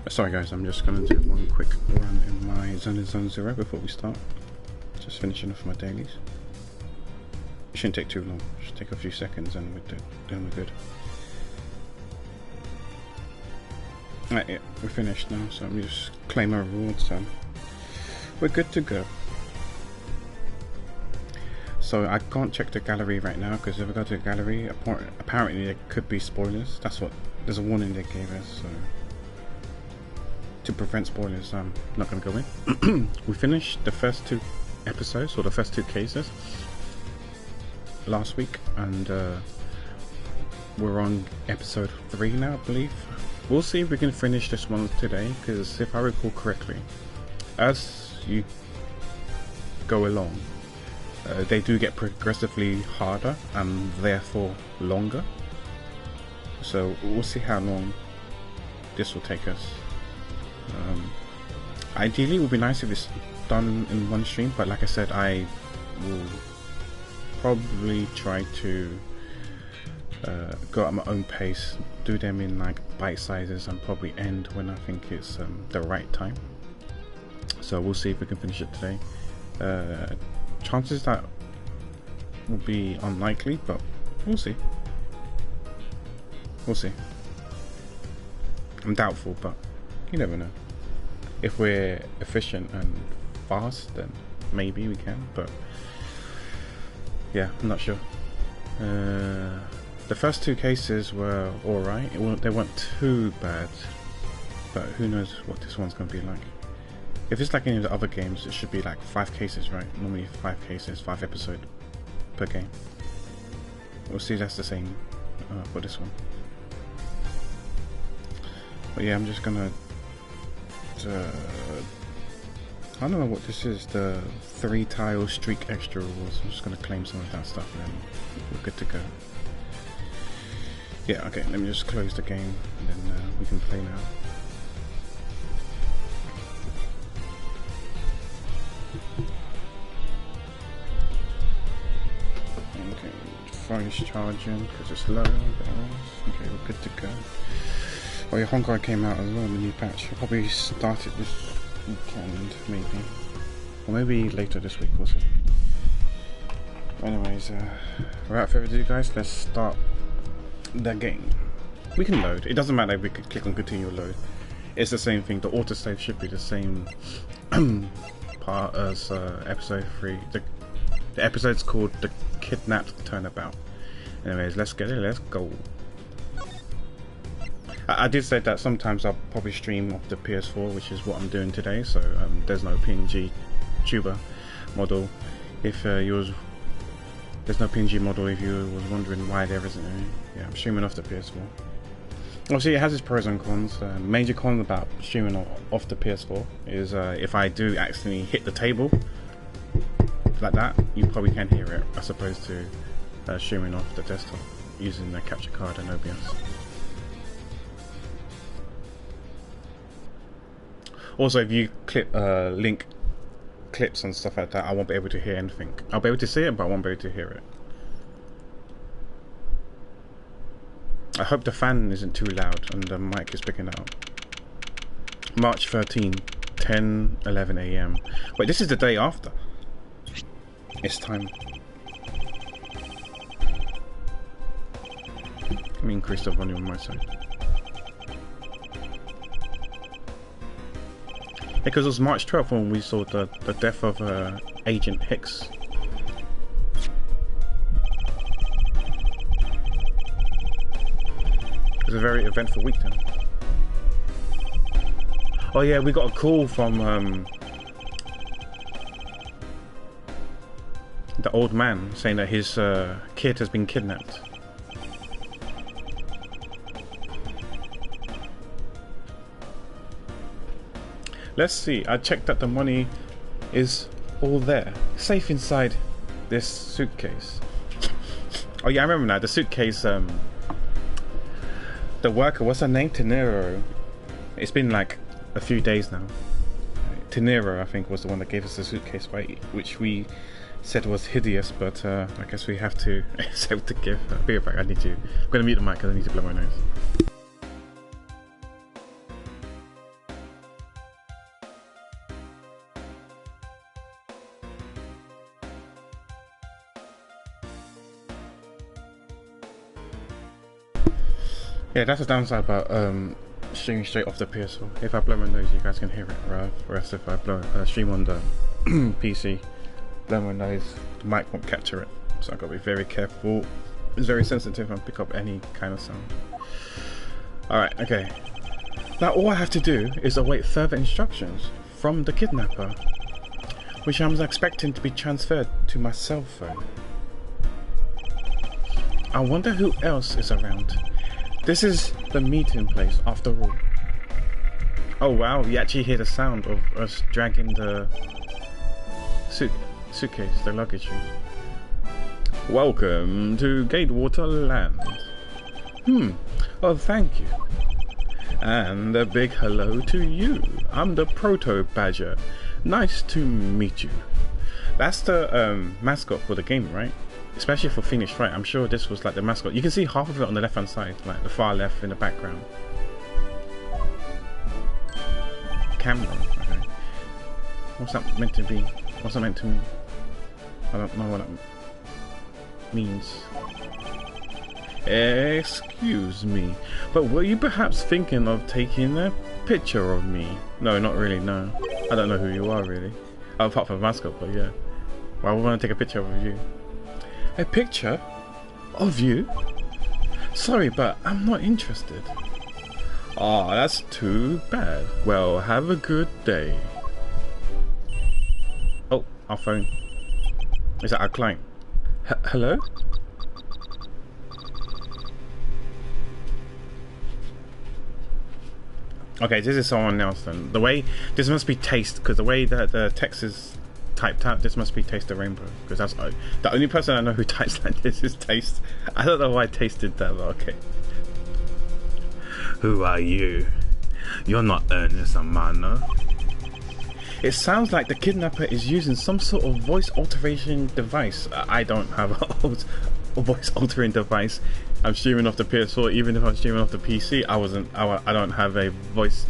Sorry guys, I'm just going to do one quick run in my Zone 0 before we start. Just finishing off my dailies. It shouldn't take too long, just take a few seconds and then we're good. Right, yeah, we're finished now, so I'm just claim our rewards, so we're good to go. So I can't check the gallery right now, because if I go to the gallery, apparently there could be spoilers. There's a warning they gave us, so to prevent spoilers, I'm not going to go in. We finished the first 2 episodes, or the first 2 cases, last week, and we're on episode 3 now, I believe. We'll see if we can finish this one today, because if I recall correctly, as you go along, they do get progressively harder and therefore longer. So we'll see how long this will take us. Ideally it would be nice if it's done in one stream, but like I said, I will probably try to go at my own pace, do them in like bite sizes, and probably end when I think it's the right time. So we'll see if we can finish it today. Chances that will be unlikely, but we'll see. We'll see. I'm doubtful, but you never know. If we're efficient and fast, then maybe we can, but yeah, I'm not sure. The first 2 cases were alright. They weren't too bad, but who knows what this one's going to be like. If it's like any of the other games, it should be like 5 cases, right? Normally 5 cases, 5 episodes per game. We'll see if that's the same for this one. But yeah, I'm just gonna I don't know what this is, the 3 tile streak extra rewards. I'm just gonna claim some of that stuff and then we're good to go. Yeah, okay, let me just close the game and then we can play now. Okay, phone is charging because it's low. Okay, we're good to go. Oh yeah, Honkai came out as well, the new patch. I'll probably start it this weekend, maybe. Or maybe later this week, we'll see. Anyways, without further ado guys, let's start the game. We can load. It doesn't matter if we can click on continue load. It's the same thing. The autosave should be the same part as episode 3. The episode's called The Kidnapped Turnabout. Anyways, let's get it, let's go. I did say that sometimes I'll probably stream off the PS4, which is what I'm doing today, so there's no PNG tuber model. If there's no PNG model, if you was wondering why there isn't any. Yeah, I'm streaming off the PS4. Obviously it has its pros and cons. Major con about streaming off the PS4 is if I do accidentally hit the table like that, you probably can hear it, as opposed to streaming off the desktop using the capture card and OBS. Also, if you link clips and stuff like that, I won't be able to hear anything. I'll be able to see it, but I won't be able to hear it. I hope the fan isn't too loud and the mic is picking it up. March 13, 10:11 AM. Wait, this is the day after. It's time. Let me increase the volume on my side. Because it was March 12th when we saw the death of Agent Hicks. It was a very eventful week then. Oh yeah, we got a call from the old man saying that his kid has been kidnapped. Let's see. I checked that the money is all there, safe inside this suitcase. Oh yeah, I remember now. The suitcase. The worker, what's her name? Tenero. It's been like a few days now. Tenero, I think, was the one that gave us the suitcase, right? Which we said was hideous, but I guess we have to accept the gift. I'll be right back. I'm gonna mute the mic because I need to blow my nose. Yeah, that's the downside about streaming straight off the PS4. If I blow my nose, you guys can hear it, right? Whereas if I stream on the PC, blow my nose, the mic won't capture it. So I've got to be very careful. It's very sensitive and pick up any kind of sound. Alright, okay. Now all I have to do is await further instructions from the kidnapper, which I'm expecting to be transferred to my cell phone. I wonder who else is around. This is the meeting place, after all. Oh wow, you actually hear the sound of us dragging the suitcase, the luggage. Welcome to Gatewater Land. Oh, thank you. And a big hello to you. I'm the Proto Badger. Nice to meet you. That's the mascot for the game, right? Especially for Phoenix Wright, I'm sure this was like the mascot. You can see half of it on the left hand side, like the far left in the background. Camera, okay. What's that meant to be? What's that meant to mean? I don't know what that means. Excuse me, but were you perhaps thinking of taking a picture of me? No, not really, no. I don't know who you are really. Oh, apart from mascot, but yeah. Why would I want to take a picture of you? A picture? Of you? Sorry, but I'm not interested. Ah, that's too bad. Well, have a good day. Oh, our phone. Is that our client? Hello? Okay, this is someone else then. The way, this must be Taste, because the way that the text is typed out, this must be Taste the Rainbow, because that's the only person I know who types like this is Taste. I don't know why Taste did that, but okay. Who are you? You're not Ernest Amano. It sounds like the kidnapper is using some sort of voice alteration device. I don't have a voice altering device. I'm streaming off the PS4. Even if I'm streaming off the PC, I don't have a voice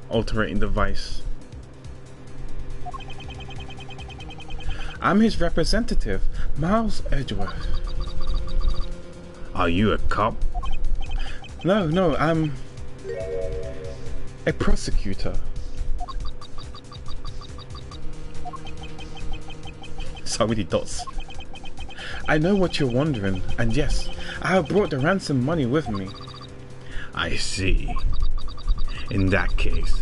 altering device. I'm his representative, Miles Edgeworth. Are you a cop? No, I'm a prosecutor. So many dots. I know what you're wondering, and yes, I have brought the ransom money with me. I see. In that case,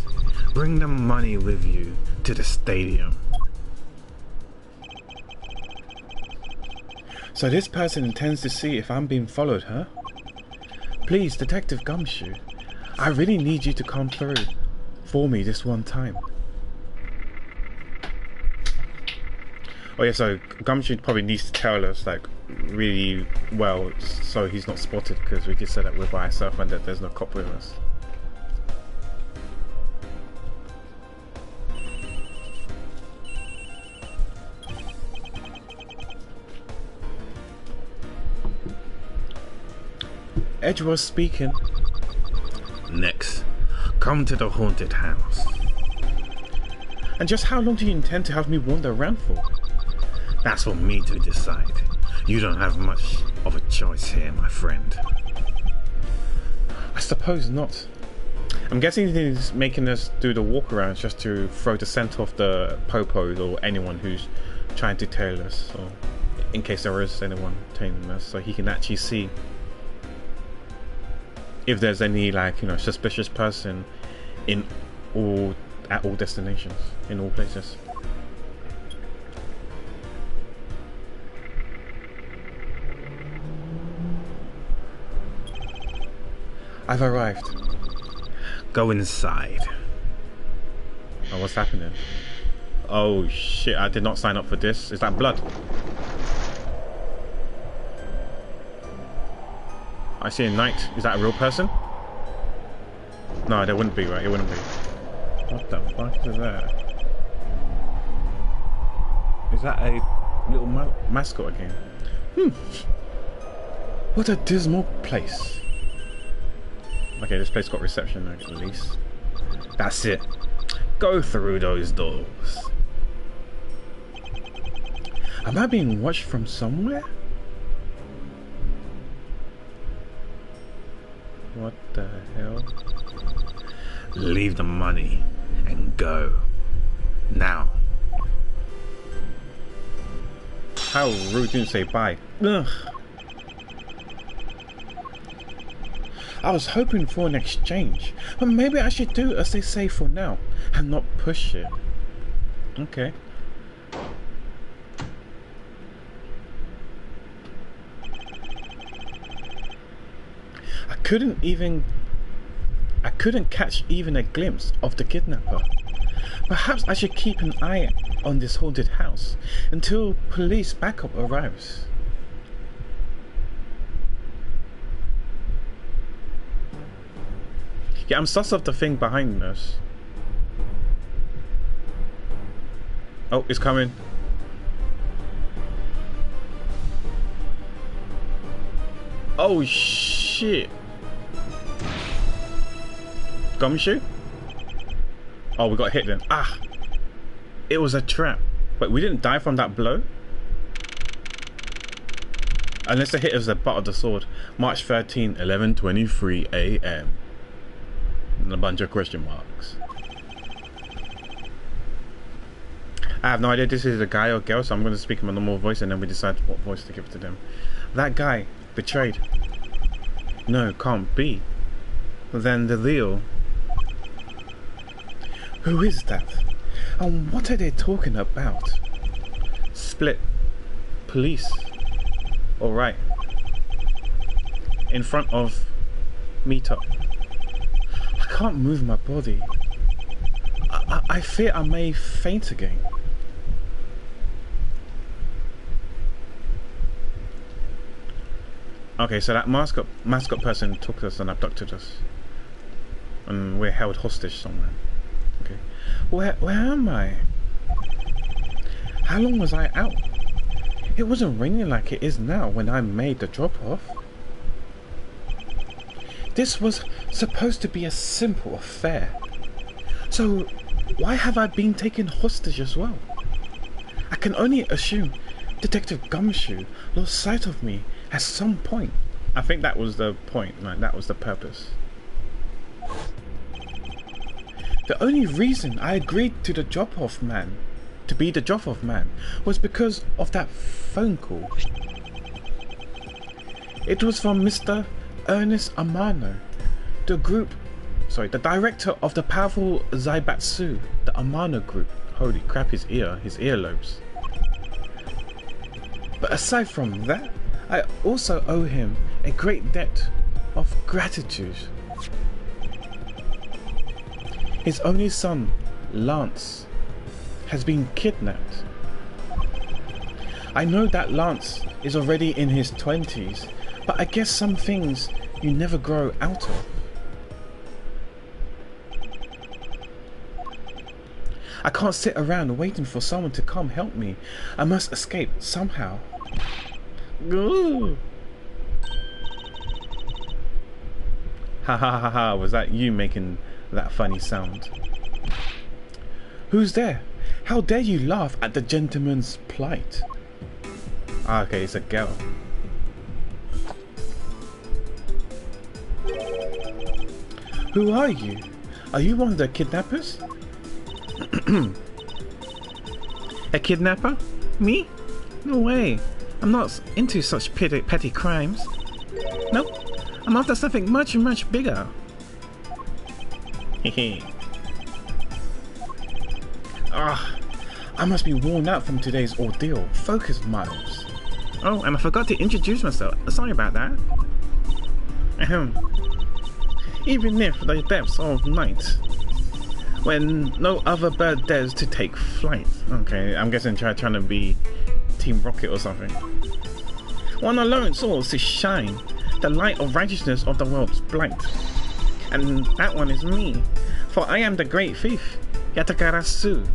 bring the money with you to the stadium. So this person intends to see if I'm being followed, huh? Please, Detective Gumshoe, I really need you to come through for me this one time. Oh yeah, so Gumshoe probably needs to tell us like really well so he's not spotted, because we just said that we're by ourselves and that there's no cop with us. Edgeworth speaking. Next, come to the haunted house. And just how long do you intend to have me wander around for? That's for me to decide. You don't have much of a choice here, my friend. I suppose not. I'm guessing he's making us do the walkarounds just to throw the scent off the popos or anyone who's trying to tail us, or in case there is anyone tailing us, so he can actually see if there's any, like, you know, suspicious person at all destinations, in all places. I've arrived. Go inside. Oh, what's happening? Oh shit, I did not sign up for this. Is that blood? I see a knight. Is that a real person? No, there wouldn't be, right? It wouldn't be. What the fuck is that? Is that a little mascot again? What a dismal place. Okay, this place got reception at least. That's it. Go through those doors. Am I being watched from somewhere? What the hell? Leave the money and go. Now. How rude, didn't say bye. Ugh. I was hoping for an exchange, but maybe I should do as they say for now and not push it. Okay. I couldn't catch even a glimpse of the kidnapper. Perhaps I should keep an eye on this haunted house until police backup arrives. Yeah, I'm sus of the thing behind us. Oh, it's coming. Oh shit. Gumshoe? Oh, we got hit then. Ah! It was a trap. Wait, we didn't die from that blow? Unless the hit us the butt of the sword. March 13, 11:23 AM. And a bunch of question marks. I have no idea if this is a guy or girl, so I'm going to speak in my normal voice and then we decide what voice to give to them. That guy, betrayed. No, can't be. Then the deal. Who is that? And what are they talking about? Split. Police. Alright. In front of meetup. I can't move my body. I fear I may faint again. Okay, so that mascot person took us and abducted us. And we're held hostage somewhere. Okay. Where am I? How long was I out? It wasn't raining like it is now when I made the drop off. This was supposed to be a simple affair. So why have I been taken hostage as well? I can only assume Detective Gumshoe lost sight of me at some point. I think that was the point, like that was the purpose. The only reason I agreed to the drop-off man, to be the drop-off man, was because of that phone call. It was from Mr. Ernest Amano, the director of the powerful Zaibatsu, the Amano group. Holy crap, his earlobes. But aside from that, I also owe him a great debt of gratitude. His only son, Lance, has been kidnapped. I know that Lance is already in his 20s, but I guess some things you never grow out of. I can't sit around waiting for someone to come help me. I must escape somehow. Ooh. Ha ha ha ha, was that you making that funny sound? Who's there? How dare you laugh at the gentleman's plight? Ah, okay, it's a girl. Who are you? Are you one of the kidnappers? A kidnapper? Me? No way. I'm not into such petty crimes. Nope. I'm after something much, much bigger. Hehe. Ah, I must be worn out from today's ordeal. Focus, Miles. Oh, and I forgot to introduce myself. Sorry about that. Ahem. even if the depths of night, when no other bird dares to take flight. Okay, I'm guessing trying to be Team Rocket or something. One alone soars to shine the light of righteousness of the world's blight. And that one is me, for I am the great thief, Yatakarasu.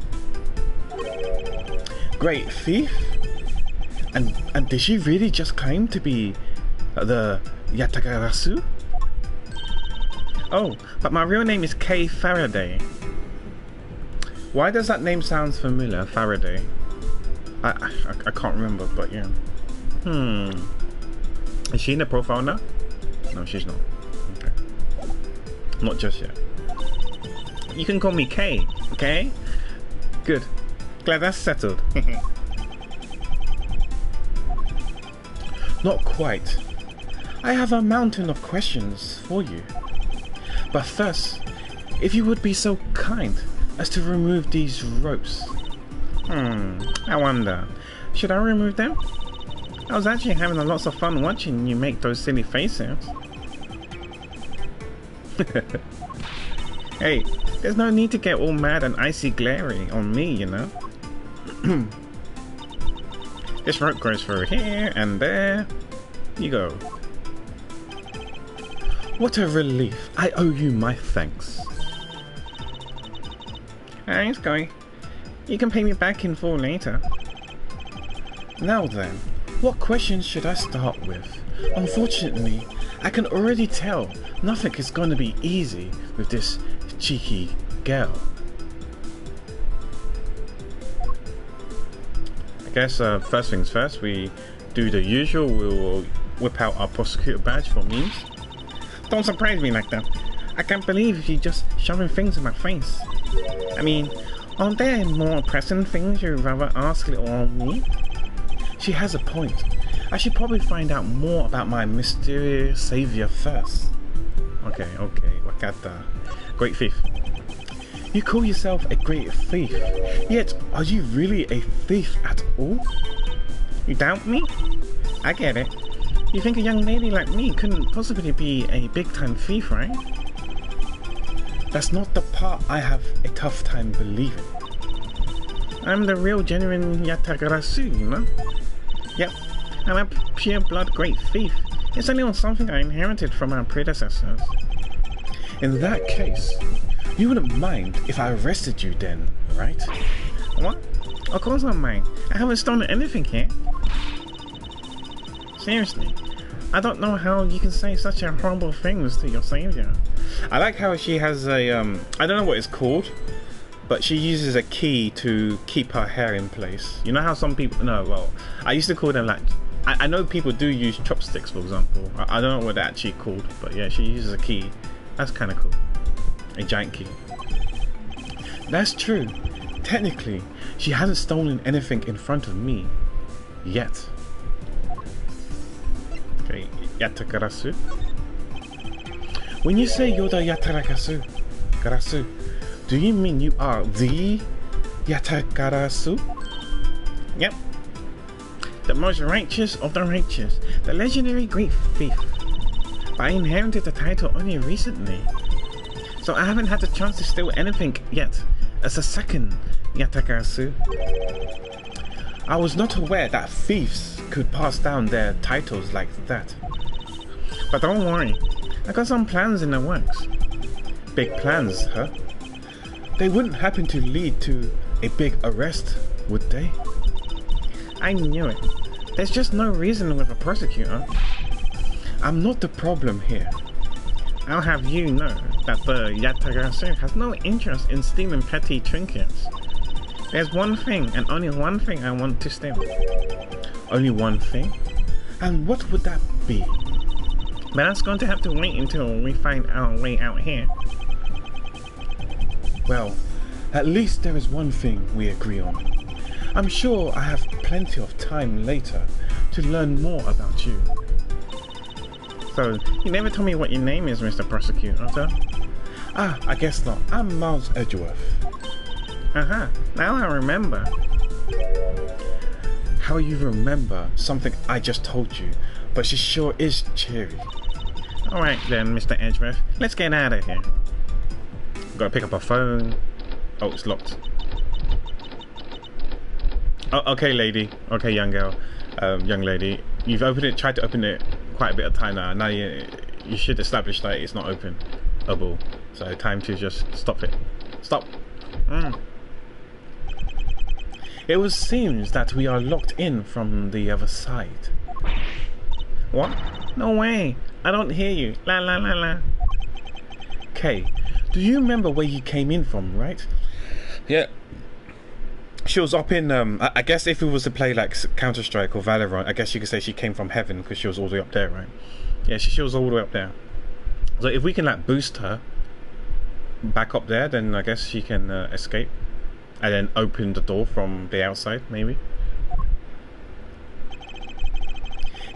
Great thief? And did she really just claim to be the Yatakarasu? Oh, but my real name is Kay Faraday. Why does that name sound familiar, Faraday? I can't remember, but yeah. Is she in the profile now? No, she's not. Okay. Not just yet. You can call me Kay, okay? Good. Glad that's settled. Not quite. I have a mountain of questions for you. But first, if you would be so kind as to remove these ropes. I wonder, should I remove them? I was actually having a lots of fun watching you make those silly faces. Hey, there's no need to get all mad and icy glary on me, you know. This rope goes through here and there. You go. What a relief. I owe you my thanks. Thanks, Guy. You can pay me back in full later. Now then, what questions should I start with? Unfortunately, I can already tell nothing is going to be easy with this cheeky girl. I guess first things first, we do the usual. We'll whip out our prosecutor badge for memes. Don't surprise me like that. I can't believe you just shoving things in my face. I mean, aren't there more pressing things you'd rather ask little old me? She has a point. I should probably find out more about my mysterious savior first. Okay, Wakata. Great thief. You call yourself a great thief, yet are you really a thief at all? You doubt me? I get it. You think a young lady like me couldn't possibly be a big-time thief, right? That's not the part I have a tough time believing. I'm the real genuine Yatagarasu, you know? Yep, I'm a pure-blood great thief. It's only on something I inherited from our predecessors. In that case, you wouldn't mind if I arrested you then, right? What? Of course I mind. I haven't stolen anything here. Seriously, I don't know how you can say such horrible things to your savior. I like how she has a, I don't know what it's called, but she uses a key to keep her hair in place. You know how some people, no, well, I used to call them like, I know people do use chopsticks, for example. I don't know what they're actually called, but yeah, she uses a key. That's kind of cool. A giant key. That's true. Technically, she hasn't stolen anything in front of me. Yet. Okay, Yatakarasu. When you say you're the Yatakarasu, do you mean you are the Yatakarasu? Yep. The most righteous of the righteous. The legendary great thief. But I inherited the title only recently. So I haven't had the chance to steal anything yet as a second Yatakarasu. I was not aware that thieves could pass down their titles like that. But don't worry, I got some plans in the works. Big plans, huh? They wouldn't happen to lead to a big arrest, would they? I knew it. There's just no reason with a prosecutor. I'm not the problem here. I'll have you know that the Yatagarasu has no interest in stealing petty trinkets. There's one thing, and only one thing I want to steal. Only one thing? And what would that be? But that's going to have to wait until we find our way out here. Well, at least there is one thing we agree on. I'm sure I have plenty of time later to learn more about you. So, you never told me what your name is, Mr. Prosecutor, sir? Ah, I guess not. I'm Miles Edgeworth. Now I remember. How you remember something I just told you, but she sure is cheery. Alright then, Mr. Edgeworth. Let's get out of here. Gotta pick up our phone. Oh, it's locked. Oh, okay, lady. Okay, young girl. Young lady. You've opened it, tried to open it quite a bit of time now. Now you should establish that it's not openable. So time to just stop it. Stop. It seems that we are locked in from the other side. What? No way. I don't hear you. La la la la. Okay. Do you remember where you came in from, right? Yeah. She was up in, I guess if it was to play like Counter-Strike or Valorant, I guess you could say she came from heaven because she was all the way up there, right? Yeah, she was all the way up there. So if we can like boost her back up there, then I guess she can escape. And then open the door from the outside, maybe.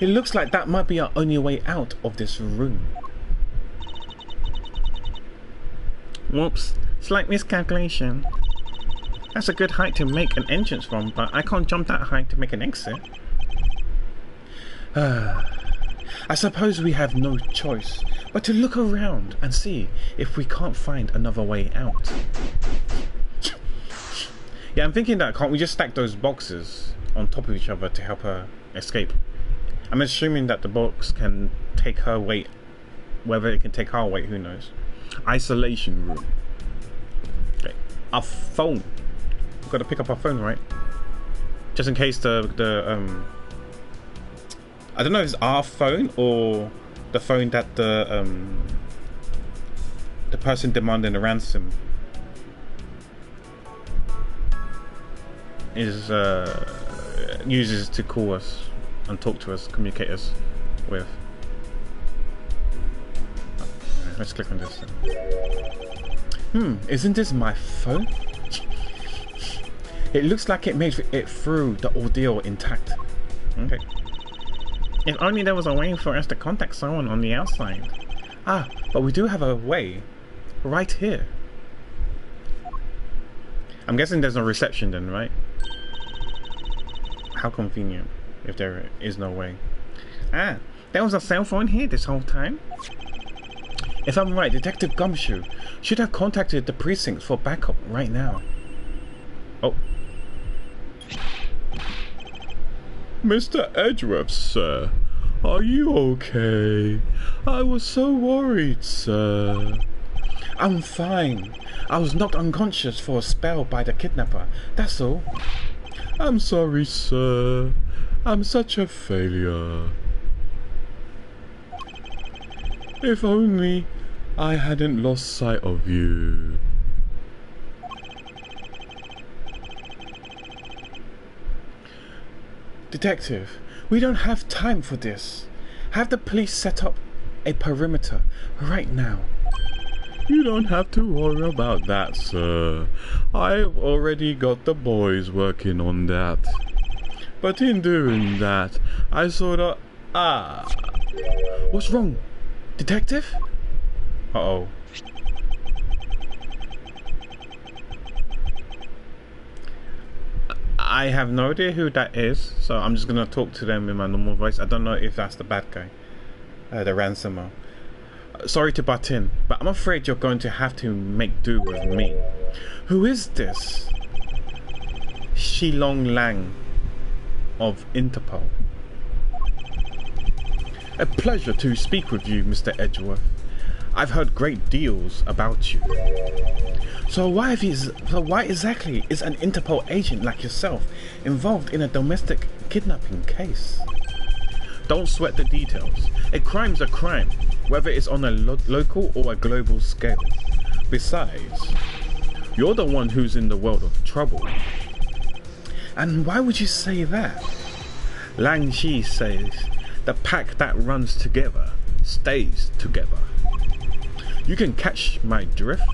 It looks like that might be our only way out of this room. Whoops, slight miscalculation. That's a good height to make an entrance from, but I can't jump that high to make an exit. I suppose we have no choice but to look around and see if we can't find another way out. Yeah, I'm thinking that can't we just stack those boxes on top of each other to help her escape? I'm assuming that the box can take her weight. Whether it can take our weight, who knows? Isolation room. Okay. Our phone. We've got to pick up our phone, right? Just in case the I don't know if it's our phone or the phone that the person demanding a ransom is uses to call us and talk to us, communicate us with. Right, let's click on this. Isn't this my phone? It looks like it made it through the ordeal intact. Okay. If only there was a way for us to contact someone on the outside. Ah, but we do have a way right here. I'm guessing there's no reception then, right? How convenient if there is no way. Ah, there was a cell phone here this whole time. If I'm right, Detective Gumshoe should have contacted the precinct for backup right now. Oh. Mr. Edgeworth, sir, are you okay? I was so worried, sir. I'm fine. I was knocked unconscious for a spell by the kidnapper, that's all. I'm sorry, sir. I'm such a failure. If only I hadn't lost sight of you. Detective, we don't have time for this. Have the police set up a perimeter right now. You don't have to worry about that, sir. I've already got the boys working on that. But in doing that, I sorta... What's wrong? Detective? Uh-oh. I have no idea who that is, so I'm just gonna talk to them in my normal voice. I don't know if that's the bad guy, the ransomer. Sorry to butt in, but I'm afraid you're going to have to make do with me. Who is this? Shilong Lang of Interpol. A pleasure to speak with you, Mr. Edgeworth. I've heard great deals about you. So why exactly is an Interpol agent like yourself involved in a domestic kidnapping case? Don't sweat the details. A crime's a crime, whether it's on a local or a global scale. Besides, you're the one who's in the world of trouble. And why would you say that? Lang Shi says, the pack that runs together stays together. You can catch my drift?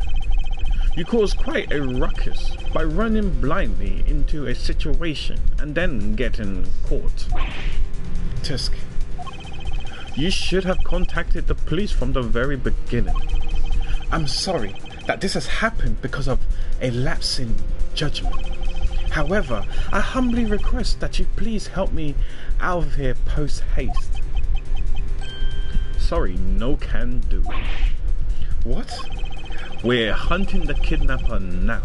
You cause quite a ruckus by running blindly into a situation and then getting caught. Tisk, you should have contacted the police from the very beginning. I'm sorry that this has happened because of a lapse in judgment. However, I humbly request that you please help me out of here post haste. sorry, no can do. What? We're hunting the kidnapper now,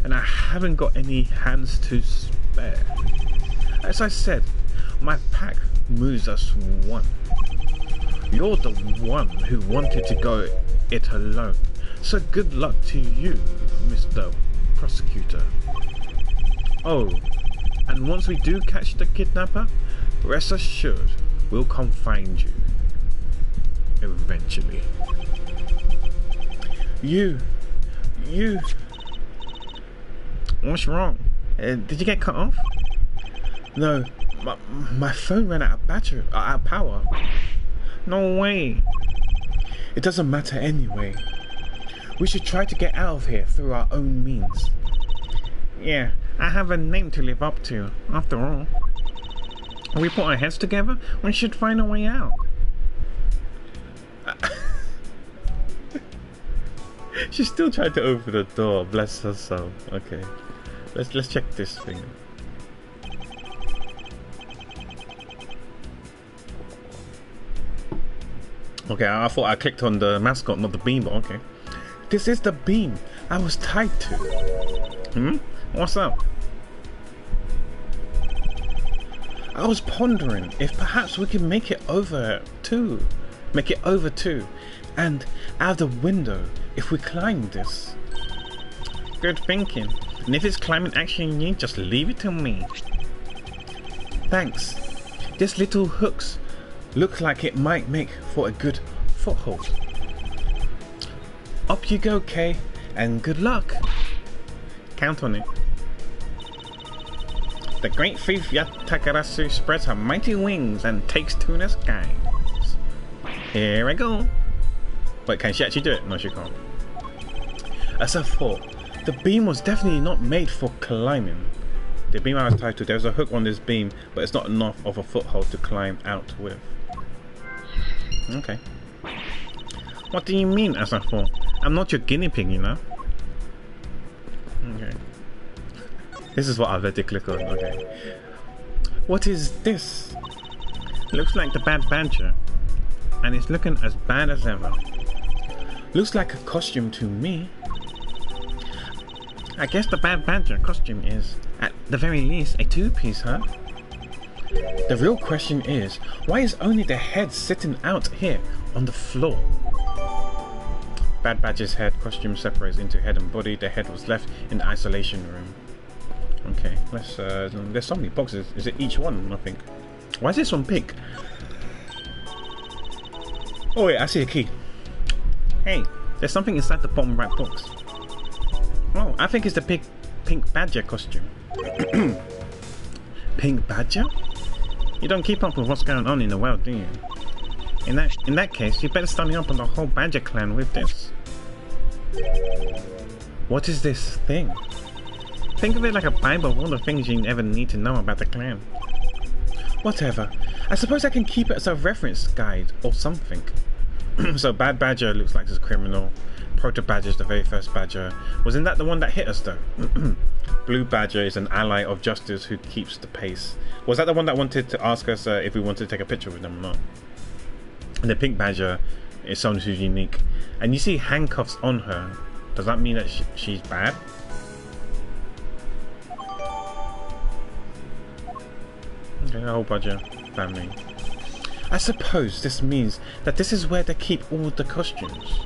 and I haven't got any hands to spare. As I said, my pack moves as one. You're the one who wanted to go it alone, so good luck to you, Mr. Prosecutor. Oh, and once we do catch the kidnapper, rest assured, we'll come find you. Eventually. You... What's wrong? Did you get cut off? No, my phone ran out of power. No way. It doesn't matter anyway. We should try to get out of here through our own means. Yeah, I have a name to live up to, after all. If we put our heads together, we should find a way out. She still tried to open the door, bless her soul. Okay, let's check this thing. Okay, I thought I clicked on the mascot, not the beam, but okay. This is the beam I was tied to. What's up? I was pondering if perhaps we can make it over too. And out of the window if we climb this. Good thinking. And if it's climbing action you need, just leave it to me. Thanks. This little hooks look like it might make for a good foothold. Up you go, Kay, and good luck. Count on it. The great thief Yatakarasu spreads her mighty wings and takes to the skies. Here I go. Wait, can she actually do it? No, she can't. As I thought, the beam was definitely not made for climbing. The beam I was tied to, there's a hook on this beam, but it's not enough of a foothold to climb out with. Okay. What do you mean, as I thought? I'm not your guinea pig, you know? Okay. This is what I've had to click on, okay. What is this? Looks like the Bad Badger. And it's looking as bad as ever. Looks like a costume to me. I guess the Bad Badger costume is, at the very least, a two-piece, huh? The real question is, why is only the head sitting out here on the floor? Bad Badger's head costume separates into head and body. The head was left in the isolation room. Okay, let's, there's so many boxes. Is it each one, I think? Why is this one pink? Oh wait, I see a key. Hey, there's something inside the bottom right box. Oh, I think it's the pink badger costume. Pink badger? You don't keep up with what's going on in the world, do you? In that case, you better study up on the whole badger clan with this. What is this thing? Think of it like a bible of all the things you ever need to know about the clan. Whatever. I suppose I can keep it as a reference guide or something. So Bad Badger looks like this criminal. Proto Badger is the very first badger. Wasn't that the one that hit us though? Blue Badger is an ally of justice who keeps the pace. Was that the one that wanted to ask us if we wanted to take a picture with them or not? And the Pink Badger is someone who's unique. And you see handcuffs on her. Does that mean that she's bad? Okay, a whole Badger family. I suppose this means that this is where they keep all the costumes.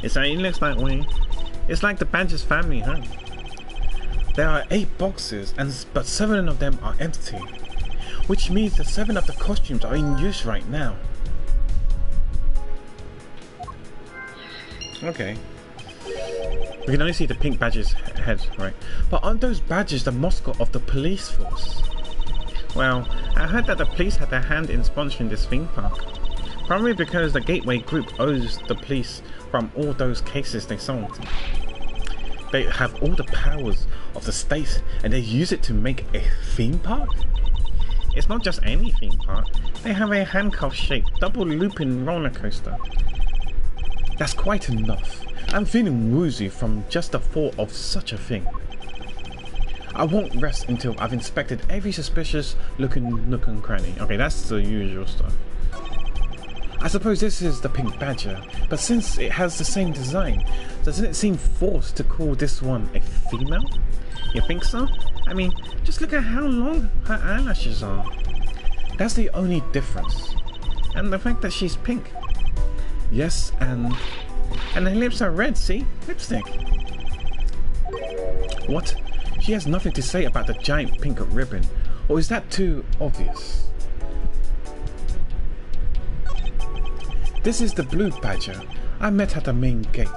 It looks that way. It's like the Badger's family, huh? There are 8 boxes, but 7 of them are empty. Which means that 7 of the costumes are in use right now. Okay. We can only see the Pink Badger's head, right? But aren't those badges the mascot of the police force? Well, I heard that the police had their hand in sponsoring this theme park. Probably because the Gateway Group owes the police from all those cases they solved. They have all the powers of the state and they use it to make a theme park? It's not just any theme park. They have a handcuff-shaped double-looping roller coaster. That's quite enough. I'm feeling woozy from just the thought of such a thing. I won't rest until I've inspected every suspicious looking nook and cranny. Okay, that's the usual stuff. I suppose this is the pink badger, but since it has the same design, doesn't it seem forced to call this one a female? You think so? I mean, just look at how long her eyelashes are. That's the only difference. And the fact that she's pink. Yes, and her lips are red, see? Lipstick. What? She has nothing to say about the giant pink ribbon, or is that too obvious? This is the blue badger I met at the main gate.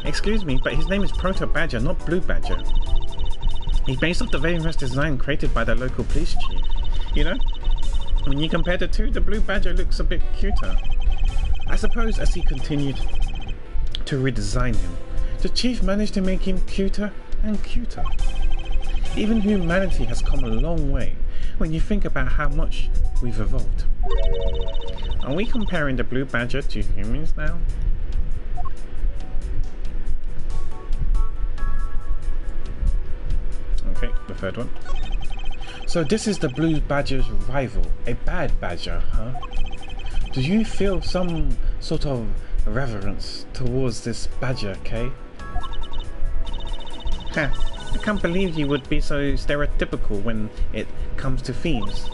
Excuse me, but his name is Proto Badger, not Blue Badger. He's based off the very first design created by the local police chief. You know, when you compare the two, the Blue Badger looks a bit cuter. I suppose as he continued to redesign him, the chief managed to make him cuter and cuter. Even humanity has come a long way when you think about how much we've evolved. Are we comparing the Blue Badger to humans now? Okay, the third one. So this is the Blue Badger's rival, a bad badger, huh? Do you feel some sort of reverence towards this badger, Kay? Huh, I can't believe you would be so stereotypical when it comes to thieves.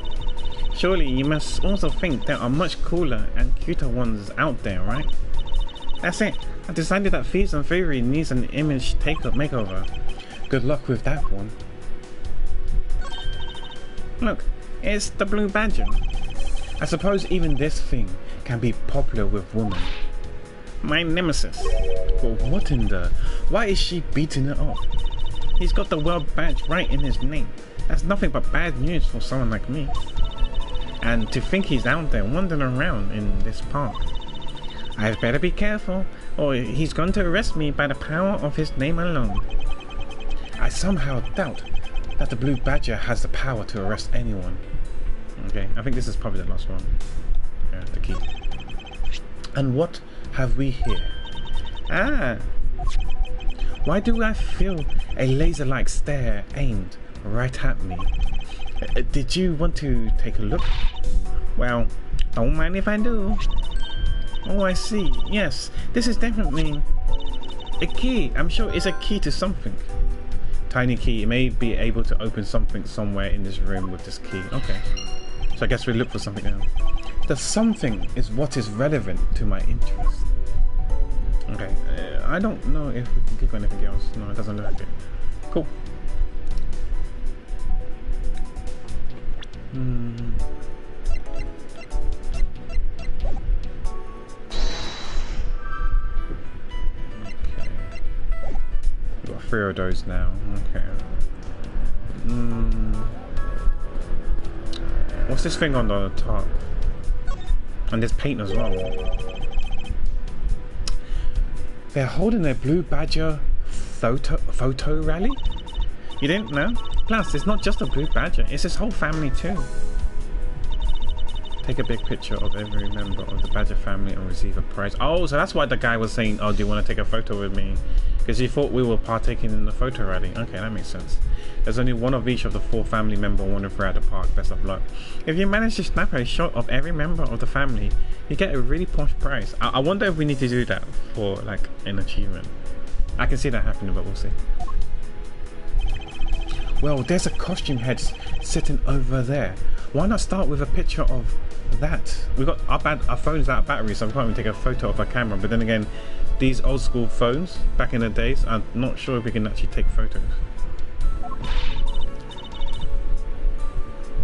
Surely you must also think there are much cooler and cuter ones out there, right? That's it. I decided that Thieves and Fury needs an image makeover. Good luck with that one. Look, it's the Blue Badger. I suppose even this thing can be popular with women. My nemesis. But what in the... Why is she beating it up? He's got the world badge right in his name. That's nothing but bad news for someone like me. And to think he's out there wandering around in this park. I'd better be careful, or he's going to arrest me by the power of his name alone. I somehow doubt that the Blue Badger has the power to arrest anyone. Okay, I think this is probably the last one. Yeah, the key. And what have we here? Ah! Why do I feel a laser-like stare aimed right at me? Did you want to take a look? Well, don't mind if I do. Oh, I see. Yes, this is definitely a key. I'm sure it's a key to something. Tiny key. It may be able to open something somewhere in this room with this key. Okay. So I guess we look for something else. The something is what is relevant to my interest. Okay. I don't know if we can click on anything else. No, it doesn't look like it. Cool. Okay. We've got 3 of those now. Okay. What's this thing on the top? And there's paint as well. They're holding a Blue Badger photo rally? You didn't know? Plus, it's not just a Blue Badger, it's his whole family too. Take a big picture of every member of the Badger family and receive a prize. Oh, so that's why the guy was saying, oh, do you want to take a photo with me? Because he thought we were partaking in the photo rally. Okay, that makes sense. There's only one of each of the 4 family members wandering throughout the park. Best of luck. If you manage to snap a shot of every member of the family, you get a really posh prize. I wonder if we need to do that for like an achievement. I can see that happening, but we'll see. Well, there's a costume head sitting over there. Why not start with a picture of that? We've got our phone's out of battery, so we can't even take a photo of our camera. But then again, these old school phones back in the days, I'm not sure if we can actually take photos.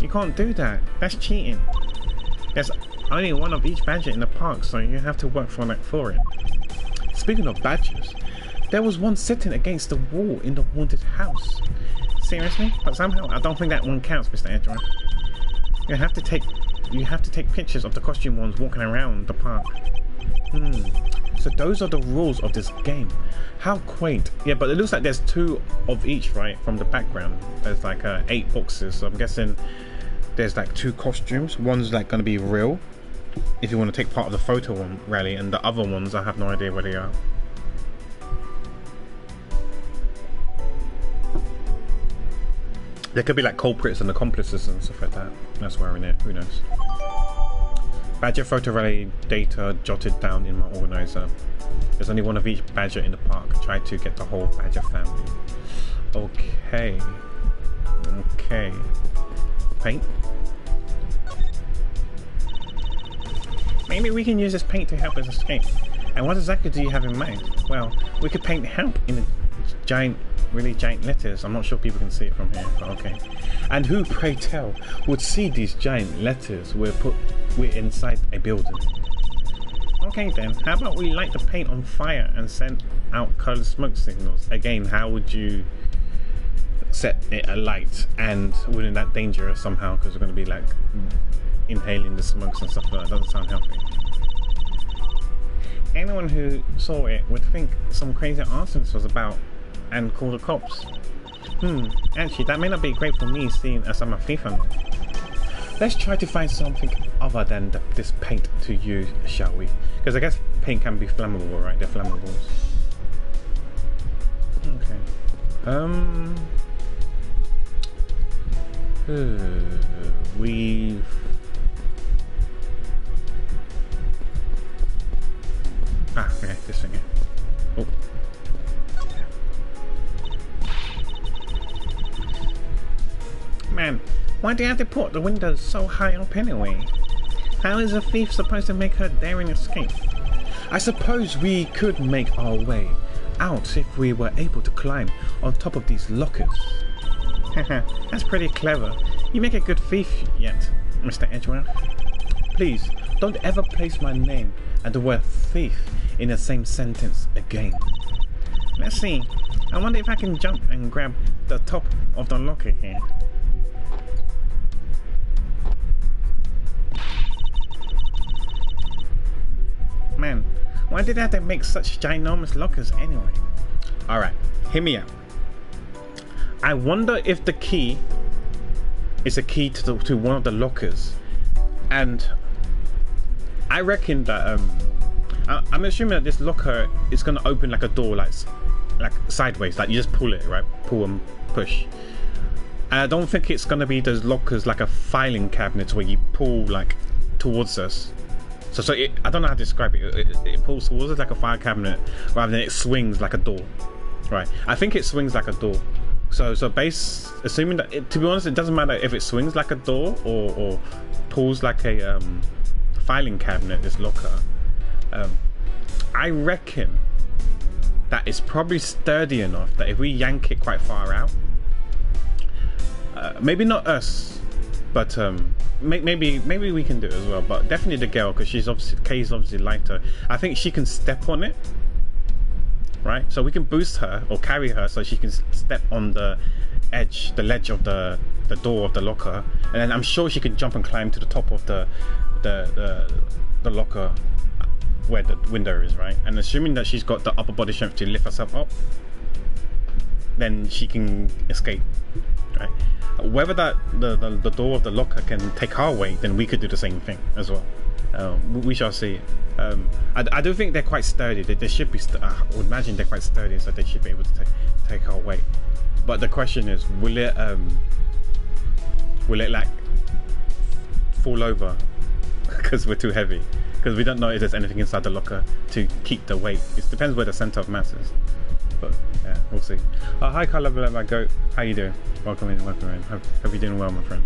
You can't do that. That's cheating. There's only one of each badger in the park, so you have to work for it. Speaking of badgers, there was one sitting against the wall in the haunted house. Seriously? But somehow I don't think that one counts, Mr. Edgeworth. You have to take pictures of the costume ones walking around the park. So those are the rules of this game. How quaint. Yeah, but it looks like there's 2 of each, right? From the background. There's like 8 boxes, so I'm guessing there's like 2 costumes. One's like going to be real, if you want to take part of the photo rally, and the other ones, I have no idea where they are. There could be like culprits and accomplices and stuff like that. That's where we're in it. Who knows? Badger photo rally data jotted down in my organizer. There's only one of each badger in the park. Try to get the whole badger family. Okay. Okay. Paint. Maybe we can use this paint to help us escape. And what exactly do you have in mind? Well, we could paint help in the giant, really giant letters. I'm not sure people can see it from here, but okay. And who, pray tell, would see these giant letters we're inside a building? Okay then, how about we light the paint on fire and send out colored smoke signals? Again, how would you set it alight, and wouldn't that dangerous somehow, because we're going to be like inhaling the smokes and stuff like that? Doesn't sound healthy. Anyone who saw it would think some crazy arsonist was about and call the cops. Actually that may not be great for me, seeing as I'm a thief. Let's try to find something other than this paint to use, shall we? Because I guess paint can be flammable, right? They're flammables. Okay. We've... okay, this thing here. Oh. Man, why do you have to put the windows so high up anyway? How is a thief supposed to make her daring escape? I suppose we could make our way out if we were able to climb on top of these lockers. Haha, that's pretty clever. You make a good thief yet, Mr. Edgeworth. Please, don't ever place my name and the word thief in the same sentence again. Let's see. I wonder if I can jump and grab the top of the locker here. Man, why did they have to make such ginormous lockers anyway? Alright, hear me out. I wonder if the key is a key to one of the lockers, and I reckon that I'm assuming that this locker is gonna open like a door, like sideways, like you just pull it, right? Pull and push. And I don't think it's gonna be those lockers like a filing cabinet where you pull like towards us. So I don't know how to describe it. It pulls towards us like a file cabinet rather than it swings like a door, right? I think it swings like a door. So assuming that, to be honest, it doesn't matter if it swings like a door or pulls like a filing cabinet, this locker. I reckon that it's probably sturdy enough that if we yank it quite far out, maybe not us, but maybe we can do it as well. But definitely the girl, because Kay's obviously lighter. I think she can step on it, right? So we can boost her or carry her so she can step on the ledge of the door of the locker, and then I'm sure she can jump and climb to the top of the locker where the window is, right? And assuming that she's got the upper body strength to lift herself up, then she can escape, right? Whether that the door of the locker can take our weight, then we could do the same thing as well. We shall see. I do think they're quite sturdy. They should be. I would imagine they're quite sturdy, so they should be able to take our weight. But the question is, will it like fall over because we're too heavy? Because we don't know if there's anything inside the locker to keep the weight. It depends where the center of mass is. But yeah, we'll see. Hi, Carla, my goat. How you doing? Welcome in, welcome in. Hope you're doing well, my friend.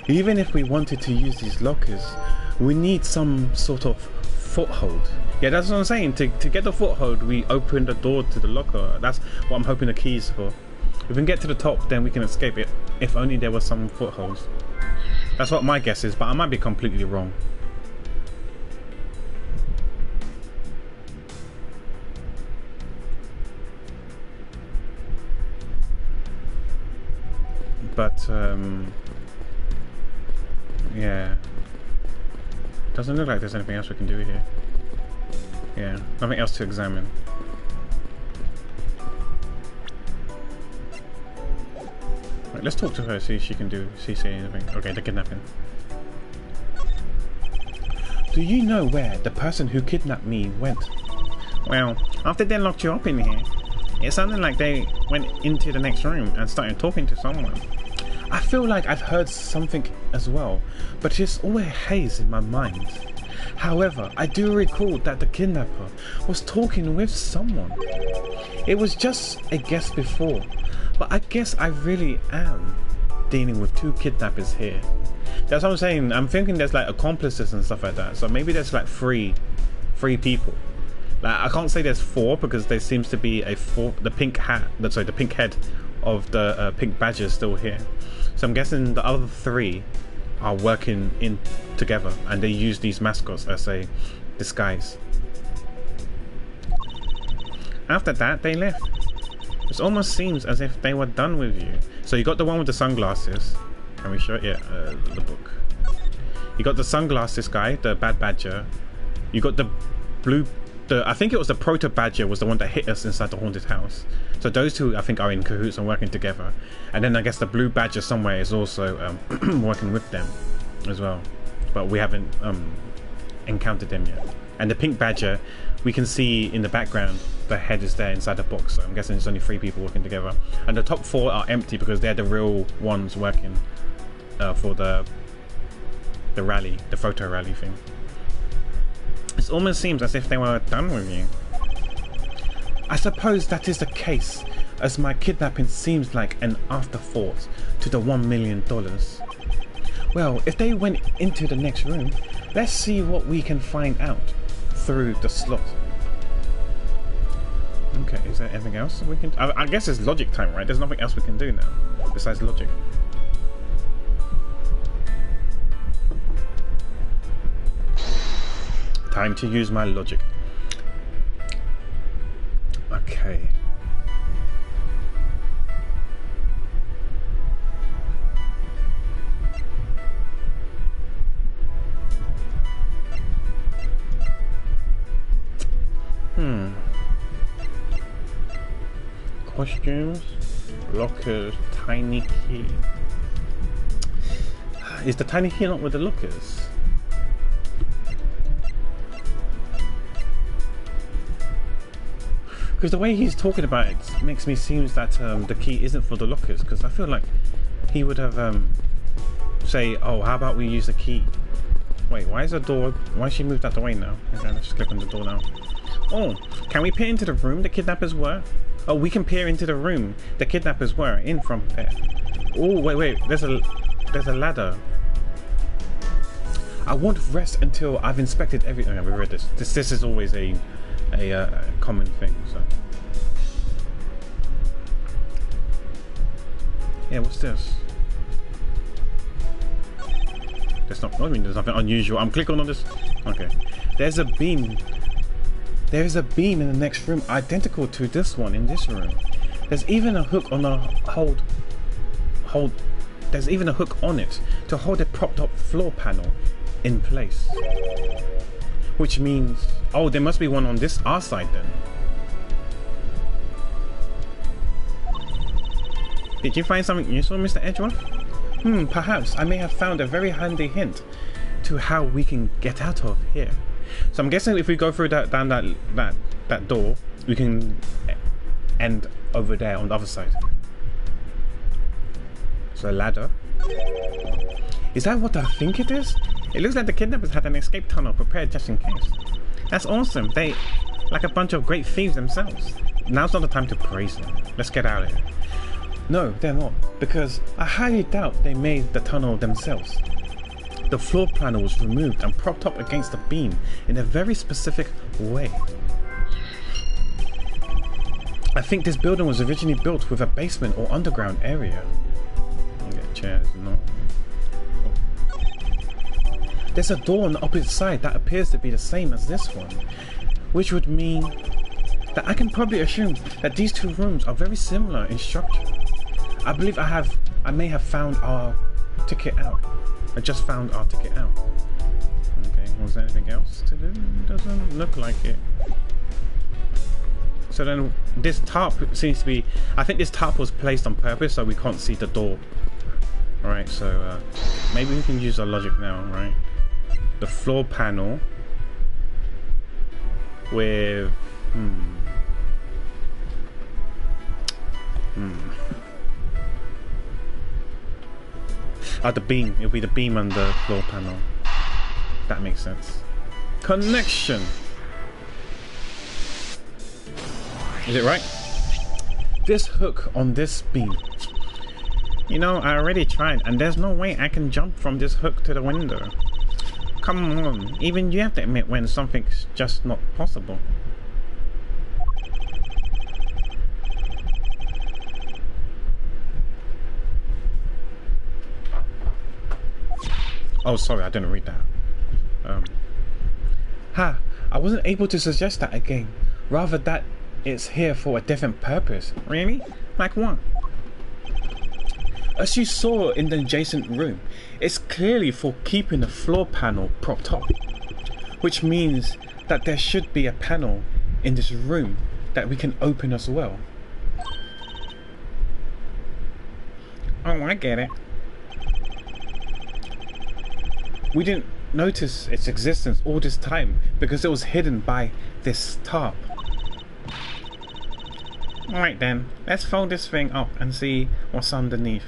Even if we wanted to use these lockers, we need some sort of foothold. Yeah, that's what I'm saying. To get the foothold, we open the door to the locker. That's what I'm hoping the key is for. If we can get to the top, then we can escape it. If only there was some footholds. That's what my guess is, but I might be completely wrong. But yeah, doesn't look like there's anything else we can do here. Yeah, nothing else to examine. Right, let's talk to her, see if she can see anything. Okay, they're kidnapping. Do you know where the person who kidnapped me went? Well, after they locked you up in here, it sounded like they went into the next room and started talking to someone. I feel like I've heard something as well, but it's all a haze in my mind. However, I do recall that the kidnapper was talking with someone. It was just a guess before, but I guess I really am dealing with two kidnappers here. That's what I'm saying. I'm thinking there's like accomplices and stuff like that. So maybe there's like three people. Like I can't say there's four because there seems to be a four. The pink head of the pink badger is still here. So I'm guessing the other three are working in together, and they use these mascots as a disguise. After that, they left. It almost seems as if they were done with you. So you got the one with the sunglasses. Can we show it? Yeah, the book. You got the sunglasses guy, the bad badger. You got the blue. I think it was the proto badger was the one that hit us inside the haunted house. So those two I think are in cahoots and working together. And then I guess the blue badger somewhere is also working with them as well. But we haven't encountered them yet. And the pink badger, we can see in the background the head is there inside the box. So I'm guessing there's only 3 people working together. And the top 4 are empty because they're the real ones working for the rally, the photo rally thing. It almost seems as if they were done with you. I suppose that is the case, as my kidnapping seems like an afterthought to the $1 million. Well, if they went into the next room, let's see what we can find out through the slot. Okay, is there anything else we can... I guess it's logic time, right? There's nothing else we can do now, besides logic. Time to use my logic. Okay. Costumes, lockers, tiny key. Is the tiny key not with the lockers? Because the way he's talking about it makes me seem that the key isn't for the lockers. Because I feel like he would have say, oh, how about we use the key? Wait, why is the door? Why she moved out the way now? Okay, let's just click on the door now. Oh, can we peer into the room the kidnappers were? Oh, we can peer into the room the kidnappers were in from there. Oh, wait, there's a ladder. I won't rest until I've inspected everything. Okay, we read this. This is always a common thing. So yeah, what's this? There's not. I mean, there's nothing unusual. I'm clicking on this. Okay, there's a beam. There's a beam in the next room identical to this one in this room. There's even a hook on the hold. There's even a hook on it to hold a propped up floor panel in place. Which means, oh, there must be one on our side then. Did you find something useful, Mr. Edgeworth? Perhaps I may have found a very handy hint to how we can get out of here. So I'm guessing if we go through down that door, we can end over there on the other side. So a ladder. Is that what I think it is? It looks like the kidnappers had an escape tunnel prepared just in case. That's awesome. They like a bunch of great thieves themselves. Now's not the time to praise them. Let's get out of here. No, they're not, because I highly doubt they made the tunnel themselves. The floor panel was removed and propped up against the beam in a very specific way. I think this building was originally built with a basement or underground area. Get chairs, no. There's a door on the opposite side that appears to be the same as this one, which would mean that I can probably assume that these two rooms are very similar in structure. I believe I may have found our ticket out. I just found our ticket out. Okay, was there anything else to do? Doesn't look like it. So then this tarp seems to be, I think this tarp was placed on purpose so we can't see the door. Alright, so maybe we can use our logic now, right? The floor panel with Oh, the beam. It'll be the beam on the floor panel. That makes sense. Connection. Is it right? This hook on this beam. You know, I already tried, and there's no way I can jump from this hook to the window. Come on, even you have to admit when something's just not possible. Oh, sorry, I didn't read that. I wasn't able to suggest that again. Rather that it's here for a different purpose. Really? Like what? As you saw in the adjacent room, it's clearly for keeping the floor panel propped up. Which means that there should be a panel in this room that we can open as well. Oh, I get it. We didn't notice its existence all this time because it was hidden by this tarp. Alright then, let's fold this thing up and see what's underneath.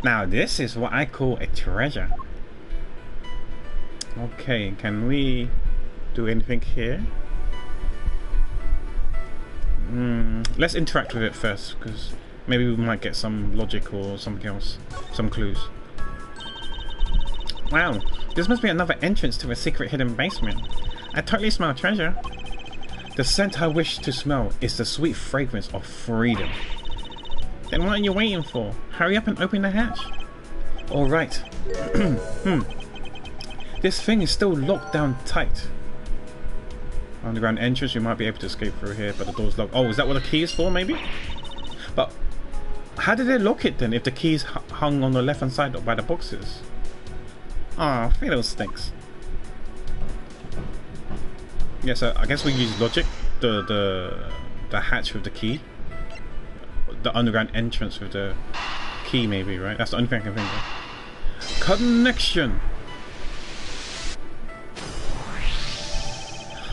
Now this is what I call a treasure. Okay, can we do anything here? Let's interact with it first, because maybe we might get some logic or something else, some clues. Wow, this must be another entrance to a secret hidden basement. I totally smell treasure. The scent I wish to smell is the sweet fragrance of freedom. Then what are you waiting for? Hurry up and open the hatch. Alright. This thing is still locked down tight. Underground entrance, you might be able to escape through here, but the door's locked. Oh, is that what the key is for, maybe? But how did they lock it then if the key's hung on the left hand side by the boxes? Ah, fiddlesticks. Yeah, so I guess we use logic. The hatch with the key. The underground entrance with the key, maybe, right? That's the only thing I can think of. Connection.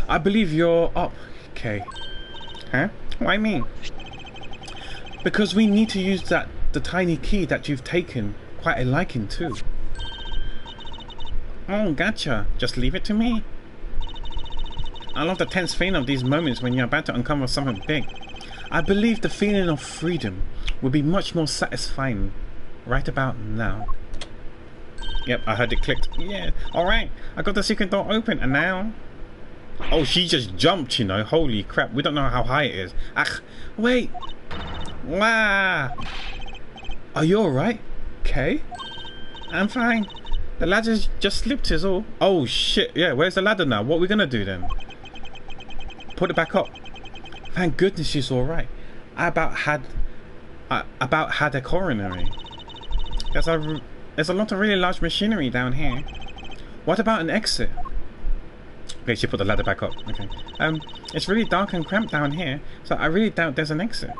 I believe you're up, Kay. Huh? Why me? Because we need to use the tiny key that you've taken quite a liking to. Oh, gotcha. Just leave it to me. I love the tense feeling of these moments when you're about to uncover something big. I believe the feeling of freedom will be much more satisfying right about now. Yep, I heard it clicked. Yeah, alright. I got the secret door open, and now... Oh, she just jumped, you know. Holy crap. We don't know how high it is. Ach, wait. Wow. Are you alright, Kay? I'm fine. The ladder's just slipped is all. Oh, shit. Yeah, where's the ladder now? What are we going to do then? Put it back up. Thank goodness she's alright. I about had a coronary. There's a lot of really large machinery down here. What about an exit? Okay, she put the ladder back up. Okay. It's really dark and cramped down here, so I really doubt there's an exit.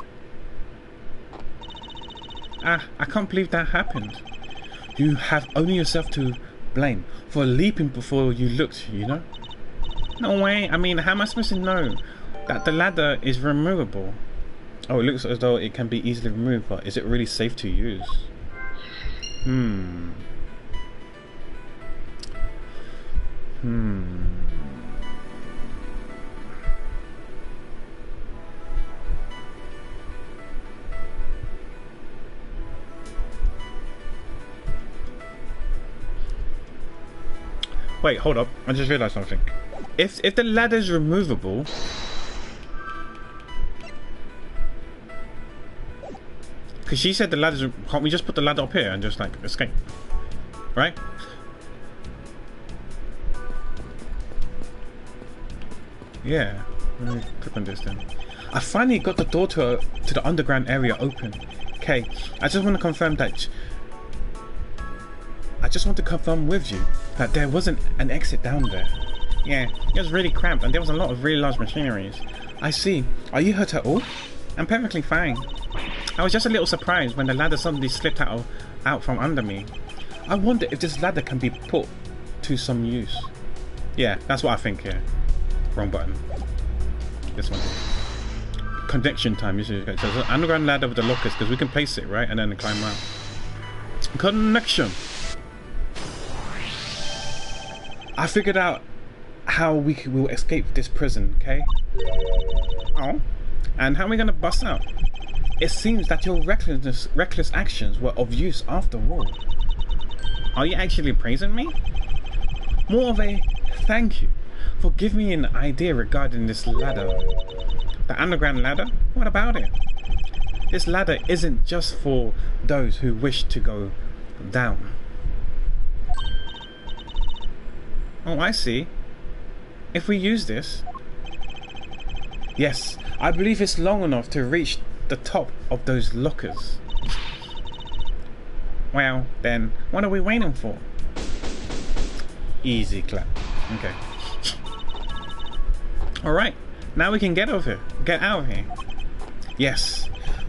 Ah, I can't believe that happened. You have only yourself to blame for leaping before you looked, you know? No way. I mean, how am I supposed to know that the ladder is removable? Oh, it looks as though it can be easily removed, but is it really safe to use? Wait, hold up. I just realised something. If the ladder's removable... Because she said the ladder's... Can't we just put the ladder up here and just, like, escape? Right? Yeah. Let me click on this then. I finally got the door to the underground area open. Okay, I just want to confirm that... I just want to confirm with you that there wasn't an exit down there. Yeah, it was really cramped and there was a lot of really large machineries. I see. Are you hurt at all? I'm perfectly fine. I was just a little surprised when the ladder suddenly slipped out from under me. I wonder if this ladder can be put to some use. Yeah, that's what I think here. Wrong button. This one. connection time. So there's an underground ladder with the lockers because we can place it right and then climb out. Connection. I figured out how we will escape this prison. Okay. Oh, and how are we gonna bust out? It seems that your reckless actions were of use after all. Are you actually praising me? More of a thank you for giving me an idea regarding this ladder. The underground ladder? What about it? This ladder isn't just for those who wish to go down. Oh, I see. If we use this... Yes, I believe it's long enough to reach the top of those lockers. Well, then, what are we waiting for? Easy clap. Okay. Alright, now we can get out of here. Yes,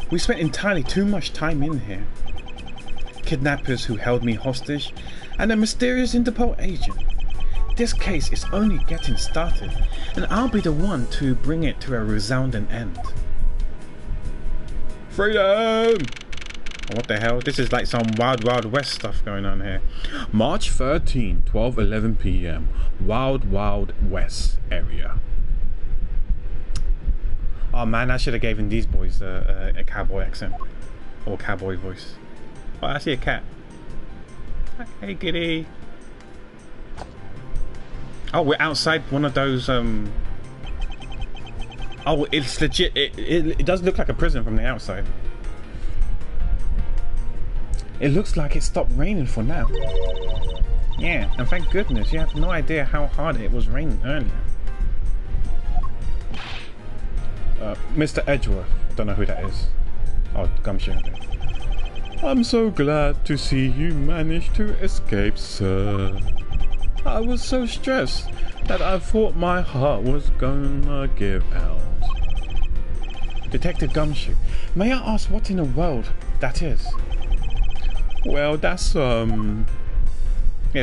we spent entirely too much time in here. Kidnappers who held me hostage, and a mysterious Interpol agent. This case is only getting started, and I'll be the one to bring it to a resounding end. Freedom! What the hell? This is like some Wild Wild West stuff going on here. March 13, 12:11 p.m. Wild Wild West area. Oh man, I should have given these boys a cowboy accent or cowboy voice. Oh, I see a cat. Hey, kitty. Oh, we're outside one of those. Oh, it's legit. It does look like a prison from the outside. It looks like it stopped raining for now. Yeah, and thank goodness. You have no idea how hard it was raining earlier. Mr. Edgeworth. I don't know who that is. Oh, Gumshoe. I'm so glad to see you managed to escape, sir. I was so stressed that I thought my heart was gonna give out. Detective Gumshoe, may I ask what in the world that is? Well, that's, yeah,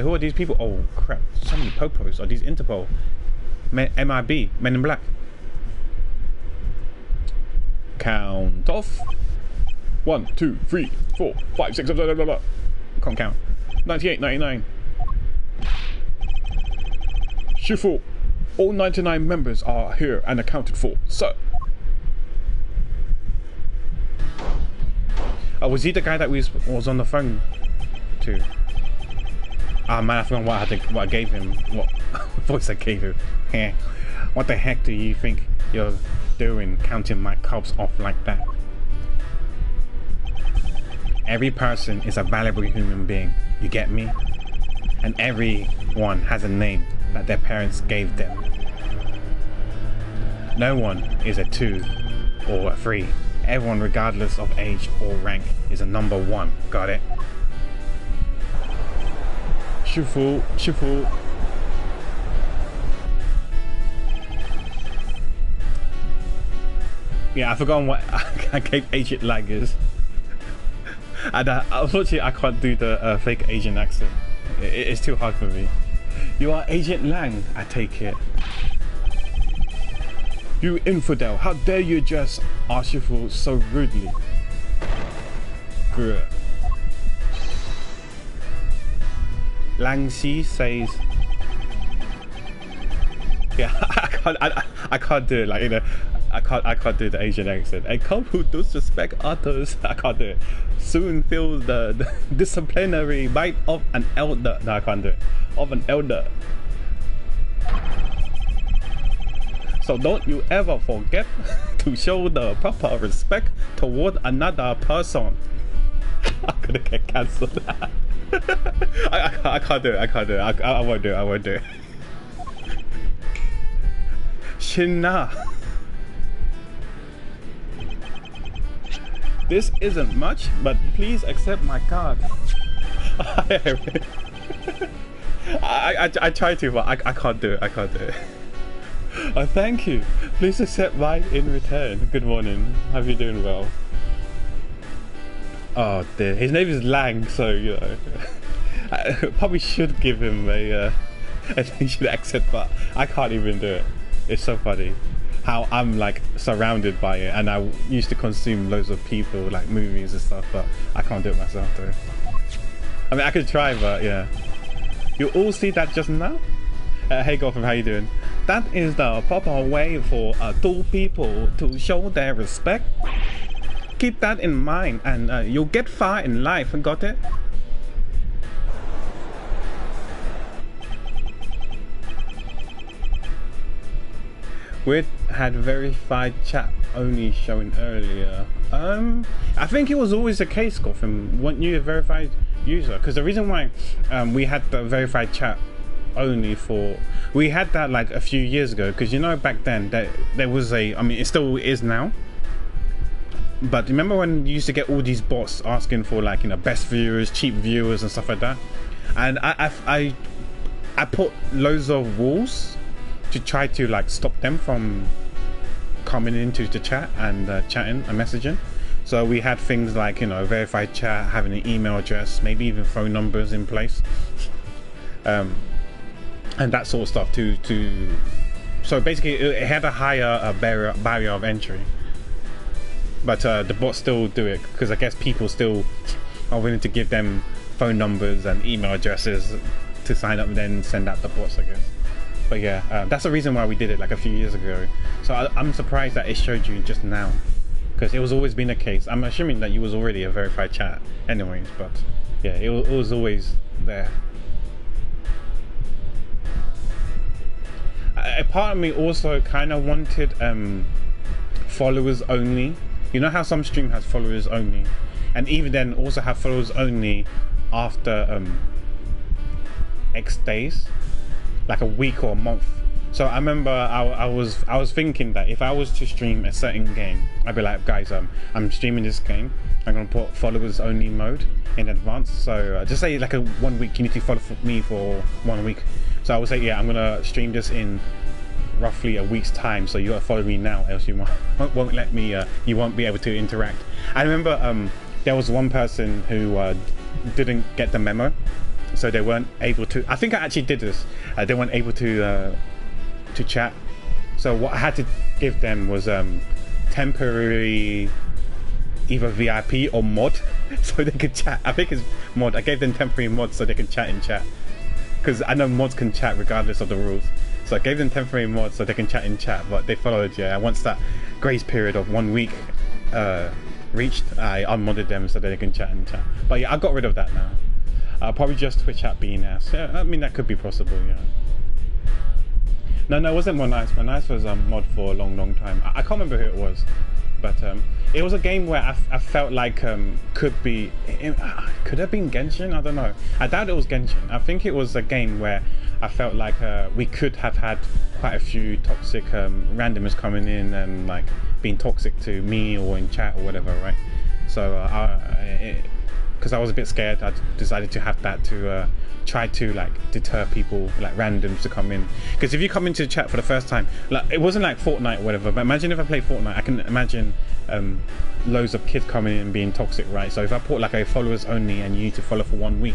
who are these people? Oh, crap. So many popos. Are these Interpol? MIB, Men in Black. Count off. 1, 2, 3, 4, 5, 6, blah, blah, blah, blah. Can't count. 98, 99. Shifu, all 99 members are here and accounted for, sir. Oh, was he the guy that was on the phone to? Ah man, I forgot what I gave him. What voice I gave him. Yeah. What the heck do you think you're doing, counting my cubs off like that? Every person is a valuable human being, you get me? And everyone has a name that their parents gave them. No one is a 2 or a 3. Everyone, regardless of age or rank, is a number 1. Got it? Shifu, Shifu. Yeah, I forgot what I gave Agent Laggers. And unfortunately, I can't do the fake Asian accent. It's too hard for me. You are Agent Lang, I take it. You infidel, how dare you address our Shifu so rudely? Grr. Lang Xi says... Yeah, I can't do it, like, you know, I can't do the Asian accent. A cub who disrespect others, I can't do it. Soon feel the disciplinary bite of an elder. No, I can't do it. Of an elder. So don't you ever forget to show the proper respect toward another person. I'm gonna get cancelled. I can't do it. I can't do it. I won't do it. I won't do it. Shinna. This isn't much, but please accept my card. I try to, but I can't do it. I can't do it. Oh, thank you. Please accept mine in return. Good morning. Hope you're doing well. Oh dear. His name is Lang, so you know. I probably should give him a an Asian accent, but I can't even do it. It's so funny. how I'm like surrounded by it, and I used to consume loads of people, like movies and stuff, but I can't do it myself though. I mean, I could try, but yeah. You all see that just now? Hey Gotham, how you doing? That is the proper way for two people to show their respect. Keep that in mind, and you'll get far in life. Got it? We had verified chat only showing earlier. I think it was always the case, Gotham. Weren't you a verified user? Because the reason why we had the verified chat only for, we had that like a few years ago, because you know back then that there was a, I mean it still is now, but remember when you used to get all these bots asking for like, you know, best viewers, cheap viewers and stuff like that, and I put loads of rules to try to like stop them from coming into the chat and chatting and messaging. So we had things like, you know, verified chat, having an email address, maybe even phone numbers in place, and that sort of stuff to so basically it had a higher barrier of entry, but the bots still do it because I guess people still are willing to give them phone numbers and email addresses to sign up and then send out the bots, I guess. But yeah, that's the reason why we did it like a few years ago. So I'm surprised that it showed you just now, because it was always been the case. I'm assuming that you was already a verified chat anyways, but yeah, it was always there. A part of me also kind of wanted followers only. You know how some stream has followers only, and even then also have followers only after X days, like a week or a month. So I remember I was thinking that if I was to stream a certain game, I'd be like, guys, I'm streaming this game, I'm gonna put followers only mode in advance. So just say like a 1 week, you need to follow me for 1 week. So I would say, yeah, I'm gonna stream this in roughly a week's time, so you gotta follow me now, else you won't let me, you won't be able to interact. I remember there was one person who didn't get the memo, so they weren't able to, I think I actually did this, they weren't able to chat. So what I had to give them was temporary either VIP or mod so they could chat. I think it's mod. I gave them temporary mod so they can chat in chat, because I know mods can chat regardless of the rules. So I gave them temporary mods so they can chat in chat, but they followed, yeah. And once that grace period of 1 week reached, I unmodded them so that they can chat in chat. But yeah, I got rid of that now. Probably just Twitch app being asked. Yeah, I mean that could be possible, yeah. No, it wasn't Monice. Monice was mod for a long time. I can't remember who it was, but it was a game where I felt like could have been Genshin. I don't know. I doubt it was Genshin. I think it was a game where I felt like we could have had quite a few toxic randomers coming in and like being toxic to me or in chat or whatever, right? So because I was a bit scared, I decided to have that to try to like deter people, like randoms, to come in. Because if you come into the chat for the first time, like it wasn't like Fortnite or whatever, but imagine if I play Fortnite, I can imagine loads of kids coming in and being toxic, right? So if I put like a followers only and you need to follow for 1 week,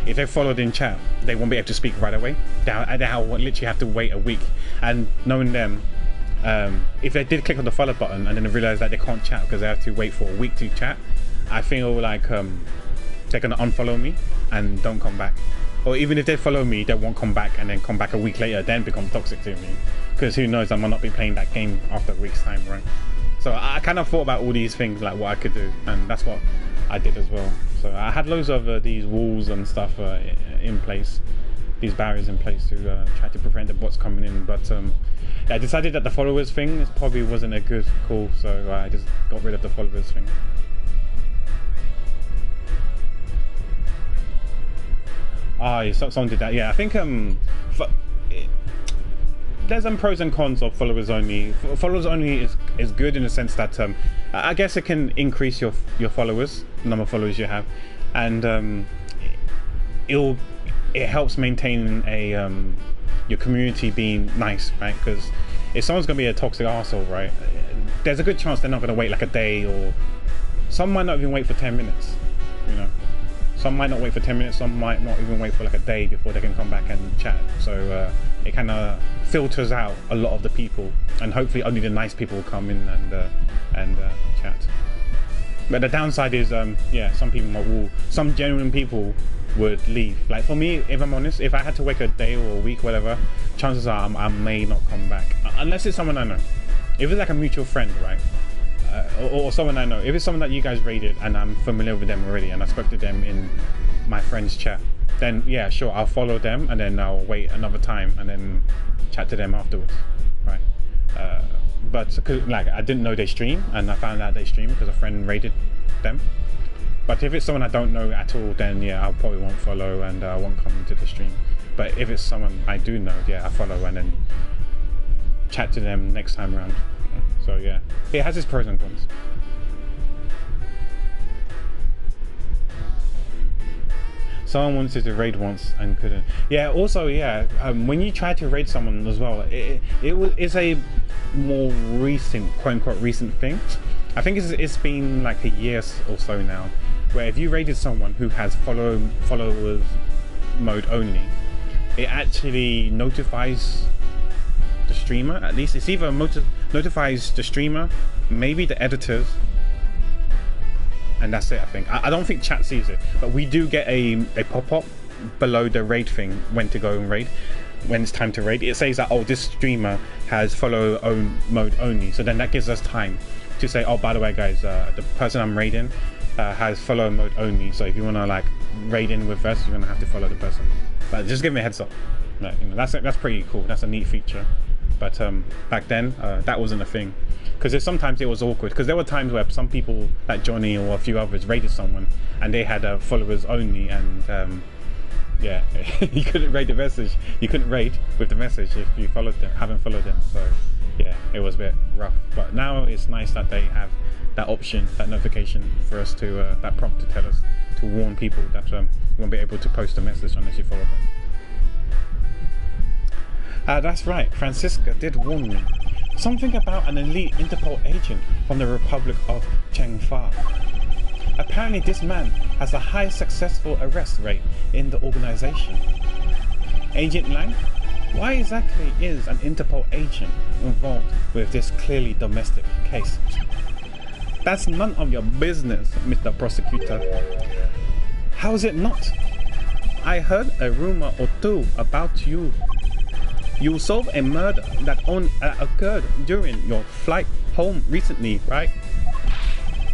if they followed in chat, they won't be able to speak right away. They'll literally have to wait a week. And knowing them, if they did click on the follow button and then realize that they can't chat because they have to wait for a week to chat, I feel like they're gonna unfollow me and don't come back. Or even if they follow me, they won't come back and then come back a week later, then become toxic to me. Because who knows, I might not be playing that game after a week's time, right? So I kind of thought about all these things, like what I could do, and that's what I did as well. So I had loads of these walls and stuff in place, these barriers in place to try to prevent the bots coming in. But I decided that the followers thing probably wasn't a good call, so I just got rid of the followers thing. Someone did that. Yeah, I think there's some pros and cons of followers only. Followers only is good in the sense that I guess it can increase your followers, the number of followers you have, and it helps maintain a your community being nice, right? Because if someone's gonna be a toxic arsehole, right, there's a good chance they're not gonna wait like a day, or some might not even wait for 10 minutes, you know. Some might not wait for 10 minutes, some might not even wait for like a day before they can come back and chat. So it kind of filters out a lot of the people, and hopefully only the nice people will come in and chat. But the downside is, yeah, some genuine people would leave. Like for me, if I'm honest, if I had to wait a day or a week, whatever, chances are I may not come back, unless it's someone I know. If it's like a mutual friend, right? Or someone I know. If it's someone that you guys raided and I'm familiar with them already and I spoke to them in my friend's chat, then yeah, sure, I'll follow them and then I'll wait another time and then chat to them afterwards, right? But like I didn't know they stream, and I found out they stream because a friend raided them. But if it's someone I don't know at all, then yeah, I probably won't follow and I won't come into the stream. But if it's someone I do know, yeah, I follow and then chat to them next time around. So yeah, it has its pros and cons. Someone wanted to raid once and couldn't. Yeah, also, yeah, when you try to raid someone as well, it's a more recent, quote-unquote recent thing. I think it's been like a year or so now, where if you raided someone who has followers mode only, it actually notifies the streamer. At least it's either notifies the streamer, maybe the editors, and that's it. I think I don't think chat sees it, but we do get a pop-up below the raid thing when to go and raid. When it's time to raid, it says that, oh, this streamer has follow mode only, so then that gives us time to say, oh, by the way guys, the person I'm raiding has follow mode only, so if you want to like raid in with us, you're gonna have to follow the person. But just give me a heads up. Like, you know, that's pretty cool. That's a neat feature. But back then that wasn't a thing, because sometimes it was awkward, because there were times where some people like Johnny or a few others raided someone and they had followers only, and yeah, you couldn't raid the message. You couldn't raid with the message if you haven't followed them. So yeah, it was a bit rough. But now it's nice that they have that option, that notification for us to that prompt to tell us, to warn people that you won't be able to post a message unless you follow them. That's right, Francisca did warn me. Something about an elite Interpol agent from the Republic of Chengfa. Apparently this man has the highest successful arrest rate in the organization. Agent Lang, why exactly is an Interpol agent involved with this clearly domestic case? That's none of your business, Mr. Prosecutor. How is it not? I heard a rumor or two about you. You solved a murder that occurred during your flight home recently, right?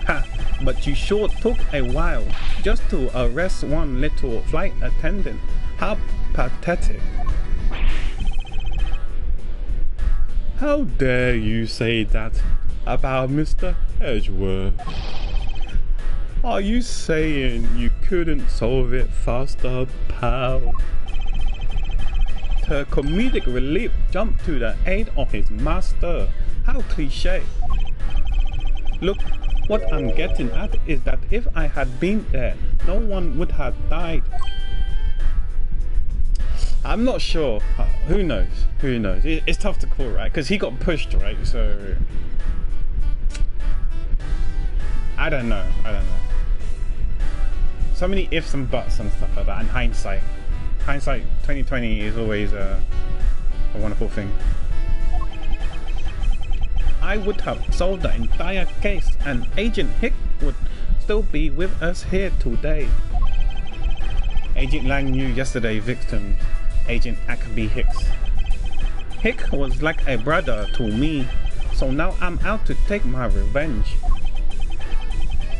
Ha, but you sure took a while just to arrest one little flight attendant. How pathetic. How dare you say that about Mr. Edgeworth? Are you saying you couldn't solve it faster, pal? The comedic relief jumped to the aid of his master. How cliche. Look, what I'm getting at is that if I had been there, no one would have died. I'm not sure. Who knows? Who knows? It's tough to call, right? Because he got pushed, right? So I don't know. So many ifs and buts and stuff like that, and hindsight 2020 is always a wonderful thing. I would have solved the entire case, and Agent Hick would still be with us here today. Agent Lang knew yesterday victim, Agent Ackerby Hicks. Hick was like a brother to me, so now I'm out to take my revenge.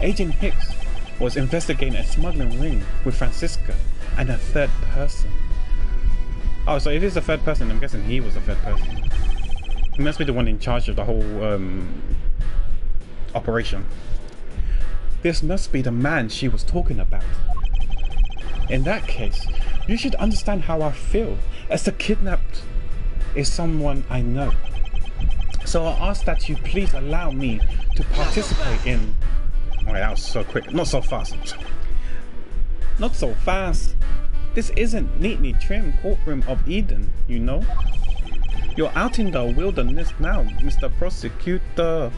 Agent Hicks was investigating a smuggling ring with Francisca and a third person. Oh, so if it's a third person, I'm guessing he was a third person. He must be the one in charge of the whole operation. This must be the man she was talking about. In that case, you should understand how I feel, as the kidnapped is someone I know. So I ask that you please allow me to participate in... Oh, that was so quick. Not so fast. Not so fast. This isn't neatly trimmed courtroom of Eden, you know. You're out in the wilderness now, Mr. Prosecutor,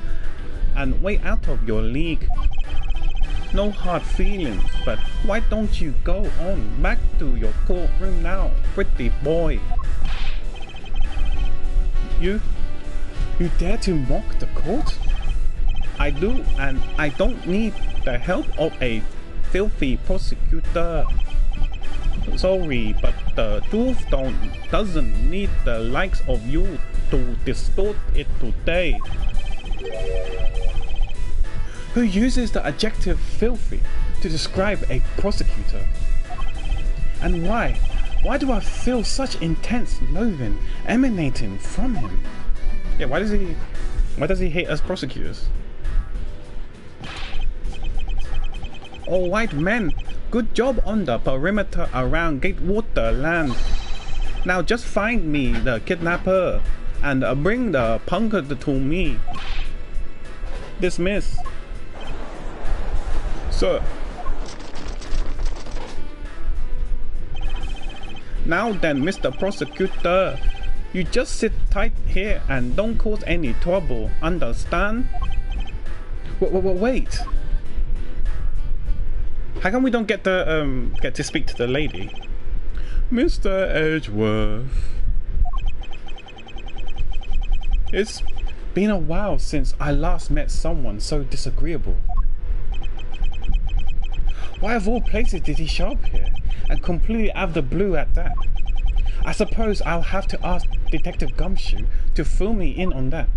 and way out of your league. No hard feelings, but why don't you go on back to your courtroom now, pretty boy? You dare to mock the court? I do, and I don't need the help of a filthy prosecutor. Sorry, but the truth doesn't need the likes of you to distort it today. Who uses the adjective filthy to describe a prosecutor? And why? Why do I feel such intense loathing emanating from him? Yeah, why does he hate us prosecutors? All white men, good job on the perimeter around Gatewater land. Now just find me the kidnapper and bring the punker to me. Dismiss. Sir. Now then, Mr. Prosecutor, you just sit tight here and don't cause any trouble, understand? Wait. How come we don't get to speak to the lady? Mr. Edgeworth. It's been a while since I last met someone so disagreeable. Why of all places did he show up here? And completely out of the blue at that. I suppose I'll have to ask Detective Gumshoe to fill me in on that.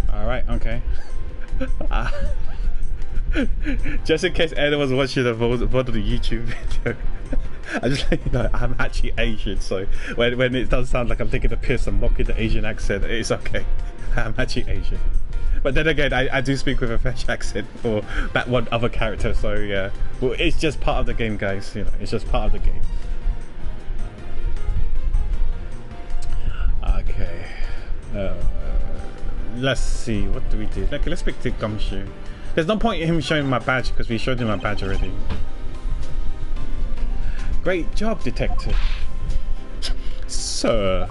Alright, okay. Just in case anyone was watching the YouTube video, I just let you know I'm actually Asian, so when it does sound like I'm taking a piss and mocking the Asian accent, it's okay. I'm actually Asian. But then again, I do speak with a French accent for that one other character, so yeah. Well, it's just part of the game, guys. You know, it's just part of the game. Okay. Let's see. What do we do? Okay, let's speak to Gumshoe. There's no point in him showing my badge because we showed him my badge already. Great job, detective. Sir.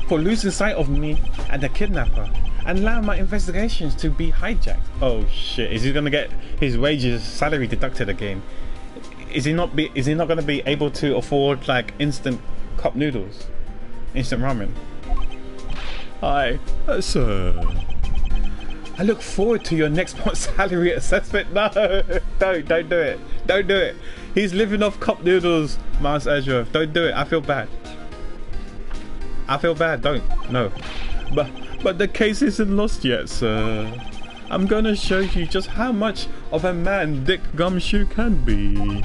For losing sight of me and the kidnapper and allowing my investigations to be hijacked. Oh shit, is he gonna get his wages, salary deducted again? Is he not gonna be able to afford like instant cup noodles? Instant ramen? Hi, sir. I look forward to your next month's salary assessment. No, don't do it. Don't do it. He's living off cup noodles, Miles Edgeworth. Don't do it. I feel bad. I feel bad. Don't. No. But the case isn't lost yet, sir. I'm gonna show you just how much of a man Dick Gumshoe can be.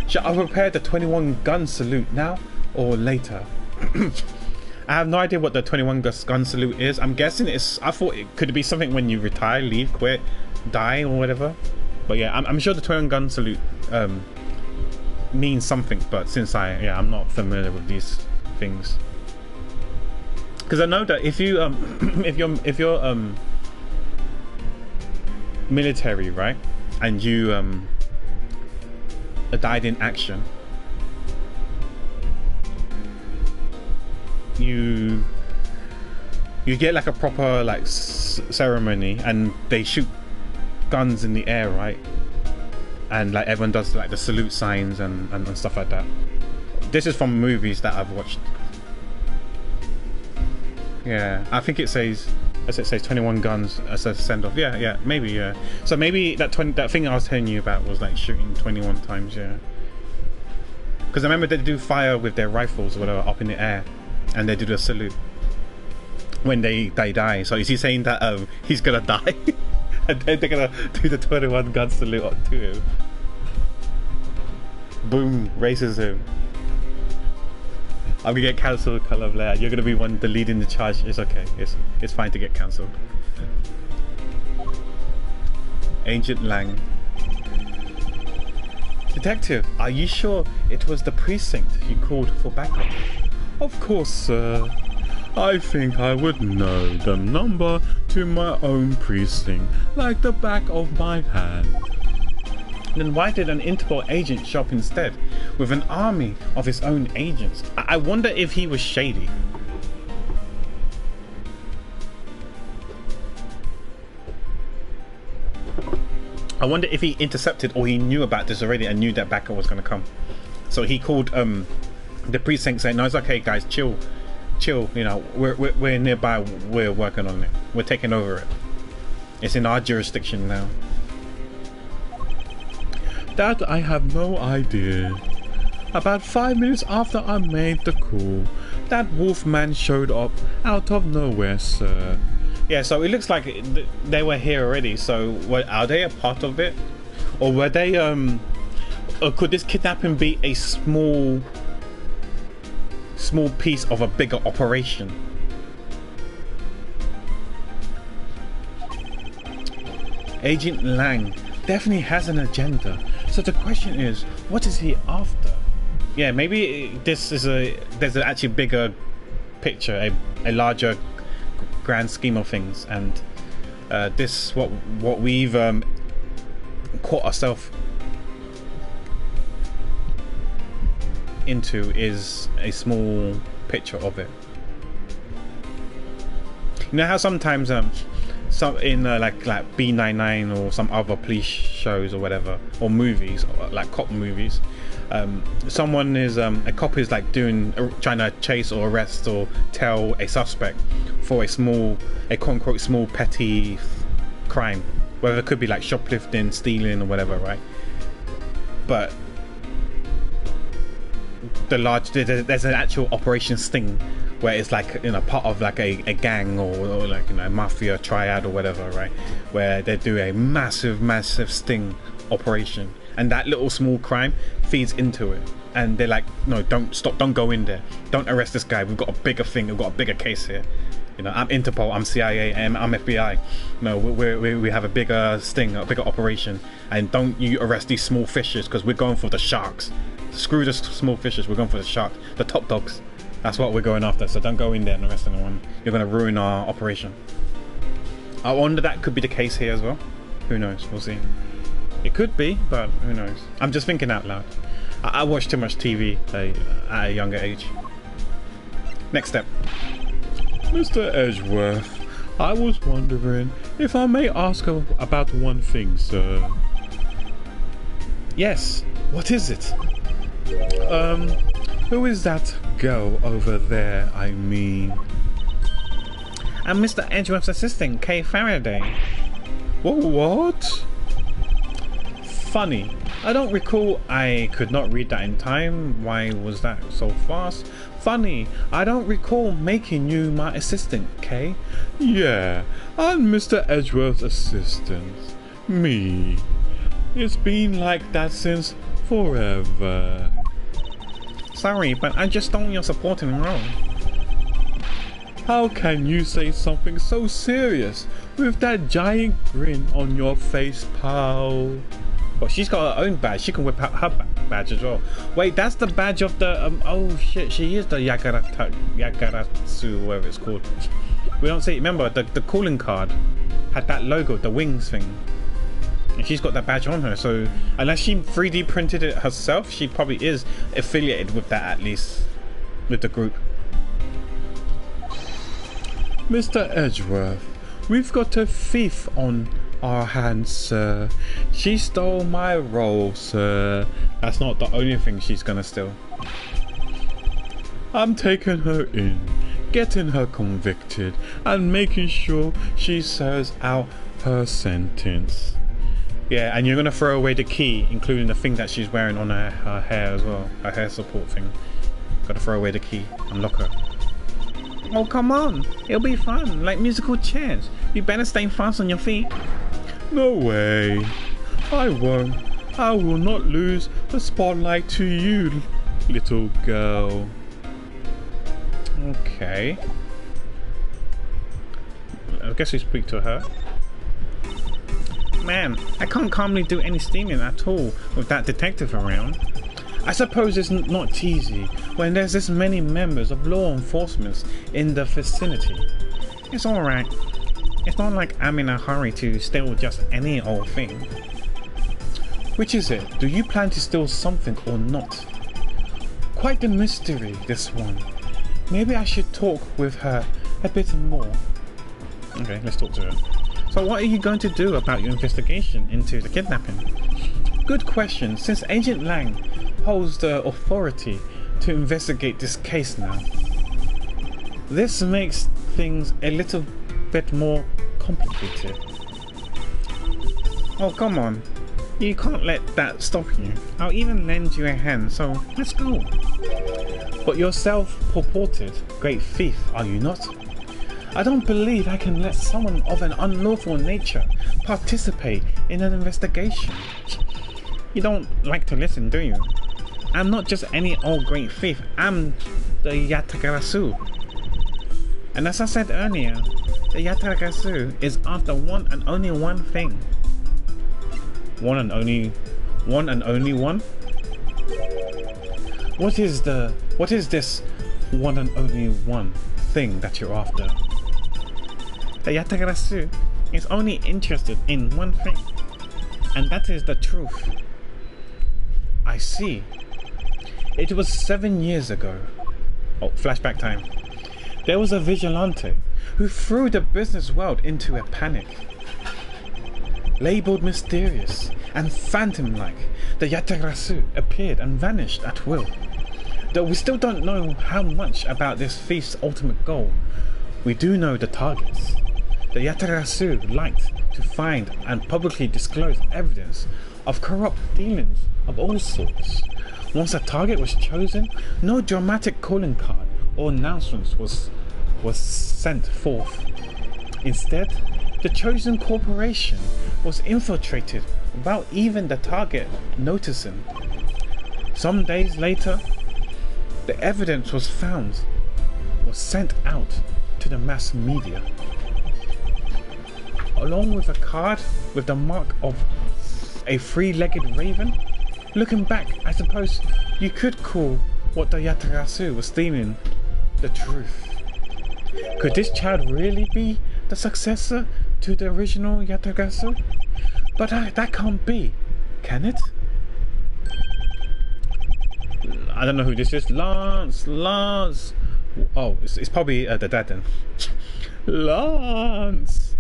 Shall I prepare the 21 gun salute now or later? I have no idea what the 21 gun salute is. I'm guessing I thought it could be something when you retire, leave, quit, die or whatever. But yeah, I'm sure the 21 gun salute means something, but since I'm not familiar with these things. Because I know that if you if you're military, right, and you died in action, you get like a proper like ceremony, and they shoot guns in the air, right, and like everyone does like the salute signs and stuff like that. This is from movies that I've watched. Yeah, I think it says 21 guns as a send-off. Yeah, maybe, yeah. So maybe that thing I was telling you about was like shooting 21 times, yeah. Because I remember they do fire with their rifles or whatever up in the air, and they do the salute when they die. So is he saying that he's gonna die, and then they're gonna do the 21 gun salute to him? Boom, races him. I'm gonna get cancelled, Colour of Lair. You're gonna be one the lead in the charge. It's okay. It's fine to get cancelled. Agent Lang. Detective, are you sure it was the precinct you called for backup? Of course, sir. I think I would know the number to my own precinct like the back of my hand. Then why did an Interpol agent show up instead, with an army of his own agents? I wonder if he was shady. I wonder if he intercepted or he knew about this already and knew that backup was going to come. So he called the precinct saying, no, it's okay guys, chill, you know, we're nearby, we're working on it, we're taking over it, it's in our jurisdiction now. That I have no idea. About 5 minutes after I made the call, that wolfman showed up out of nowhere, sir. Yeah, so it looks like they were here already. So are they a part of it, or were they or could this kidnapping be a small piece of a bigger operation? Agent Lang definitely has an agenda. So the question is, what is he after? Yeah, maybe this is there's an actually bigger picture, a larger grand scheme of things, and this what we've caught ourselves into is a small picture of it. You know how sometimes some in like B99 or some other police shows or whatever, or movies, or like cop movies, someone is a cop is like trying to chase or arrest or tell a suspect for a quote-unquote small petty crime, whether it could be like shoplifting, stealing or whatever, right? But there's an actual operation sting where it's like, you know, part of like a gang or like, you know, mafia triad or whatever, right, where they do a massive sting operation, and that little small crime feeds into it, and they're like, no, don't stop, don't go in there, don't arrest this guy, we've got a bigger thing, we've got a bigger case here, you know, I'm Interpol, I'm CIA, I'm FBI, no, we have a bigger sting, a bigger operation, and don't you arrest these small fishes, because we're going for the sharks. Screw the small fishes, we're going for the sharks, the top dogs. That's what we're going after, so don't go in there and arrest anyone. You're going to ruin our operation. I wonder that could be the case here as well. Who knows, we'll see. It could be, but who knows. I'm just thinking out loud. I watch too much TV at a younger age. Next step. Mr. Edgeworth, I was wondering if I may ask about one thing, sir. Yes, what is it? Who is that girl over there, I mean? I'm Mr. Edgeworth's assistant, Kay Faraday. What? Funny. I don't recall. I could not read that in time. Why was that so fast? Funny. I don't recall making you my assistant, Kay. Yeah, I'm Mr. Edgeworth's assistant. Me. It's been like that since forever. Sorry, but I just stole your supporting role. How can you say something so serious with that giant grin on your face, pal? Well, she's got her own badge. She can whip out her badge as well. Wait, that's the badge of the oh shit, she is the Yagaratsu, whatever it's called. We don't see it. Remember, the calling card had that logo, the wings thing. And she's got that badge on her, so unless she 3D printed it herself, she probably is affiliated with that, at least with the group. Mr. Edgeworth, we've got a thief on our hands, sir. She stole my role, sir. That's not the only thing she's gonna steal. I'm taking her in, getting her convicted, and making sure she serves out her sentence. Yeah, and you're gonna throw away the key, including the thing that she's wearing on her hair as well, her hair support thing. Gotta throw away the key, unlock her. Oh, come on, it'll be fun, like musical chairs. You better stay fast on your feet. No way. I won't. I will not lose the spotlight to you, little girl. Okay. I guess we speak to her. Man, I can't calmly do any steaming at all with that detective around. I suppose it's not easy when there's this many members of law enforcement in the vicinity. It's alright. It's not like I'm in a hurry to steal just any old thing. Which is it? Do you plan to steal something or not? Quite the mystery, this one. Maybe I should talk with her a bit more. Okay, let's talk to her. So what are you going to do about your investigation into the kidnapping? Good question, since Agent Lang holds the authority to investigate this case now. This makes things a little bit more complicated. Oh, come on. You can't let that stop you. I'll even lend you a hand, so let's go. But you're self-purported great thief, are you not? I don't believe I can let someone of an unlawful nature participate in an investigation. You don't like to listen, do you? I'm not just any old great thief, I'm the Yatagarasu. And as I said earlier, the Yatagarasu is after one and only one thing. One and only one? What is this one and only one thing that you're after? The Yatagarasu is only interested in one thing, and that is the truth. I see. It was 7 years ago. Oh, flashback time. There was a vigilante who threw the business world into a panic. Labelled mysterious and phantom-like, the Yatagarasu appeared and vanished at will. Though we still don't know how much about this thief's ultimate goal, we do know the targets. The Yatagarasu liked to find and publicly disclose evidence of corrupt dealings of all sorts. Once a target was chosen, no dramatic calling card or announcements was sent forth. Instead, the chosen corporation was infiltrated without even the target noticing. Some days later, the evidence was sent out to the mass media, along with a card with the mark of a three-legged raven. Looking back, I suppose you could call what the Yatagarasu was stealing the truth. Could this child really be the successor to the original Yatagarasu? But that can't be, can it? I don't know who this is. Lance. Oh, it's probably the dad then. Lance,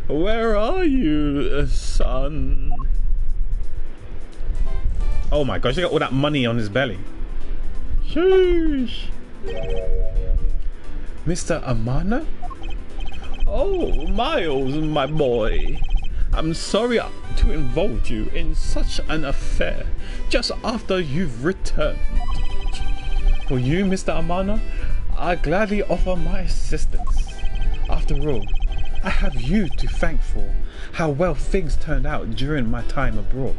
where are you, son? Oh my gosh, he got all that money on his belly. Sheesh. Mr. Amano? Oh, Miles, my boy. I'm sorry to involve you in such an affair just after you've returned. For you, Mr. Amano, I gladly offer my assistance. After all, I have you to thank for how well things turned out during my time abroad.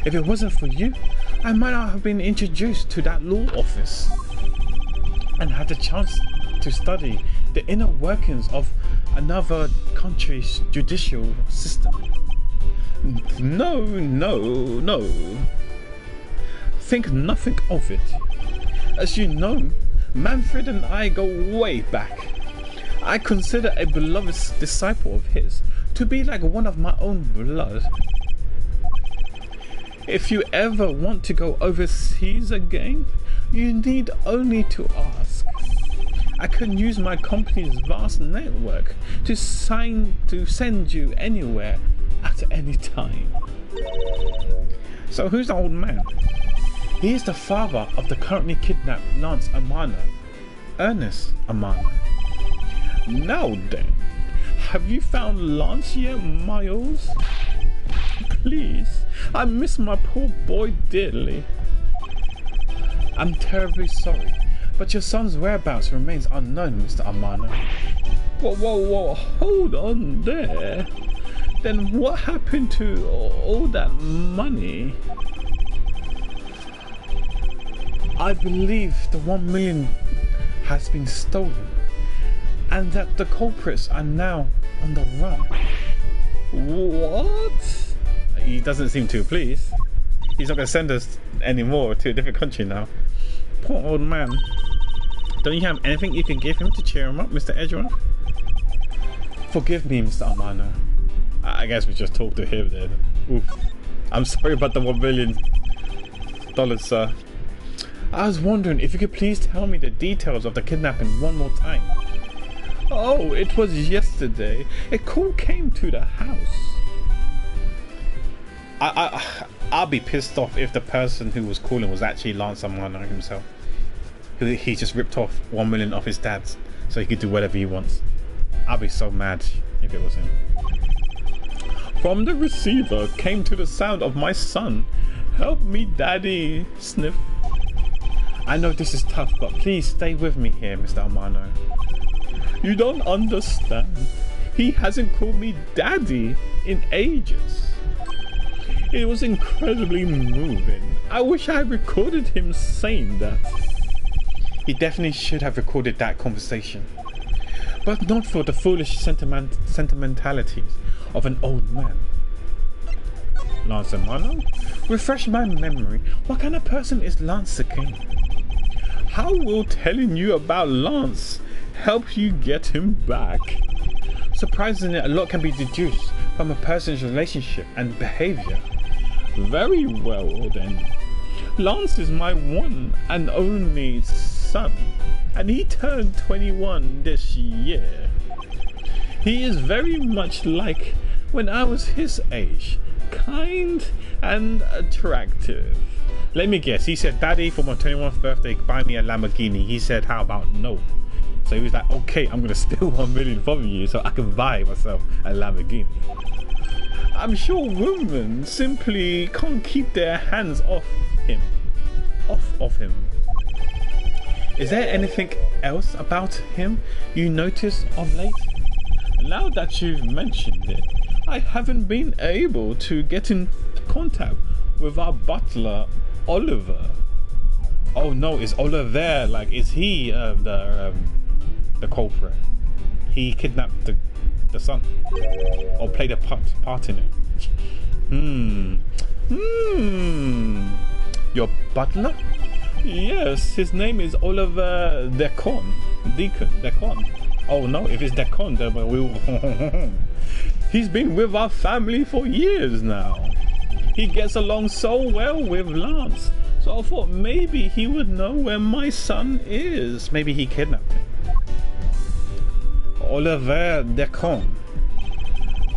If it wasn't for you, I might not have been introduced to that law office and had the chance to study the inner workings of another country's judicial system. No. Think nothing of it. As you know, Manfred and I go way back. I consider a beloved disciple of his to be like one of my own blood. If you ever want to go overseas again, you need only to ask. I can use my company's vast network to send you anywhere at any time. So who's the old man? He is the father of the currently kidnapped Lance Amano, Ernest Amano. Now then, have you found Lance yet, Miles? Please, I miss my poor boy dearly. I'm terribly sorry, but your son's whereabouts remains unknown, Mr. Amano. Whoa, hold on there. Then what happened to all that money? I believe the 1 million has been stolen, and that the culprits are now on the run. What? He doesn't seem too pleased. He's not going to send us anymore to a different country now. Poor old man. Don't you have anything you can give him to cheer him up, Mr. Edgeworth? Forgive me, Mr. Amano. I guess we just talked to him then. Oof. I'm sorry about the $1 million, sir. I was wondering if you could please tell me the details of the kidnapping one more time. Oh, it was yesterday. A call came to the house. I'll be pissed off if the person who was calling was actually Lance Amano himself. He just ripped off 1 million off his dad's so he could do whatever he wants. I'll be so mad if it was him. From the receiver came to the sound of my son. Help me, daddy. Sniff. I know this is tough, but please stay with me here, Mr. Amano. You don't understand. He hasn't called me daddy in ages. It was incredibly moving. I wish I recorded him saying that. He definitely should have recorded that conversation. But not for the foolish sentimentalities of an old man. Lance Amano? Refresh my memory. What kind of person is Lance the King? How will telling you about Lance help you get him back? Surprisingly, a lot can be deduced from a person's relationship and behavior. Very well then. Lance is my one and only son, and he turned 21 this year. He is very much like when I was his age, kind and attractive. Let me guess, he said, Daddy, for my 21st birthday, buy me a Lamborghini. He said, how about no? So he was like, okay, I'm gonna steal 1 million from you so I can buy myself a Lamborghini. I'm sure women simply can't keep their hands off him. Off him. Is there anything else about him you notice of late? Now that you've mentioned it, I haven't been able to get in contact with our butler, Oliver. Oh no, is Oliver there? Like, is he the culprit? He kidnapped the son, or played a part in it. Your butler? Yes, his name is Oliver Deacon. Oh no, if it's Deacon, then we'll... He's been with our family for years now. He gets along so well with Lance, so I thought maybe he would know where my son is. Maybe he kidnapped him. Oliver Deacon.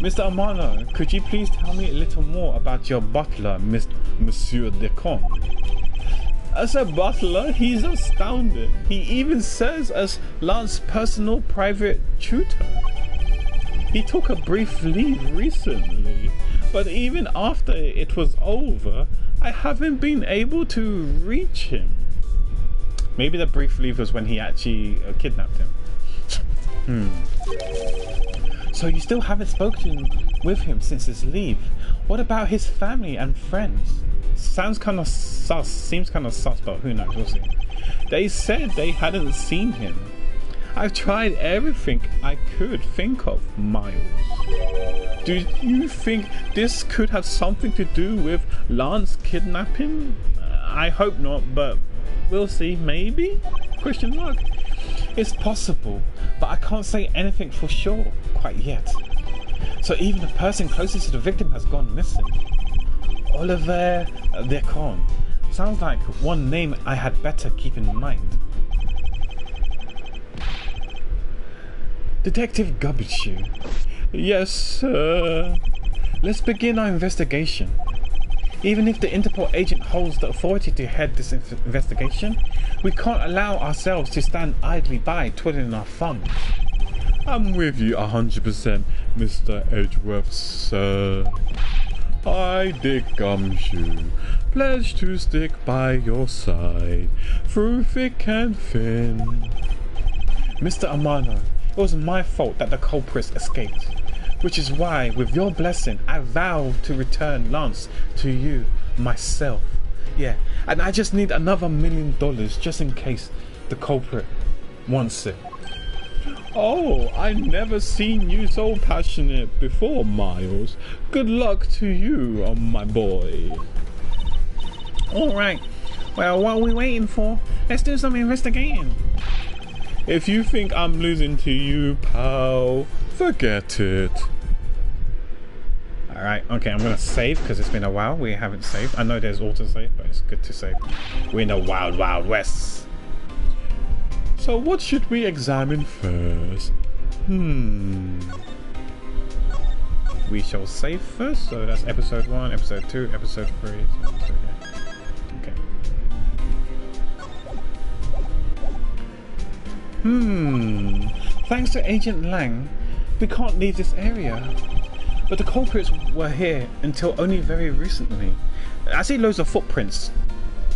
Mr. Amano, could you please tell me a little more about your butler, Monsieur Deacon? As a butler, he's astounding. He even serves as Lance's personal private tutor. He took a brief leave recently, but even after it was over, I haven't been able to reach him. Maybe the brief leave was when he actually kidnapped him. So you still haven't spoken with him since his leave. What about his family and friends? Sounds kind of sus, seems kind of sus, but who knows, we'll see. They said they hadn't seen him. I've tried everything I could think of, Miles. Do you think this could have something to do with Lance kidnapping? I hope not, but we'll see, maybe? Question mark. It's possible, but I can't say anything for sure quite yet. So even the person closest to the victim has gone missing. Oliver Deacon. Sounds like one name I had better keep in mind. Detective Gubbichu. Yes, sir. Let's begin our investigation. Even if the Interpol agent holds the authority to head this investigation, we can't allow ourselves to stand idly by twiddling our thumbs. I'm with you 100%, Mr. Edgeworth, sir. I, Dick Gumshoe, pledge to stick by your side through thick and thin. Mr. Amano, it was my fault that the culprits escaped, which is why, with your blessing, I vow to return Lance to you myself. Yeah, and I just need another $1 million just in case the culprit wants it. Oh, I never seen you so passionate before, Miles. Good luck to you, my boy. Alright, well, what are we waiting for? Let's do some investigating. If you think I'm losing to you, pal, forget it. Alright, okay, I'm gonna save because it's been a while. We haven't saved. I know there's autosave, but it's good to save. We're in the wild, wild west. So what should we examine first? We shall save first. So that's episode 1, episode 2, episode 3. Okay. Thanks to Agent Lang, we can't leave this area. But the culprits were here until only very recently. I see loads of footprints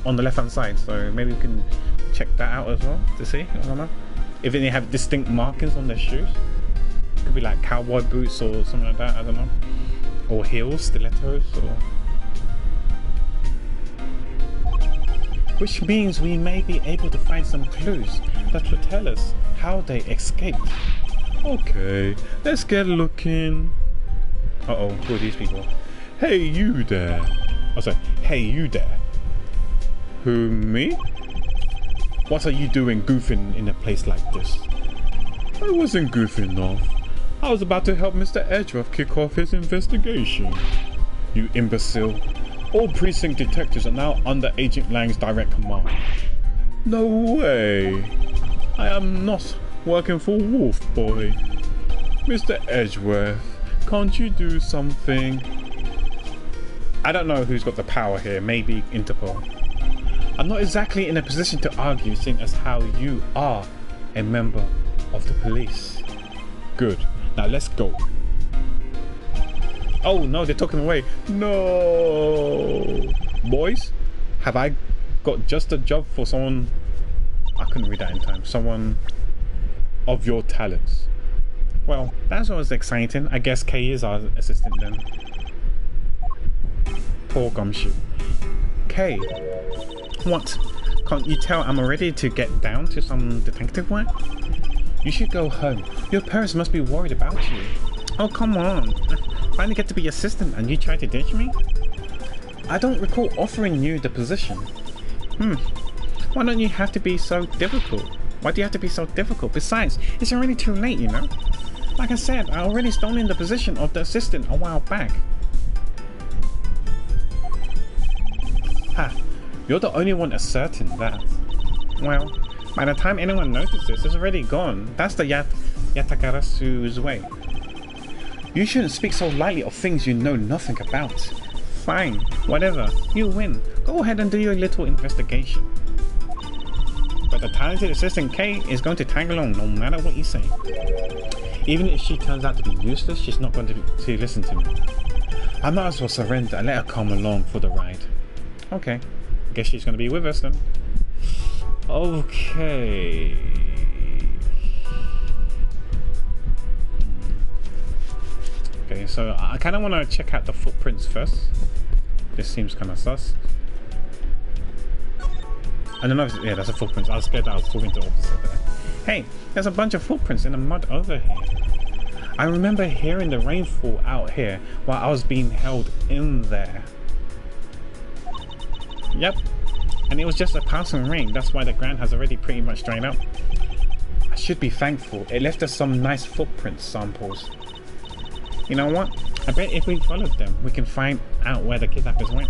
on the left hand side, so maybe we can check that out as well to see. I don't know if they have distinct markings on their shoes. Could be like cowboy boots or something like that. I don't know, or heels, stilettos, or which means we may be able to find some clues that will tell us how they escaped. Okay, let's get looking. Uh-oh, who are these people? Hey, you there. Oh, sorry. Hey, you there. Who, me? What are you doing goofing in a place like this? I wasn't goofing off. I was about to help Mr. Edgeworth kick off his investigation. You imbecile. All precinct detectives are now under Agent Lang's direct command. No way. I am not working for Wolf Boy. Mr. Edgeworth, can't you do something? I don't know who's got the power here, maybe Interpol. I'm not exactly in a position to argue, seeing as how you are a member of the police. Good, now let's go. Oh no, they're talking away. No! Boys, have I got just a job for someone... I couldn't read that in time. Someone of your talents. Well, that's always exciting. I guess Kay is our assistant then. Poor Gumshoe. Kay, what? Can't you tell I'm ready to get down to some detective work? You should go home. Your parents must be worried about you. Oh, come on. I finally get to be assistant and you try to ditch me? I don't recall offering you the position. Why don't you have to be so difficult? Why do you have to be so difficult? Besides, it's already too late, you know? Like I said, I already stolen the position of the assistant a while back. Ha, you're the only one asserting that. Well, by the time anyone notices, it's already gone. That's the Yatakarasu's way. You shouldn't speak so lightly of things you know nothing about. Fine, whatever, you win. Go ahead and do your little investigation. But the talented assistant Kay is going to tag along no matter what you say. Even if she turns out to be useless, she's not going to listen to me. I might as well surrender and let her come along for the ride. Okay, I guess she's going to be with us then. Okay. Okay, so I kind of want to check out the footprints first. This seems kind of sus. I don't know if yeah, that's a footprint. I was scared that I was talking to the officer there. Hey, there's a bunch of footprints in the mud over here. I remember hearing the rainfall out here while I was being held in there. Yep, and it was just a passing rain. That's why the ground has already pretty much dried up. I should be thankful. It left us some nice footprint samples. You know what? I bet if we followed them, we can find out where the kidnappers went.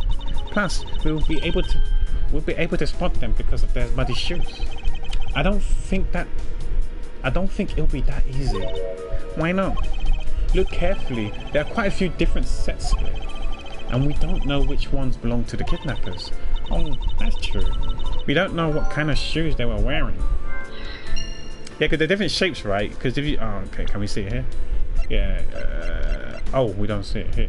Plus, we'll be able to spot them because of their muddy shoes. I don't think it'll be that easy. Why not? Look carefully. There are quite a few different sets here, and we don't know which ones belong to the kidnappers. Oh, that's true. We don't know what kind of shoes they were wearing. Yeah, because they're different shapes, right? Because if you... Oh, okay. Can we see it here? Yeah. Oh, we don't see it here.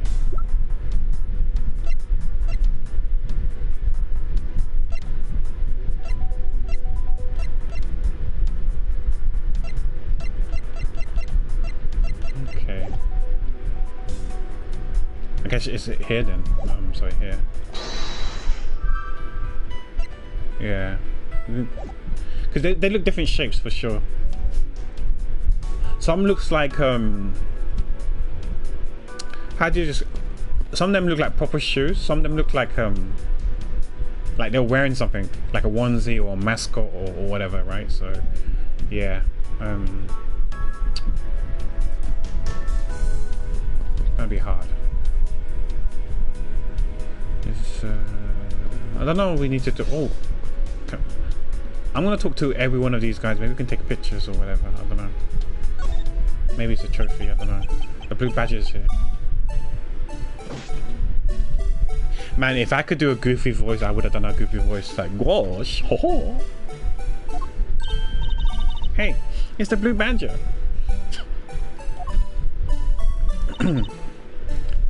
Okay. I guess is it here then? No, I'm sorry, here. Yeah. Because they look different shapes for sure. Some looks like how do you just... Some of them look like proper shoes. Some of them look like they're wearing something like a onesie or a mascot or whatever, right? So yeah, it's gonna be hard. It's, I don't know what we need to do. Oh, okay. I'm gonna talk to every one of these guys. Maybe we can take pictures or whatever. I don't know. Maybe it's a trophy, I don't know. The blue badger is here. Man, if I could do a goofy voice, I would have done a goofy voice like, gosh, ho ho. Hey, it's the blue badger.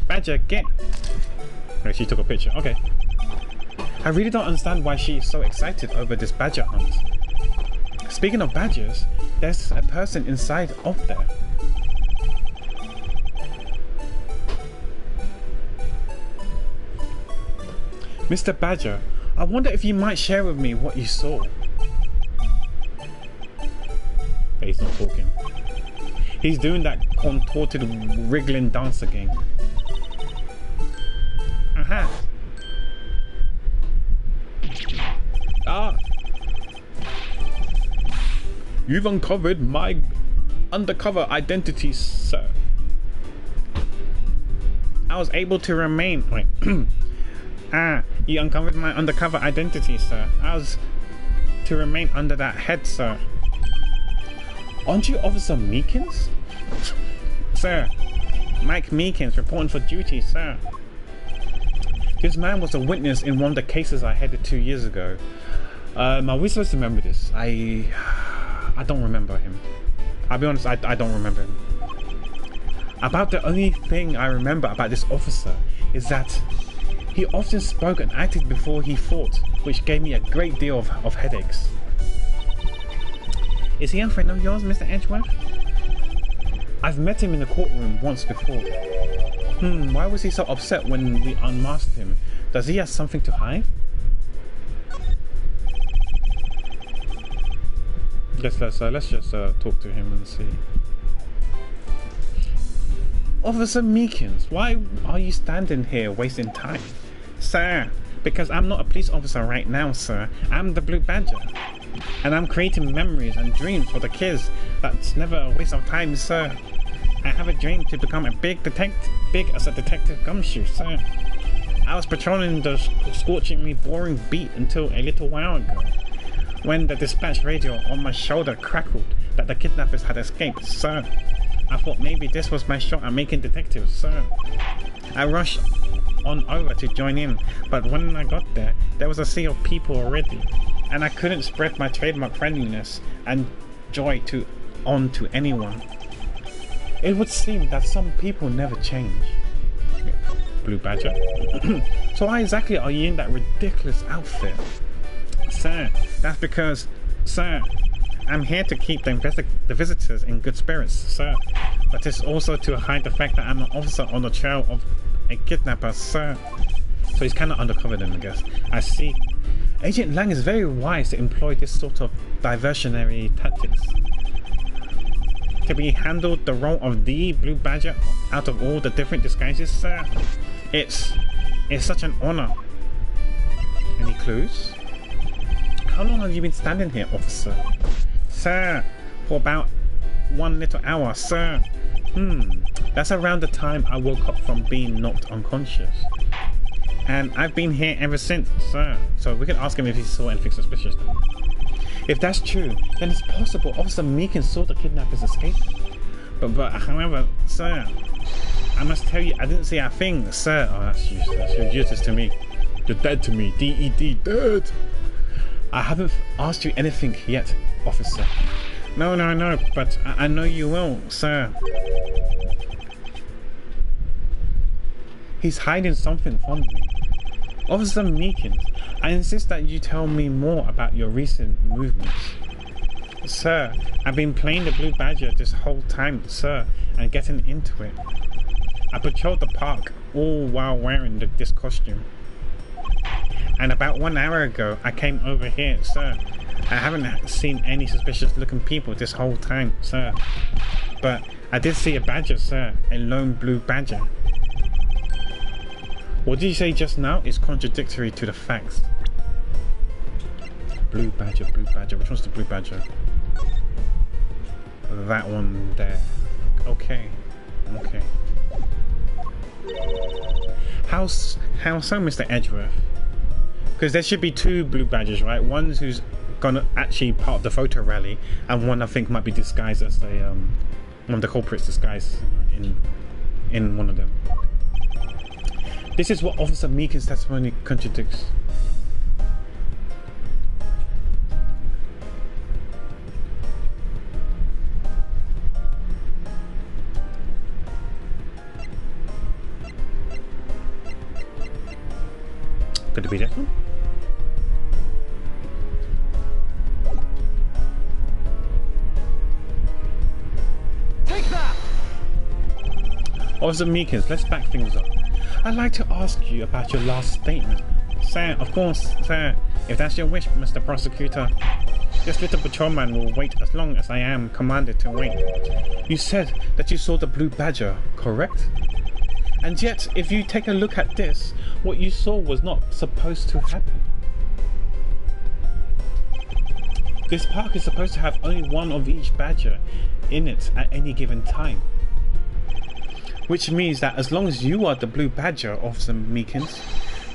Badger, get. Okay, she took a picture. Okay. I really don't understand why she is so excited over this badger hunt. Speaking of badgers, there's a person inside of there. Mr. Badger, I wonder if you might share with me what you saw. He's not talking. He's doing that contorted wriggling dance again. Aha! Ah! You've uncovered my undercover identity, sir. I was able to remain. Wait. You uncovered my undercover identity, sir. I was to remain under that head, sir. Aren't you Officer Meekins? Sir, Mike Meekins reporting for duty, sir. This man was a witness in one of the cases I headed 2 years ago. Are we supposed to remember this? I don't remember him. I'll be honest, I don't remember him. About the only thing I remember about this officer is that he often spoke and acted before he fought, which gave me a great deal of headaches. Is he a friend of yours, Mr. Edgeworth? I've met him in the courtroom once before. Why was he so upset when we unmasked him? Does he have something to hide? Let's just talk to him and see. Officer Meekins, why are you standing here wasting time? Sir, because I'm not a police officer right now, sir. I'm the Blue Badger. And I'm creating memories and dreams for the kids. That's never a waste of time, sir. I have a dream to become a big as a detective gumshoe, sir. I was patrolling the scorchingly boring beat until a little while ago, when the dispatch radio on my shoulder crackled that the kidnappers had escaped, sir. I thought maybe this was my shot at making detectives, sir. I rushed on over to join in, but when I got there, there was a sea of people already, and I couldn't spread my trademark friendliness and joy onto anyone. It would seem that some people never change. Blue Badger. So why exactly are you in that ridiculous outfit? Sir, that's because, sir, I'm here to keep the visitors in good spirits, sir. But it's also to hide the fact that I'm an officer on the trail of a kidnapper, sir. So he's kind of undercover then, I guess. I see. Agent Lang is very wise to employ this sort of diversionary tactics. To be handled the role of the Blue Badger out of all the different disguises, sir. It's such an honor. Any clues? How long have you been standing here, officer? Sir, for about 1 little hour, sir. That's around the time I woke up from being knocked unconscious. And I've been here ever since, sir. So we can ask him if he saw anything suspicious then. If that's true, then it's possible Officer Meekins saw the kidnappers escape. But however, sir, I must tell you, I didn't see a thing, sir. Oh, that's useless. You're useless to me. You're dead to me. D-E-D, dead. I haven't asked you anything yet, officer. No, but I know you will, sir. He's hiding something from me. Officer Meekins, I insist that you tell me more about your recent movements. Sir, I've been playing the Blue Badger this whole time, sir, and getting into it. I patrolled the park, all while wearing this costume. And about 1 hour ago, I came over here, sir. I haven't seen any suspicious looking people this whole time, sir. But I did see a badger, sir, a lone blue badger. What did you say just now is contradictory to the facts. Blue badger, blue badger. Which one's the blue badger? That one there. Okay. How so, Mr. Edgeworth? Because there should be 2 blue badgers, right? One who's gonna actually part of the photo rally, and one I think might be disguised as One of the culprits disguised in one of them. This is what Officer Meekin's testimony contradicts. Could it be this one? Take that! Officer Meekins, let's back things up. I'd like to ask you about your last statement. Sir, of course, sir. If that's your wish, Mr. Prosecutor. This little patrolman will wait as long as I am commanded to wait. You said that you saw the blue badger, correct? And yet, if you take a look at this, what you saw was not supposed to happen. This park is supposed to have only one of each badger in it at any given time. Which means that as long as you are the blue badger, Officer Meekins,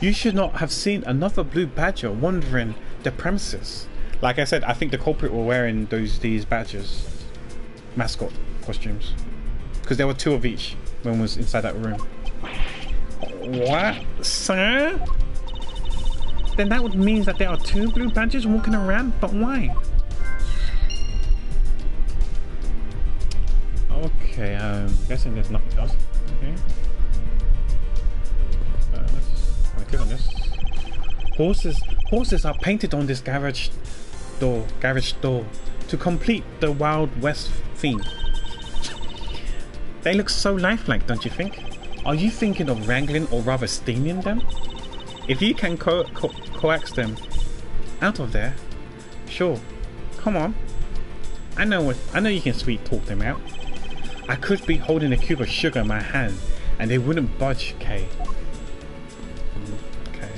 you should not have seen another blue badger wandering the premises. Like I said, I think the culprit were wearing these badgers, mascot costumes, because there were two of each when was inside that room. What, sir? Then that would mean that there are two blue badgers walking around, but why? Okay, guessing there's nothing else. Okay. Let's click on this. Horses are painted on this garage door to complete the Wild West theme. They look so lifelike, don't you think? Are you thinking of wrangling or rather stealing them? If you can coax them out of there, sure. Come on. I know you can sweet talk them out. I could be holding a cube of sugar in my hand and they wouldn't budge, Kay. Okay.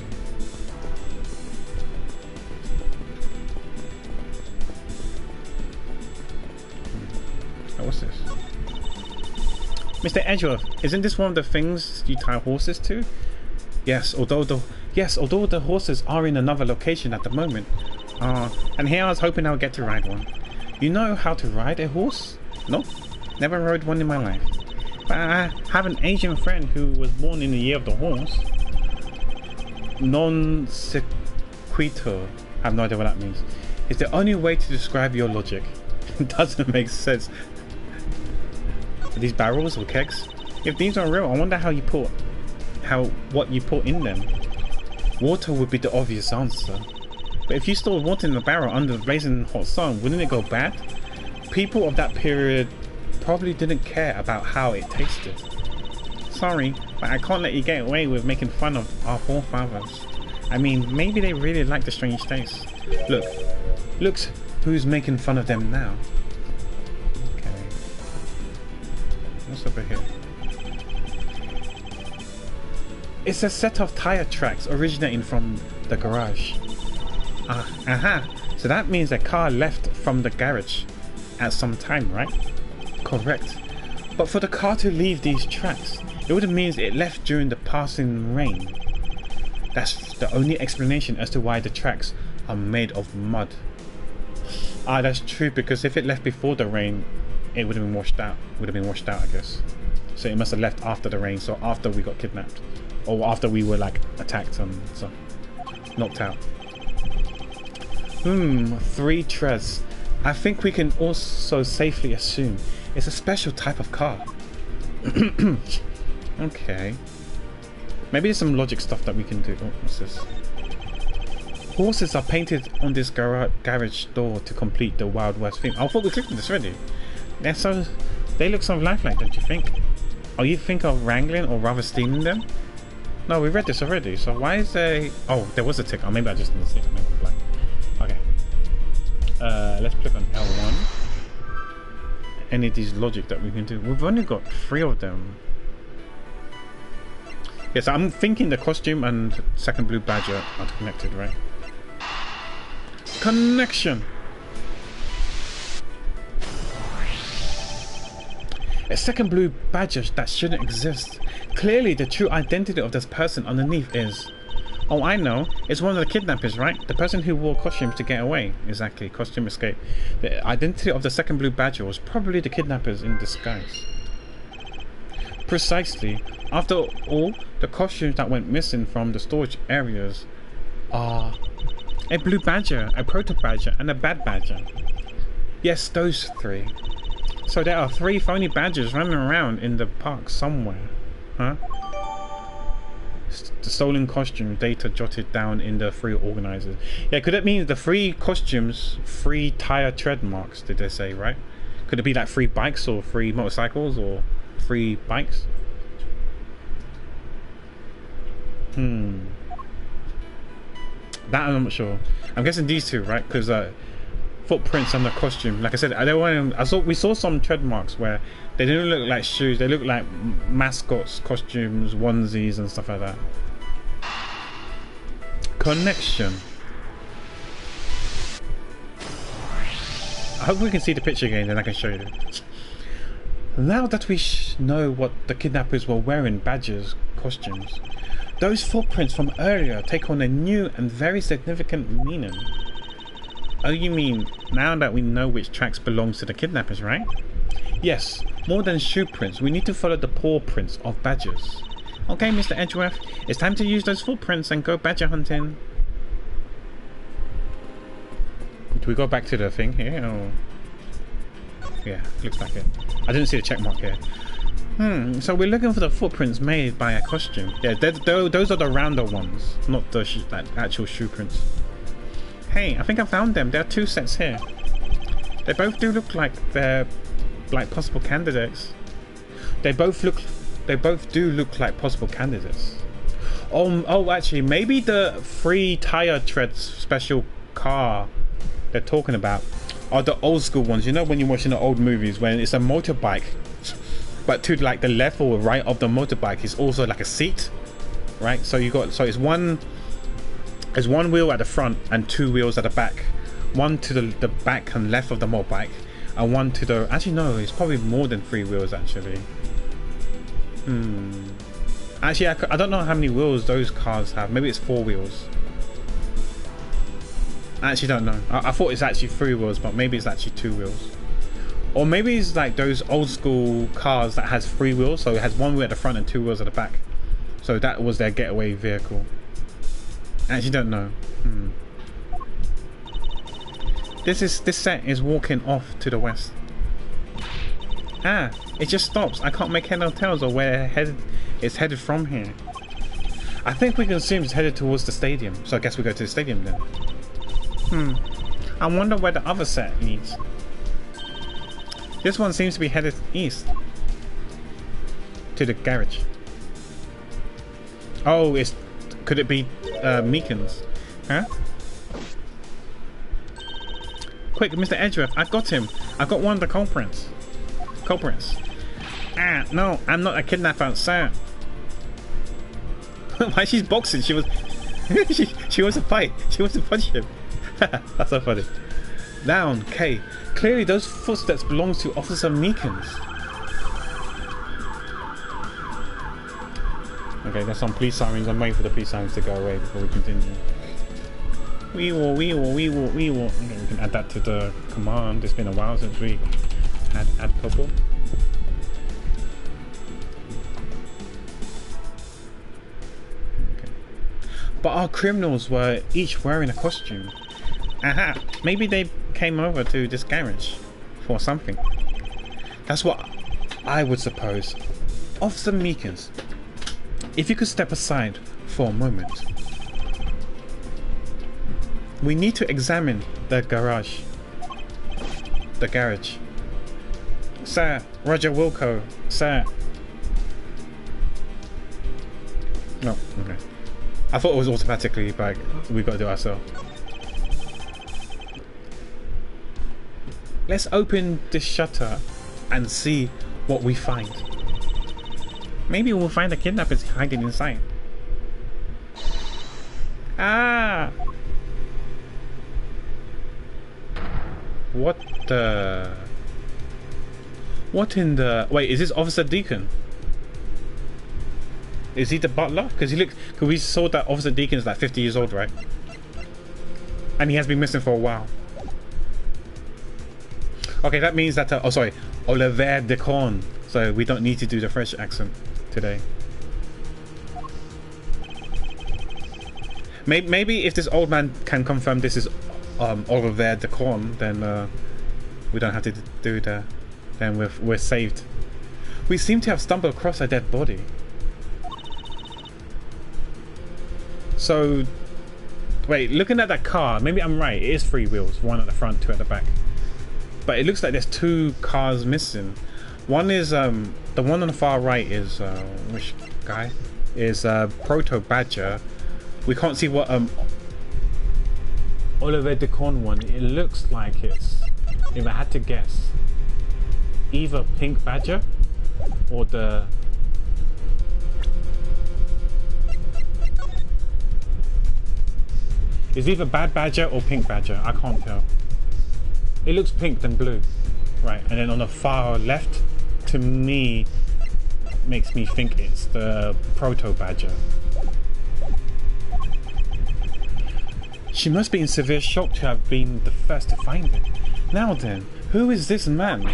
Oh, what's this? Mr. Edgeworth, isn't this one of the things you tie horses to? Yes, although the horses are in another location at the moment. And here I was hoping I would get to ride one. You know how to ride a horse? No? Never rode one in my life. But I have an Asian friend who was born in the year of the horse. Non sequitur. I have no idea what that means. It's the only way to describe your logic. It doesn't make sense. Are these barrels or kegs? If these are real, I wonder what you put in them. Water would be the obvious answer. But if you stored water in the barrel under the blazing hot sun, wouldn't it go bad? People of that period probably didn't care about how it tasted. Sorry, but I can't let you get away with making fun of our forefathers. I mean, maybe they really like the strange taste. Look who's making fun of them now. Okay. What's over here? It's a set of tire tracks originating from the garage. Aha! So that means a car left from the garage at some time, right? Correct. But for the car to leave these tracks, it would mean it left during the passing rain. That's the only explanation as to why the tracks are made of mud. That's true, because if it left before the rain, it would have been washed out. I guess. So it must have left after the rain, so after we got kidnapped. Or after we were like attacked and so knocked out. 3 treads. I think we can also safely assume it's a special type of car. Okay. Maybe there's some logic stuff that we can do. Oh, what's this? Horses are painted on this garage door to complete the Wild West theme. I thought we clicked on this already. They look so lifelike, don't you think? Are you think of wrangling or rather stealing them? No, we read this already, so why is there... Oh, there was a tick. Oh, maybe I just didn't see it. Maybe I'm blind. Okay. Let's click on L1. Any of these logic that we can do. We've only got 3 of them. Yes, I'm thinking the costume and second blue badger are connected, right? Connection! A second blue badger that shouldn't exist. Clearly the true identity of this person underneath is... Oh, I know. It's one of the kidnappers, right? The person who wore costumes to get away. Exactly. Costume escape. The identity of the second blue badger was probably the kidnappers in disguise. Precisely. After all, the costumes that went missing from the storage areas are a blue badger, a proto badger, and a bad badger. Yes, those three. So there are 3 phony badgers running around in the park somewhere. Huh? The stolen costume data jotted down in the 3 organizers. Yeah, could it mean the 3 costumes, 3 tire tread marks, did they say, right? Could it be like 3 bikes or 3 motorcycles or 3 bikes? That I'm not sure. I'm guessing these 2, right? Because footprints on the costume. Like I said, we saw some tread marks where they didn't look like shoes. They looked like mascots, costumes, onesies, and stuff like that. Connection. I hope we can see the picture again, then I can show you. Now that we know what the kidnappers were wearing, badges, costumes, those footprints from earlier take on a new and very significant meaning. Oh, you mean now that we know which tracks belongs to the kidnappers, right? Yes, more than shoe prints, we need to follow the paw prints of badgers. Okay, Mr. Edgeworth, it's time to use those footprints and go badger hunting. Do we go back to the thing here? Or... yeah, looks like it. I didn't see the check mark here. So we're looking for the footprints made by a costume. Yeah, those are the rounder ones, not the actual shoe prints. Hey, I think I found them. There are 2 sets here. They both do look like they're like possible candidates. They both do look like possible candidates. Oh, actually, maybe the 3 tire treads special car they're talking about are the old school ones. You know when you're watching the old movies when it's a motorbike, but to like the left or right of the motorbike is also like a seat, right? So it's one wheel at the front and 2 wheels at the back. One to the back and left of the motorbike, and one to the... actually no, it's probably more than 3 wheels actually. Actually, I don't know how many wheels those cars have. Maybe it's 4 wheels. I actually don't know. I thought it's actually 3 wheels, but maybe it's actually 2 wheels. Or maybe it's like those old school cars that has 3 wheels, so it has 1 wheel at the front and 2 wheels at the back. So that was their getaway vehicle. I actually don't know. This set is walking off to the west. Ah, it just stops. I can't make head or tails of where it's headed from here. I think we can assume it's headed towards the stadium. So I guess we go to the stadium then. I wonder where the other set leads. This one seems to be headed east. To the garage. Oh, could it be Meekins? Huh? Quick, Mr. Edgeworth, I got him. I got one of the culprits. Ah, no, I'm not a kidnapper, sir. Why she's boxing? She was she wants to fight. She wants to punch him. That's so funny. Down, K. Clearly those footsteps belong to Officer Meekins. Okay, there's some police sirens. I'm waiting for the police sirens to go away before we continue. Wee woo, wee woo, wee woo, wee woo. Okay, we can add that to the command. It's been a while since we had add couple. Okay. But our criminals were each wearing a costume. Aha! Maybe they came over to this garage for something. That's what I would suppose. Officer Meekins, if you could step aside for a moment. We need to examine the garage. Sir, Roger Wilco, sir. No, okay. I thought it was automatically, but we got to do it ourselves. Let's open this shutter and see what we find. Maybe we'll find the kidnappers hiding inside. Ah! What the... What in the... Wait, is this Officer Deacon? Is he the butler? Because he looked. Because we saw that Officer Deacon is like 50 years old, right? And he has been missing for a while. Okay, that means that. Oh, sorry, Oliver Deacon. So we don't need to do the French accent today. Maybe if this old man can confirm this is Oliver Deacon, then we don't have to do that. Then we're saved. We seem to have stumbled across a dead body. So, wait, looking at that car, maybe I'm right. It is 3 wheels, one at the front, 2 at the back. But it looks like there's 2 cars missing. One is the one on the far right is which guy? Is Proto Badger. We can't see what Oliver Deacon one. It looks like it's, if I had to guess, either Pink Badger or the it's either Bad Badger or Pink Badger. I can't tell. It looks pink than blue, right? And then on the far left, to me, makes me think it's the Proto Badger. She must be in severe shock to have been the first to find it. Now then, who is this man?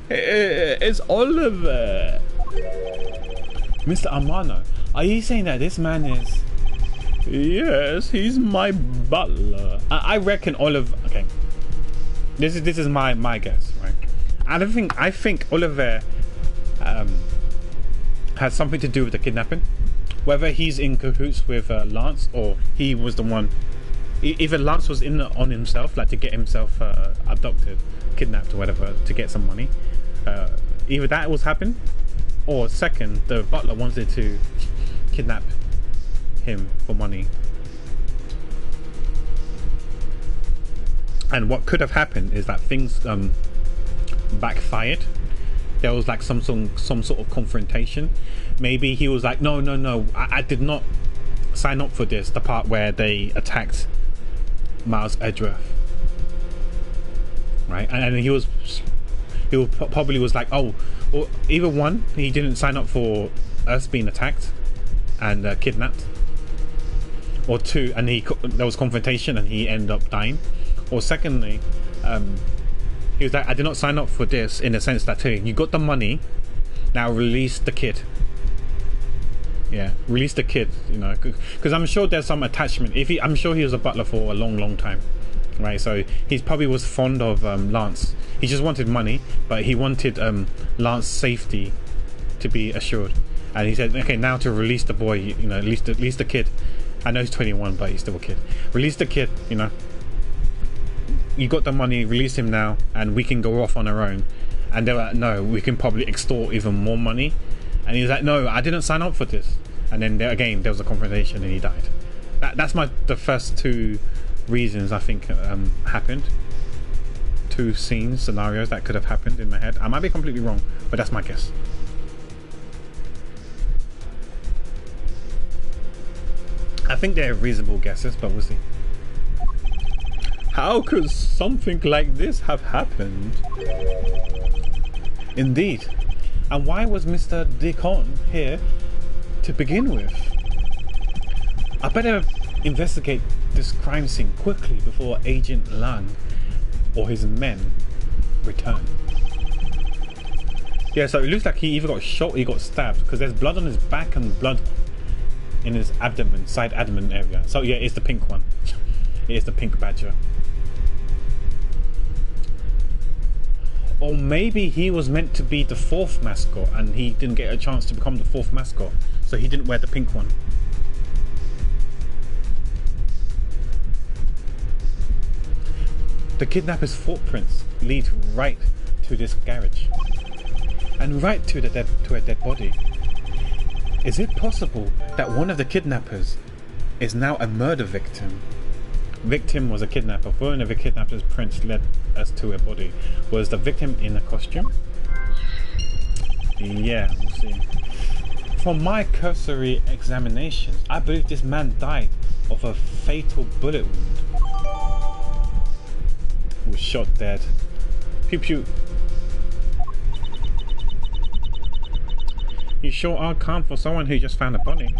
It's Oliver. Mr. Amano, are you saying that this man is... Yes, he's my butler. I reckon Oliver... Okay. This is my guess, right? I think Oliver has something to do with the kidnapping. Whether he's in cahoots with Lance, or he was the one... Either Lance was in on himself, like to get himself abducted, kidnapped or whatever, to get some money. Either that was happening, or second, the butler wanted to kidnap him for money. And what could have happened is that things backfired. There was like some sort of confrontation. Maybe he was like, no, I did not sign up for this. The part where they attacked Miles Edgeworth, right? And he probably was like, oh, or either one, he didn't sign up for us being attacked and kidnapped, or 2, and there was confrontation and he ended up dying, or secondly, he was like, I did not sign up for this, in the sense that, hey, you got the money, now release the kid. Yeah, release the kid, you know, because I'm sure there's some attachment. I'm sure he was a butler for a long time, right? So he probably was fond of Lance. He just wanted money, but he wanted Lance's safety to be assured. And he said, okay, now to release the boy, you know, release the kid. I know he's 21, but he's still a kid. Release the kid, you know. You got the money, release him now, and we can go off on our own. And they were like, no, we can probably extort even more money. And he was like, no, I didn't sign up for this. And then again, there was a confrontation and he died. That's the first 2 reasons I think happened. 2 scenarios that could have happened in my head. I might be completely wrong, but that's my guess. I think they're reasonable guesses, but we'll see. How could something like this have happened? Indeed. And why was Mr. Deacon here to begin with? I better investigate this crime scene quickly before Agent Lang or his men return. Yeah, so it looks like he either got shot or he got stabbed, because there's blood on his back and blood in his abdomen, side abdomen area. So yeah, it's the pink one. It is the Pink Badger. Or maybe he was meant to be the 4th mascot and he didn't get a chance to become the 4th mascot, so he didn't wear the pink one. The kidnapper's footprints lead right to this garage and right to a dead body. Is it possible that one of the kidnappers is now a murder victim? Victim was a kidnapper. Following the kidnapper's prints led us to a body. Was the victim in a costume? Yeah, we'll see. From my cursory examinations, I believe this man died of a fatal bullet wound. He was shot dead. Pew pew. You sure are calm for someone who just found a body.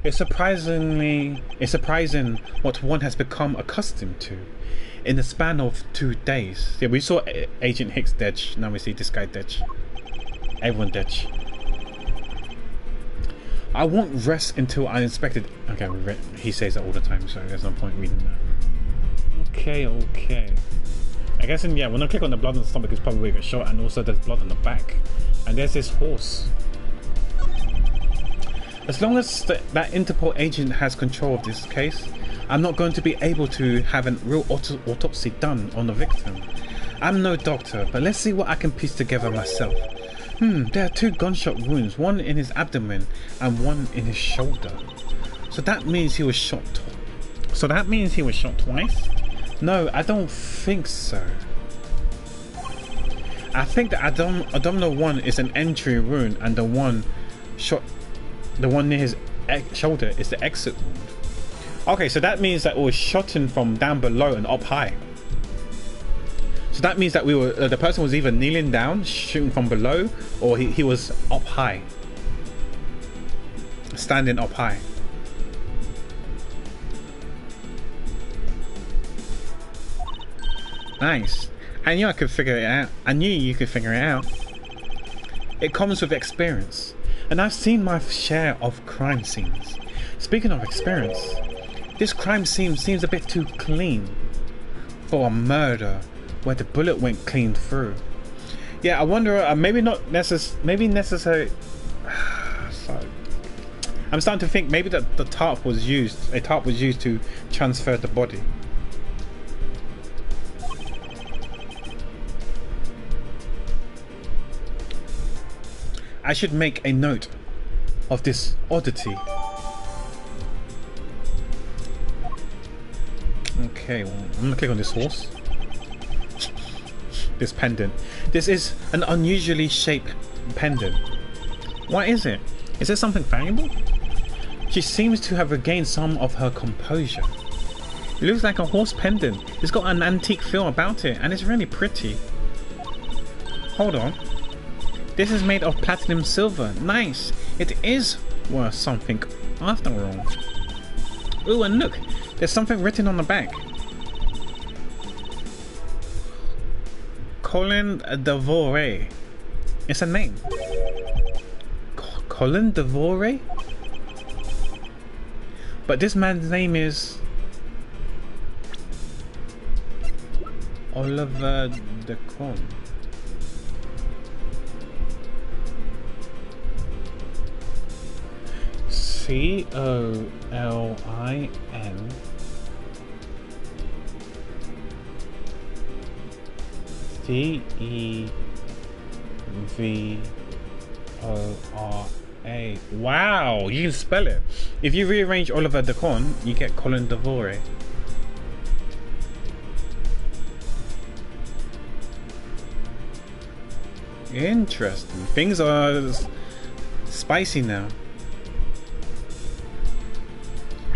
It's surprising what one has become accustomed to in the span of 2 days. Yeah, we saw Agent Hicks dead. Now we see this guy dead. Everyone dead. I won't rest until I inspected. Okay, he says that all the time, so there's no point reading that. Okay. I guess, yeah, when I click on the blood on the stomach, it's probably where you get shot, and also there's blood on the back. And there's this horse. As long as that Interpol agent has control of this case, I'm not going to be able to have a real autopsy done on the victim. I'm no doctor, but let's see what I can piece together myself. There are 2 gunshot wounds, one in his abdomen and one in his shoulder. So that means he was shot twice? No, I don't think so. I think that abdominal one is an entry wound, and the one near his shoulder is the exit wound. Okay, so that means that it was shot in from down below and up high. So that means that the person was either kneeling down, shooting from below, or he was up high, standing up high. Nice. I knew I could figure it out. I knew you could figure it out. It comes with experience, and I've seen my share of crime scenes. Speaking of experience, this crime scene seems a bit too clean for a murder where the bullet went clean through. Yeah, I wonder, maybe necessary. So, I'm starting to think maybe that a tarp was used to transfer the body. I should make a note of this oddity. Okay, well, I'm gonna click on this horse. This pendant. This is an unusually shaped pendant. What is it? Is it something valuable? She seems to have regained some of her composure. It looks like a horse pendant. It's got an antique feel about it, and it's really pretty. Hold on. This is made of platinum silver. Nice. It is worth something after all. Ooh, and look. There's something written on the back. Colin Devore. It's a name. Colin Devore? But this man's name is Oliver Decon. C-O-L-I-N D-E-V-O-R-A. Wow, you can spell it. If you rearrange Oliver Decon, you get Colin Devore. Interesting. Things are spicy now.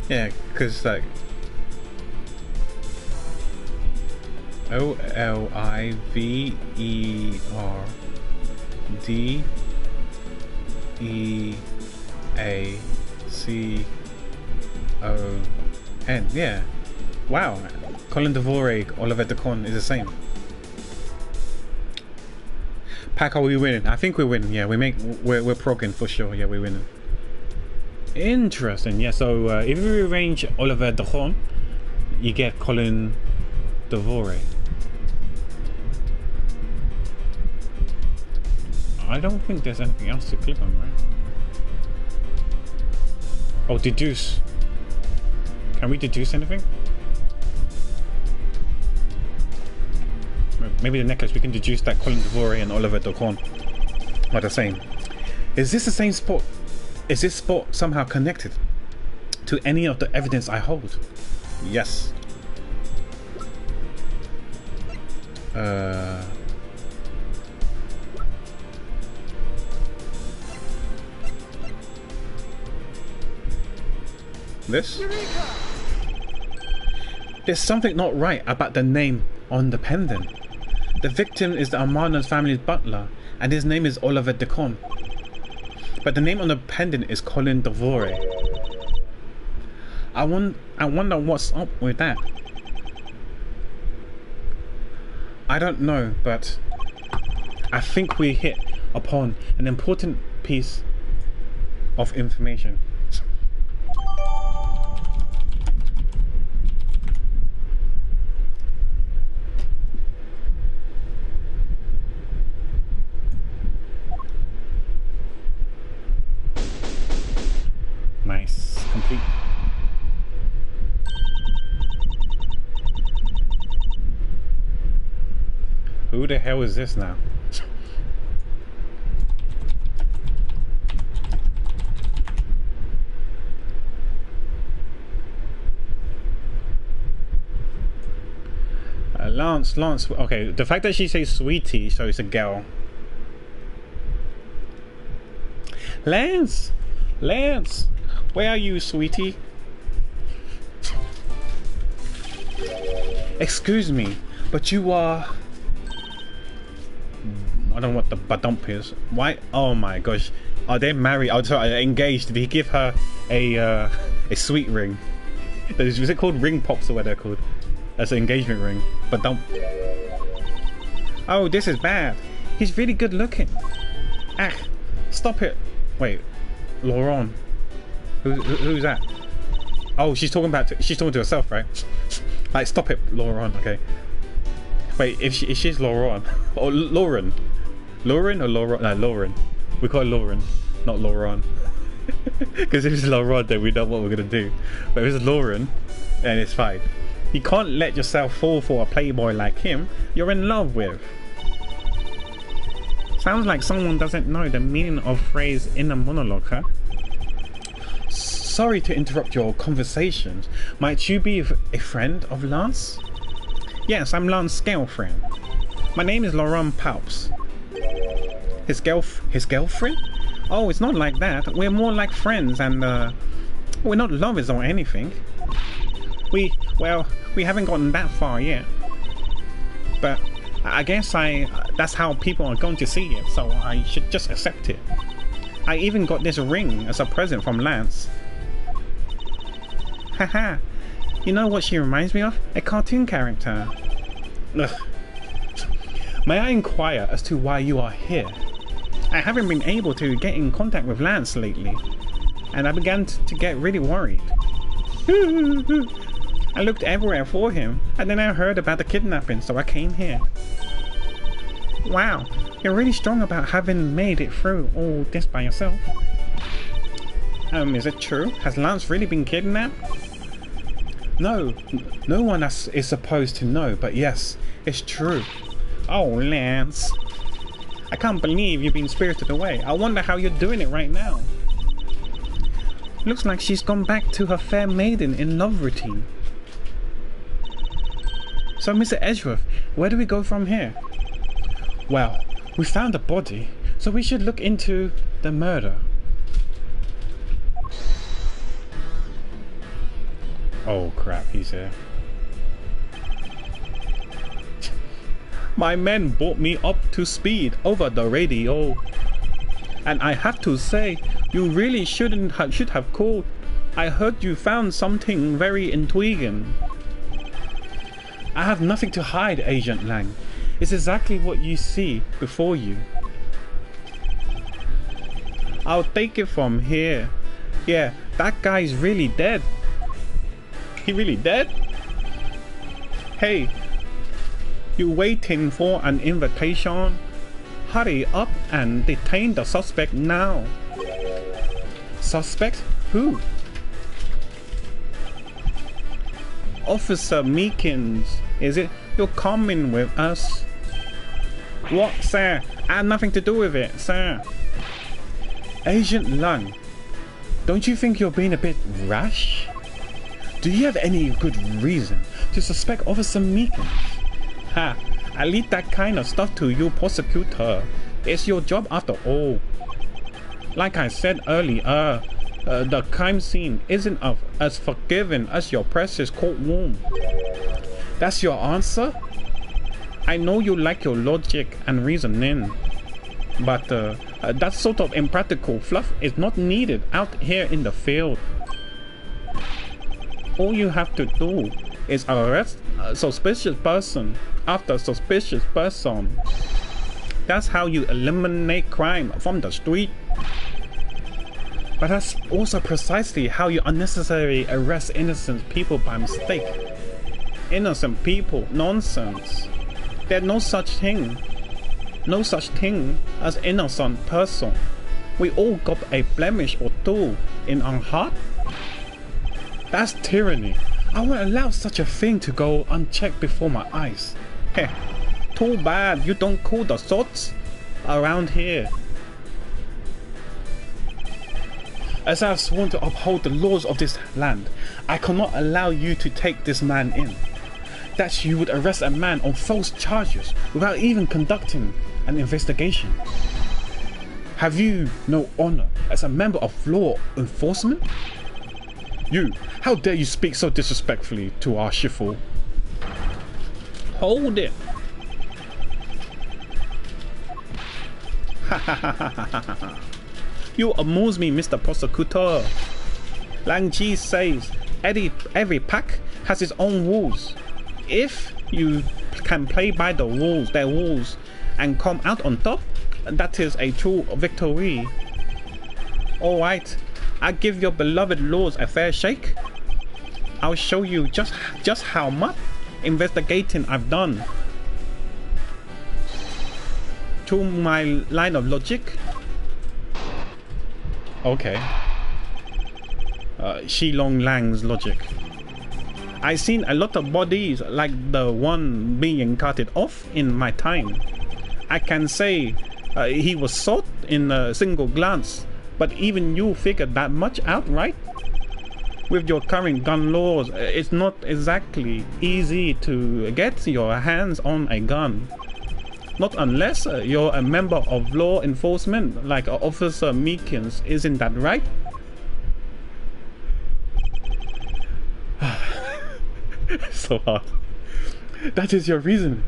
Yeah, because like Oliverdeacon. Yeah. Wow. Colin Devore, Oliver Decon is the same. Pack, are we winning? I think we're winning. Yeah, we're progging for sure. Yeah, we're winning. Interesting. Yeah. So if you rearrange Oliver Decon, you get Colin Devore. I don't think there's anything else to click on, right? Oh, deduce. Can we deduce anything? Maybe the necklace, we can deduce that Colin Devore and Oliver Decon are the same. Is this the same spot? Is this spot somehow connected to any of the evidence I hold? Yes. This? There's something not right about the name on the pendant. The victim is the Armano's family's butler, and his name is Oliver Decon. But the name on the pendant is Colin Devore. I wonder what's up with that. I don't know, but I think we hit upon an important piece of information. Nice, complete. Who the hell is this now? Lance. Okay, the fact that she says sweetie, so it's a girl. Lance, where are you, sweetie? Excuse me, but you are... I don't know what the badump is. Why? Oh my gosh, are they married? Oh, sorry, engaged. Did he give her a sweet ring? Was it called ring pops or what they're called? That's an engagement ring. Badump. Oh, this is bad. He's really good looking. Ah, stop it. Wait, Laurent. Who's that? Oh, she's talking to herself, right? Like, stop it, Laurent. Okay. Wait, if she's Laurent or Lauren or Laurent? No, Lauren. We call it Lauren, not Laurent. Because if it's Laurent, then we know what we're gonna do. But if it's Lauren, then it's fine. You can't let yourself fall for a playboy like him you're in love with. Sounds like someone doesn't know the meaning of phrase in a monologue, huh? Sorry to interrupt your conversations. Might you be a friend of Lance? Yes, I'm Lance's girlfriend. My name is Laurent Palps. His girlfriend? Oh, it's not like that. We're more like friends, and we're not lovers or anything. We haven't gotten that far yet. But I guess that's how people are going to see it, so I should just accept it. I even got this ring as a present from Lance. Haha. You know what she reminds me of? A cartoon character. Ugh. May I inquire as to why you are here? I haven't been able to get in contact with Lance lately, and I began to get really worried. I looked everywhere for him, and then I heard about the kidnapping, so I came here. Wow, you're really strong about having made it through all this by yourself. Is it true? Has Lance really been kidnapped? No one is supposed to know, but yes, it's true. Oh, Lance. I can't believe you've been spirited away. I wonder how you're doing it right now. Looks like she's gone back to her fair maiden in love routine. So, Mr. Edgeworth, where do we go from here? Well, we found a body, so we should look into the murder. Oh crap, he's here. My men brought me up to speed over the radio. And I have to say, you really should have called. I heard you found something very intriguing. I have nothing to hide, Agent Lang. It's exactly what you see before you. I'll take it from here. Yeah, that guy's really dead. He really dead? Hey, you waiting for an invitation? Hurry up and detain the suspect now. Suspect? Who? Officer Meekins, is it? You're coming with us? What, sir? I had nothing to do with it, sir. Agent Lung, don't you think you're being a bit rash? Do you have any good reason to suspect Officer Meekins? Ha! I leave that kind of stuff to you, prosecutor. It's your job after all. Like I said earlier, the crime scene isn't as forgiving as your precious courtroom. That's your answer? I know you like your logic and reasoning. But that sort of impractical fluff is not needed out here in the field. All you have to do is arrest a suspicious person after suspicious person. That's how you eliminate crime from the street. But that's also precisely how you unnecessarily arrest innocent people by mistake. Innocent people, nonsense. There's no such thing. No such thing as innocent person. We all got a blemish or two in our heart. That's tyranny. I won't allow such a thing to go unchecked before my eyes. Heh, too bad you don't call the shots around here. As I have sworn to uphold the laws of this land, I cannot allow you to take this man in. That you would arrest a man on false charges without even conducting an investigation. Have you no honor as a member of law enforcement? You, how dare you speak so disrespectfully to our shifu? Hold it. You amuse me, Mr. Prosecutor. Lang Ji says every pack has its own rules. If you can play by the rules, their rules, and come out on top, that is a true victory. Alright, I give your beloved laws a fair shake. I'll show you just how much investigating I've done. To my line of logic. Okay. Shilong Lang's logic. I've seen a lot of bodies like the one being carted off in my time. I can say he was shot in a single glance, but even you figured that much out, right? With your current gun laws, it's not exactly easy to get your hands on a gun. Not unless you're a member of law enforcement like Officer Meekins, isn't that right? So hard. That is your reason.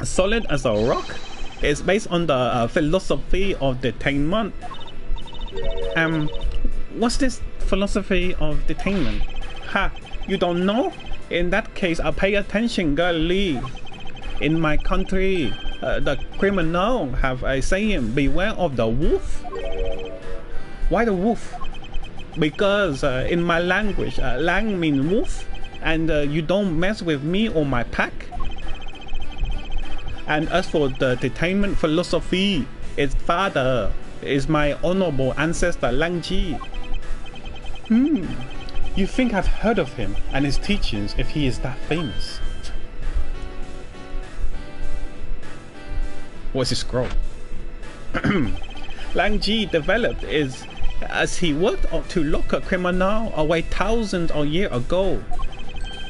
Solid as a rock. It's based on the philosophy of detainment. What's this philosophy of detainment? Ha, you don't know? In that case, I'll pay attention, girlie. In my country, the criminal have a saying, beware of the wolf. Why the wolf? Because in my language, lang means wolf, and you don't mess with me or my pack. And as for the detainment philosophy, its father is my honorable ancestor Lang Ji. You think I've heard of him and his teachings if he is that famous? What's his scroll? Lang Ji developed is as he worked to lock a criminal away thousands of years ago.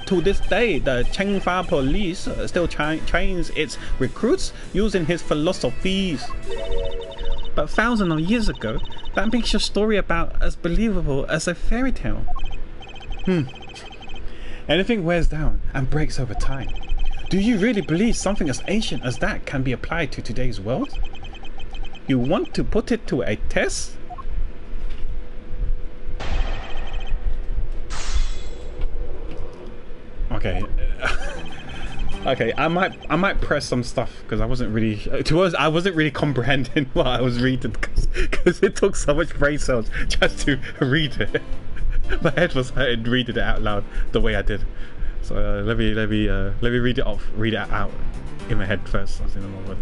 To this day, the Chengfa police still trains its recruits using his philosophies. But thousands of years ago, that makes your story about as believable as a fairy tale. Anything wears down and breaks over time. Do you really believe something as ancient as that can be applied to today's world? You want to put it to a test? Okay. Okay, I might press some stuff because I wasn't really comprehending what I was reading because it took so much brain cells just to read it. My head was hurting reading it out loud the way I did. So let me read it out in my head first. I think I'm already.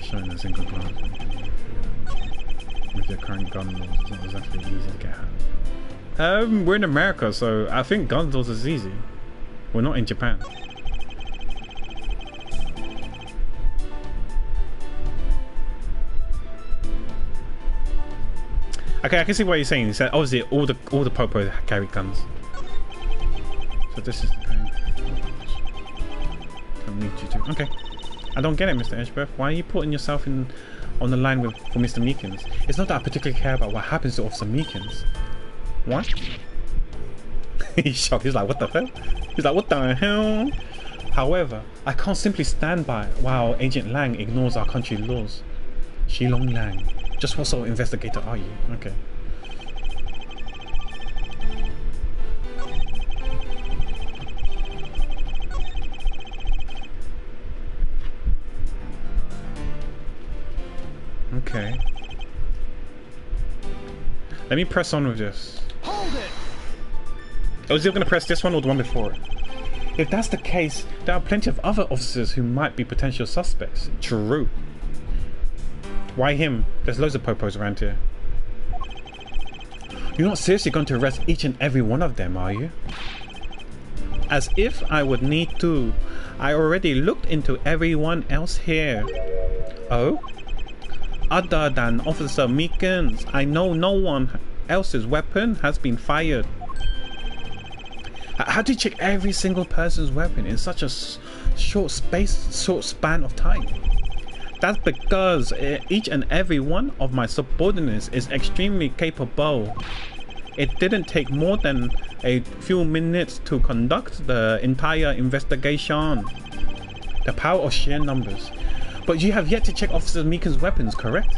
Showing a single glance. With your current gun laws, it's not exactly easy to get out. We're in America, so I think gun laws is easy. We're not in Japan. Okay, I can see what you're saying. He said, obviously, all the popo carry guns. So this is the game. Can meet you too. Okay. I don't get it, Mr. Edgeworth. Why are you putting yourself on the line for Mr. Meekins? It's not that I particularly care about what happens to Officer Meekins. What? He's shocked. He's like, what the hell? He's like, what the hell? However, I can't simply stand by while Agent Lang ignores our country laws. Shilong Lang. Just what sort of investigator are you? Okay. Okay. Let me press on with this. Hold it! I was either going to press this one or the one before it. If that's the case, there are plenty of other officers who might be potential suspects. True. Why him? There's loads of popos around here. You're not seriously going to arrest each and every one of them, are you? As if I would need to. I already looked into everyone else here. Oh? Other than Officer Meekins, I know no one else's weapon has been fired. How do you check every single person's weapon in such a short span of time? That's because each and every one of my subordinates is extremely capable. It didn't take more than a few minutes to conduct the entire investigation. The power of sheer numbers. But you have yet to check Officer Meekin's weapons, correct?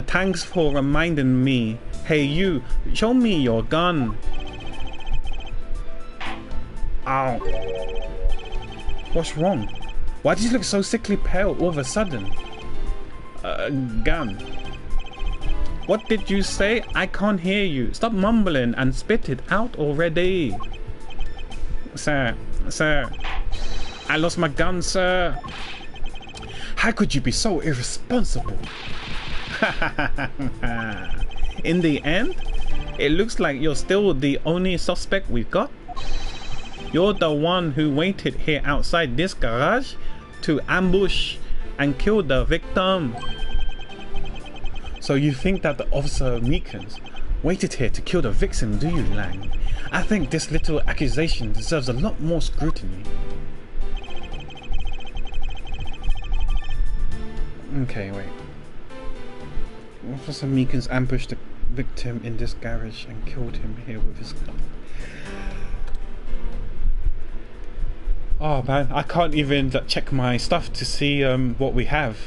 Thanks for reminding me. Hey you, show me your gun. Ow. What's wrong? Why does he look so sickly pale all of a sudden? Gun. What did you say? I can't hear you. Stop mumbling and spit it out already. Sir, I lost my gun, sir. How could you be so irresponsible? In the end, it looks like you're still the only suspect we've got. You're the one who waited here outside this garage to ambush and kill the victim. So you think that the Officer Meekins waited here to kill the victim, do you, Lang? I think this little accusation deserves a lot more scrutiny. Okay, wait. Officer Meekins ambushed the victim in this garage and killed him here with his gun. Oh man, I can't even check my stuff to see what we have.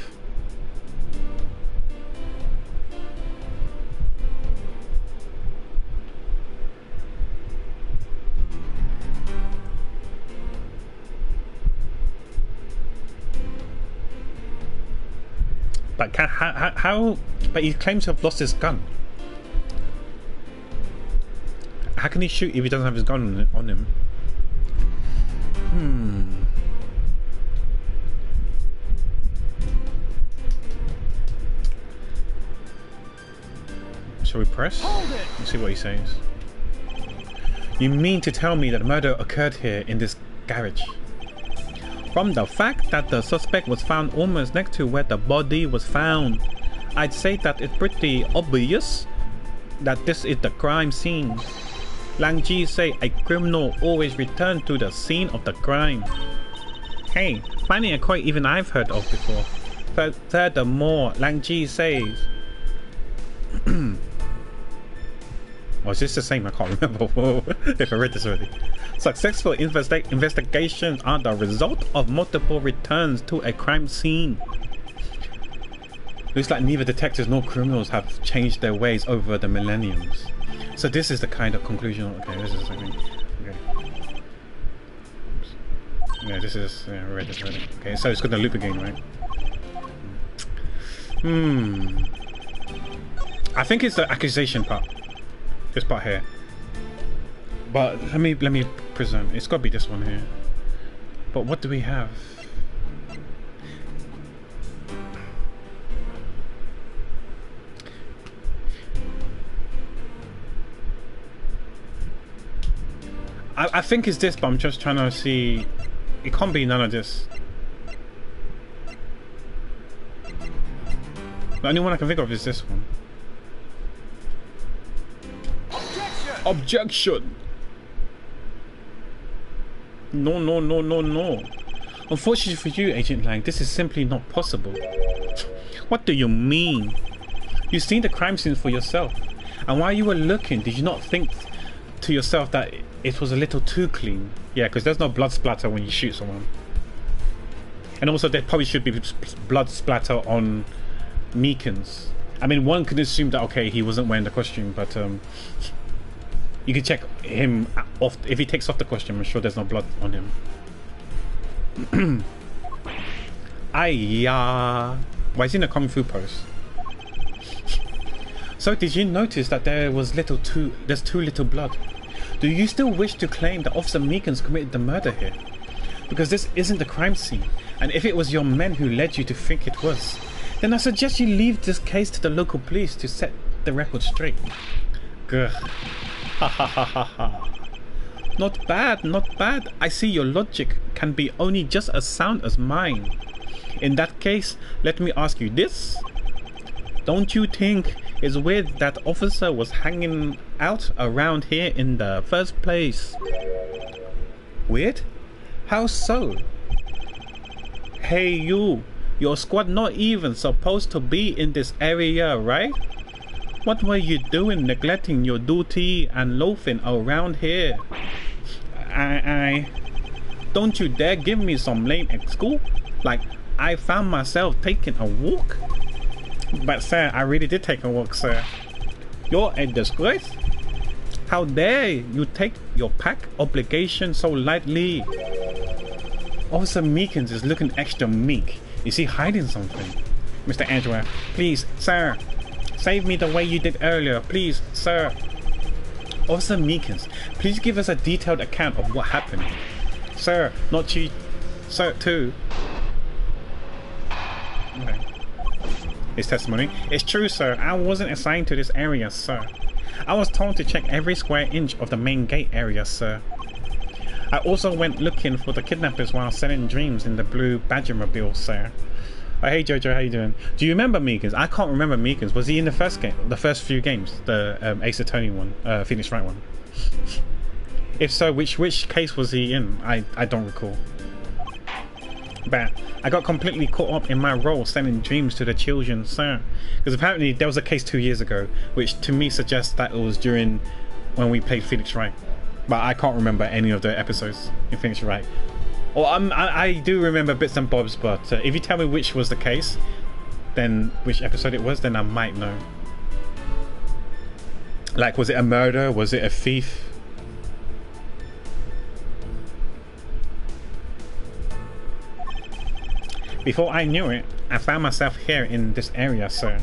But how? But he claims to have lost his gun. How can he shoot if he doesn't have his gun on him? Shall we press? Let's see what he says. You mean to tell me that murder occurred here in this garage? From the fact that the suspect was found almost next to where the body was found, I'd say that it's pretty obvious that this is the crime scene. Lang Ji say a criminal always returns to the scene of the crime. Hey, finding a quote even I've heard of before. Furthermore, Lang Ji says... Oh, is this the same? I can't remember if I read this already. Successful investigations are the result of multiple returns to a crime scene. Looks like neither detectives nor criminals have changed their ways over the millenniums. So this is the kind of conclusion. Okay, this is something. Okay. Oops. Yeah, this is. Yeah, I read this already. Okay, so it's gonna loop again, right? I think it's the accusation part. This part here. But let me present. It's gotta be this one here. But what do we have? I think it's this, but I'm just trying to see. It can't be none of this. The only one I can think of is this one. Objection! No, no, no, no, no. Unfortunately for you, Agent Lang, this is simply not possible. What do you mean? You've seen the crime scene for yourself. And while you were looking, did you not think to yourself that it was a little too clean. Yeah, because there's no blood splatter when you shoot someone. And also there probably should be blood splatter on Meekins. I mean, one could assume that, okay, he wasn't wearing the costume, but you can check him off. If he takes off the costume, I'm sure there's no blood on him. Why is he in a kung fu pose? So did you notice that there's too little blood? Do you still wish to claim that Officer Meekins committed the murder here? Because this isn't the crime scene, and if it was your men who led you to think it was, then I suggest you leave this case to the local police to set the record straight. Grr. Ha ha ha ha ha. Not bad, not bad. I see your logic can be only just as sound as mine. In that case, let me ask you this. Don't you think it's weird that officer was hanging out around here in the first place? Weird? How so? Hey you, your squad not even supposed to be in this area, right? What were you doing neglecting your duty and loafing around here? Don't you dare give me some lame excuse, like I found myself taking a walk. But sir, I really did take a walk, sir. You're a disgrace. How dare you take your pack obligation so lightly? Officer Meekins is looking extra meek. Is he hiding something? Mr. Angela, please, sir. Save me the way you did earlier, please, sir. Officer Meekins, please give us a detailed account of what happened. Sir, not you, sir, too. Okay. His testimony. It's true, sir. I wasn't assigned to this area, sir. I was told to check every square inch of the main gate area, sir. I also went looking for the kidnappers while selling dreams in the blue Badgermobile, sir. Oh, hey Jojo, how you doing? Do you remember Meekins? I can't remember Meekins. Was he in the first game? The first few games? The Ace Attorney one? Phoenix Wright one? If so, which case was he in? I don't recall. But I got completely caught up in my role selling dreams to the children, sir. Because apparently there was a case 2 years ago, which to me suggests that it was during when we played Phoenix Wright. But I can't remember any of the episodes in Phoenix Wright. Or I do remember bits and bobs, but if you tell me which was the case, then which episode it was, then I might know. Like, was it a murder? Was it a thief? Before I knew it, I found myself here in this area, sir.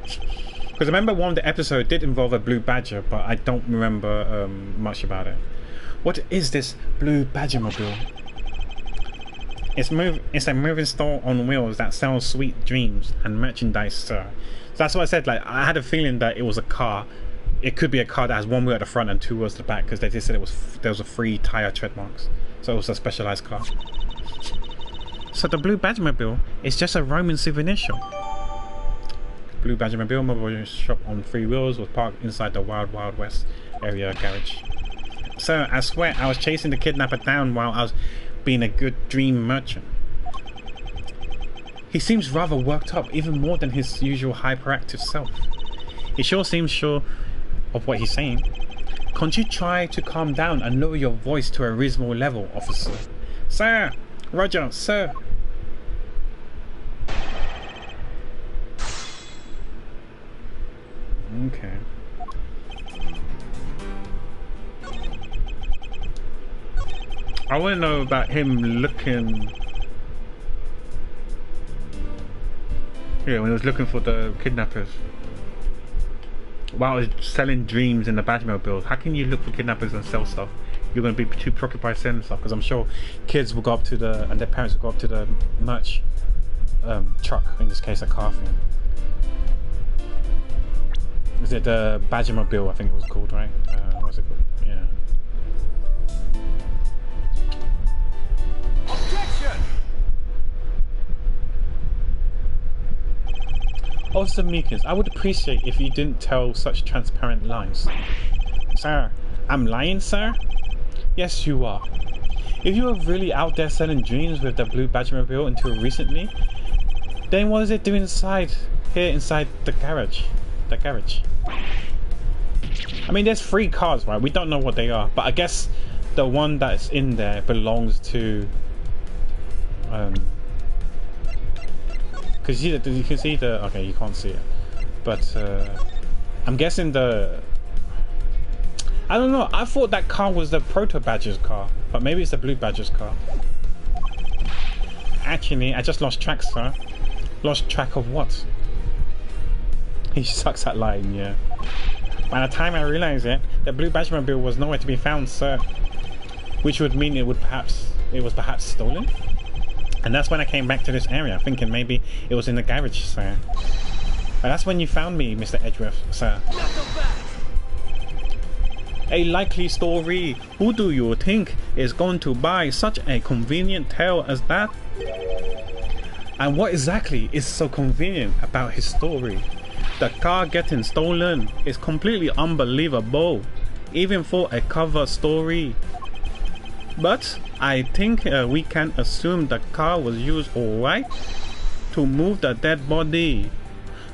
Because I remember one of the episodes did involve a blue badger, but I don't remember much about it. What is this blue Badgermobile? It's a moving store on wheels that sells sweet dreams and merchandise, sir. So that's what I said. Like, I had a feeling that it was a car. It could be a car that has one wheel at the front and two wheels at the back, because they just said there was a free tire tread marks, so it was a specialized car. So the blue Badgermobile is just a Roman souvenir shop. Blue Badgermobile mobile shop on 3 wheels was parked inside the Wild Wild West area garage. Sir, I swear I was chasing the kidnapper down while I was being a good dream merchant. He seems rather worked up, even more than his usual hyperactive self. He sure seems sure of what he's saying. Can't you try to calm down and lower your voice to a reasonable level, officer? Sir! Roger, sir! Okay. I want to know about him looking... Yeah, when he was looking for the kidnappers. While I was selling dreams in the Badgermobile. How can you look for kidnappers and sell stuff? You're going to be too preoccupied selling stuff, because I'm sure kids will go up to the... and their parents will go up to the merch truck, in this case a car thing. Is it the Badgermobile, I think it was called, right? What's it called? Yeah. Objection! Officer Meekins, I would appreciate if you didn't tell such transparent lies. Sir, I'm lying, sir? Yes, you are. If you were really out there selling dreams with the blue Badgermobile until recently, then what is it doing inside the garage? The garage. I mean, there's 3 cars, right? We don't know what they are, but I guess the one that's in there belongs to because you can see the, okay, you can't see it, but I'm guessing I don't know, I thought that car was the Proto Badger's car, but maybe it's the Blue Badger's car. Actually, I just lost track, sir. Lost track of what? He sucks at lying, yeah. By the time I realized it, the Blue Badgermobile was nowhere to be found, sir. Which would mean it was perhaps stolen? And that's when I came back to this area, thinking maybe it was in the garage, sir. And that's when you found me, Mr. Edgeworth, sir. A likely story. Who do you think is going to buy such a convenient tale as that? And what exactly is so convenient about his story? The car getting stolen is completely unbelievable, even for a cover story. But I think we can assume the car was used alright to move the dead body.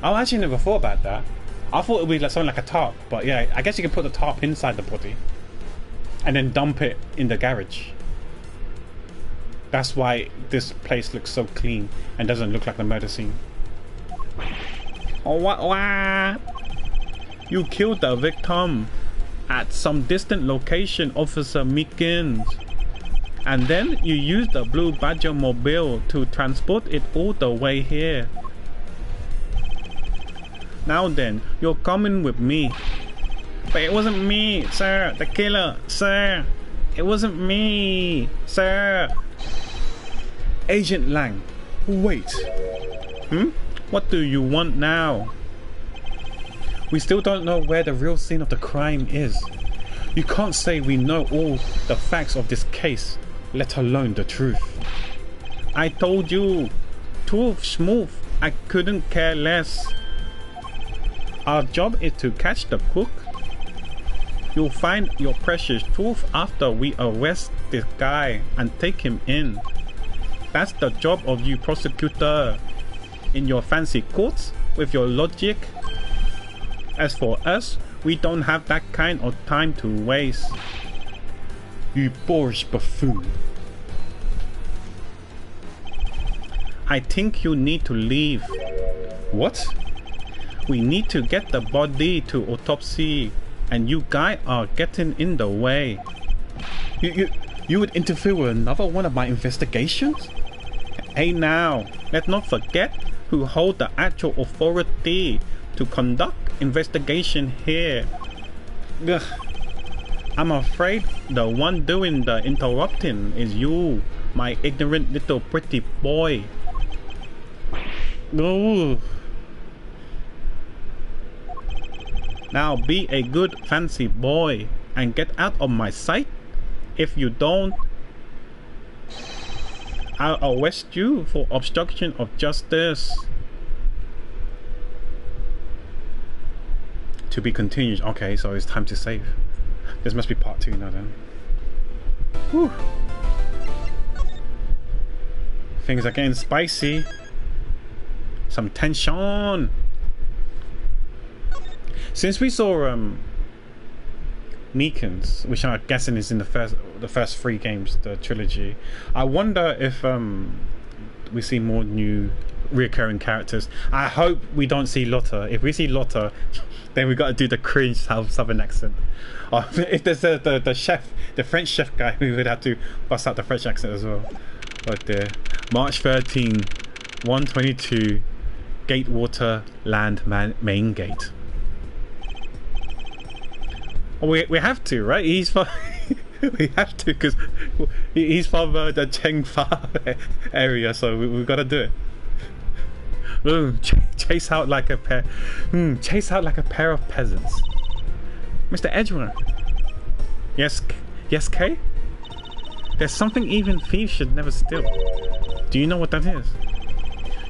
I actually never thought about that. I thought it would be like something like a tarp, but yeah, I guess you can put the tarp inside the body and then dump it in the garage. That's why this place looks so clean and doesn't look like the murder scene. Oh, what? You killed the victim at some distant location, Officer Meekins. And then you used the Blue Badger mobile to transport it all the way here. Now then, you're coming with me. But it wasn't me, sir. The killer, sir. It wasn't me, sir. Agent Lang, wait. What do you want now? We still don't know where the real scene of the crime is. You can't say we know all the facts of this case, let alone the truth. I told you, tooth smooth, I couldn't care less. Our job is to catch the crook. You'll find your precious tooth after we arrest this guy and take him in. That's the job of you, prosecutor. In your fancy courts with your logic. As for us, we don't have that kind of time to waste. You boorish buffoon. I think you need to leave. What? We need to get the body to autopsy, and you guys are getting in the way. You would interfere with another one of my investigations? Hey now, let's not forget who hold the actual authority to conduct investigation here. Ugh. I'm afraid the one doing the interrupting is you, my ignorant little pretty boy. Ooh. Now be a good fancy boy and get out of my sight. If you don't, I'll arrest you for obstruction of justice. To be continued. Okay, so it's time to save. This must be part 2 now then. Whew. Things are getting spicy. Some tension. Since we saw Meekins, which I'm guessing is in the first 3 games, the trilogy, I wonder if we see more new recurring characters. I hope we don't see Lotta. If we see Lotta, then we got to do the cringe southern accent. Or if there's the chef, the French chef guy, we would have to bust out the French accent as well. But there, March 13, 122, Gatewater Land main gate. We have to, right? He's from we have to, because he's from the Chengfa area, so we've got to do it. Ooh, chase out like a pair. Chase out like a pair of peasants. Mr. Edgeworth. Yes, Kay? There's something even thieves should never steal. Do you know what that is?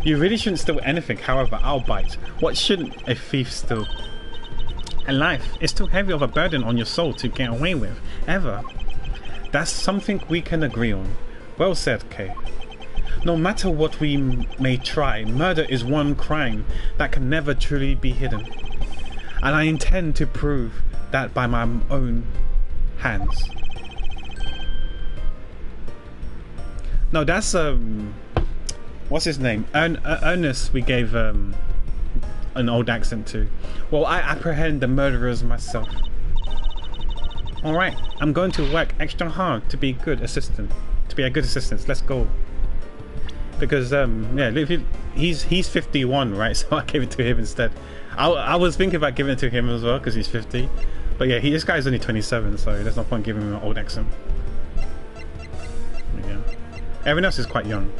You really shouldn't steal anything, however, I'll bite. What shouldn't a thief steal? A life is too heavy of a burden on your soul to get away with, ever. That's something we can agree on. Well said, Kay. No matter what we may try, murder is one crime that can never truly be hidden. And I intend to prove that by my own hands. No, that's what's his name? Ernest. We gave an old accent to. Well, I apprehend the murderers myself. All right, I'm going to work extra hard to be good assistant. To be a good assistant. Let's go. Because yeah, he's 51, right? So I gave it to him instead. I was thinking about giving it to him as well because he's 50. But yeah, this guy's only 27, so there's no point giving him an old accent. Yeah. Everyone else is quite young.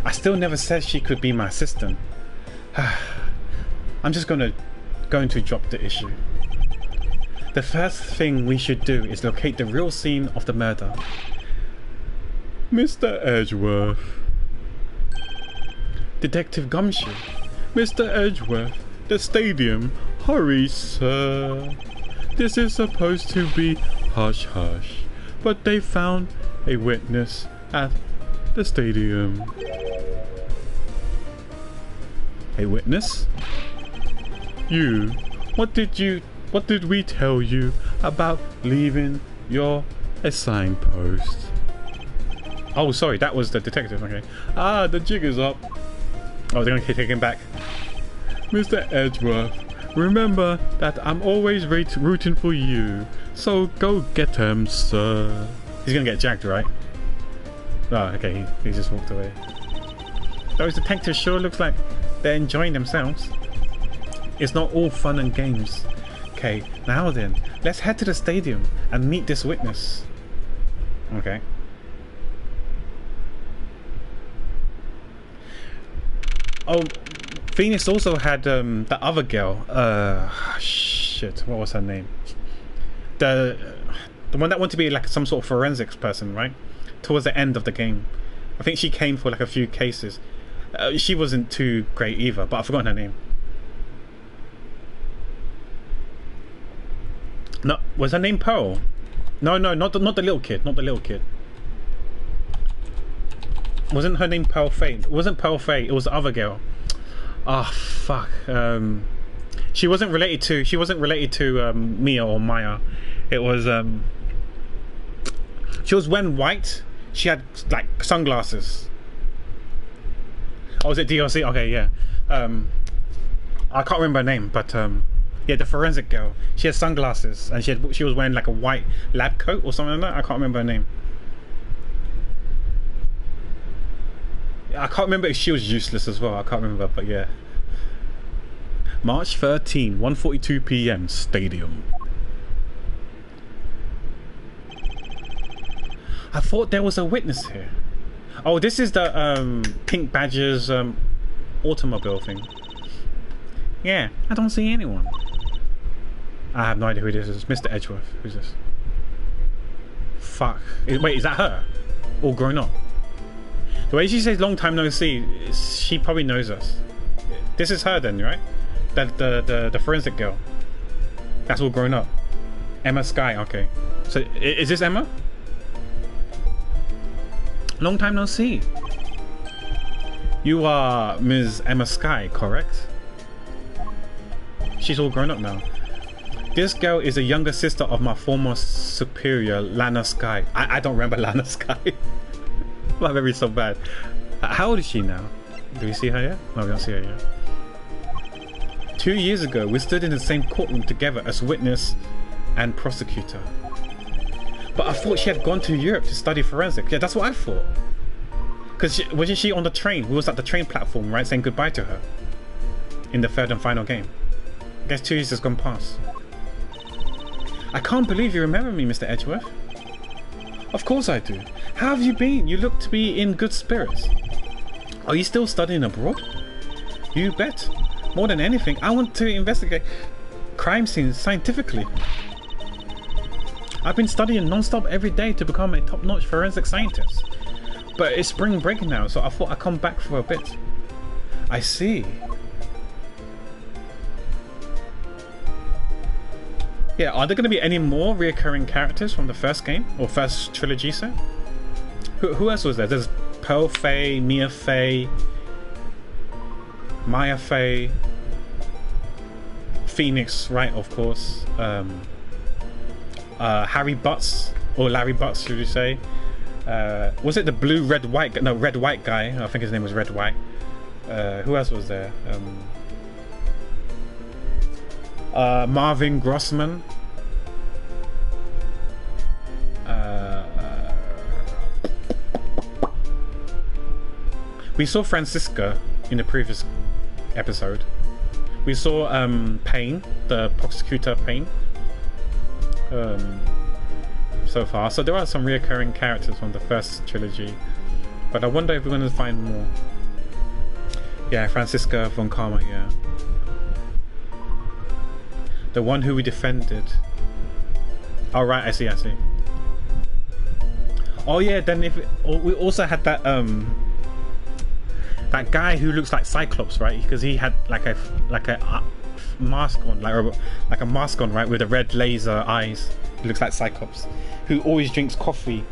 I still never said she could be my assistant. I'm just going to drop the issue. The first thing we should do is locate the real scene of the murder. Mr. Edgeworth. Detective Gumshoe. Mr. Edgeworth, the stadium. Hurry, sir. This is supposed to be hush-hush, but they found a witness at the stadium. A witness? You. What did we tell you about leaving your assigned post? Oh, sorry, that was the detective. Okay. Ah, the jig is up. Oh, they're gonna take him back. Mr. Edgeworth, remember that I'm always rooting for you. So go get him, sir. He's gonna get jacked, right? Oh, okay. He just walked away. Those detectives sure looks like they're enjoying themselves. It's not all fun and games. Okay, now then, let's head to the stadium and meet this witness. Okay. Oh, Phoenix also had the other girl. Shit, what was her name? The one that wanted to be like some sort of forensics person, right? Towards the end of the game. I think she came for like a few cases. She wasn't too great either, but I've forgotten her name. No, was her name Pearl? No, not the little kid, not the little kid. Wasn't her name Pearl Faye? It wasn't Pearl Faye, it was the other girl. Ah, oh, fuck. She wasn't related to Mia or Maya. It was she was wearing white. She had like sunglasses. Oh, was it DLC? Okay, yeah. I can't remember her name, but yeah, the forensic girl. She had sunglasses and she was wearing like a white lab coat or something like that. I can't remember her name. I can't remember if she was useless as well. I can't remember, but yeah. March 13, 1:42 p.m. Stadium. I thought there was a witness here. Oh, this is the Pink Badger's automobile thing. Yeah, I don't see anyone. I have no idea who this is. Mr. Edgeworth. Who's this? Fuck. Wait, is that her? All grown up? The way she says long time no see, she probably knows us. This is her then, right? The forensic girl. That's all grown up. Emma Sky, okay. So, is this Emma? Long time no see. You are Ms. Emma Sky, correct? She's all grown up now. This girl is a younger sister of my former superior, Lana Sky. I don't remember Lana Sky. My memory's so bad. How old is she now? Do we see her yet? No, we don't see her yet. 2 years ago, we stood in the same courtroom together as witness and prosecutor. But I thought she had gone to Europe to study forensics. Yeah, that's what I thought. Because wasn't she on the train? We was at the train platform, right, saying goodbye to her in the third and final game. I guess 2 years has gone past. I can't believe you remember me, Mr. Edgeworth. Of course I do. How have you been? You look to be in good spirits. Are you still studying abroad? You bet. More than anything, I want to investigate crime scenes scientifically. I've been studying non-stop every day to become a top-notch forensic scientist. But it's spring break now, so I thought I'd come back for a bit. I see. Yeah, are there going to be any more reoccurring characters from the first game? Or first trilogy set? Who else was there? There's Pearl Faye, Mia Faye. Maya Fey, Phoenix Wright, of course, Harry Butts, or Larry Butts, should you say? Was it the blue, red, white? No, red, white guy. I think his name was Red White. Who else was there? Marvin Grossman. We saw Francisca in the previous episode. We saw Payne, the prosecutor Payne. So far, so there are some reoccurring characters from the first trilogy, but I wonder if we're going to find more. Yeah, Francisca von Karma, yeah, the one who we defended. Oh right, I see. Oh yeah, then we also had that that guy who looks like Cyclops, right? Because he had like a mask on, like a mask on, right, with the red laser eyes. He looks like Cyclops, who always drinks coffee,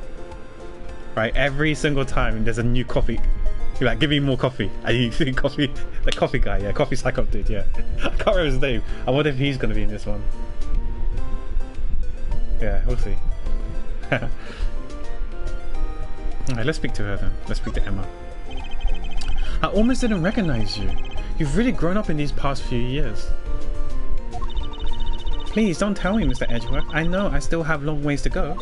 right? Every single time there's a new coffee, you're like, give me more coffee. And you see coffee, the coffee guy, yeah, Coffee Cyclops dude, yeah. I can't remember his name. I wonder if he's going to be in this one. Yeah, we'll see. Alright, let's speak to her then. Let's speak to Emma. I almost didn't recognize you. You've really grown up in these past few years. Please don't tell me, Mr. Edgeworth. I know I still have long ways to go.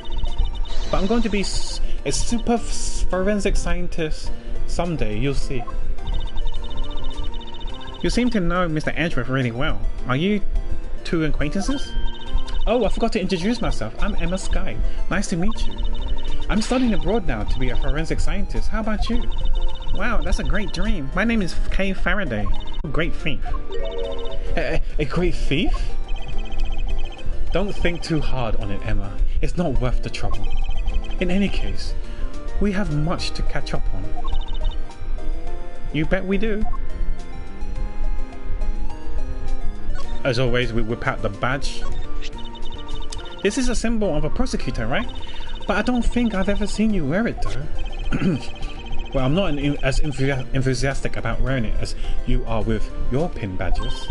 But I'm going to be a super forensic scientist someday, you'll see. You seem to know Mr. Edgeworth really well. Are you two acquaintances? Oh, I forgot to introduce myself. I'm Emma Skye. Nice to meet you. I'm studying abroad now to be a forensic scientist. How about you? Wow, that's a great dream. My name is Kay Faraday. Great thief. A great thief? Don't think too hard on it, Emma. It's not worth the trouble. In any case, we have much to catch up on. You bet we do. As always, we whip out the badge. This is a symbol of a prosecutor, right? But I don't think I've ever seen you wear it, though. Well, I'm not as enthusiastic about wearing it as you are with your pin badges.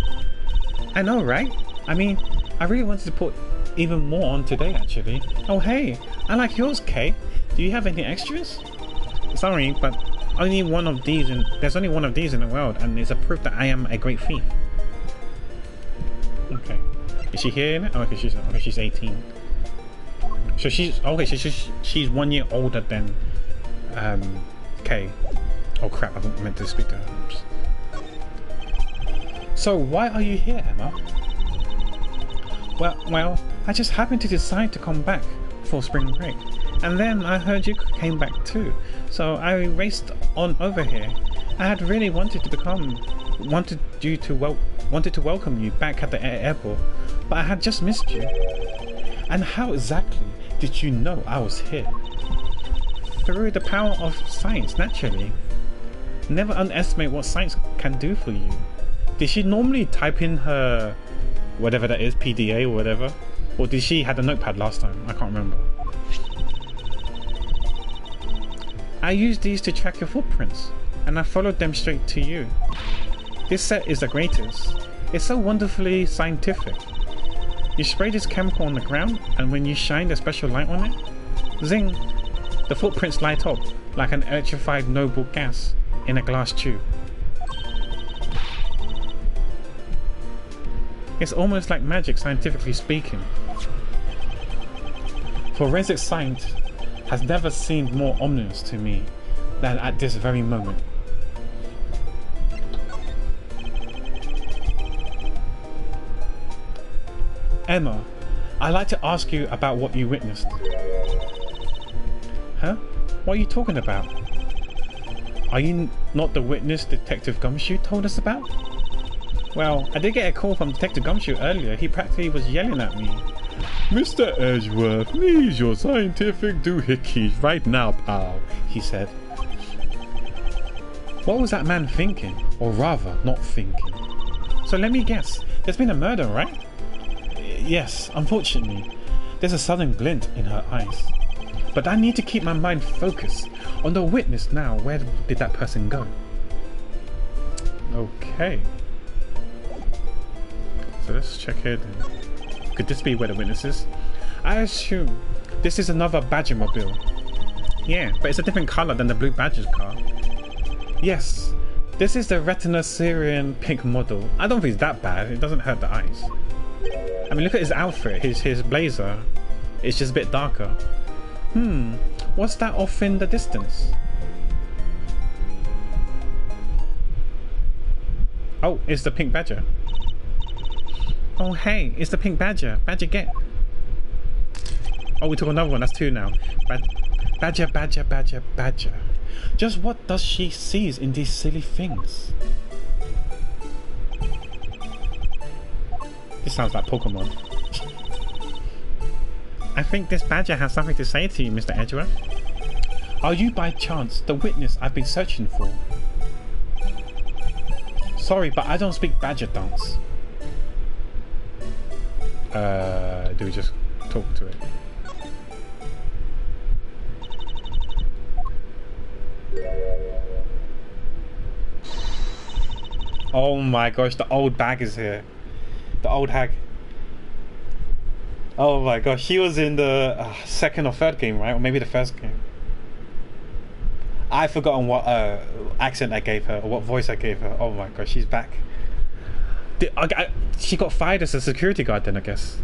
I know, right? I mean, I really wanted to put even more on today, actually. Oh, hey, I like yours, Kay. Do you have any extras? Sorry, but there's only one of these in the world, and it's a proof that I am a great thief. Okay. Is she here? Oh, okay, she's 18. So she's 1 year older than Kay. Oh crap, I meant to speak to her. Oops. So why are you here, Emma? Well, I just happened to decide to come back for spring break, and then I heard you came back too, so I raced on over here. I had really wanted to welcome you back at the airport, but I had just missed you. And how exactly did you know I was here? Through the power of science, naturally. Never underestimate what science can do for you. Did she normally type in her whatever that is, PDA or whatever? Or did she had a notepad last time? I can't remember. I used these to track your footprints, and I followed them straight to you. This set is the greatest. It's so wonderfully scientific. You spray this chemical on the ground, and when you shine the special light on it, zing! The footprints light up like an electrified noble gas in a glass tube. It's almost like magic, scientifically speaking. Forensic science has never seemed more ominous to me than at this very moment. Emma, I'd like to ask you about what you witnessed. Huh? What are you talking about? Are you not the witness Detective Gumshoe told us about? Well, I did get a call from Detective Gumshoe earlier. He practically was yelling at me. Mr. Edgeworth needs your scientific doohickeys right now, pal, he said. What was that man thinking? Or rather, not thinking? So let me guess. There's been a murder, right? Yes, unfortunately. There's a sudden glint in her eyes. But I need to keep my mind focused on the witness now. Where did that person go? Okay. So let's check it. Could this be where the witness is? I assume this is another Badger-mobile. Yeah, but it's a different colour than the blue Badger's car. Yes, this is the Retina Syrian pink model. I don't think it's that bad. It doesn't hurt the eyes. I mean, look at his outfit, his blazer. It's just a bit darker. What's that off in the distance? Oh, it's the pink Badger. Oh, hey, it's the pink Badger. Badger, get. Oh, we took another one. That's two now. Badger, Badger, Badger, Badger. Just what does she sees in these silly things? This sounds like Pokemon. I think this Badger has something to say to you, Mr. Edgeworth. Are you by chance the witness I've been searching for? Sorry, but I don't speak Badger dance. Do we just talk to it? Oh my gosh, the old bag is here. The old hag. Oh my gosh, she was in the second or third game, right? Or maybe the first game. I've forgotten what accent I gave her, or what voice I gave her. Oh my gosh, she's back. She got fired as a security guard then, I guess.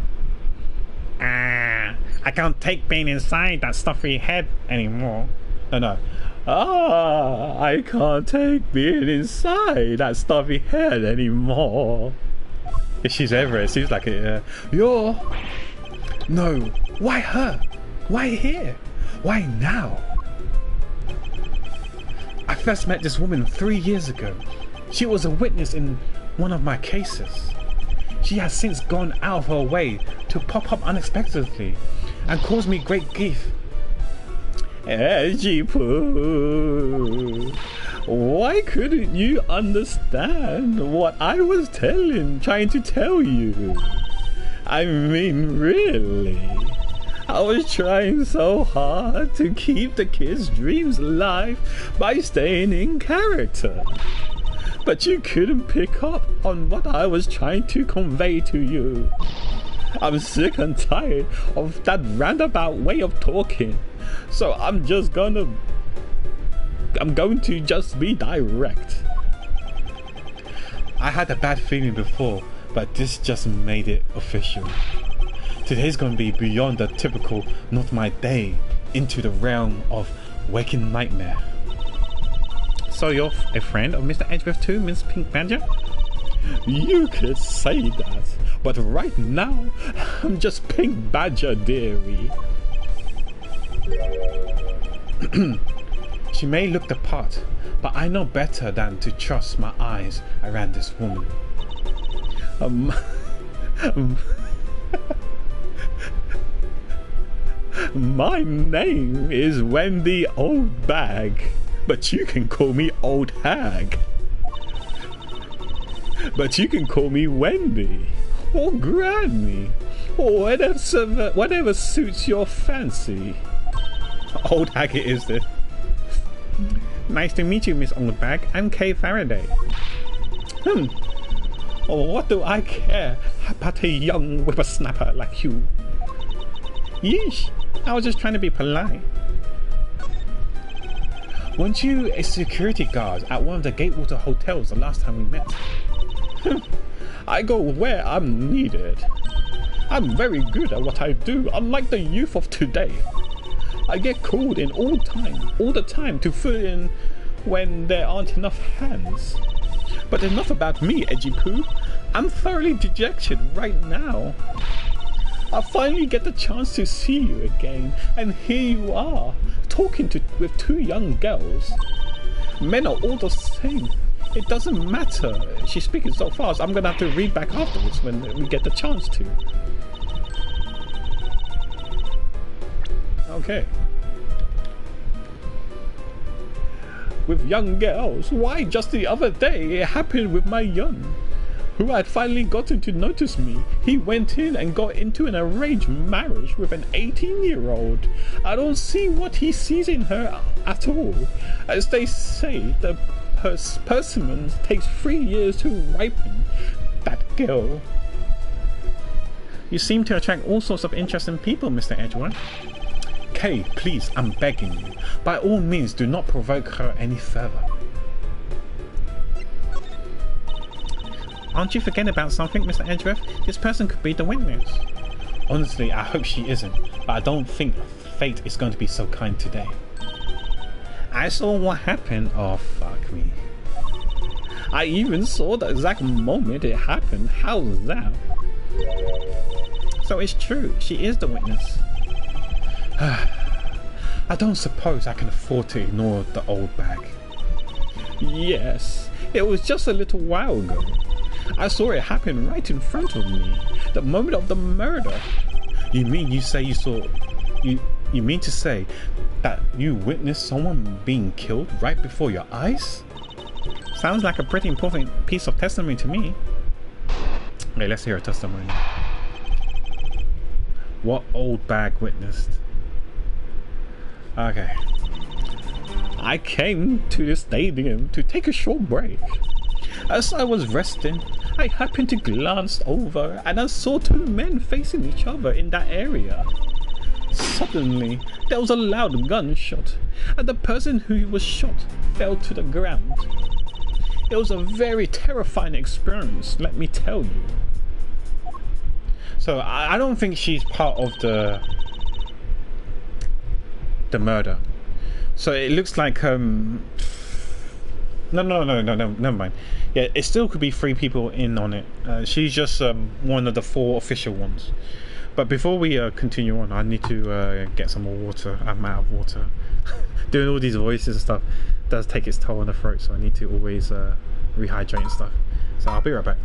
I can't take being inside that stuffy head anymore. No. I can't take being inside that stuffy head anymore. If she's ever, it seems like it. You're... No. Why her? Why here? Why now? I first met this woman 3 years ago. She was a witness in one of my cases. She has since gone out of her way to pop up unexpectedly and cause me great grief. Edgy Poo, why couldn't you understand what I was trying to tell you? I mean, really, I was trying so hard to keep the kids' dreams alive by staying in character. But you couldn't pick up on what I was trying to convey to you. I'm sick and tired of that roundabout way of talking. So I'm going to just be direct. I had a bad feeling before, but this just made it official. Today's going to be beyond the typical not my day into the realm of waking nightmare. So you're a friend of Mr. Edgeworth too, Miss Pink Badger? You could say that, but right now, I'm just Pink Badger, dearie. She may look the part, but I know better than to trust my eyes around this woman. My name is Wendy Old Bag, but you can call me Old Hag. But you can call me Wendy, or Granny, or whatever suits your fancy. Old Hag it is this. Nice to meet you, Miss Old Bag. I'm Kay Faraday. Oh, what do I care about a young whippersnapper like you? Yeesh, I was just trying to be polite. Weren't you a security guard at one of the Gatewater hotels the last time we met? I go where I'm needed. I'm very good at what I do, unlike the youth of today. I get called in all the time to fill in when there aren't enough hands. But enough about me, Edgy Poo. I'm thoroughly dejected right now. I finally get the chance to see you again, and here you are, talking with two young girls. Men are all the same. It doesn't matter. She's speaking so fast, I'm gonna have to read back afterwards when we get the chance to. Okay. With young girls, why just the other day it happened with my young, who had finally gotten to notice me. He went in and got into an arranged marriage with an 18-year-old. I don't see what he sees in her at all. As they say, the persimmons takes 3 years to ripen. That girl. You seem to attract all sorts of interesting people, Mr. Edgeworth. Kay, please, I'm begging you. By all means, do not provoke her any further. Aren't you forgetting about something, Mr. Edgeworth? This person could be the witness. Honestly, I hope she isn't, but I don't think fate is going to be so kind today. I saw what happened. Oh, fuck me. I even saw the exact moment it happened. How's that? So it's true, she is the witness. I don't suppose I can afford to ignore the old bag. Yes, it was just a little while ago. I saw it happen right in front of me. The moment of the murder. You mean you say you saw... You mean to say that you witnessed someone being killed right before your eyes? Sounds like a pretty important piece of testimony to me. Okay, let's hear a testimony. What old bag witnessed? Okay. I came to the stadium to take a short break. As I was resting, I happened to glance over and I saw two men facing each other in that area. Suddenly, there was a loud gunshot, and the person who was shot fell to the ground. It was a very terrifying experience, let me tell you. So, I don't think she's part of the murder. So it looks like no, never mind. Yeah, it still could be 3 people in on it. She's just one of the 4 official ones. But before we continue on, I need to get some more water. I'm out of water. Doing all these voices and stuff does take its toll on the throat, so I need to always rehydrate and stuff. So I'll be right back.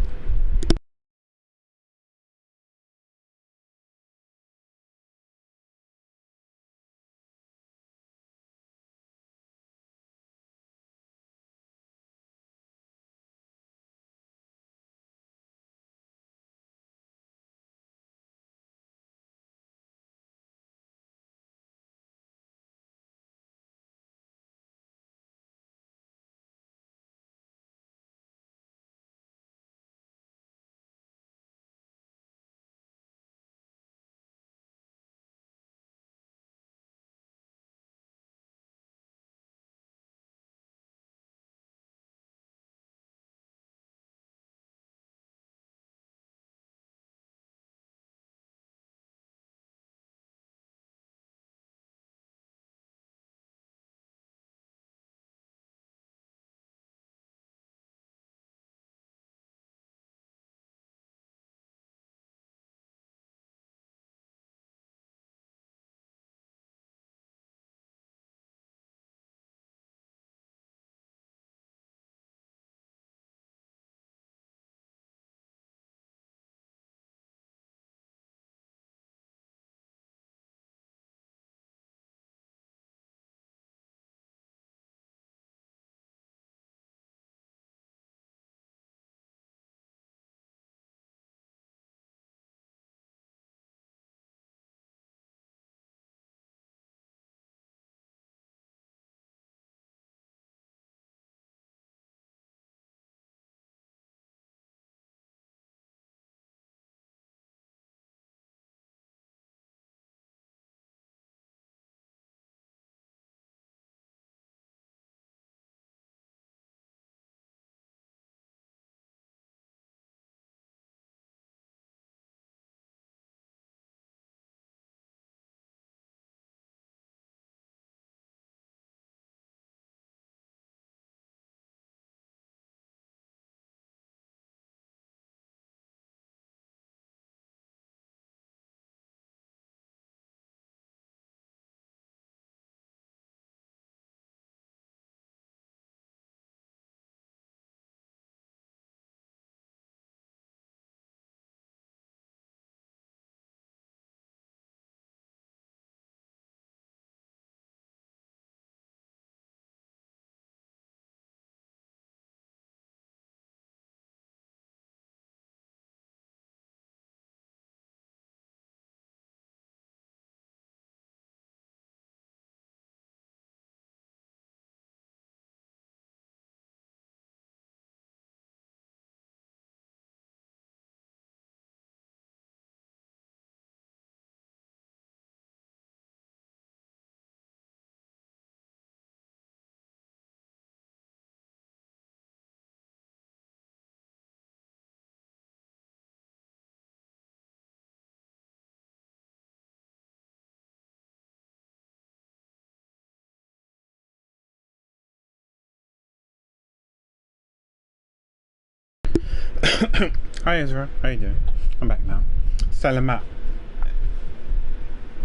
Hi Ezra, how you doing? I'm back now. Salamat.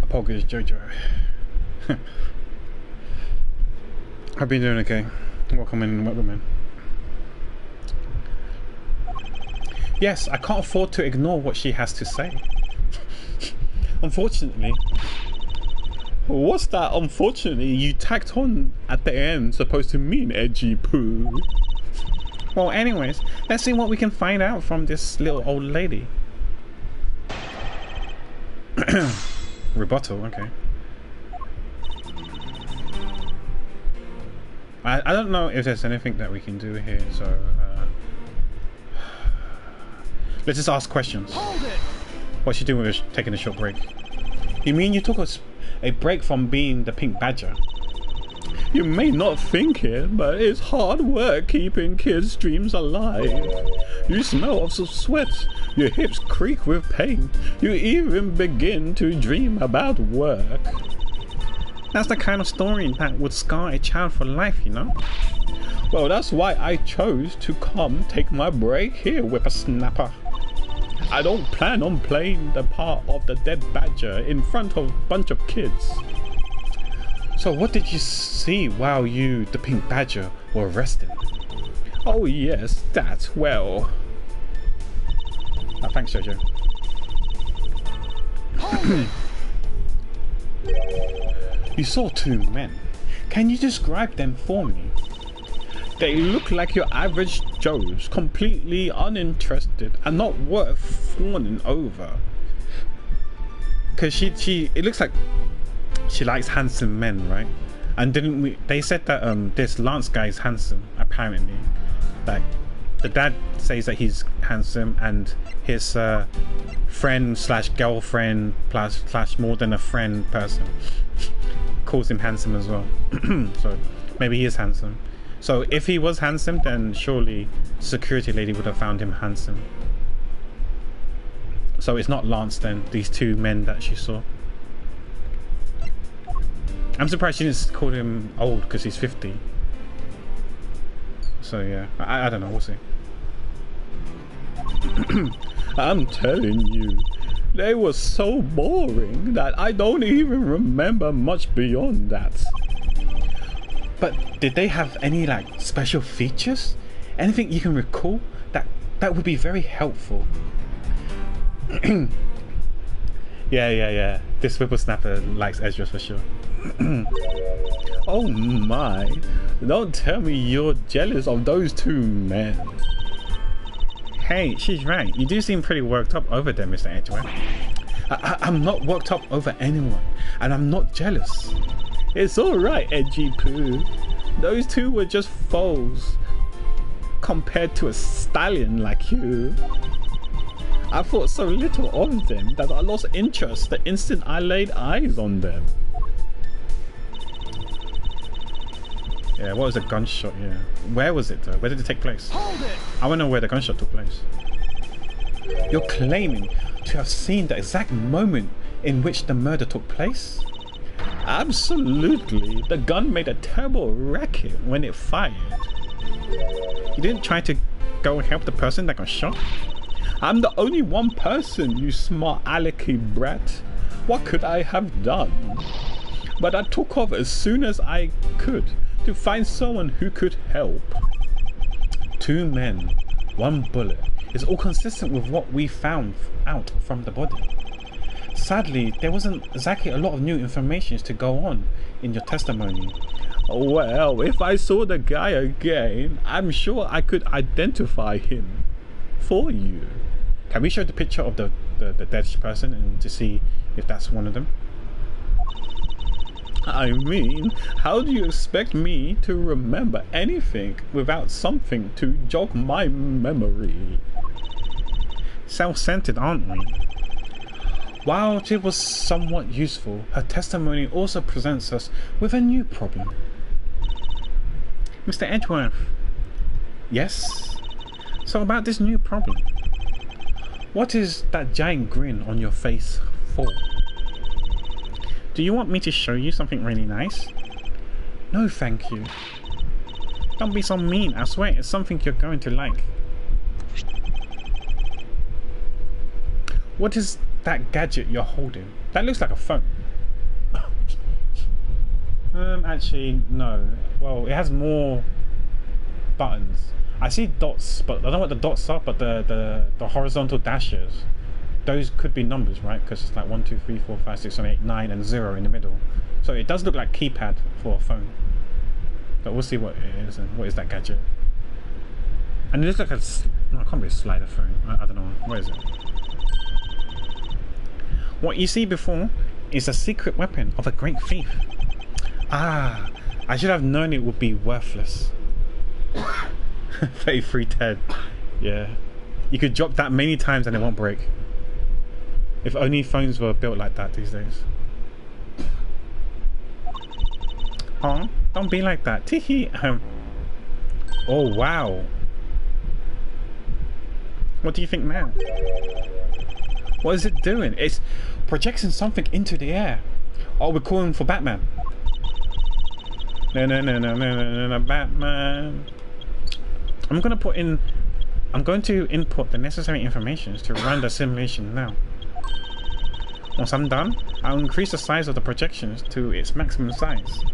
Apologies, Jojo. I've been doing okay. Welcome in, welcome in. Yes, I can't afford to ignore what she has to say. Unfortunately. What's that unfortunately you tacked on at the end supposed to mean, edgy poo? Well, anyways, let's see what we can find out from this little old lady. Rebuttal, okay. I don't know if there's anything that we can do here, so let's just ask questions. Hold it! What's she doing with taking a short break? You mean you took a break from being the pink badger? You may not think it, but it's hard work keeping kids' dreams alive. You smell of some sweat, your hips creak with pain, you even begin to dream about work. That's the kind of story that would scar a child for life, you know? Well, that's why I chose to come take my break here, whippersnapper. I don't plan on playing the part of the dead badger in front of a bunch of kids. So what did you see while you, the pink badger, were resting? Oh yes, that's well. Thanks, Jojo. You saw two men. Can you describe them for me? They look like your average Joes, completely uninterested and not worth fawning over. Cause it looks like she likes handsome men, right? And didn't we? They said that this Lance guy is handsome. Apparently, like the dad says that he's handsome, and his friend slash girlfriend slash more than a friend person calls him handsome as well. So maybe he is handsome. So if he was handsome, then surely security lady would have found him handsome. So it's not Lance then, these two men that she saw. I'm surprised she didn't call him old because he's 50. So yeah, I don't know, we'll see. I'm telling you, they were so boring that I don't even remember much beyond that. But did they have any like special features? Anything you can recall? That would be very helpful. Yeah. This whippersnapper likes Ezra for sure. Oh my, don't tell me you're jealous of those two men. Hey, she's right. You do seem pretty worked up over them, Mr. Edgeworth. I'm not worked up over anyone, and I'm not jealous. It's alright, Edgy Poo. Those two were just foes compared to a stallion like you. I thought so little of them that I lost interest the instant I laid eyes on them. Yeah, what was the gunshot? Yeah, where was it though? Where did it take place? Hold it! I want to know where the gunshot took place. You're claiming to have seen the exact moment in which the murder took place? Absolutely. The gun made a terrible racket when it fired. You didn't try to go help the person that got shot? I'm the only one person, you smart alecky brat. What could I have done? But I took off as soon as I could to find someone who could help. Two men, one bullet is all consistent with what we found out from the body. Sadly, there wasn't exactly a lot of new information to go on in your testimony. Well, if I saw the guy again, I'm sure I could identify him for you. Can we show the picture of the dead person and to see if that's one of them? I mean, how do you expect me to remember anything without something to jog my memory? Self-centered, aren't we? While it was somewhat useful, her testimony also presents us with a new problem. Mr. Edgeworth. Yes? So about this new problem. What is that giant grin on your face for? Do you want me to show you something really nice? No, thank you. Don't be so mean, I swear it's something you're going to like. What is that gadget you're holding? That looks like a phone. Actually, no. Well, it has more buttons. I see dots, but I don't know what the dots are, but the horizontal dashes, those could be numbers, right? Because it's like 1, 2, 3, 4, 5, 6, 7, 8, 9, and 0 in the middle. So it does look like keypad for a phone. But we'll see what it is and what is that gadget. And it looks like a... No, it can't be a slider phone. I don't know. What is it? What you see before is a secret weapon of a great thief. Ah, I should have known it would be worthless. 3310. Yeah. You could drop that many times and it won't break. If only phones were built like that these days. Aw, don't be like that. Teehee. Oh, wow. What do you think now? What is it doing? It's projecting something into the air. Oh, we're calling for Batman. No, Batman. I'm going to input the necessary information to run the simulation now. Once I'm done, I'll increase the size of the projections to its maximum size.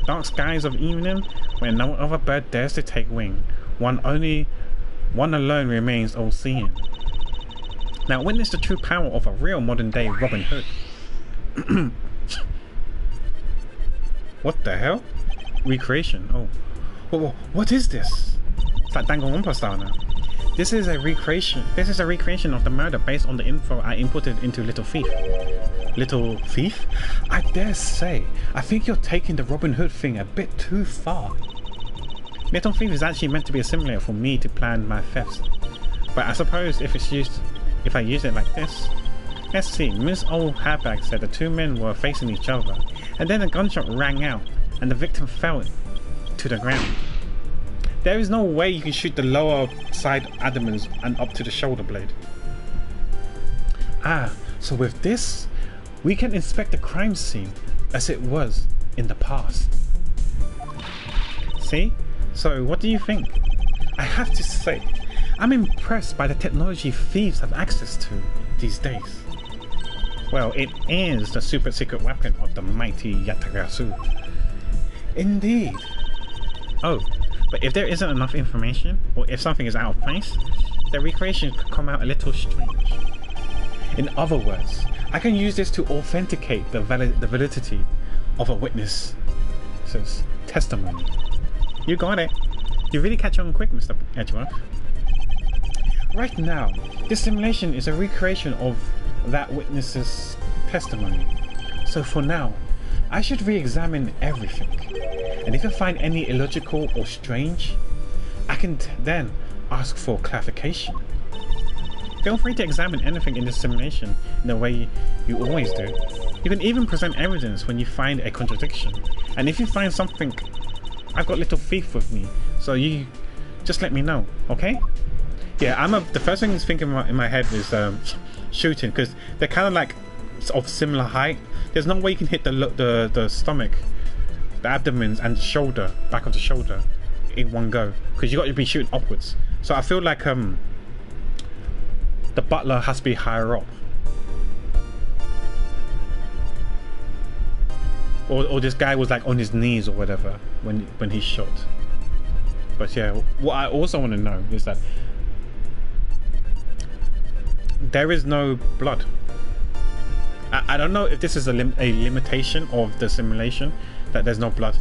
Dark skies of evening, where no other bird dares to take wing. One alone remains all-seeing. Now witness the true power of a real modern-day Robin Hood. What the hell? Recreation. Oh, what is this? It's like Danganronpa style now. This is a recreation of the murder based on the info I inputted into Little Thief. Little Thief? I dare say, I think you're taking the Robin Hood thing a bit too far. Little Thief is actually meant to be a simulator for me to plan my thefts. But I suppose if I use it like this. Let's see, Miss Old Hardbag said the two men were facing each other, and then a gunshot rang out, and the victim fell to the ground. There is no way you can shoot the lower side abdomens and up to the shoulder blade. Ah, so with this, we can inspect the crime scene as it was in the past. See? So what do you think? I have to say, I'm impressed by the technology thieves have access to these days. Well, it is the super secret weapon of the mighty Yatagarasu. Indeed. Oh, but if there isn't enough information, or if something is out of place, the recreation could come out a little strange. In other words, I can use this to authenticate the validity of a witness's testimony. You got it. You really catch on quick, Mr. Edgeworth. Right now, this simulation is a recreation of that witness's testimony. So for now, I should re-examine everything. And if I find any illogical or strange, I can then ask for clarification. Feel free to examine anything in this simulation in the way you always do. You can even present evidence when you find a contradiction. And if you find something, I've got Little Thief with me, so you just let me know, okay? Yeah, the first thing that's thinking in my head is shooting, because they're kind of like of similar height. There's no way you can hit the stomach, the abdomen and shoulder, back of the shoulder in one go, because you got to be shooting upwards. So I feel like the butler has to be higher up, or this guy was like on his knees or whatever when he shot. But yeah, what I also want to know is that there is no blood. I don't know if this is a limitation of the simulation, that there's no blood,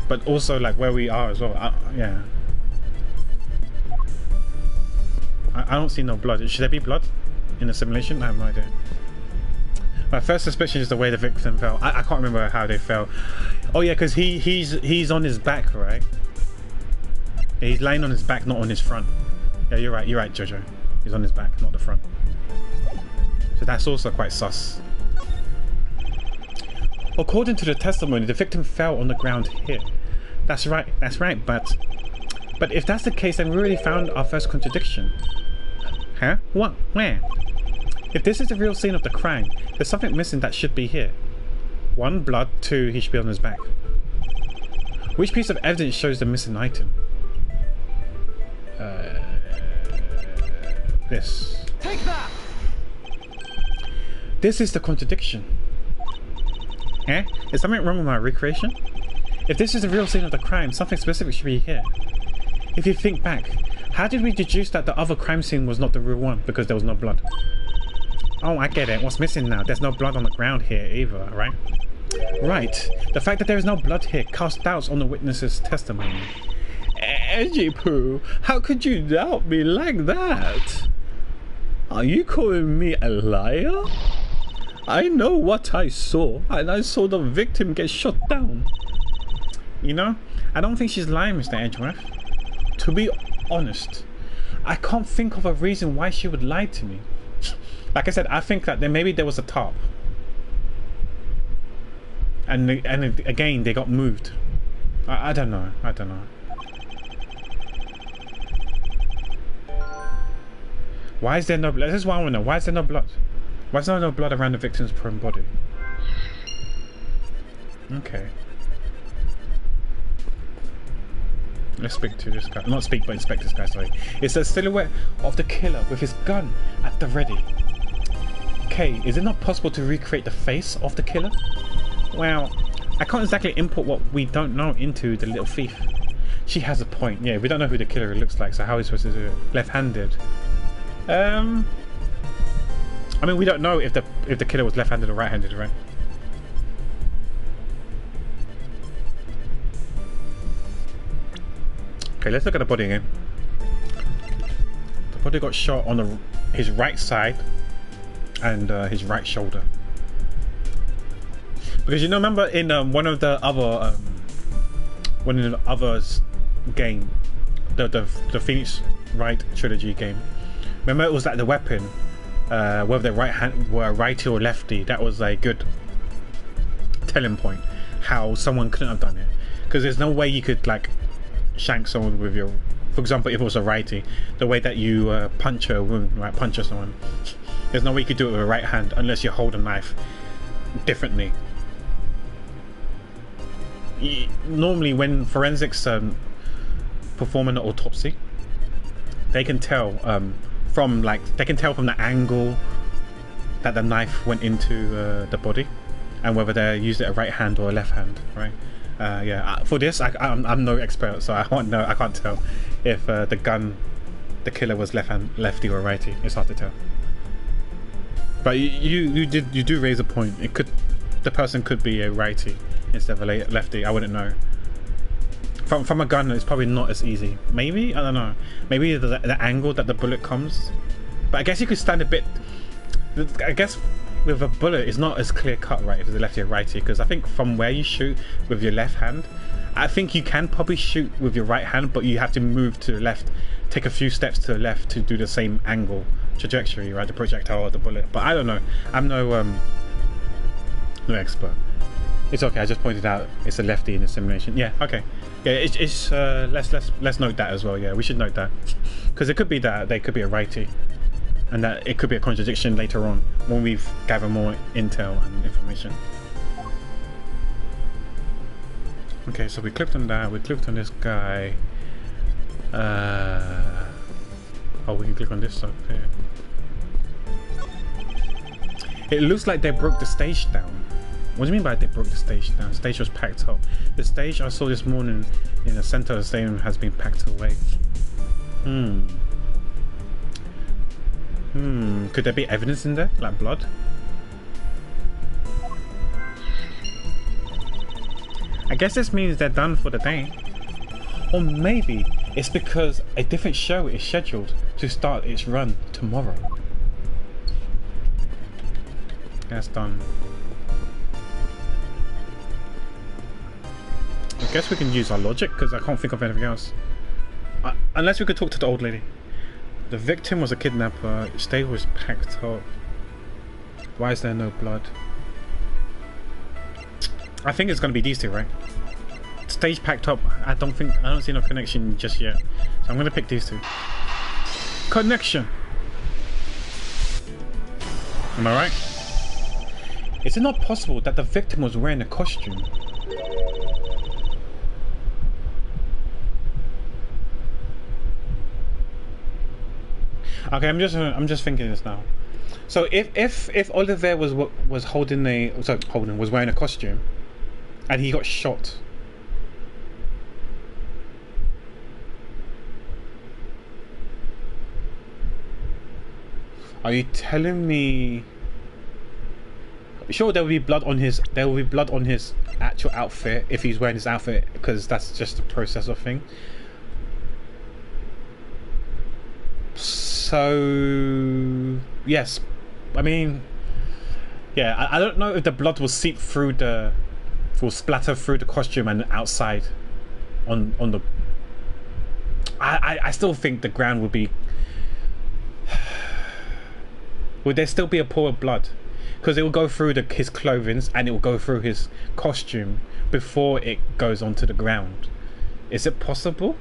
but also like where we are as well. Yeah, I don't see no blood. Should there be blood in the simulation? I have no idea. My first suspicion is the way the victim fell. I can't remember how they fell. Oh yeah, because he's on his back, right? Yeah, he's lying on his back, not on his front. Yeah, you're right, Jojo. He's on his back, not the front. So that's also quite sus. According to the testimony, the victim fell on the ground here. That's right, but if that's the case, then we already found our first contradiction. Huh? What? Where? If this is the real scene of the crime, there's something missing that should be here. 1, blood. 2, he should be on his back. Which piece of evidence shows the missing item? This. Take that! This is the contradiction. Eh? Is something wrong with my recreation? If this is the real scene of the crime, something specific should be here. If you think back, how did we deduce that the other crime scene was not the real one? Because there was no blood. Oh, I get it. What's missing now? There's no blood on the ground here either, right? Right. The fact that there is no blood here casts doubts on the witness's testimony. Edgy Poo, how could you doubt me like that? Are you calling me a liar? I know what I saw, and I saw the victim get shot down. You know, I don't think she's lying, Mr. Edgeworth. To be honest, I can't think of a reason why she would lie to me. Like I said, I think that maybe there was a tarp. And again, they got moved. I don't know. I don't know. Why is there no blood? This is what I want to know. Why is there no blood? Why is there no blood around the victim's prone body? Okay. Let's speak to this guy. Not speak, but inspect this guy, sorry. It's a silhouette of the killer with his gun at the ready. Okay, is it not possible to recreate the face of the killer? Well, I can't exactly input what we don't know into the little thief. She has a point. Yeah, we don't know who the killer looks like, so how are we supposed to do it? Left-handed. I mean, we don't know if the killer was left-handed or right-handed, right? Okay, let's look at the body again. The body got shot on his right side and his right shoulder. Because you know, remember in one of the other game, the Phoenix Wright trilogy game. Remember, it was like the weapon, whether the right hand were righty or lefty. That was a good telling point how someone couldn't have done it. Because there's no way you could like shank someone with your, for example, if it was a righty, the way that you punch a woman, right, punch someone. There's no way you could do it with a right hand unless you hold a knife differently. Normally, when forensics perform an autopsy, they can tell from the angle that the knife went into the body, and whether they used it a right hand or a left hand, right? Yeah. For this, I'm no expert, so I can't tell if the killer was lefty or righty. It's hard to tell. But you do raise a point. The person could be a righty instead of a lefty. I wouldn't know. From a gun, it's probably not as easy. Maybe, I don't know. Maybe the angle that the bullet comes. But I guess you could stand a bit. I guess with a bullet, it's not as clear cut, right? If it's a lefty or righty, because I think from where you shoot with your left hand, I think you can probably shoot with your right hand, but you have to move to the left, take a few steps to the left to do the same angle trajectory, right? The projectile or the bullet. But I don't know. I'm no expert. It's okay. I just pointed out it's a lefty in the simulation. Yeah. Okay. Yeah. It's let's note that as well. Yeah, we should note that because it could be that they could be a righty, and that it could be a contradiction later on when we've gathered more intel and information. Okay, so we clicked on that. We clicked on this guy. Oh, we can click on this up here. It looks like they broke the stage down. What do you mean by they broke the stage down? The stage was packed up. The stage I saw this morning in the center of the stadium has been packed away. Could there be evidence in there? Like blood? I guess this means they're done for the day. Or maybe it's because a different show is scheduled to start its run tomorrow. That's done. I guess we can use our logic because I can't think of anything else. Unless we could talk to the old lady. The victim was a kidnapper. Stage was packed up. Why is there no blood? I think it's gonna be these two, right? Stage packed up. I don't see no connection just yet. So I'm gonna pick these two. Connection. Am I right? Is it not possible that the victim was wearing a costume? Okay, I'm just thinking this now. So if Oliver was holding was wearing a costume, and he got shot. Are you telling me? Sure, there will be blood on his. There will be blood on his actual outfit if he's wearing his outfit, because that's just the process of thing. So yes, I mean, yeah, I don't know if the blood will seep through will splatter through the costume and outside, on the. I still think the ground would be. Would there still be a pool of blood? Because it will go through his clothing and it will go through his costume before it goes onto the ground. Is it possible?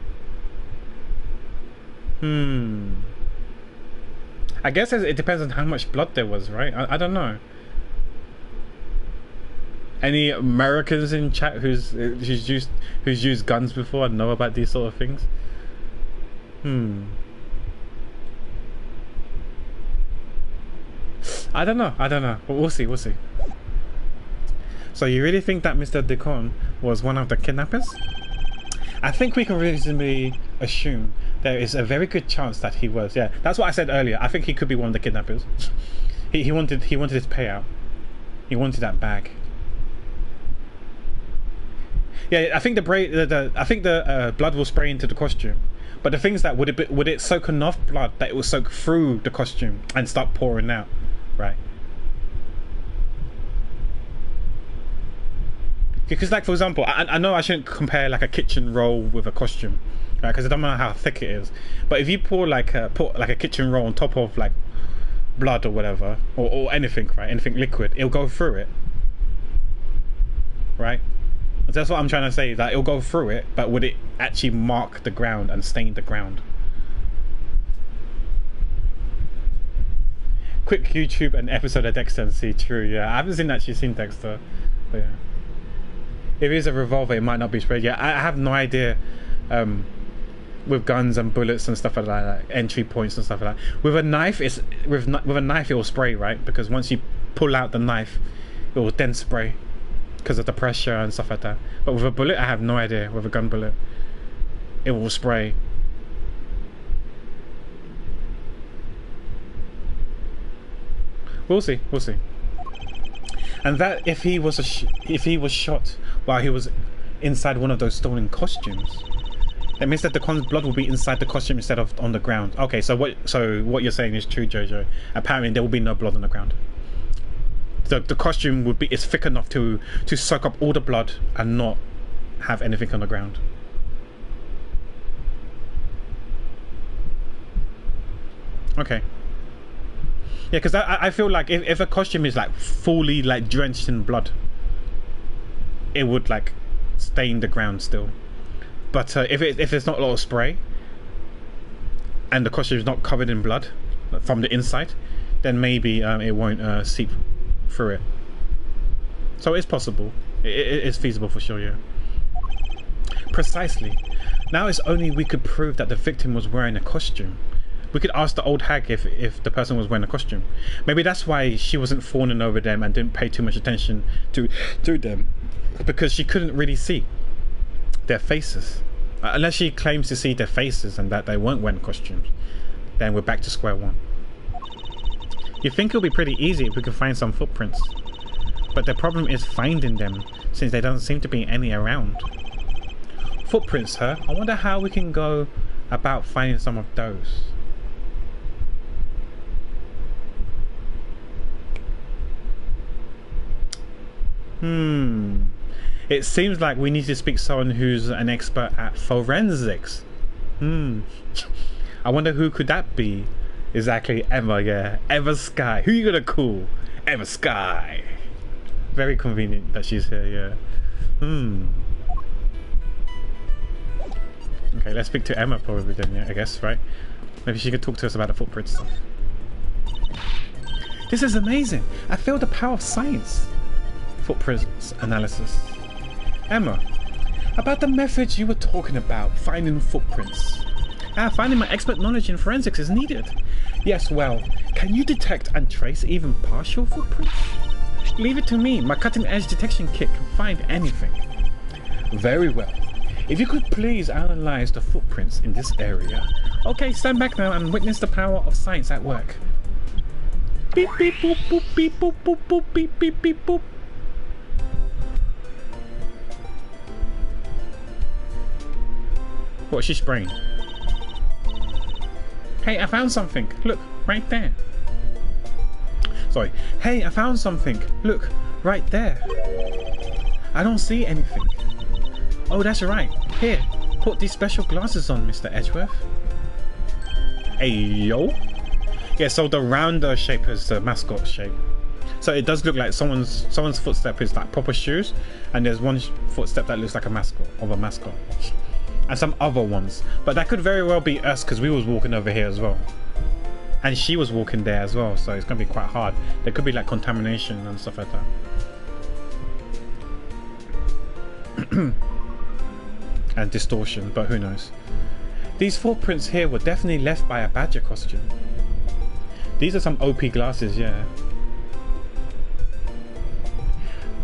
I guess it depends on how much blood there was, right? I don't know. Any Americans in chat who's used guns before and know about these sort of things? I don't know, but we'll see. So you really think that Mr. Deacon was one of the kidnappers? I think we can reasonably assume there is a very good chance that he was. Yeah, that's what I said earlier. I think he could be one of the kidnappers. He wanted his payout. He wanted that bag. Yeah, I think the blood will spray into the costume. But the thing is that would it soak enough blood that it will soak through the costume and start pouring out, right? Because, like, for example, I know I shouldn't compare like a kitchen roll with a costume, right? Because I don't know how thick it is. But if you put like a kitchen roll on top of like blood or whatever, or anything, right? Anything liquid, it'll go through it, right? That's what I'm trying to say. That it'll go through it, but would it actually mark the ground and stain the ground? Quick YouTube an episode of Dexter and see. True, yeah. I haven't actually seen Dexter, but yeah. If it is a revolver, it might not be sprayed. Yeah, I have no idea. With guns and bullets and stuff like that, like entry points and stuff like that. With a knife, with a knife it will spray, right? Because once you pull out the knife, it will then spray because of the pressure and stuff like that. But with a bullet, I have no idea. With a gun bullet, it will spray. We'll see. And that if he was shot while he was inside one of those stolen costumes, that means that the con's blood will be inside the costume instead of on the ground. Okay, so what you're saying is true, Jojo. Apparently there will be no blood on the ground. The costume is thick enough to soak up all the blood and not have anything on the ground. Okay. Yeah, because I feel like if a costume is like fully like drenched in blood, it would like stain the ground still. But if there's not a lot of spray and the costume is not covered in blood from the inside, then maybe it won't seep through it. So it's possible. It's feasible for sure, yeah. Precisely. Now it's only we could prove that the victim was wearing a costume. We could ask the old hag if the person was wearing a costume. Maybe that's why she wasn't fawning over them and didn't pay too much attention to them, because she couldn't really see their faces. Unless she claims to see their faces and that they weren't wearing costumes, then we're back to square one. You think it'll be pretty easy if we could find some footprints, but the problem is finding them, since there doesn't seem to be any around. Footprints, huh? I wonder how we can go about finding some of those. It seems like we need to speak to someone who's an expert at forensics. I wonder who could that be? Exactly, Emma, yeah. Emma Sky. Who you gonna call? Emma Sky. Very convenient that she's here, yeah. Okay, let's speak to Emma probably then, yeah, I guess, right? Maybe she could talk to us about the footprint stuff. This is amazing. I feel the power of science. Footprints analysis. Emma, about the methods you were talking about, finding footprints. Finding my expert knowledge in forensics is needed. Yes, well, Can you detect and trace even partial footprints? Leave it to me. My cutting-edge detection kit can find anything. Very well. If you could please analyze the footprints in this area. Okay, stand back now and witness the power of science at work. Beep beep boop boop beep boop boop boop beep beep beep boop. What's she spraying? Hey, I found something. Look, right there. Sorry. Hey, I found something. Look, right there. I don't see anything. Oh, that's right. Here, put these special glasses on, Mr. Edgeworth. Hey, yo. Yeah, so the rounder shape is the mascot shape. So it does look like someone's footstep is like proper shoes, and there's one footstep that looks like a mascot of a mascot, and some other ones. But that could very well be us because we was walking over here as well, and she was walking there as well. So it's gonna be quite hard. There could be like contamination and stuff like that, and distortion. But who knows? These footprints here were definitely left by a badger costume. These are some OP glasses, yeah.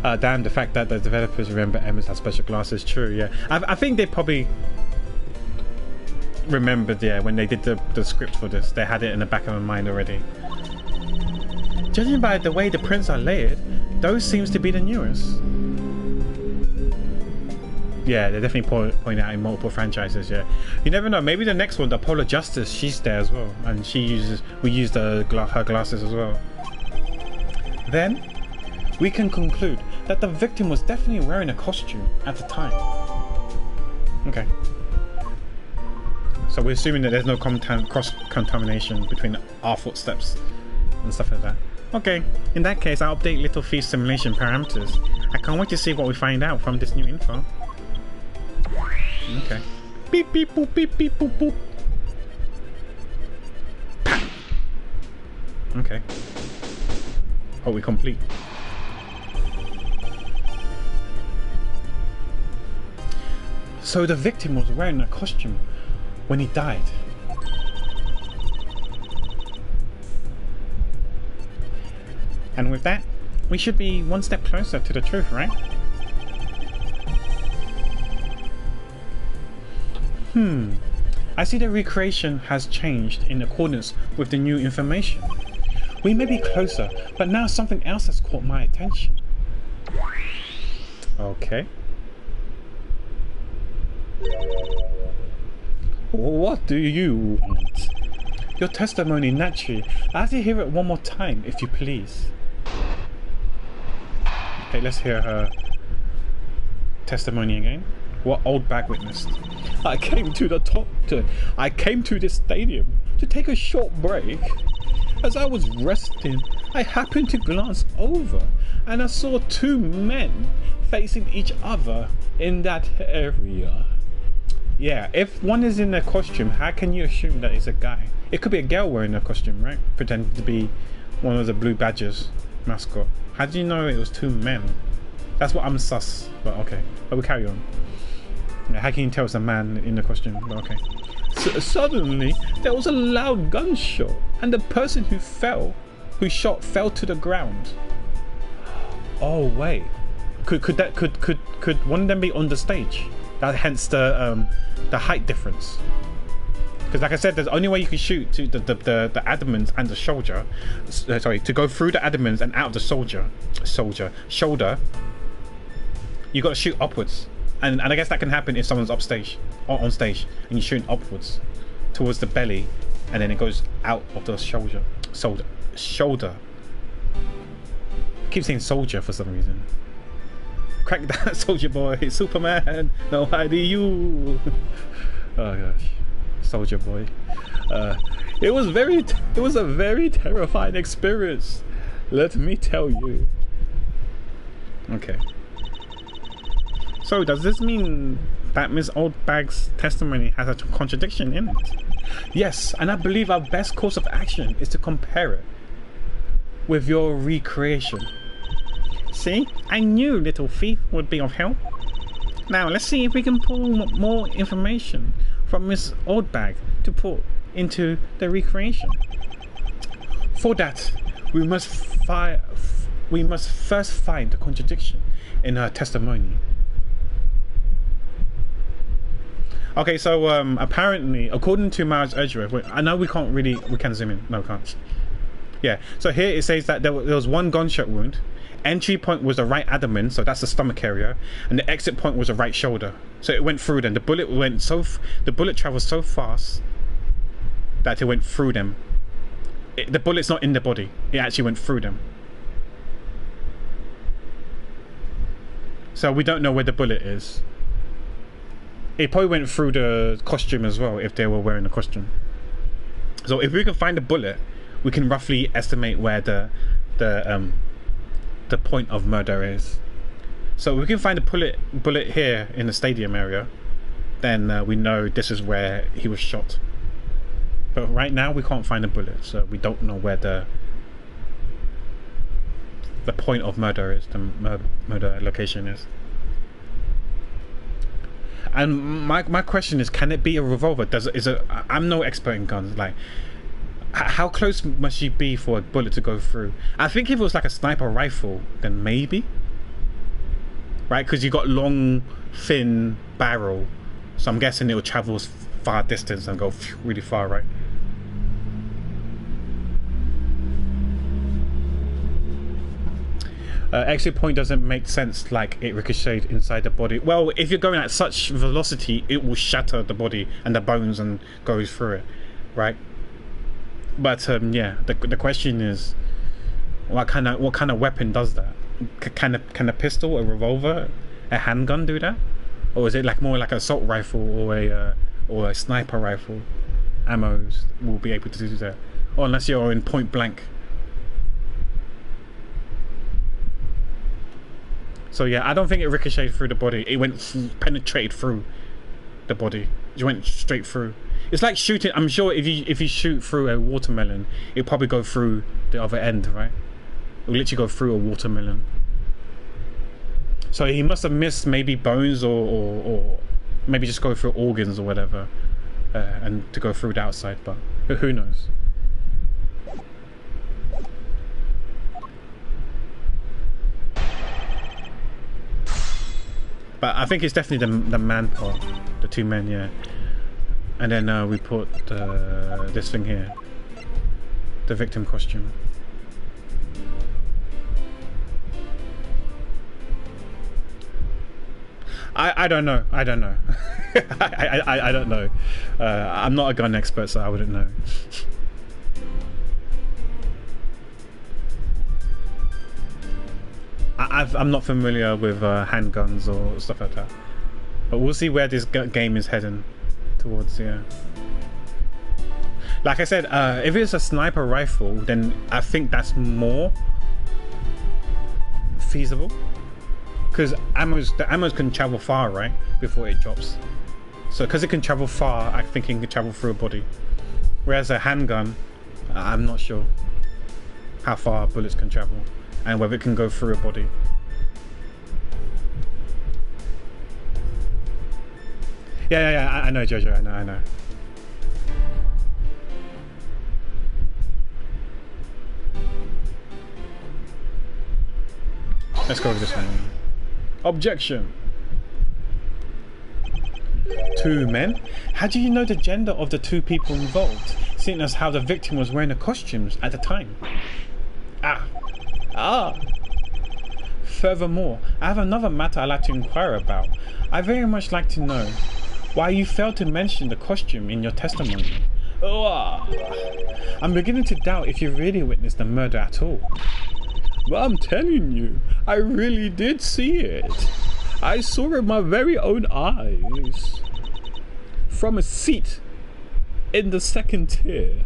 Damn, the fact that the developers remember Emma's had special glasses, true, yeah. I think they probably remembered, yeah, when they did the script for this. They had it in the back of their mind already. Judging by the way the prints are layered, those seems to be the newest. Yeah, they're definitely pointing out in multiple franchises, yeah. You never know, maybe the next one, the Polar Justice, she's there as well. And we use her glasses as well. Then, we can conclude that the victim was definitely wearing a costume at the time. Okay. So we're assuming that there's no cross-contamination between our footsteps and stuff like that. Okay, in that case, I'll update Little Thief's simulation parameters. I can't wait to see what we find out from this new info. Okay. Beep beep boop beep beep boop boop. Okay. Oh, we complete. So the victim was wearing a costume when he died. And with that, we should be one step closer to the truth, right? I see the recreation has changed in accordance with the new information. We may be closer, but now something else has caught my attention. Okay. What do you want? Your testimony, naturally. I have to hear it one more time, if you please. Okay, let's hear her testimony again. What old bag witnessed? I came to this stadium to take a short break. As I was resting, I happened to glance over and I saw two men facing each other in that area. Yeah, if one is in a costume, how can you assume that it's a guy? It could be a girl wearing a costume, right? Pretending to be one of the Blue Badgers mascot. How do you know it was two men? That's what I'm sus, but okay. But we'll carry on. How can you tell it's a man in the costume? But okay. Suddenly, there was a loud gunshot, and the person who shot fell to the ground. Oh wait, could one of them be on the stage? That hence the height difference. Because like I said, there's only way you can shoot to the adamants and the soldier. Sorry, to go through the adamants and out of the shoulder. You got to shoot upwards. And I guess that can happen if someone's upstage or on stage and you shoot upwards towards the belly, and then it goes out of the shoulder. I keep saying soldier for some reason. Crack that, soldier boy, Superman, no IDU. Oh gosh, soldier boy. It was a very terrifying experience. Let me tell you. Okay. So does this mean that Miss Oldbag's testimony has a contradiction in it? Yes, and I believe our best course of action is to compare it with your recreation. See, I knew Little Thief would be of help. Now let's see if we can pull more information from Miss Oldbag to put into the recreation. For that, we must first find the contradiction in her testimony. Okay, so apparently, according to Miles Edgeworth, I know we can zoom in. No, we can't. Yeah, so here it says that there was one gunshot wound. Entry point was the right abdomen, so that's the stomach area, and the exit point was the right shoulder. So it went through them. The bullet traveled so fast that it went through them. The bullet's not in the body. It actually went through them. So we don't know where the bullet is. It probably went through the costume as well if they were wearing a costume. So if we can find a bullet, we can roughly estimate where the point of murder is. So if we can find a bullet here in the stadium area, then we know this is where he was shot. But right now we can't find a bullet, so we don't know where the point of murder is, the murder location is. And my question is, can it be a revolver? I'm no expert in guns. Like, how close must she be for a bullet to go through? I think if it was like a sniper rifle, then maybe, right? Because you got long, thin barrel, so I'm guessing it will travel far distance and go really far, right? Exit point doesn't make sense, like it ricocheted inside the body. Well, if you're going at such velocity, it will shatter the body and the bones and goes through it, right? But yeah, the question is, what kind of weapon does that? Can a pistol, a revolver, a handgun do that, or is it like more like an assault rifle or a sniper rifle? Ammos will be able to do that, or unless you're in point blank. So yeah, I don't think it ricocheted through the body. It penetrated through the body. It went straight through. It's like shooting. I'm sure if you shoot through a watermelon, it'll probably go through the other end, right? It'll literally go through a watermelon. So he must have missed maybe bones or maybe just go through organs or whatever, and to go through the outside. But who knows? But I think it's definitely the man part, the two men, yeah. And then we put this thing here, the victim costume. I don't know. I don't know. I don't know. I'm not a gun expert, so I wouldn't know. I'm not familiar with handguns or stuff like that, but we'll see where this game is heading towards. Yeah, like I said, if it's a sniper rifle, then I think that's more feasible, because the ammos can travel far, right, before it drops. So because it can travel far, I think it can travel through a body, whereas a handgun, I'm not sure how far bullets can travel and whether it can go through a body. Yeah, I know, Jojo, I know. Let's go with this one. Objection. 2 men? How do you know the gender of the 2 people involved, seeing as how the victim was wearing the costumes at the time? Furthermore, I have another matter I'd like to inquire about. I very much like to know why you failed to mention the costume in your testimony. I'm beginning to doubt if you really witnessed the murder at all. Well, I'm telling you, I really did see it. I saw it with my very own eyes. From a seat in the second tier.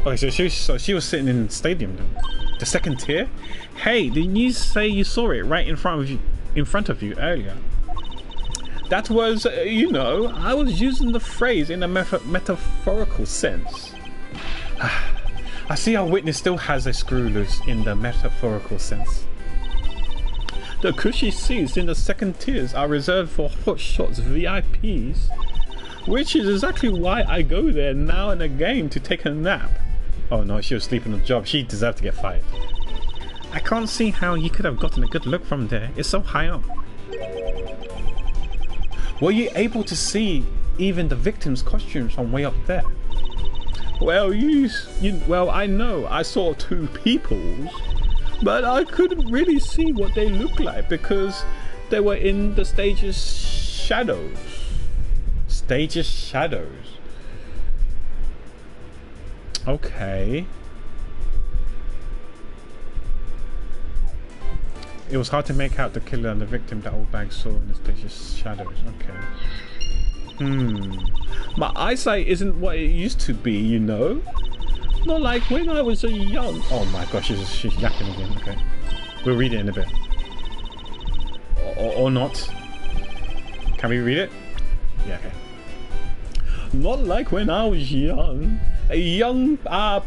Okay, so she was sitting in the stadium then. The second tier? Hey, didn't you say you saw it right in front of you earlier? That was, I was using the phrase in a metaphorical sense. I see our witness still has a screw loose in the metaphorical sense. The cushy seats in the second tiers are reserved for Hot Shots VIPs, which is exactly why I go there now and again to take a nap. Oh no, she was sleeping on the job. She deserved to get fired. I can't see how you could have gotten a good look from there. It's so high up. Were you able to see even the victims' costumes from way up there? Well, well, I know I saw two peoples, but I couldn't really see what they looked like because they were in the stage's shadows. Stage's shadows. Okay. It was hard to make out the killer and the victim that old bag saw in the stage's shadows. Okay. My eyesight isn't what it used to be, you know? Not like when I was a young... Oh my gosh, she's yapping again. Okay. We'll read it in a bit. Or not. Can we read it? Yeah, okay. Not like when I was young. Young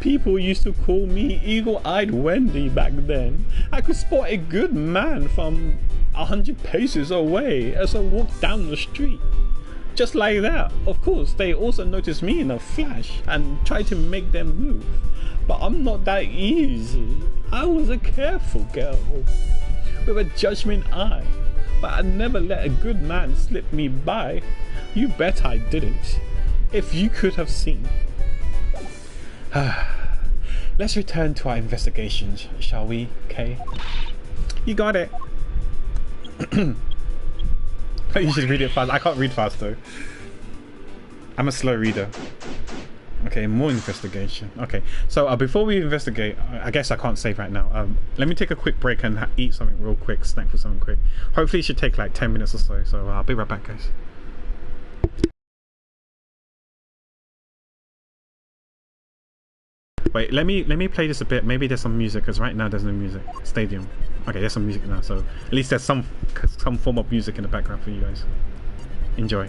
people used to call me Eagle-Eyed Wendy back then. I could spot a good man from 100 paces away as I walked down the street. Just like that. Of course, they also noticed me in a flash and tried to make them move. But I'm not that easy. I was a careful girl with a judgment eye. But I never let a good man slip me by. You bet I didn't. If you could have seen. Let's return to our investigations, shall we, Kay? You got it. You should read it fast. I can't read fast though. I'm a slow reader. Okay, more investigation. Okay, so before we investigate, I guess I can't save right now. Let me take a quick break and eat something real quick, snack for something quick. Hopefully it should take like 10 minutes or so, so I'll be right back, guys. Wait, let me play this a bit. Maybe there's some music, because right now there's no music. Stadium. Okay, there's some music now, so at least there's some form of music in the background for you guys. Enjoy.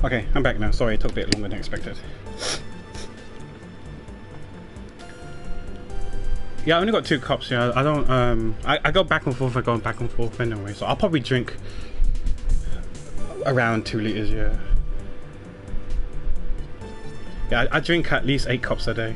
Okay, I'm back now. Sorry, it took a bit longer than expected. Yeah, I only got 2 cups. Yeah, I don't. I go back and forth. I go back and forth anyway. So I'll probably drink around 2 liters. Yeah. Yeah, I drink at least 8 cups a day.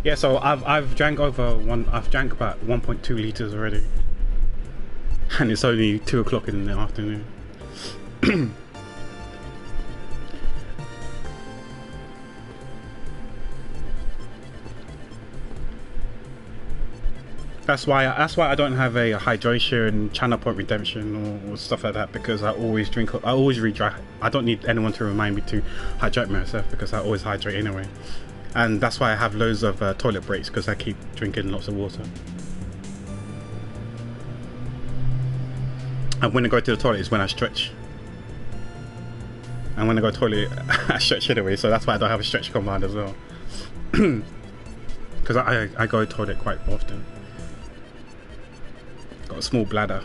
Yeah, so I've drank I've drank about 1.2 liters already, and it's only 2 o'clock in the afternoon. That's why I don't have a hydration channel point redemption or stuff like that, because I always drink. I always rehydrate. I don't need anyone to remind me to hydrate myself, because I always hydrate anyway. And that's why I have loads of toilet breaks, because I keep drinking lots of water. And when I go to the toilet is when I stretch. And when I go to the toilet, I stretch anyway, so that's why I don't have a stretch command as well. Because I go to the toilet quite often. Got a small bladder.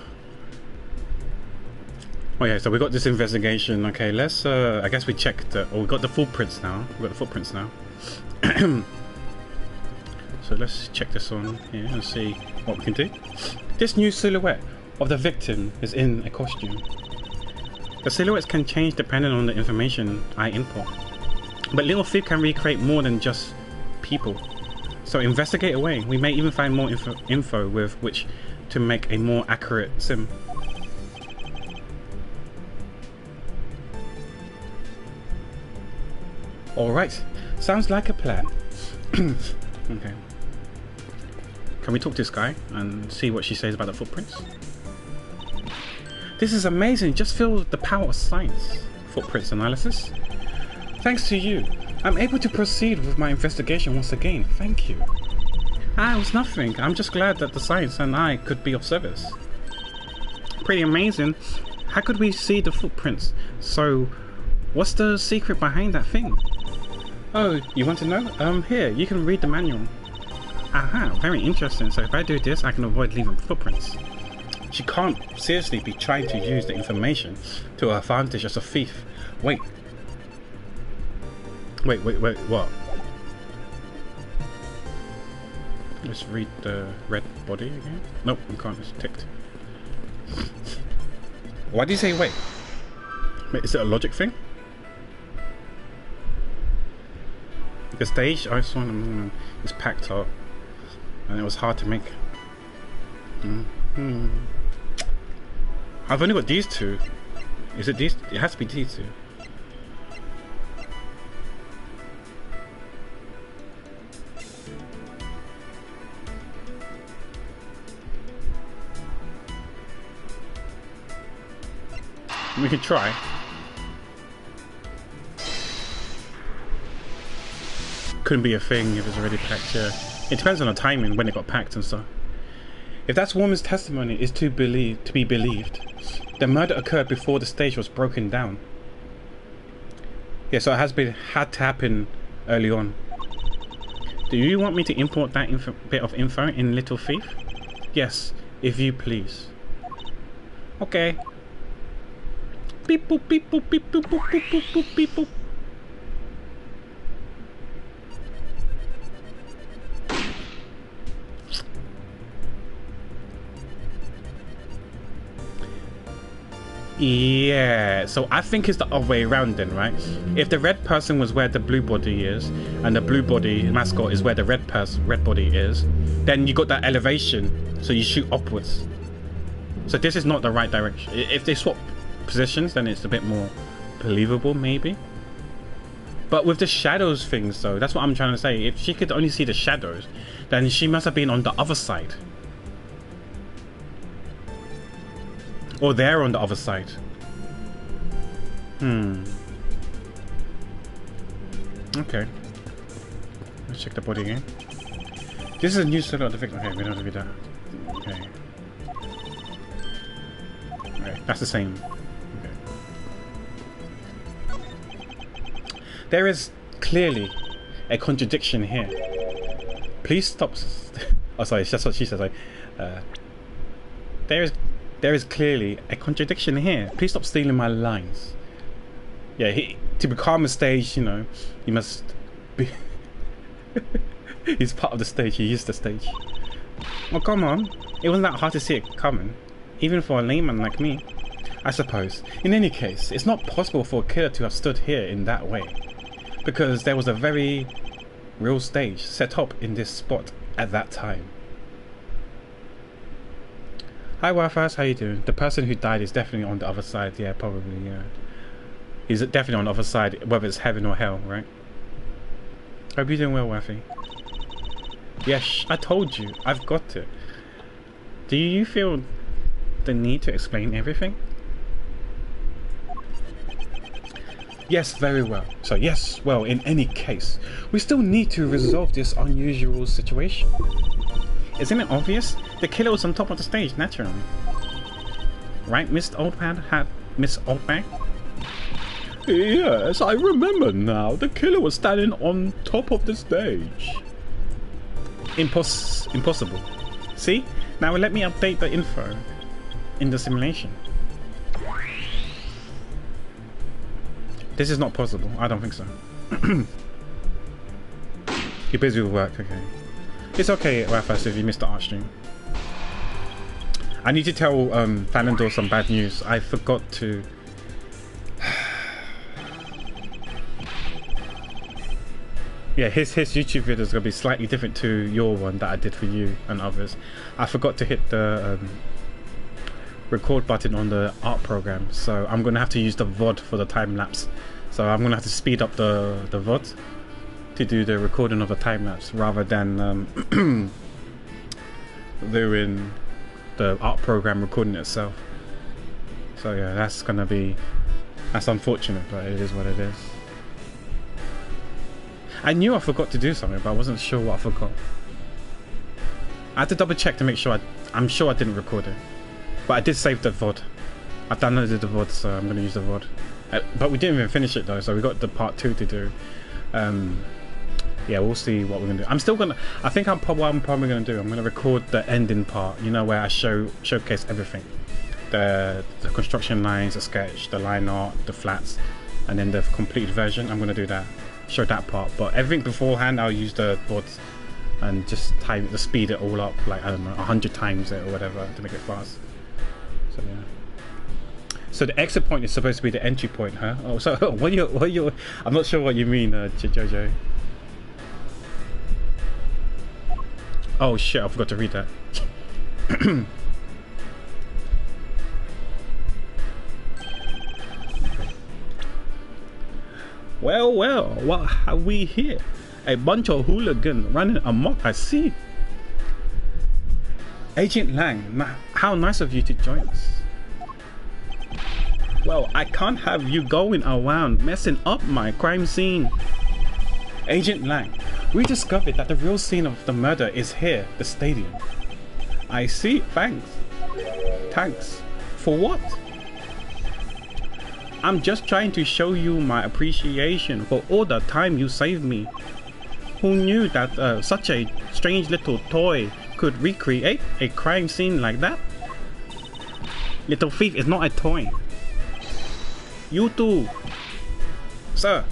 Oh yeah, so we got this investigation. Okay, let's I guess we checked we got the footprints now. We got the footprints now. So let's check this on here and see what we can do. This new silhouette of the victim is in a costume. The silhouettes can change depending on the information I input, but Little Thief can recreate more than just people. So investigate away. We may even find more info with which to make a more accurate sim. Alright, sounds like a plan. Okay. Can we talk to this guy and see what she says about the footprints? This is amazing, just feel the power of science. Footprints analysis. Thanks to you, I'm able to proceed with my investigation once again. Thank you. Ah, it was nothing. I'm just glad that the science and I could be of service. Pretty amazing. How could we see the footprints? So, what's the secret behind that thing? Oh, you want to know? Here, you can read the manual. Aha, very interesting. So if I do this, I can avoid leaving footprints. She can't seriously be trying to use the information to her advantage as a thief. Wait, what? Let's read the red body again. Nope, we can't, it's ticked. Why do you say wait? Wait, is it a logic thing? The stage I saw in the morning is packed up, and it was hard to make. I've only got these 2. Is it these? It has to be these 2. We can try. Couldn't be a thing if it's already packed. Yeah, it depends on the timing when it got packed and stuff. If that woman's testimony is to be believed, the murder occurred before the stage was broken down. Yeah, so it had to happen early on. Do you want me to import that bit of info in Little Thief? Yes, if you please. Okay. Beep boop beep boop beep boop boop beep boop boop beep boop. Yeah, so I think it's the other way around then, right? If the red person was where the blue body is, and the blue body mascot is where the red body is, then you got that elevation, so you shoot upwards. So this is not the right direction. If they swap positions, then it's a bit more believable, maybe. But with the shadows things, though, that's what I'm trying to say. If she could only see the shadows, then she must have been on the other side. Or they're on the other side. Okay. Let's check the body again. This is a new silhouette of the victim. Okay, we don't have to do that. Okay. Right, that's the same. Okay. There is clearly a contradiction here. Please stop. Oh, sorry, that's what she said. There is clearly a contradiction here. Please stop stealing my lines. Yeah, to become a stage, you know, you must be. He's part of the stage. He is the stage. Well, come on. It wasn't that hard to see it coming, even for a layman like me, I suppose. In any case, it's not possible for a killer to have stood here in that way, because there was a very real stage set up in this spot at that time. Hi Wi-Fi, how you doing? The person who died is definitely on the other side. Yeah, probably, yeah. He's definitely on the other side, whether it's heaven or hell, right? Hope you're doing well, Wi-Fi. Yes, I told you, I've got it. Do you feel the need to explain everything? Yes, very well. So yes, well, in any case, we still need to resolve this unusual situation. Isn't it obvious? The killer was on top of the stage, naturally. Right, Miss Oldman? Miss Oldman? Yes, I remember now. The killer was standing on top of the stage. Impossible. See? Now let me update the info in the simulation. This is not possible. I don't think so. You're busy with work, okay. It's okay, Rafas, if you missed the art stream. I need to tell Falandor some bad news. I forgot to... Yeah, his YouTube video is going to be slightly different to your one that I did for you and others. I forgot to hit the record button on the art program, so I'm going to have to use the VOD for the time lapse. So I'm going to have to speed up the VOD to do the recording of the time lapse rather than doing the art program recording itself. So yeah, that's unfortunate, but it is what it is. I knew I forgot to do something, but I wasn't sure what I forgot. I had to double check to make sure I'm sure I didn't record it. But I did save the VOD. I've downloaded the VOD, so I'm going to use the VOD. But we didn't even finish it though, so we got the part 2 to do. Yeah, we'll see what we're going to do. I think what I'm probably going to do, I'm going to record the ending part, you know, where I showcase everything. The construction lines, the sketch, the line art, the flats, and then the complete version. I'm going to do that. Show that part, but everything beforehand I'll use the VODs and just speed it all up, like, I don't know, 100 times it or whatever to make it fast. So yeah. So the exit point is supposed to be the entry point, huh? Oh, so what you I'm not sure what you mean, Jojo. Oh shit, I forgot to read that. Well, what have we here? A bunch of hooligans running amok, I see. Agent Lang, how nice of you to join us. Well, I can't have you going around messing up my crime scene. Agent Lang, we discovered that the real scene of the murder is here, the stadium. I see, thanks. Thanks. For what? I'm just trying to show you my appreciation for all the time you saved me. Who knew that such a strange little toy could recreate a crime scene like that? Little thief is not a toy. You too, sir.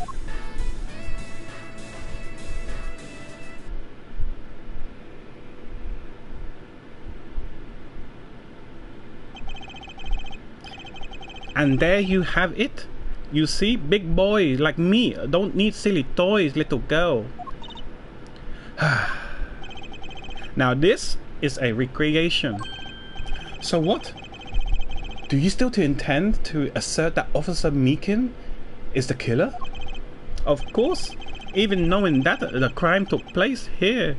And there you have it. You see, big boys like me don't need silly toys, little girl. Now this is a recreation. So what? Do you still intend to assert that Officer Meekin is the killer? Of course. Even knowing that the crime took place here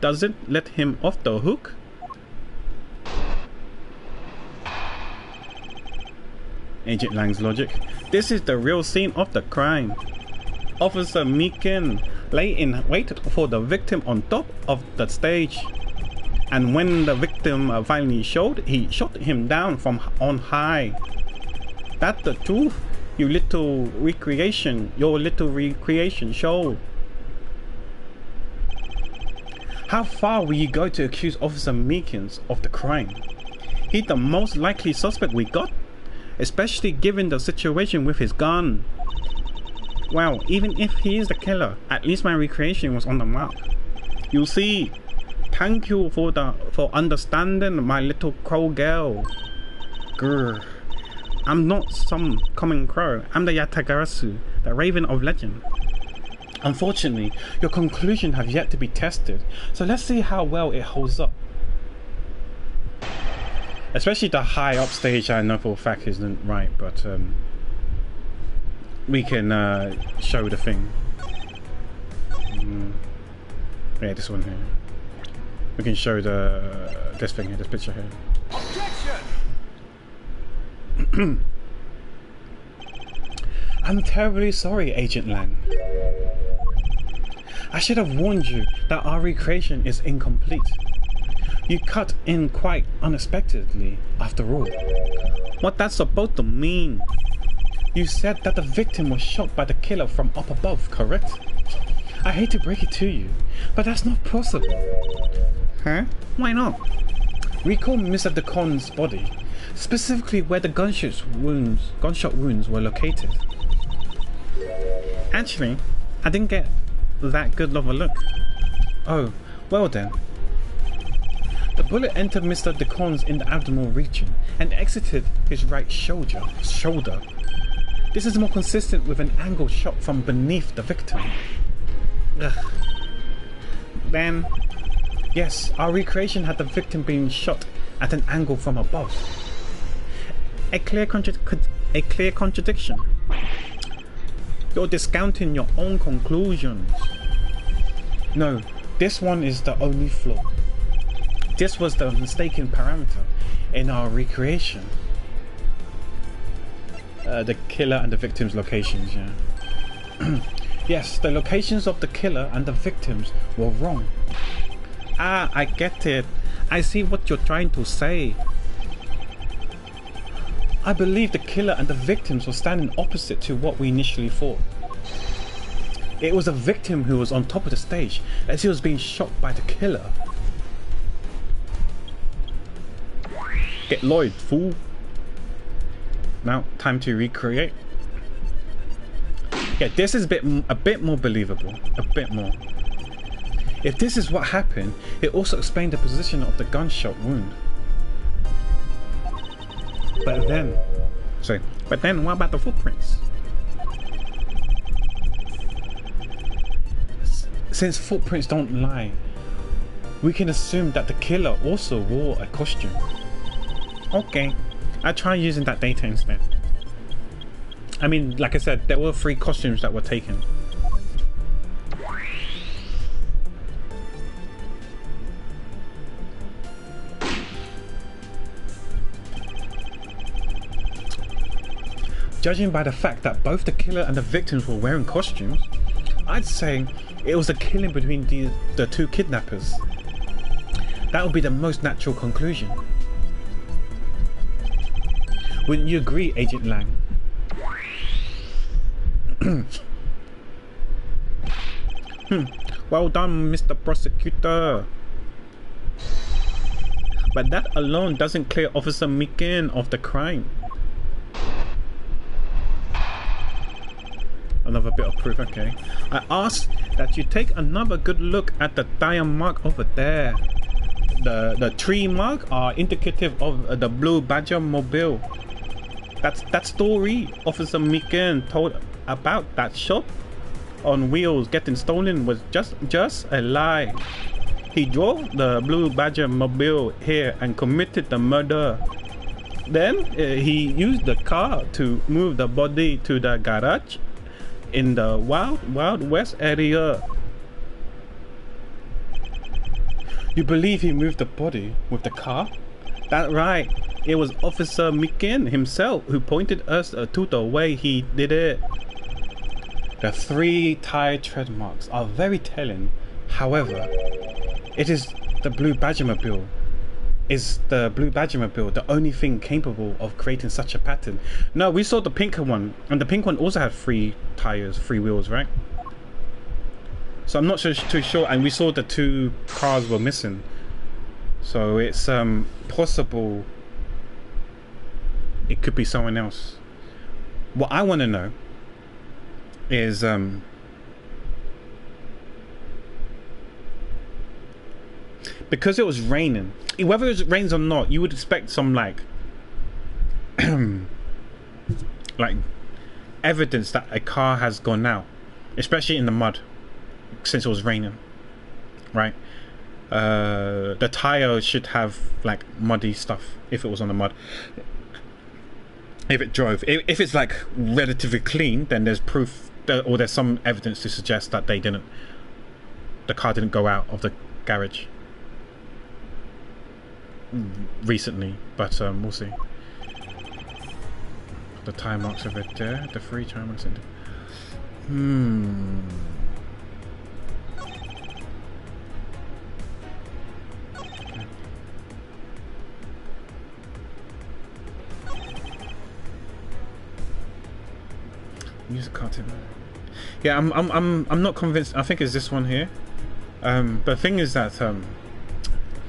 doesn't let him off the hook. Agent Lang's logic. This is the real scene of the crime. Officer Meekin lay in wait for the victim on top of the stage. And when the victim finally showed, he shot him down from on high. That's the truth, you little recreation, your little recreation show. How far will you go to accuse Officer Meekins of the crime? He's the most likely suspect we got, especially given the situation with his gun. Well, even if he is the killer, at least my recreation was on the mark. You see, thank you for understanding, my little crow girl. Grr. I'm not some common crow. I'm the Yatagarasu, the Raven of Legend. Unfortunately, your conclusion have yet to be tested, so let's see how well it holds up. Especially the high up stage, I know for a fact isn't right, but we can show the thing. Yeah, this one here. We can show this thing here, this picture here. Objection! I'm terribly sorry, Agent Lang. I should have warned you that our recreation is incomplete. You cut in quite unexpectedly, after all. What that's supposed to mean? You said that the victim was shot by the killer from up above, correct? I hate to break it to you, but that's not possible. Huh? Why not? Recall Mr. DeCon's body, specifically where the gunshot wounds were located. Actually, I didn't get that good of a look. Oh, well then. The bullet entered Mr. DeCon's in the abdominal region and exited his right shoulder. This is more consistent with an angle shot from beneath the victim. Ugh. Then, yes, our recreation had the victim being shot at an angle from above. A clear contradiction. You're discounting your own conclusions. No, this one is the only flaw. This was the mistaken parameter in our recreation. The killer and the victim's locations, yeah. Yes, the locations of the killer and the victims were wrong. Ah, I get it. I see what you're trying to say. I believe the killer and the victims were standing opposite to what we initially thought. It was the victim who was on top of the stage as he was being shot by the killer. Get Lloyd, fool. Now, time to recreate. Yeah, this is a bit more believable. A bit more. If this is what happened, it also explained the position of the gunshot wound. But then what about the footprints? Since footprints don't lie, we can assume that the killer also wore a costume. Okay, I'll try using that data instead. I mean, like I said, there were 3 costumes that were taken. Judging by the fact that both the killer and the victims were wearing costumes, I'd say it was a killing between the 2 kidnappers. That would be the most natural conclusion. Wouldn't you agree, Agent Lang? Well done, Mr. Prosecutor. But that alone doesn't clear Officer Meekin of the crime. Another bit of proof, okay. I ask that you take another good look at the tire mark over there. The tree mark are indicative of the Blue Badger mobile. That story Officer Meekin told about that shop on wheels getting stolen was just a lie. He drove the Blue Badger mobile here and committed the murder. Then he used the car to move the body to the garage in the Wild West area. You believe he moved the body with the car? That's right. It was Officer Meekin himself who pointed us to the way he did it. The 3 tire tread marks are very telling. However, it is the blue Badgermobile. Is the blue Badgermobile the only thing capable of creating such a pattern? No, we saw the pink one, and the pink one also had 3 tires, 3 wheels, right? So I'm not too sure, and we saw the 2 cars were missing. So it's possible it could be someone else. What I want to know is because it was raining, whether it rains or not, you would expect some like like evidence that a car has gone out, especially in the mud, since it was raining, right? The tire should have like muddy stuff if it was on the mud. If it drove, if it's like relatively clean, then there's proof that, or there's some evidence to suggest that the car didn't go out of the garage recently, but we'll see. The tire marks over there, the 3 tire marks in there. Use a cartoon. Yeah, I'm not convinced. I think it's this one here. But the thing is that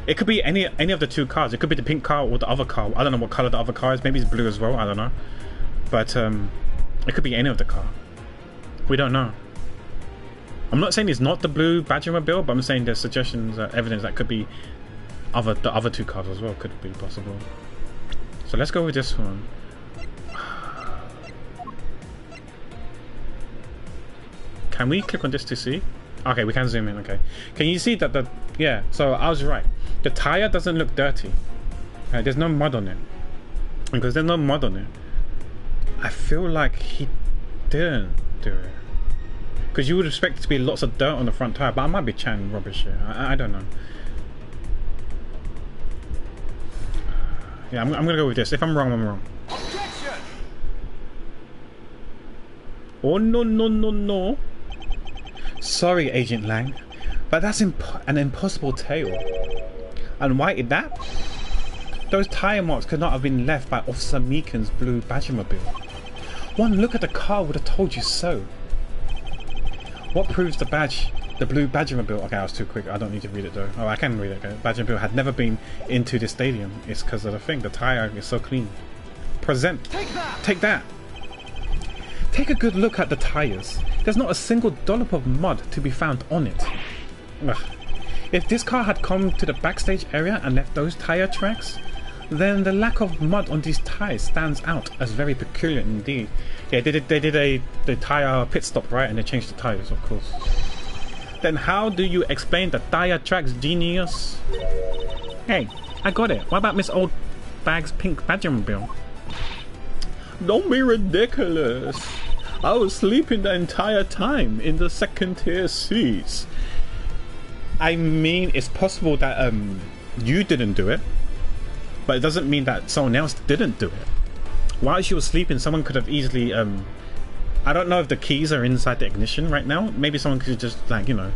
it could be any of the 2 cars. It could be the pink car or the other car. I don't know what color the other car is. Maybe it's blue as well. I don't know. But it could be any of the car. We don't know. I'm not saying it's not the blue Badgermobile, but I'm saying there's suggestions, evidence that could be the other 2 cars as well. Could be possible. So let's go with this one. Can we click on this to see? Okay, we can zoom in. Okay, can you see that yeah, so I was right. The tire doesn't look dirty. There's no mud on it. Because there's no mud on it, I feel like he didn't do it. Because you would expect it to be lots of dirt on the front tire, but I might be chatting rubbish here. I don't know. Yeah, I'm gonna go with this. If I'm wrong, I'm wrong. Objection! Oh no. Sorry, Agent Lang, but that's an impossible tale. And why is that? Those tire marks could not have been left by Officer Meakin's blue Badgermobile. One look at the car would have told you so. What proves the blue Badgermobile? Okay, I was too quick. I don't need to read it though. Oh, I can read it. Okay. Badgermobile had never been into the stadium. It's because of the thing. The tire is so clean. Present. Take that. Take a good look at the tires. There's not a single dollop of mud to be found on it. Ugh. If this car had come to the backstage area and left those tire tracks, then the lack of mud on these tires stands out as very peculiar indeed. Yeah, they did the tire pit stop, right? And they changed the tires, of course. Then how do you explain the tire tracks, genius? Hey, I got it. What about Miss Old Bag's pink Badgermobile? Don't be ridiculous. I was sleeping the entire time in the second tier seats. I mean, it's possible that you didn't do it, but it doesn't mean that someone else didn't do it. While she was sleeping, someone could have easily I don't know if the keys are inside the ignition right now. Maybe someone could just, like, you know,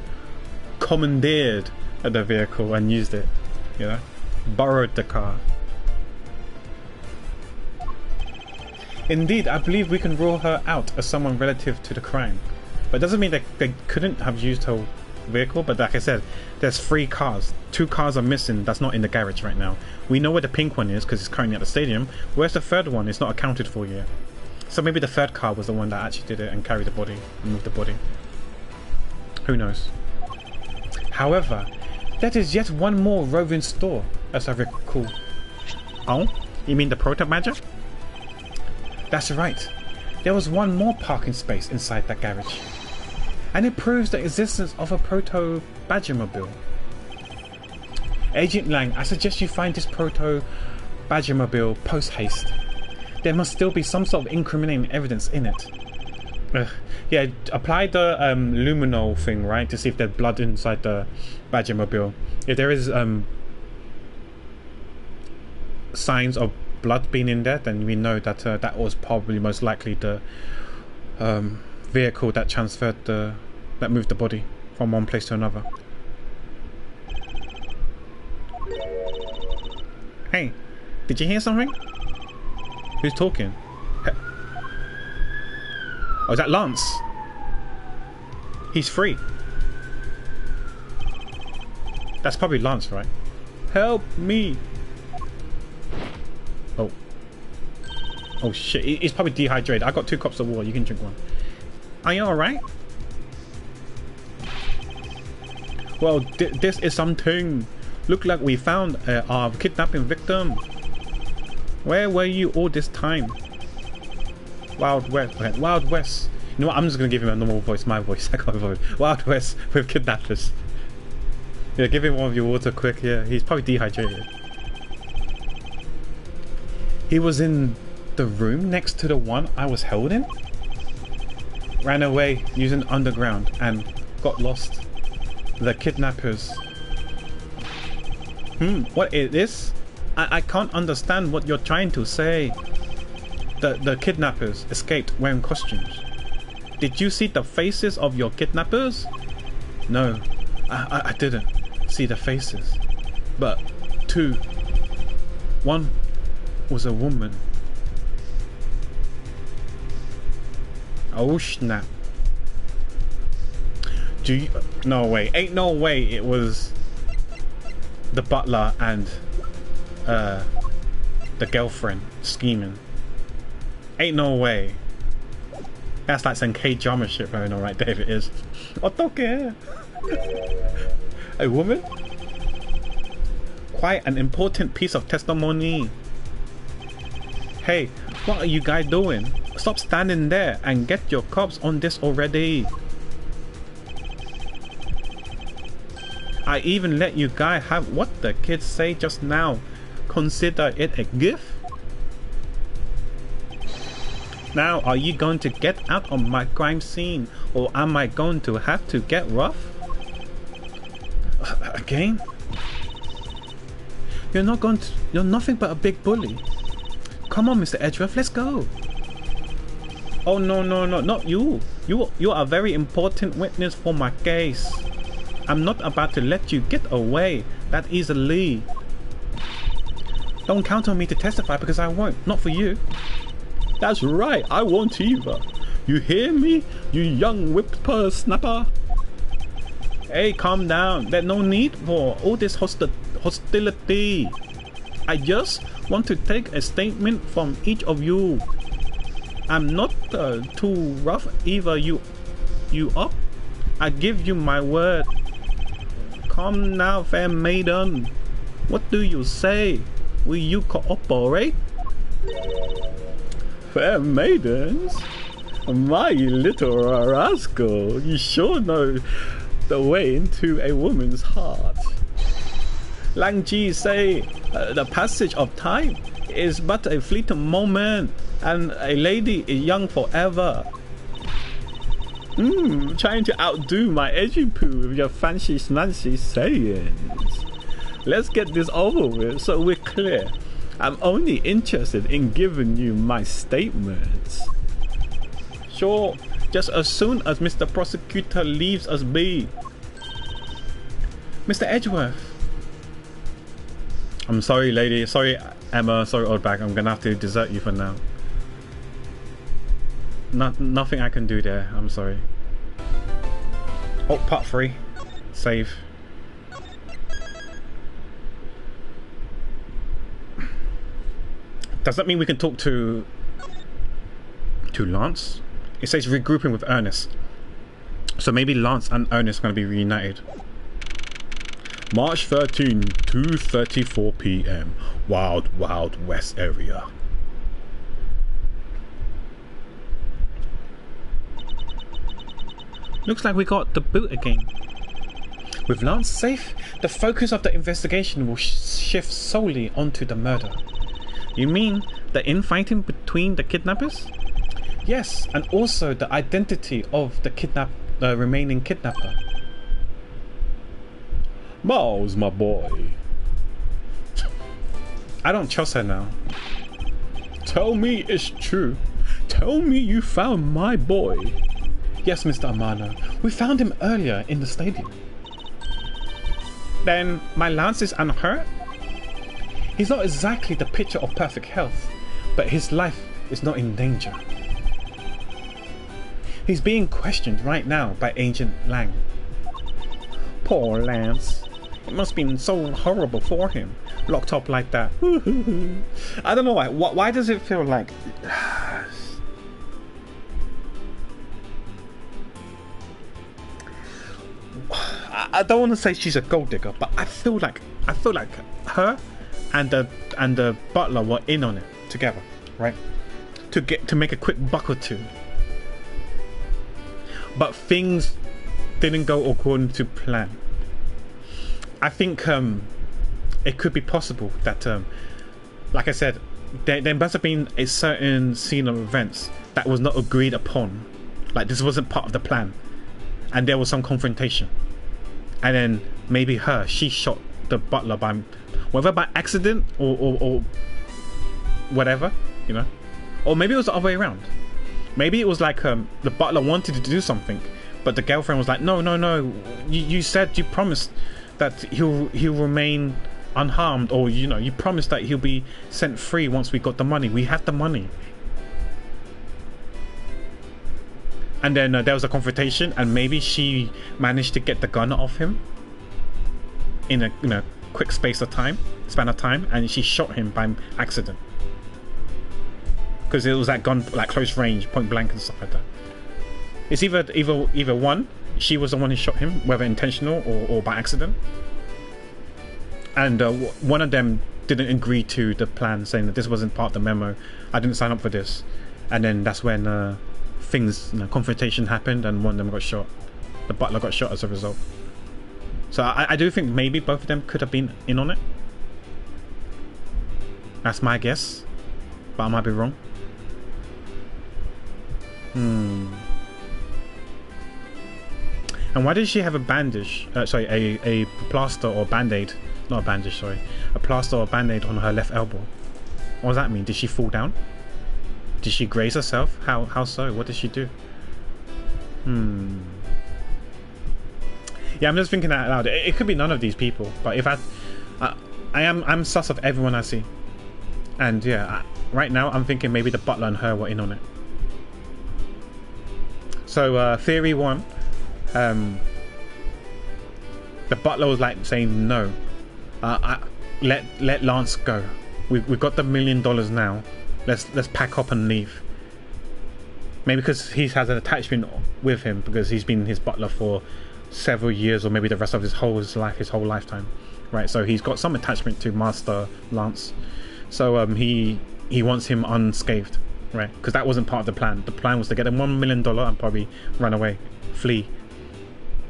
commandeered the vehicle and used it, you know, borrowed the car. Indeed, I believe we can rule her out as someone relative to the crime. But it doesn't mean that they couldn't have used her vehicle, but like I said, there's 3 cars. 2 cars are missing that's not in the garage right now. We know where the pink one is because it's currently at the stadium. Where's the 3rd one? It's not accounted for yet. So maybe the 3rd car was the one that actually did it and carried the body, and moved the body. Who knows? However, there is yet one more roving store, as I recall. Oh? You mean the Proto Badger? That's right. There was one more parking space inside that garage. And it proves the existence of a Proto Badgermobile. Agent Lang, I suggest you find this Proto Badgermobile post-haste. There must still be some sort of incriminating evidence in it. Yeah, apply the luminol thing, right, to see if there's blood inside the Badgermobile. If there is signs of blood being in there, then we know that that was probably most likely the vehicle that transferred that moved the body from one place to another. Hey, did you hear something? Who's talking? Oh, is that Lance? He's free. That's probably Lance, right? Help me! Oh. Oh shit, he's probably dehydrated. I got 2 cups of water, you can drink one. Are you alright? Well, this is something. Look like we found our kidnapping victim. Where were you all this time? Wild West. Okay, Wild West. You know what? I'm just gonna give him a normal voice, my voice. I can't voice. Wild West with kidnappers. Yeah, give him one of your water quick. Yeah, he's probably dehydrated. He was in the room next to the one I was held in. Ran away using underground and got lost. The kidnappers. What is this? I can't understand what you're trying to say. The kidnappers escaped wearing costumes. Did you see the faces of your kidnappers? No, I didn't see the faces. But 2. One was a woman. Oh snap. Do you... No way. Ain't no way it was the butler and the girlfriend scheming. Ain't no way. That's like some K-drama shit going on right there if it is. I don't care. A woman? Quite an important piece of testimony. Hey, what are you guys doing? Stop standing there and get your cops on this already. I even let you guys have what the kids say just now. Consider it a gift? Now, are you going to get out of my crime scene, or am I going to have to get rough? Again? You're not going to... You're nothing but a big bully. Come on, Mr. Edgeworth, let's go. Oh, no, not you. You are a very important witness for my case. I'm not about to let you get away that easily. Don't count on me to testify because I won't. Not for you. That's right, I won't either. You hear me, you young whippersnapper? Hey, calm down. There's no need for all this hostility. I just want to take a statement from each of you. I'm not too rough either. You up? I give you my word. Come now, fair maiden. What do you say? Will you cooperate? Fair maidens? My little rascal, you sure know the way into a woman's heart. Lang Ji say the passage of time is but a fleeting moment, and a lady is young forever. Trying to outdo my edgy poo with your fancy smancy sayings. Let's get this over with so we're clear. I'm only interested in giving you my statements. Sure, just as soon as Mr. Prosecutor leaves us be. Mr. Edgeworth. I'm sorry, lady. Sorry, Emma. Sorry, Oldback. I'm gonna have to desert you for now. Nothing I can do there. I'm sorry. Oh, part 3. Save. Does that mean we can talk to Lance? It says regrouping with Ernest. So maybe Lance and Ernest are going to be reunited. March 13, 2:34 p.m. Wild West area. Looks like we got the boot again. With Lance safe, the focus of the investigation will shift solely onto the murder. You mean the infighting between the kidnappers? Yes, and also the identity of the remaining kidnapper. Miles, my boy. I don't trust her now. Tell me it's true. Tell me you found my boy. Yes, Mr. Amano. We found him earlier in the stadium. Then my Lance is unhurt? He's not exactly the picture of perfect health, but his life is not in danger. He's being questioned right now by Agent Lang. Poor Lance. It must have been so horrible for him, locked up like that. I don't know why. Why does it feel like... I don't want to say she's a gold digger, but I feel like her and the butler were in on it together, right? To make a quick buck or two. But things didn't go according to plan. I think it could be possible that, like I said, there must have been a certain scene of events that was not agreed upon. Like this wasn't part of the plan, and there was some confrontation. And then maybe she shot the butler by, whether by accident or whatever, you know, or maybe it was the other way around. Maybe it was like the butler wanted to do something, but the girlfriend was like, no, you said, you promised that he'll remain unharmed, or you know, you promised that he'll be set free once we got the money. We have the money. And then there was a confrontation, and maybe she managed to get the gun off him in a quick span of time, and she shot him by accident. Because it was that gun, like close range, point blank and stuff like that. It's either one, she was the one who shot him, whether intentional or by accident. And one of them didn't agree to the plan, saying that this wasn't part of the memo. I didn't sign up for this. And then that's when confrontation happened, and one of them got shot. The butler got shot as a result. So I do think maybe both of them could have been in on it. That's my guess, but I might be wrong. And why did she have a bandage? A plaster or band-aid? Not a bandage, sorry. A plaster or band-aid on her left elbow. What does that mean? Did she fall down? Did she graze herself? How so? What did she do? Yeah, I'm just thinking out loud. It could be none of these people, but if I'm sus of everyone I see. And yeah, right now I'm thinking maybe the butler and her were in on it. So theory one, the butler was like saying no, let Lance go. We've got the $1 million now. Let's pack up and leave. Maybe because he has an attachment with him because he's been his butler for several years, or maybe the rest of his whole lifetime, right? So he's got some attachment to Master Lance. So he wants him unscathed, right? Because that wasn't part of the plan. The plan was to get him $1 million and probably run away, flee,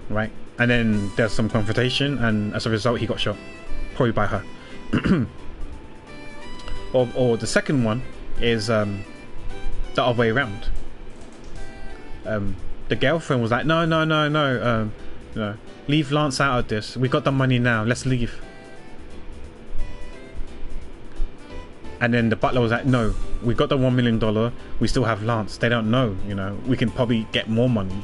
right? And then there's some confrontation, and as a result, he got shot, probably by her. or the second one is the other way around. The girlfriend was like, no, leave Lance out of this. We got the money now. Let's leave. And then the butler was like, no, we got the $1 million. We still have Lance. They don't know, you know. We can probably get more money.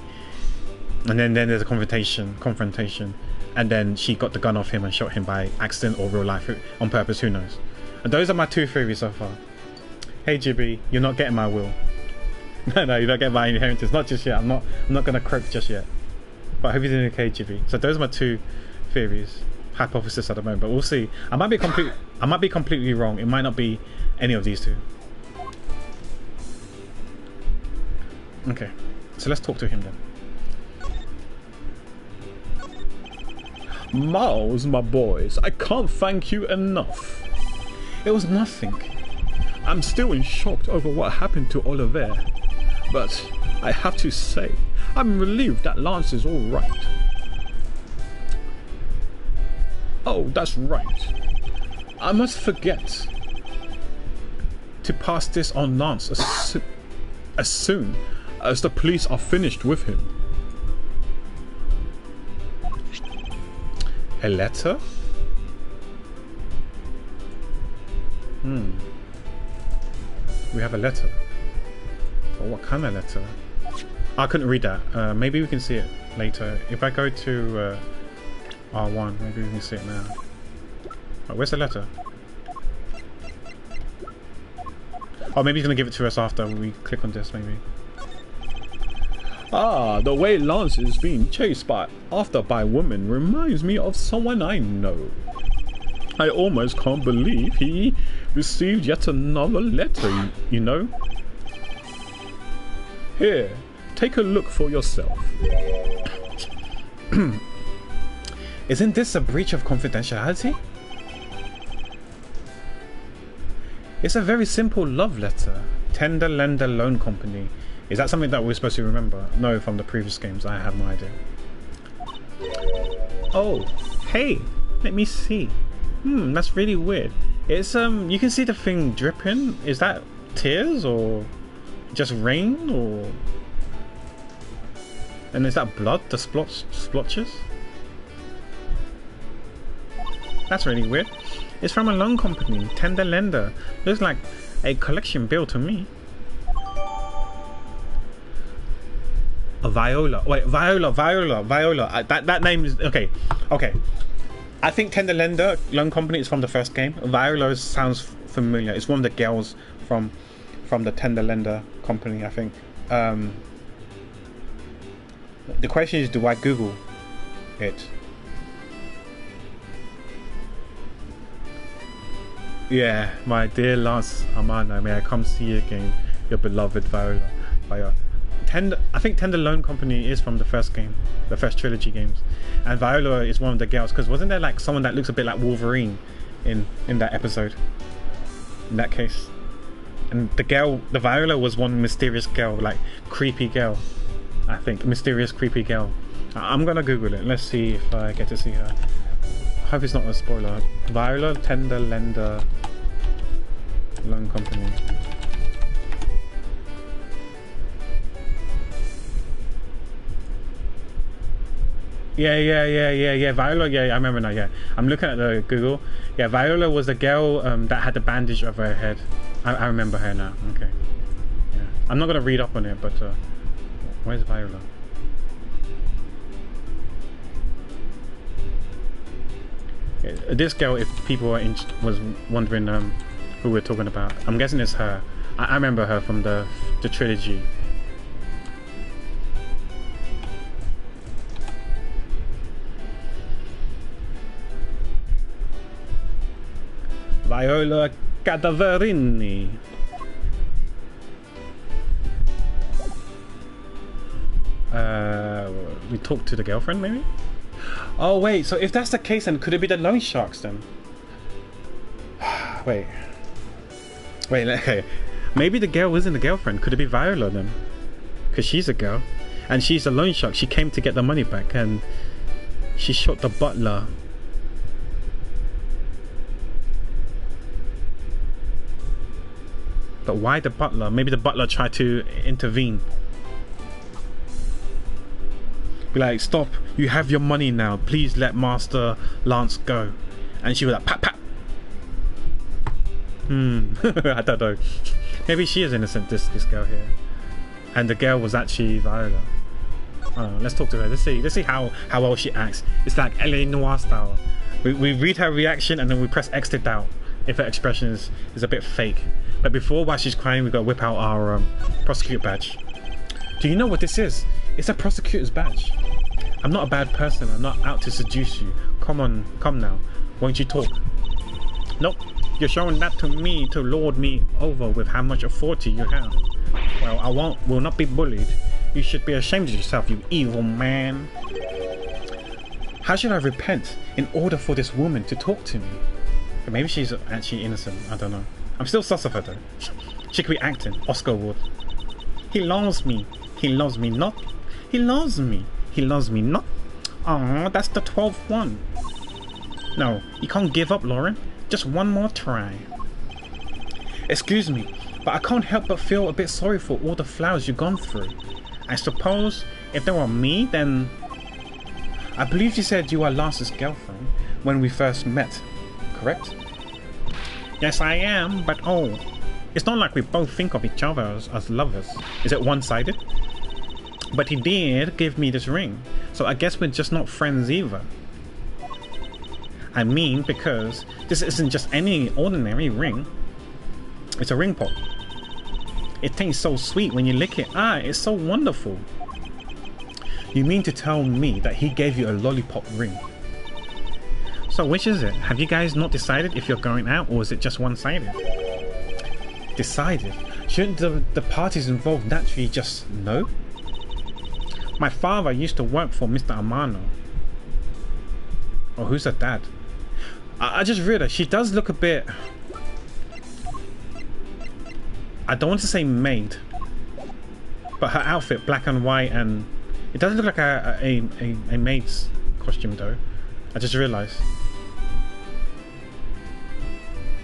And then there's a confrontation. And then she got the gun off him and shot him by accident or real life on purpose. Who knows? And those are my two theories so far. Hey Jibby, you're not getting my will. No, you're not getting my inheritance. Not just yet. I'm not gonna croak just yet. But I hope you're doing okay, Jibby. So those are my two theories, hypothesis at the moment. But we'll see. I might be completely wrong. It might not be any of these two. Okay, so let's talk to him then. Miles, my boys, I can't thank you enough. It was nothing. I'm still in shock over what happened to Oliver. But I have to say, I'm relieved that Lance is all right. Oh, that's right. I must forget to pass this on Lance as soon as the police are finished with him. A letter? We have a letter. But what kind of letter? I couldn't read that. Maybe we can see it later. If I go to R1, maybe we can see it now. Right, where's the letter? Oh, maybe he's gonna give it to us after we click on this, maybe. Ah, the way Lance is being chased after by women reminds me of someone I know. I almost can't believe he received yet another letter, you know? Here, take a look for yourself. Isn't this a breach of confidentiality? It's a very simple love letter. Tender Lender Loan Company. Is that something that we're supposed to remember? No, from the previous games. I have no idea. Oh, hey, let me see. That's really weird. It's you can see the thing dripping. Is that tears or just rain or? And is that blood? The splotches? That's really weird. It's from a loan company, Tender Lender. Looks like a collection bill to me. A Viola. Wait, Viola. That name is okay. I think Tender Lender Loan Company is from the first game. Viola sounds familiar. It's one of the girls from the Tender Lender Company, I think. The question is, do I Google it? Yeah, my dear Lance Amano, may I come see you again, your beloved Viola. I think Tender Loan Company is from the first game, the first trilogy games, and Viola is one of the girls. Because wasn't there like someone that looks a bit like Wolverine in that episode? In that case, and the Viola was one mysterious girl, like creepy girl. I think mysterious creepy girl. I'm gonna Google it. Let's see if I get to see her. I hope it's not a spoiler. Viola Tender Lender Loan Company. Yeah. Viola, yeah, I remember now, yeah. I'm looking at the Google. Yeah, Viola was the girl that had the bandage over her head. I remember her now, okay. Yeah. I'm not going to read up on it, but where's Viola? Yeah, this girl, if people was wondering who we're talking about, I'm guessing it's her. I remember her from the trilogy. Viola Cadaverini. We talked to the girlfriend, maybe? Oh wait, so if that's the case, then could it be the loan sharks then? Wait, okay. Maybe the girl isn't the girlfriend. Could it be Viola then? Because she's a girl, and she's a loan shark. She came to get the money back, and she shot the butler. But why the butler? Maybe the butler tried to intervene. Be like, stop, you have your money now, please let Master Lance go. And she was like, pat pat. I don't know. Maybe she is innocent, this girl here. And the girl was actually Viola. Let's talk to her. Let's see how well she acts. It's like LA Noire style. We read her reaction and then we press X to doubt if her expression is a bit fake. But before, while she's crying, we gotta whip out our prosecutor badge. Do you know what this is? It's a prosecutor's badge. I'm not a bad person. I'm not out to seduce you. Come on, come now. Won't you talk? Nope. You're showing that to me to lord me over with how much authority you have. Well, I will not be bullied. You should be ashamed of yourself, you evil man. How should I repent in order for this woman to talk to me? But maybe she's actually innocent. I don't know. I'm still sus of her though. She could be acting. Oscar award. He loves me. He loves me not. He loves me. He loves me not. Aw, that's the 12th one. No, you can't give up, Lauren. Just one more try. Excuse me, but I can't help but feel a bit sorry for all the flowers you've gone through. I suppose if they were me, then... I believe you said you were Lance's girlfriend when we first met, correct? Yes, I am, but oh, it's not like we both think of each other as lovers. Is it one-sided? But he did give me this ring, so I guess we're just not friends either. I mean, because this isn't just any ordinary ring. It's a ring pop. It tastes so sweet when you lick it. Ah, it's so wonderful. You mean to tell me that he gave you a lollipop ring? So which is it? Have you guys not decided if you're going out, or is it just one-sided? Decided? Shouldn't the parties involved naturally just know? My father used to work for Mr. Amano. Oh, who's her dad? I just realized she does look a bit... I don't want to say maid, but her outfit, black and white, and it doesn't look like a maid's costume though. I just realized.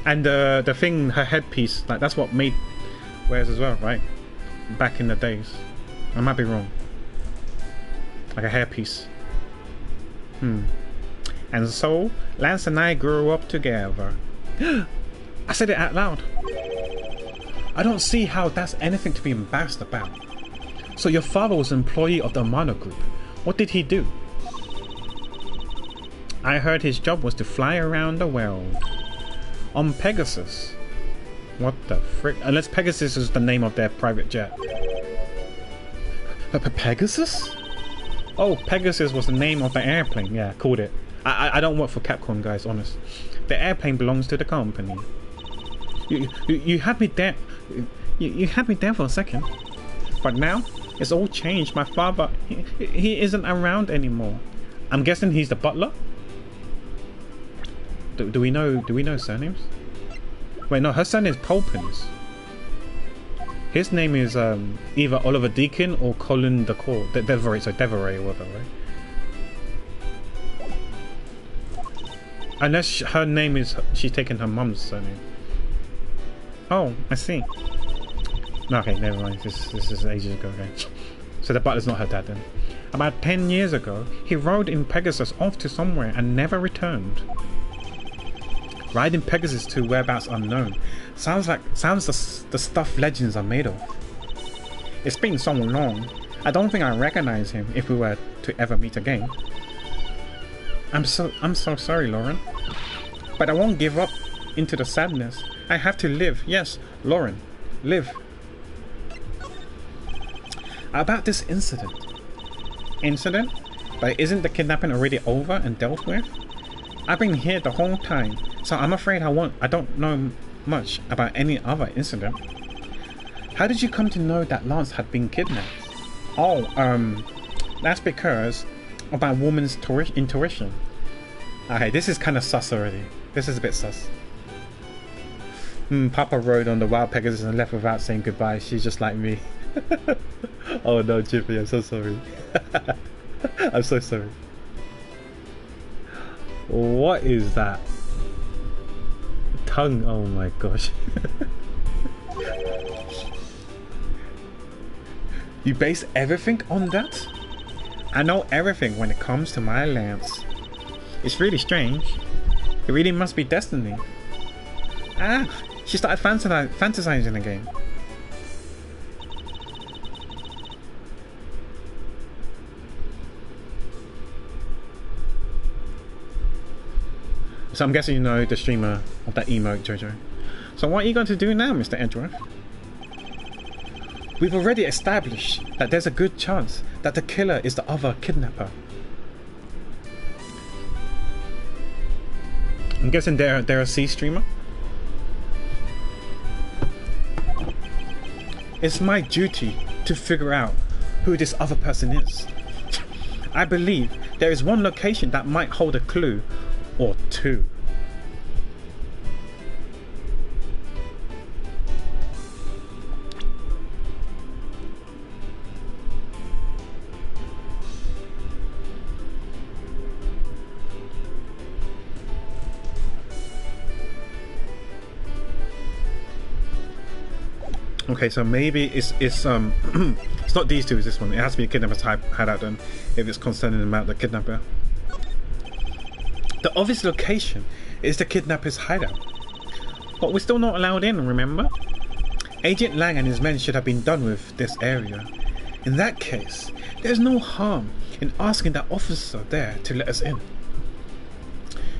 And the thing, her headpiece, like that's what maid wears as well, right? Back in the days. I might be wrong. Like a hairpiece. And so, Lance and I grew up together. I said it out loud. I don't see how that's anything to be embarrassed about. So your father was an employee of the Amano Group. What did he do? I heard his job was to fly around the world. On Pegasus. What the frick? Unless Pegasus is the name of their private jet. Pegasus? Oh, Pegasus was the name of the airplane. Yeah, called it. I don't work for Capcom, guys, honest. The airplane belongs to the company. You had me there. You had me there for a second. But now, it's all changed. My father, he isn't around anymore. I'm guessing he's the butler? Do we know surnames? Wait, no, her surname is Polpins. His name is either Oliver Deakin or Colin Decor. Deveray, so Deveray or whatever, right? Unless her name is, she's taken her mum's surname. Oh, I see. No, okay, never mind. This is ages ago, okay. So the butler's not her dad then. About 10 years ago, he rode in Pegasus off to somewhere and never returned. Riding Pegasus to whereabouts unknown. Sounds the stuff legends are made of. It's been so long. I don't think I recognize him if we were to ever meet again. I'm so sorry, Lauren. But I won't give up into the sadness. I have to live. Yes, Lauren, live. About this incident. Incident? But isn't the kidnapping already over and dealt with? I've been here the whole time, so I'm afraid I don't know much about any other incident. How did you come to know that Lance had been kidnapped? Oh, that's because of my woman's intuition. Okay, this is kind of sus already. This is a bit sus. Papa rode on the wild Pegasus and left without saying goodbye. She's just like me. Oh no, Jiffy, I'm so sorry. I'm so sorry. What is that? Tongue, oh my gosh. You base everything on that? I know everything when it comes to my Lance. It's really strange. It really must be destiny. Ah, she started fantasizing again. So I'm guessing you know the streamer of that emote, Jojo. So what are you going to do now, Mr. Edgeworth? We've already established that there's a good chance that the killer is the other kidnapper. I'm guessing they're a C streamer. It's my duty to figure out who this other person is. I believe there is one location that might hold a clue or two. Okay, so maybe it's it's not these two, it's this one. It has to be a kidnapper's hideout then, if it's concerning about the kidnapper. The obvious location is the kidnapper's hideout. But we're still not allowed in, remember? Agent Lang and his men should have been done with this area. In that case, there's no harm in asking that officer there to let us in.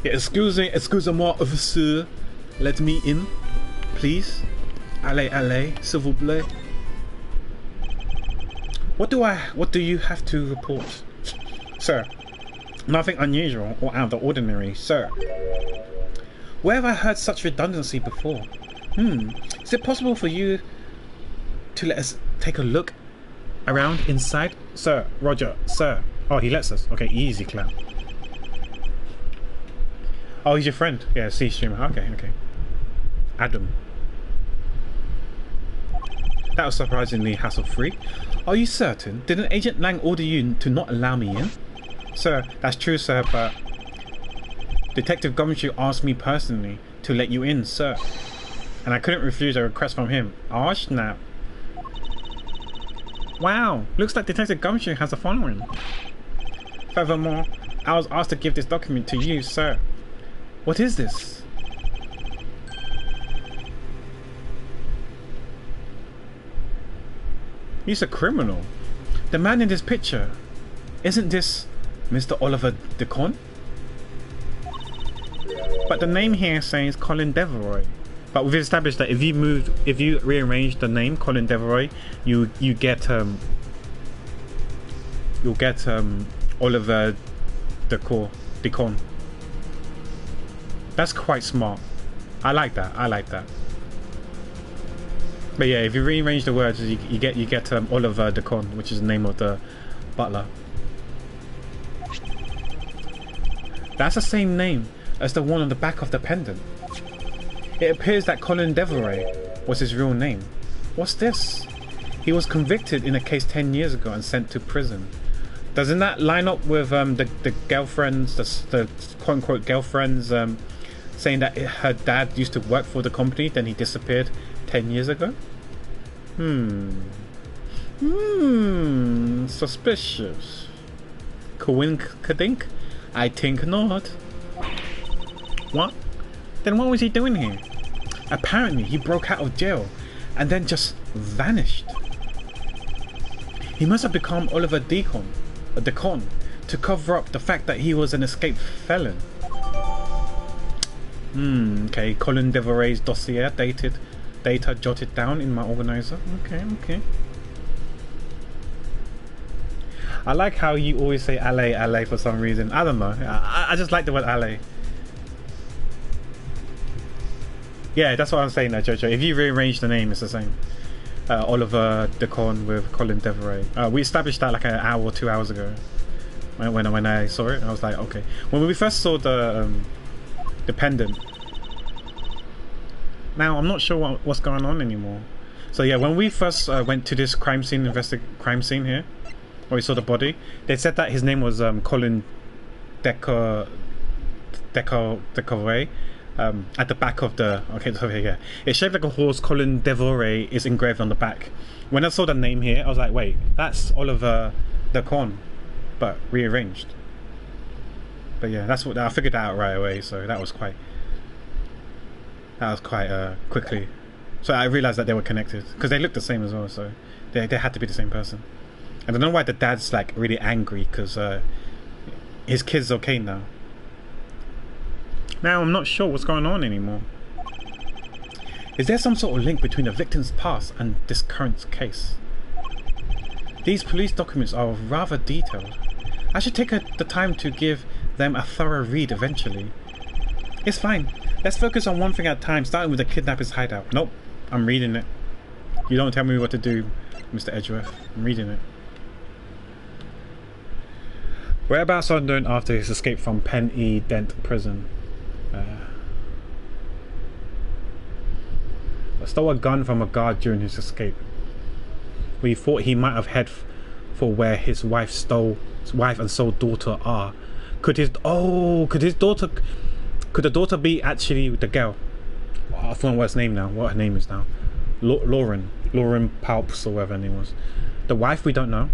Yeah, excusez-moi, officer. Let me in, please. Allez, allez, s'il vous plaît. What do you have to report? Sir, nothing unusual or out of the ordinary, sir. Where have I heard such redundancy before? Is it possible for you to let us take a look around inside? Sir, Roger, sir. Oh, he lets us. Okay, easy, clown. Oh, he's your friend. Yeah, C streamer. Okay, okay. Adam. That was surprisingly hassle-free. Are you certain? Didn't Agent Lang order you to not allow me in? Sir, that's true, sir, but Detective Gumshoe asked me personally to let you in, sir. And I couldn't refuse a request from him. Oh, snap. Wow, looks like Detective Gumshoe has a following. Furthermore, I was asked to give this document to you, sir. What is this? He's a criminal. The man in this picture. Isn't this Mr. Oliver Deacon? But the name here says Colin Deveroy. But we've established that if you rearrange the name Colin Deveroy, you'll get Oliver Deacon. That's quite smart. I like that. I like that. But yeah, if you rearrange the words, you get Oliver Deacon, which is the name of the butler. That's the same name as the one on the back of the pendant. It appears that Colin Deveroy was his real name. What's this? He was convicted in a case 10 years ago and sent to prison. Doesn't that line up with the girlfriends, the quote-unquote girlfriends, saying that her dad used to work for the company, then he disappeared 10 years ago? Suspicious. Coinkadink? I think not. What? Then what was he doing here? Apparently he broke out of jail and then just vanished. He must have become Oliver Deacon to cover up the fact that he was an escaped felon. Okay, Colin Deveroy's dossier data jotted down in my organizer. Okay. I like how you always say LA for some reason. I don't know. I just like the word LA. Yeah, that's what I'm saying there, Jojo. If you rearrange the name, it's the same. Oliver Deacon with Colin Deveroy. We established that like an hour or 2 hours ago. When I saw it, I was like, okay. When we first saw the pendant. Now I'm not sure what's going on anymore. So yeah, when we first went to this crime scene here, where we saw the body, they said that his name was Colin Deveroy. At the back of the it's shaped like a horse. Colin Deveroy is engraved on the back. When I saw the name here, I was like, wait, that's Oliver Deacon, but rearranged. But yeah, that's what I figured out right away. So that was quite quickly. So I realized that they were connected because they looked the same as well. So they had to be the same person. I don't know why the dad's like really angry because his kid's okay now. Now I'm not sure what's going on anymore. Is there some sort of link between the victim's past and this current case? These police documents are rather detailed. I should take the time to give them a thorough read eventually. It's fine. Let's focus on one thing at a time, starting with the kidnapper's hideout. Nope, I'm reading it. You don't tell me what to do, Mr. Edgeworth. I'm reading it. Whereabouts unknown after his escape from Pen E. Dent prison. Stole a gun from a guard during his escape. We thought he might have headed for where his wife and sole daughter are. Could the daughter be actually the girl? Oh, I forgot what her name is now. Lauren Palps or whatever her name was. The wife, we don't know.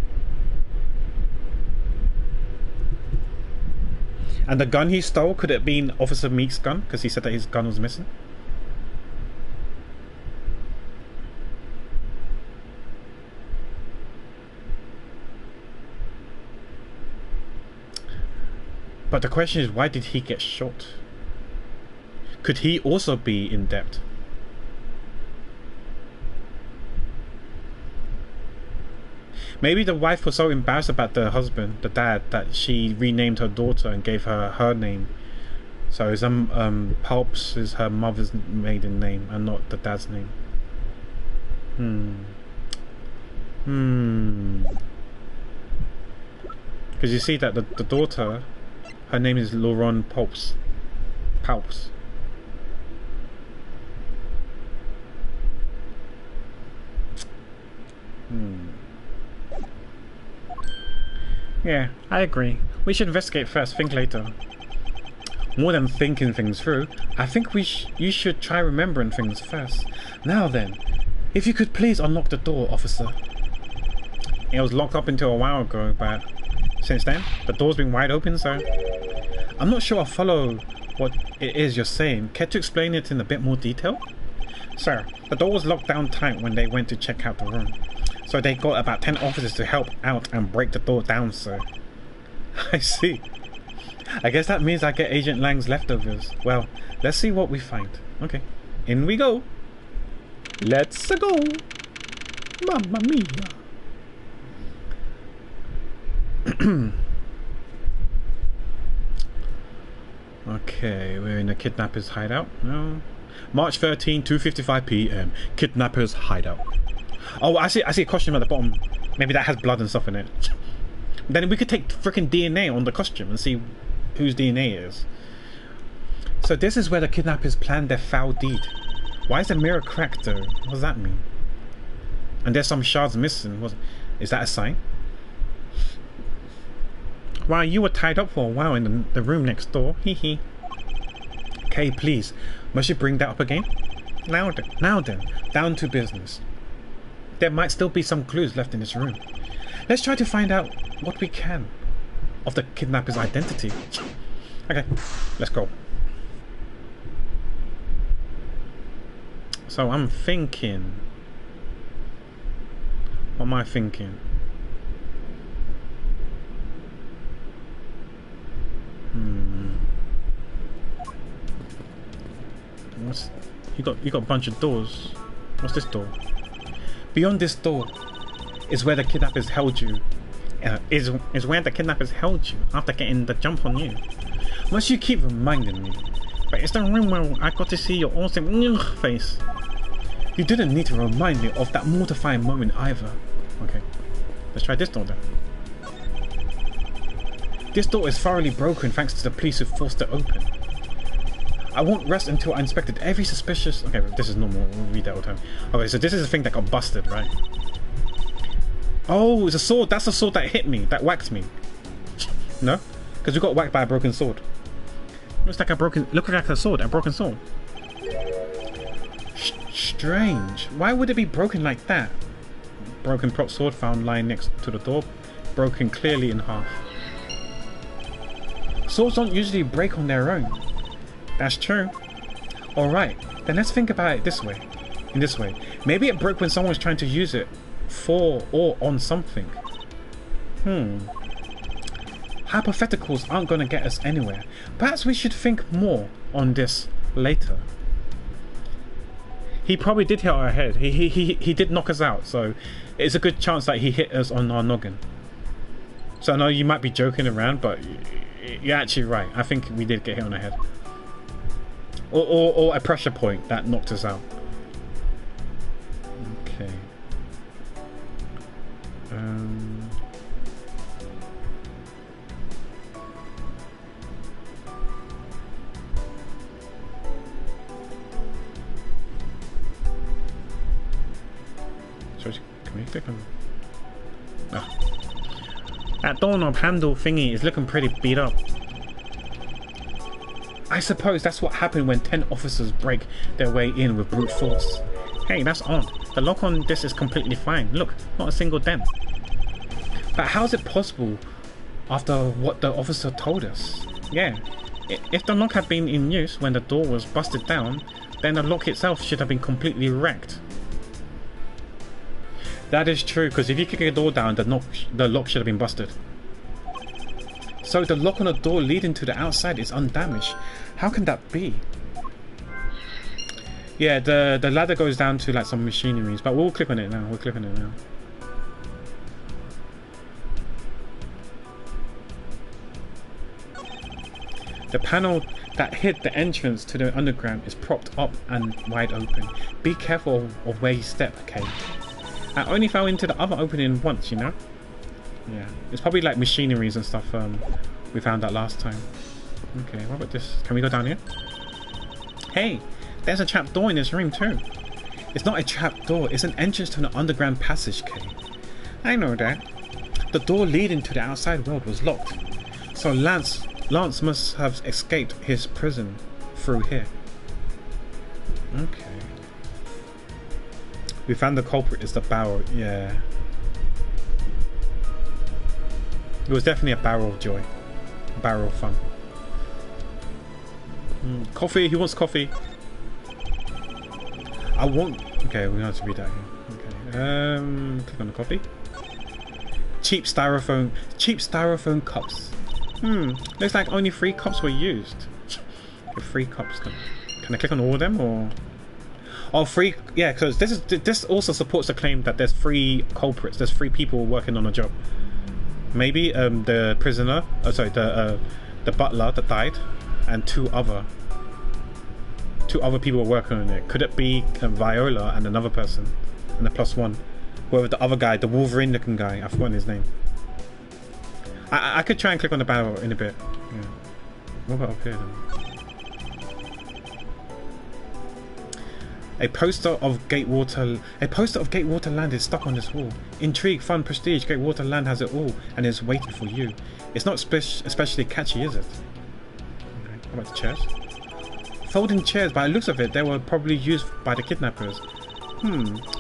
And the gun he stole, could it have been Officer Meek's gun? Because he said that his gun was missing. But the question is, why did he get shot? Could he also be in debt? Maybe the wife was so embarrassed about the husband, the dad, that she renamed her daughter and gave her name. So Palps is her mother's maiden name and not the dad's name. Because you see that the daughter, her name is Lauren Palps. Yeah, I agree. We should investigate first, think later. More than thinking things through, I think you should try remembering things first. Now then, if you could please unlock the door, officer. It was locked up until a while ago, but since then, the door's been wide open, so... I'm not sure I follow what it is you're saying. Care to explain it in a bit more detail? Sir, the door was locked down tight when they went to check out the room. So they got about 10 officers to help out and break the door down, sir. I see. I guess that means I get Agent Lang's leftovers. Well, let's see what we find. Okay, in we go. Let's go. Mamma mia. Okay, we're in the kidnapper's hideout. No. March 13, 2:55 p.m. Kidnapper's hideout. Oh, I see a costume at the bottom. Maybe that has blood and stuff in it. Then we could take freaking DNA on the costume and see whose DNA it is. So this is where the kidnappers planned their foul deed. Why is the mirror cracked though? What does that mean? And there's some shards missing. Is that a sign? Wow, you were tied up for a while in the room next door. Hee hee. Okay, please. Must you bring that up again? Now then, down to business. There might still be some clues left in this room. Let's try to find out what we can of the kidnapper's identity. Okay, let's go. So I'm thinking... What am I thinking? What's... You got a bunch of doors. What's this door? Beyond this door is where the kidnappers held you. Is where the kidnappers held you after getting the jump on you. Must you keep reminding me? But it's the room where I got to see your awesome face. You didn't need to remind me of that mortifying moment either. Okay, let's try this door then. This door is thoroughly broken thanks to the police who forced it open. I won't rest until I inspected every suspicious... Okay, this is normal, we'll read that all the time. Okay, so this is the thing that got busted, right? Oh, it's a sword. That's the sword that hit me, that whacked me. No? Because we got whacked by a broken sword. Looks like a broken... Look like a sword, a broken sword. Strange. Why would it be broken like that? Broken prop sword found lying next to the door. Broken clearly in half. Swords don't usually break on their own. That's true. Alright, then let's think about it this way. In this way. Maybe it broke when someone was trying to use it for or on something. Hypotheticals aren't going to get us anywhere. Perhaps we should think more on this later. He probably did hit our head. He did knock us out, so it's a good chance that he hit us on our noggin. So I know you might be joking around, but you're actually right. I think we did get hit on the head. Or a pressure point that knocked us out. Okay. So can we click on... Ah. That doorknob handle thingy is looking pretty beat up. I suppose that's what happened when 10 officers break their way in with brute force. Hey, that's odd. The lock on this is completely fine. Look, not a single dent. But how is it possible after what the officer told us? Yeah, if the lock had been in use when the door was busted down, then the lock itself should have been completely wrecked. That is true, because if you kick a door down, the lock should have been busted. So the lock on the door leading to the outside is undamaged. How can that be? Yeah, the ladder goes down to like some machineries, but we'll click on it now. We'll click on it now. The panel that hid the entrance to the underground is propped up and wide open. Be careful of where you step, okay? I only fell into the other opening once, you know? Yeah, it's probably like machineries and stuff we found that last time. Okay, what about this? Can we go down here? Hey, there's a trap door in this room too. It's not a trap door, it's an entrance to an underground passage, Kay. I know that. The door leading to the outside world was locked. So Lance must have escaped his prison through here. Okay. We found the culprit is the barrel, yeah. It was definitely a barrel of joy. A barrel of fun. Coffee, he wants coffee. I want... Okay, we have to read that here. Okay. Click on the coffee. Cheap styrofoam cups. Looks like only 3 cups were used. 3 cups. Can I click on all of them or? Oh, 3. Yeah, because this also supports the claim that there's 3 culprits. There's 3 people working on a job. Maybe the prisoner. Oh, sorry, the butler that died, and 2 other people were working on it. Could it be Viola and another person, and the +1? Whoever the other guy, the Wolverine looking guy, I've forgotten his name. I could try and click on the barrel in a bit. Yeah. What about up here then? A poster of Gatewater Land is stuck on this wall. Intrigue, fun, prestige. Gatewater Land has it all and is waiting for you. It's not especially catchy, is it? Okay. How about the chairs? Folding chairs. By the looks of it, they were probably used by the kidnappers.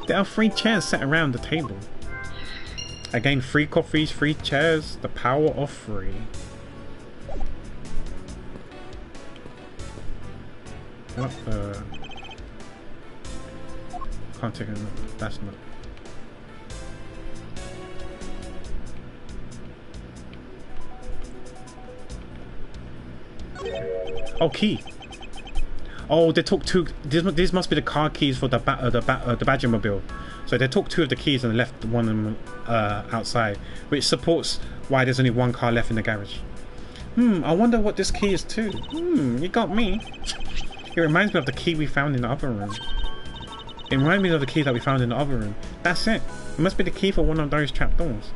There are 3 chairs set around the table. Again, 3 coffees, 3 chairs. The power of 3. What the... Can't take it. That's not... Oh, key. Oh, they took 2. These must be the car keys for the Badgermobile. So they took 2 of the keys and left one outside, which supports why there's only 1 car left in the garage. I wonder what this key is to. You got me. It reminds me of the key we found in the other room. It reminds me of the key that we found in the other room. That's it. It must be the key for one of those trapdoors.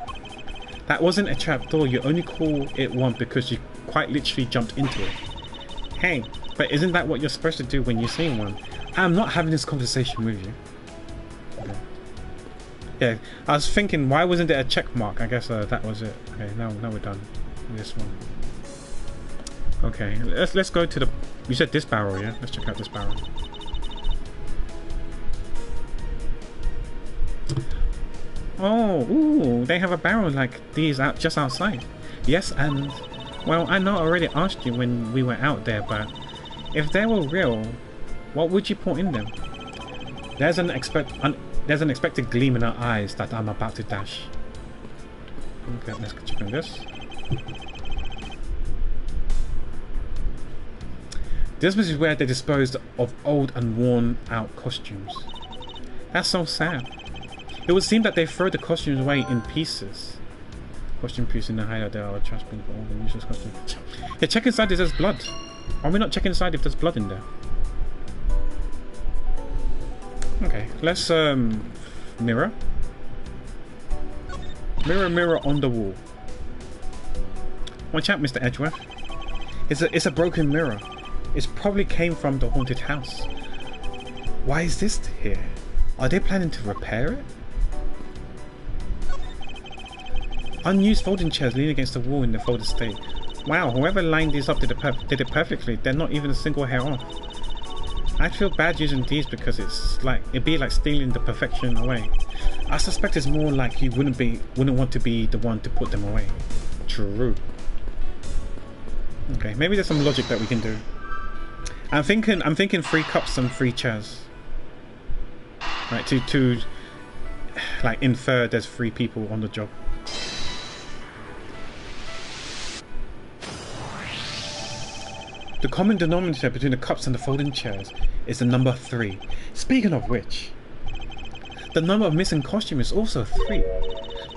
That wasn't a trapdoor. You only call it one because you quite literally jumped into it. Hey, but isn't that what you're supposed to do when you see one? I'm not having this conversation with you. Okay. Yeah, I was thinking, why wasn't there a check mark? I guess that was it. Okay, now we're done with this one. Okay, let's go to the... You said this barrel, yeah? Let's check out this barrel. Oh, ooh, they have a barrel like these out just outside. Yes, and... Well, I know I already asked you when we were out there, but... If they were real, what would you put in them? There's an expected gleam in her eyes that I'm about to dash. Okay, let's check on this. This is where they disposed of old and worn out costumes. That's so sad. It would seem that they throw the costumes away in pieces. Costume piece in the hideout, there are trash bins for all the useless costumes. Yeah, check inside if there's blood. Why are we not checking inside if there's blood in there? Okay, let's mirror. Mirror on the wall. Watch out, Mr. Edgeworth. It's a broken mirror. It probably came from the haunted house. Why is this here? Are they planning to repair it? Unused folding chairs lean against the wall in the folded state. Wow, whoever lined these up did it perfectly. They're not even a single hair off. I feel bad using these because it'd be like stealing the perfection away. I suspect it's more like you wouldn't want to be the one to put them away. True. Okay, maybe there's some logic that we can do. I'm thinking 3 cups and 3 chairs. Right, to like infer there's 3 people on the job. The common denominator between the cups and the folding chairs is the number 3. Speaking of which, the number of missing costumes is also 3.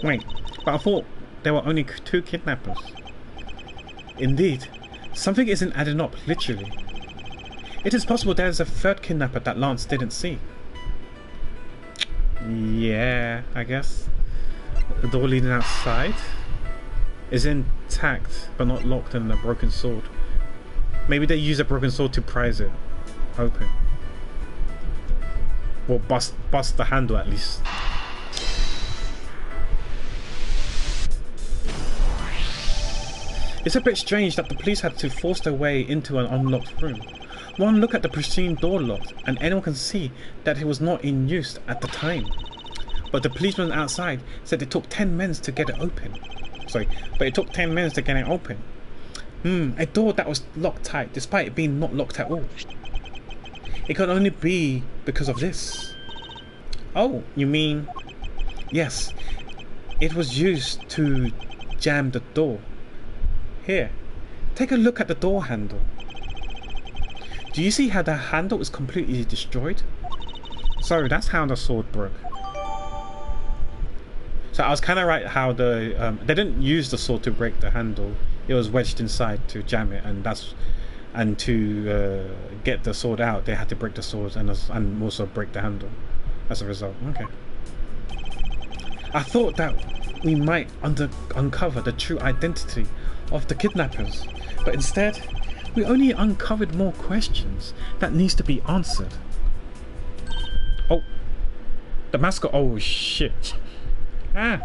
Wait, but I thought there were only 2 kidnappers. Indeed, Something isn't adding up, literally. It is possible there's a third kidnapper that Lance didn't see. Yeah, I guess. The door leading outside is intact, but not locked in a broken sword. Maybe they use a broken sword to prise it open. Or bust the handle at least. It's a bit strange that the police had to force their way into an unlocked room. One look at the pristine door locked, and anyone can see that it was not in use at the time. But the policeman outside said it took 10 minutes to get it open. But it took 10 minutes to get it open. A door that was locked tight, despite it being not locked at all. It could only be because of this. Oh, you mean... Yes, it was used to jam the door. Here, take a look at the door handle. Do you see how the handle is completely destroyed? So that's how the sword broke. So I was kind of right how they didn't use the sword to break the handle. It was wedged inside to jam it, and to get the sword out, they had to break the sword and also break the handle as a result. Okay. I thought that we might uncover the true identity of the kidnappers, but instead we only uncovered more questions that needs to be answered. Oh, the mascot. Oh shit. Ah.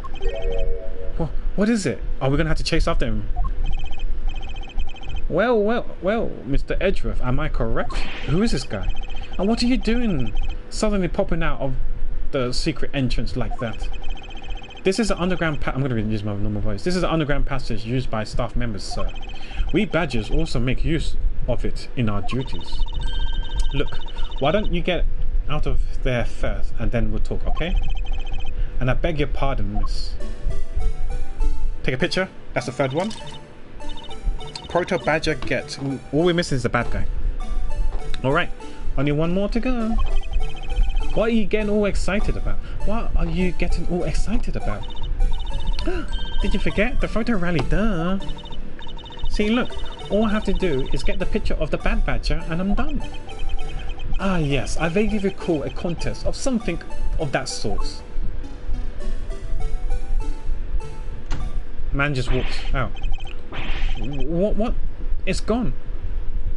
What is it? Are we gonna have to chase after him? Well, Mr. Edgeworth, am I correct? Who is this guy? And what are you doing suddenly popping out of the secret entrance like that? This is an underground I'm going to use my normal voice. This is an underground passage used by staff members, sir. We badgers also make use of it in our duties. Look, why don't you get out of there first and then we'll talk, okay? And I beg your pardon, miss. Take a picture. That's the third one. Proto Badger get. All we're missing is the bad guy. Alright, only one more to go. What are you getting all excited about? What are you getting all excited about? Did you forget the photo rally? Duh. See, look, all I have to do is get the picture of the bad badger and I'm done. Ah yes, I vaguely recall a contest of something of that sort. Man just walked out. What? It's gone.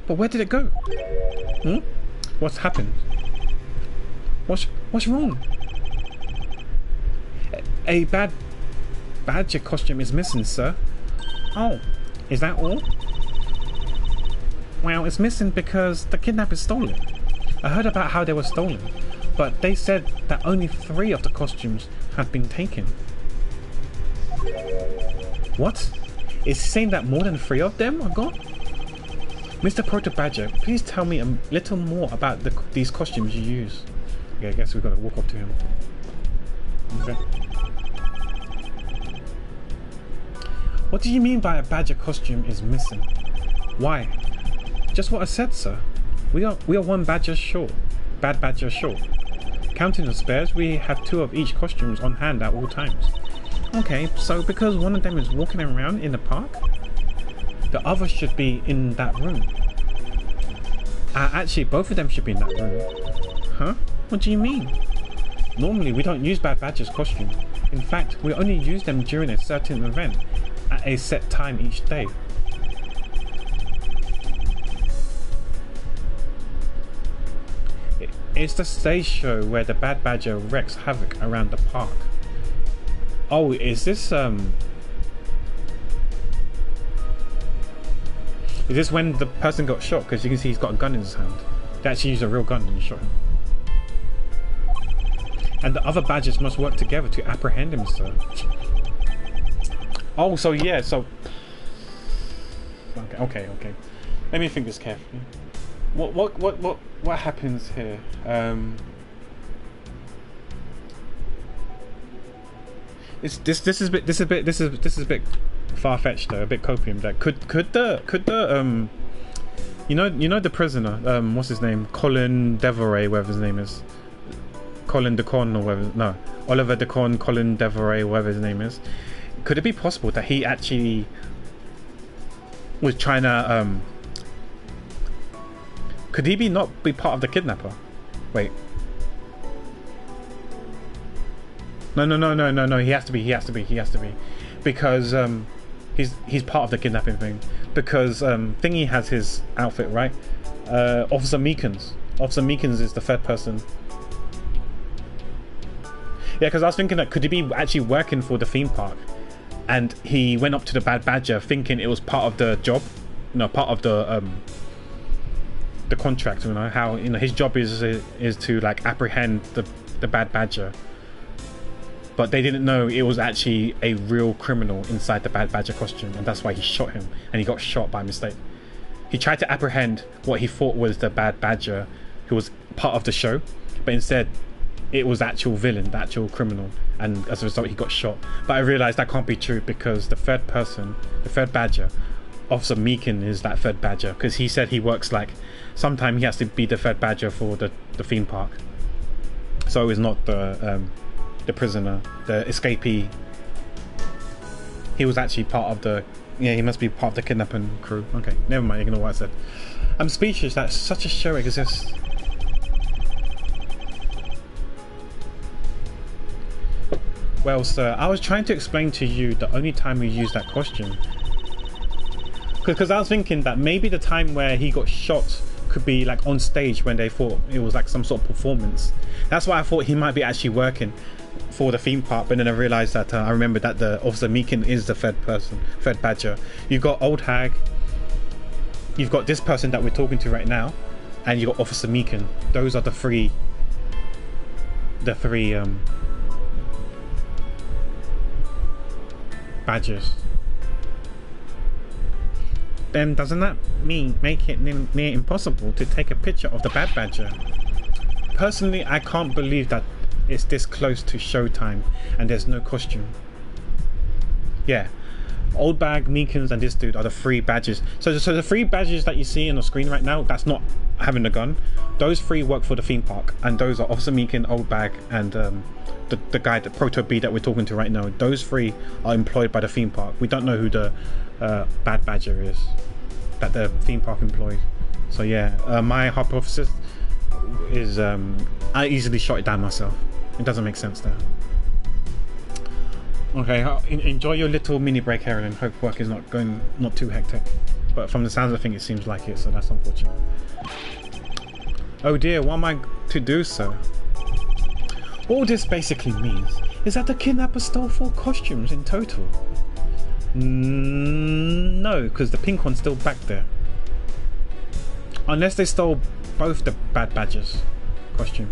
But where did it go? What's happened? What's wrong? A bad badger costume is missing, sir. Oh, is that all? Well, it's missing because the kidnappers stole it. I heard about how they were stolen, but they said that only 3 of the costumes had been taken. What? Is he saying that more than 3 of them are gone? Mr. Proto Badger, please tell me a little more about these costumes you use. Okay, I guess we've got to walk up to him. Okay. What do you mean by a badger costume is missing? Why? Just what I said, sir. We are 1 badger short. Bad badger short. Counting the spares, we have 2 of each costumes on hand at all times. Okay, so because one of them is walking around in the park, the other should be in that room. Actually, both of them should be in that room. Huh? What do you mean? Normally, we don't use Bad Badger's costume. In fact, we only use them during a certain event, at a set time each day. It's the stage show where the Bad Badger wreaks havoc around the park. Oh, is this is this when the person got shot? Because you can see he's got a gun in his hand. They actually used a real gun when you shot him. And the other badgers must work together to apprehend him, sir. Oh, so yeah, so... Okay. Let me think this carefully. What happens here? This is a bit far-fetched though, a bit copium. That could the you know the prisoner, what's his name, Colin Devoray, whatever his name is, Colin DeCon or whatever, no, Oliver DeCon, Colin Devoray, whatever his name is. Could it be possible that he actually was trying to could he not be part of the kidnapper? Wait. No. He has to be. Because he's part of the kidnapping thing. Because Thingy has his outfit, right? Officer Meekins. Officer Meekins is the third person. Yeah, because I was thinking that could he be actually working for the theme park, and he went up to the Bad Badger thinking it was part of the job, part of the contract. How his job is to like apprehend the Bad Badger, but they didn't know it was actually a real criminal inside the Bad Badger costume, and that's why he shot him, and he got shot by mistake. He tried to apprehend what he thought was the Bad Badger, who was part of the show, but instead it was the actual villain, the actual criminal, and as a result he got shot. But I realized that can't be true, because the third Badger, Officer Meekin, is that third Badger, because he said he works like, sometime he has to be the third Badger for the theme park. So it's not the prisoner, the escapee. He was actually part of the, he must be part of the kidnapping crew. Okay, never mind, ignore what I said. I'm speechless that such a show exists. Well, sir, I was trying to explain to you the only time we used that costume. Because I was thinking that maybe the time where he got shot could be like on stage when they thought it was like some sort of performance. That's why I thought he might be actually working for the theme park, but then I realised that I remember that the Officer Meekin is the third Badger. You've got Old Hag, you've got this person that we're talking to right now, and you've got Officer Meekin. Those are the three Badgers. Then doesn't that make it near impossible to take a picture of the Bad Badger? Personally, I can't believe that it's this close to showtime and there's no costume. Yeah, Old Bag, Meekins, and this dude are the three badges. So the three badges that you see on the screen right now, that's not having the gun. Those three work for the theme park, and those are Officer Meekin, Old Bag, and the guy, the Proto B that we're talking to right now. Those three are employed by the theme park. We don't know who the Bad Badger is that the theme park employs. So yeah, my hypothesis is I easily shot it down myself. It doesn't make sense there. Okay, enjoy your little mini break, Heroin. Hope work is not too hectic. But from the sounds of things, it seems like it, so that's unfortunate. Oh dear, what am I to do, sir? All this basically means is that the kidnapper stole 4 costumes in total. No, because the pink one's still back there. Unless they stole both the Bad Badgers costume.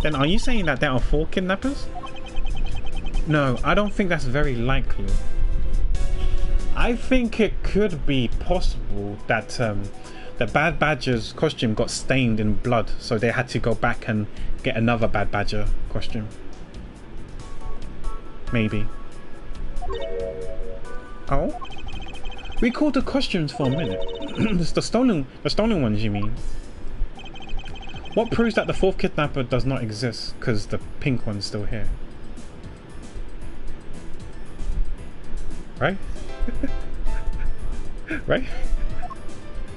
Then are you saying that there are 4 kidnappers? No, I don't think that's very likely. I think it could be possible that the Bad Badger's costume got stained in blood, so they had to go back and get another Bad Badger costume. Maybe. Oh? Recall the costumes for a minute. the stolen ones, you mean? What proves that the 4th kidnapper does not exist? Because the pink one's still here. Right? Right?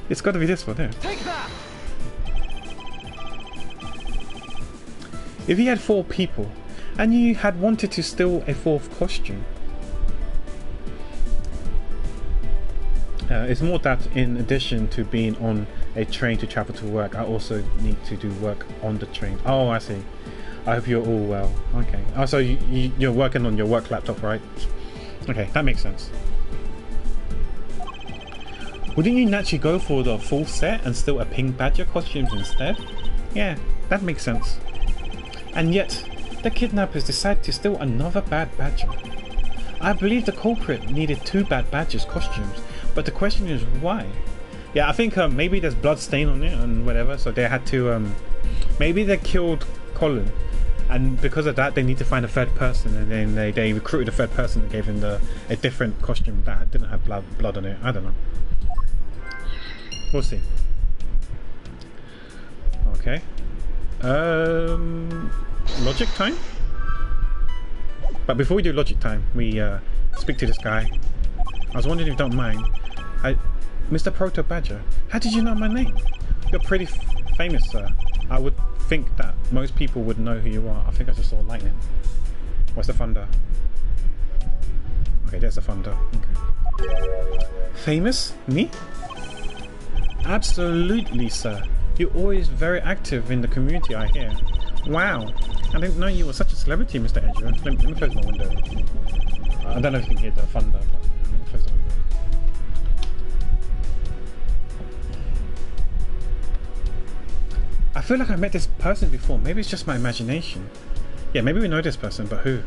It's got to be this one here. Take that! If he had 4 people, and you had wanted to steal a 4th costume, it's more that in addition to being on a train to travel to work, I also need to do work on the train. Oh, I see. I hope you're all well. Okay. Oh, so you're working on your work laptop, right? Okay, that makes sense. Wouldn't you naturally go for the full set and steal a Pink Badger costumes instead? Yeah, that makes sense. And yet, the kidnappers decide to steal another Bad Badger. I believe the culprit needed 2 Bad Badgers costumes, but the question is why? Yeah, I think maybe there's blood stain on it and whatever, so they had to maybe they killed Colin, and because of that they need to find a third person, and then they recruited a third person and gave him a different costume that didn't have blood on it. I don't know. We'll see. Okay. Logic time? But before we do logic time, we speak to this guy. I was wondering if you don't mind. Mr. Proto Badger, how did you know my name? You're pretty famous, sir. I would think that most people would know who you are. I think I just saw lightning. What's the thunder? Okay, there's the thunder. Okay. Famous? Me? Absolutely, sir. You're always very active in the community, I hear. Wow. I didn't know you were such a celebrity, Mr. Edger. Let me close my window. I don't know if you can hear the thunder, but let me close the window. I feel like I met this person before. Maybe it's just my imagination. Yeah, maybe we know this person, but who?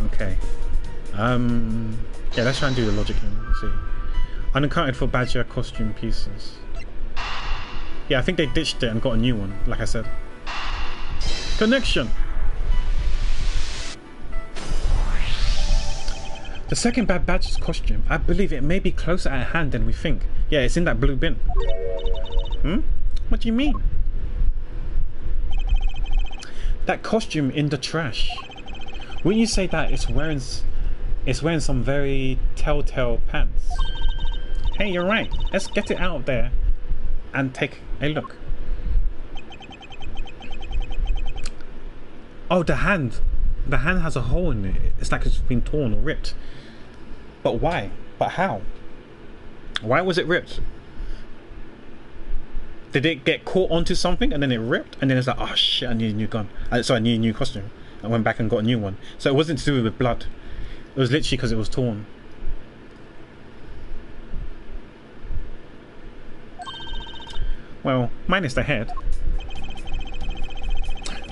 Okay. Yeah, let's try and do the logic here. Let's see. Unaccounted for Badger costume pieces. Yeah, I think they ditched it and got a new one, like I said. Connection! The second Bad Badger's costume, I believe it may be closer at hand than we think. Yeah, it's in that blue bin. Hmm? What do you mean? That costume in the trash. Wouldn't you say that it's wearing some very telltale pants? Hey, you're right. Let's get it out of there and take a look. Oh, the hand. The hand has a hole in it. It's like it's been torn or ripped. But why? But how? Why was it ripped? Did it get caught onto something and then it ripped? And then it's like, oh shit, I need a new gun. So I need a new costume. I went back and got a new one. So it wasn't to do with blood. It was literally because it was torn. Well, minus the head.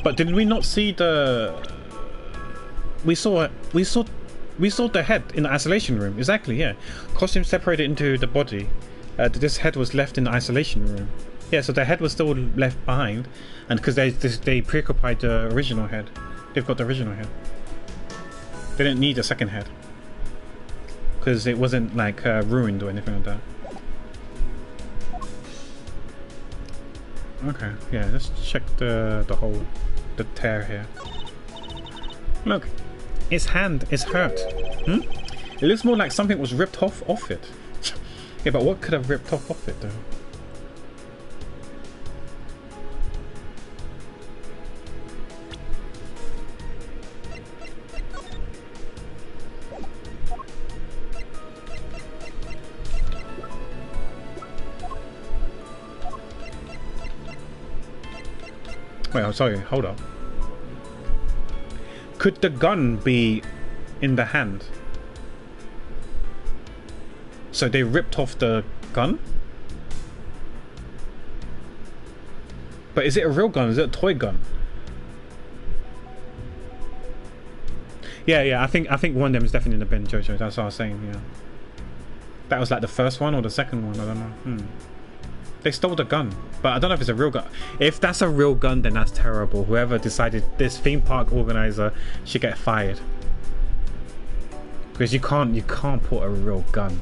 But did we not see the... We saw the head in the isolation room. Exactly, yeah. Costume separated into the body. This head was left in the isolation room. Yeah, so the head was still left behind, and because they preoccupied the original head. They've got the original head. They didn't need a second head because it wasn't like ruined or anything like that. Okay, yeah, let's check the hole, the tear here. Look, its hand is hurt. Hmm? It looks more like something was ripped off it. Yeah, but what could have ripped off it though? Wait, I'm sorry, hold up. Could the gun be in the hand? So they ripped off the gun? But is it a real gun? Is it a toy gun? Yeah, I think one of them is definitely in the bin, Jojo. That's what I was saying, yeah. That was like the first one or the second one, I don't know. They stole the gun, but I don't know if it's a real gun. If that's a real gun, then that's terrible. Whoever decided this theme park organizer should get fired. Because you can't put a real gun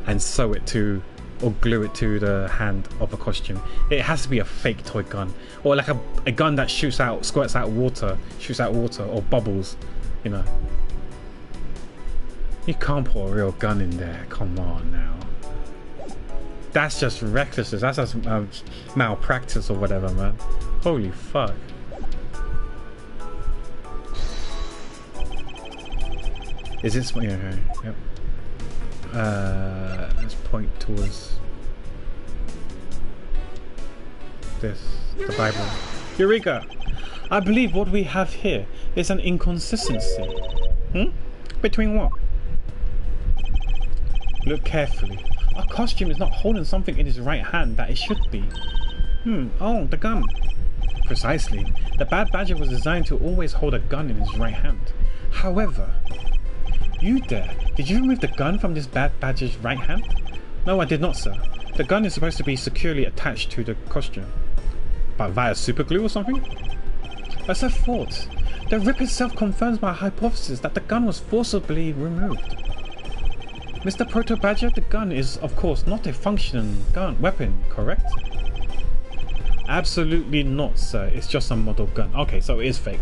and sew it to or glue it to the hand of a costume. It has to be a fake toy gun, or like a gun that squirts out water or bubbles, you know. You can't put a real gun in there. Come on now. That's just recklessness. That's just malpractice or whatever, man. Holy fuck. Is this? Yeah, okay. Yep. Let's point towards this. The Bible. Eureka! I believe what we have here is an inconsistency. Between what? Look carefully. Our costume is not holding something in his right hand that it should be. Oh, the gun. Precisely. The Bad Badger was designed to always hold a gun in his right hand. However, you there, did you remove the gun from this Bad Badger's right hand? No, I did not, sir. The gun is supposed to be securely attached to the costume. But via super glue or something? As I thought, the rip itself confirms my hypothesis that the gun was forcibly removed. Mr. Proto Badger, the gun is, of course, not a functioning weapon, correct? Absolutely not, sir. It's just a model gun. Okay, so it is fake.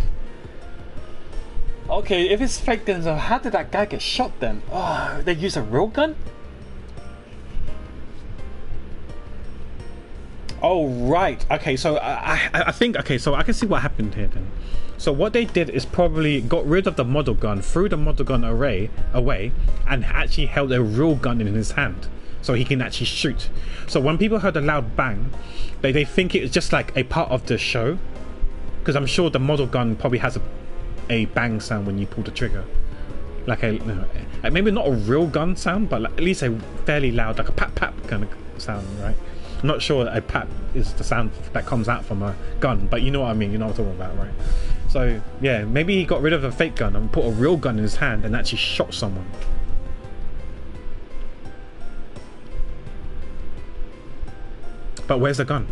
Okay, if it's fake, then how did that guy get shot then? Oh, they use a real gun? Oh right. Okay, so I think so I can see what happened here then. So what they did is probably got rid of the model gun, threw the model gun away, and actually held a real gun in his hand, so he can actually shoot. So when people heard a loud bang, they think it's just like a part of the show, because I'm sure the model gun probably has a bang sound when you pull the trigger, like maybe not a real gun sound, but like at least a fairly loud, like a pap pap kind of sound, right? I'm not sure a pap is the sound that comes out from a gun, but you know what I mean, you know what I'm talking about, right? So yeah, maybe he got rid of a fake gun and put a real gun in his hand and actually shot someone. But where's the gun?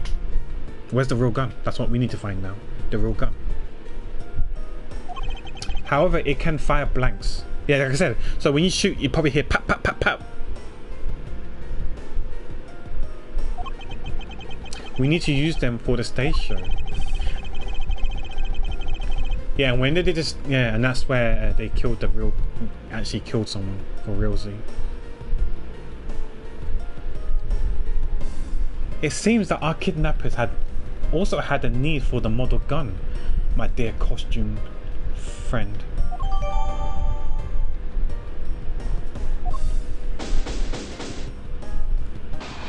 Where's the real gun? That's what we need to find now. The real gun. However, it can fire blanks. Yeah, like I said, so when you shoot, you probably hear pap pap pap pap. We need to use them for the stage show. Yeah, when they did this, yeah, and that's where they killed the real, actually killed someone for realsy. It seems that our kidnappers also had a need for the model gun, my dear costume friend.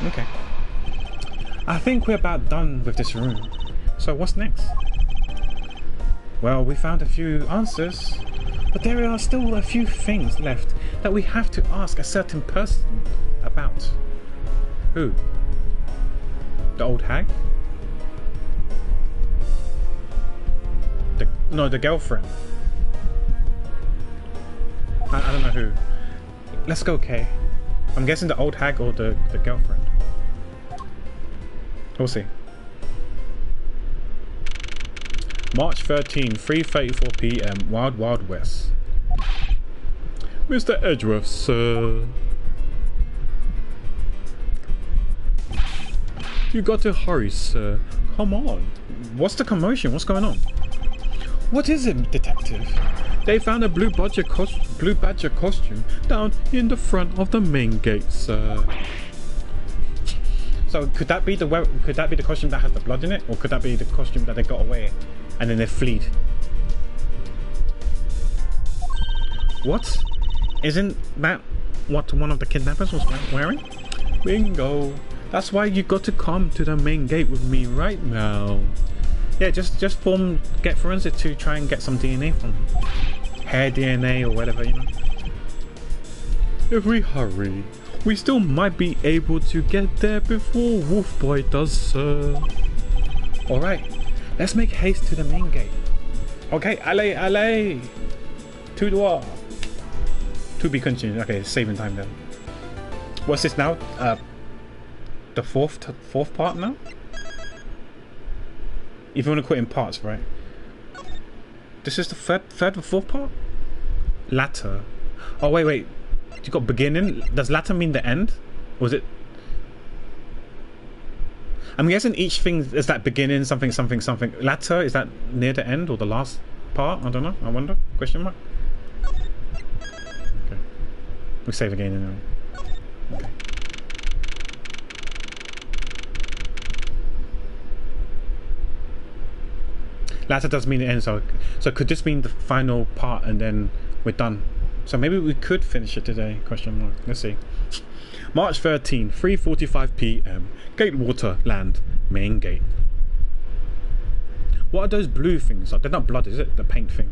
Okay. I think we're about done with this room. So what's next? Well, we found a few answers, but there are still a few things left that we have to ask a certain person about. Who? The old hag? No, the girlfriend. I don't know who. Let's go Kay. I'm guessing the old hag or the girlfriend. We'll see. March 13, 3:34 PM, Wild Wild West. Mr. Edgeworth, sir. You got to hurry, sir. Come on. What's the commotion? What's going on? What is it, detective? They found a blue badger costume down in the front of the main gate, sir. So could that be the costume that has the blood in it, or could that be the costume that they got away and then they fled? What? Isn't that what one of the kidnappers was wearing? Bingo. That's why you got to come to the main gate with me right now. Yeah, just get forensic to try and get some DNA from him. Hair DNA or whatever, you know. If we hurry, we still might be able to get there before Wolfboy does, sir. Alright, let's make haste to the main gate. Okay, allez! Tout droit. To be continued. Okay, saving time then. What's this now? The fourth part now? If you want to quit in parts, right? This is the third or fourth part? Latter. Oh wait. You got beginning. Does latter mean the end? Or was it? I'm guessing each thing is that beginning, something. Latter, is that near the end or the last part? I don't know. I wonder. Question mark. Okay. We save again anyway. Okay. Latter does mean the end, so could this mean the final part and then we're done? So maybe we could finish it today, question mark. Let's see. March 13, 3:45 PM, Gatewater Land, main gate. What are those blue things? They're not blood, is it? The paint thing.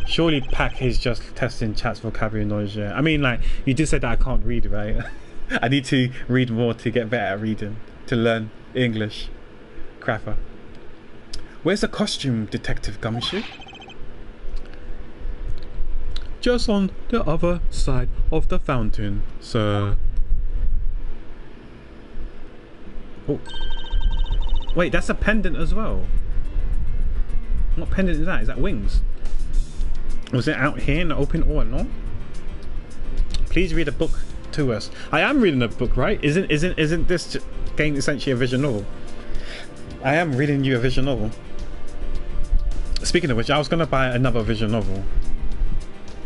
Surely Pack is just testing chat's vocabulary knowledge, yeah. I mean, like, you did say that I can't read, right? I need to read more to get better at reading, to learn English. Crapper. Where's the costume, Detective Gumshoe? Just on the other side of the fountain, sir. Oh. Wait, that's a pendant as well. What pendant is that? Is that wings? Was it out here in the open or no? Please read a book to us. I am reading a book, right? Isn't this game essentially a visual novel? I am reading you a visual novel. Speaking of which, I was gonna buy another visual novel,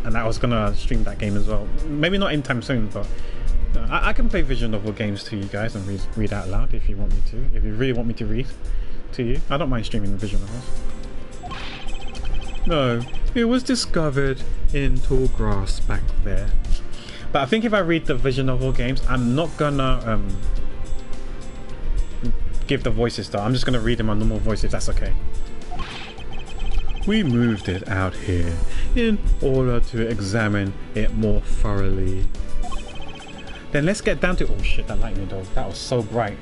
and I was gonna stream that game as well. Maybe not anytime soon, but I can play visual novel games to you guys and read out loud if you want me to. If you really want me to read to you, I don't mind streaming visual novels. No, it was discovered in tall grass back there. But I think if I read the visual novel games, I'm not gonna give the voices though. I'm just gonna read them on normal voice if that's okay. We moved it out here in order to examine it more thoroughly. Then let's get down to— oh shit, that lightning though, that was so bright.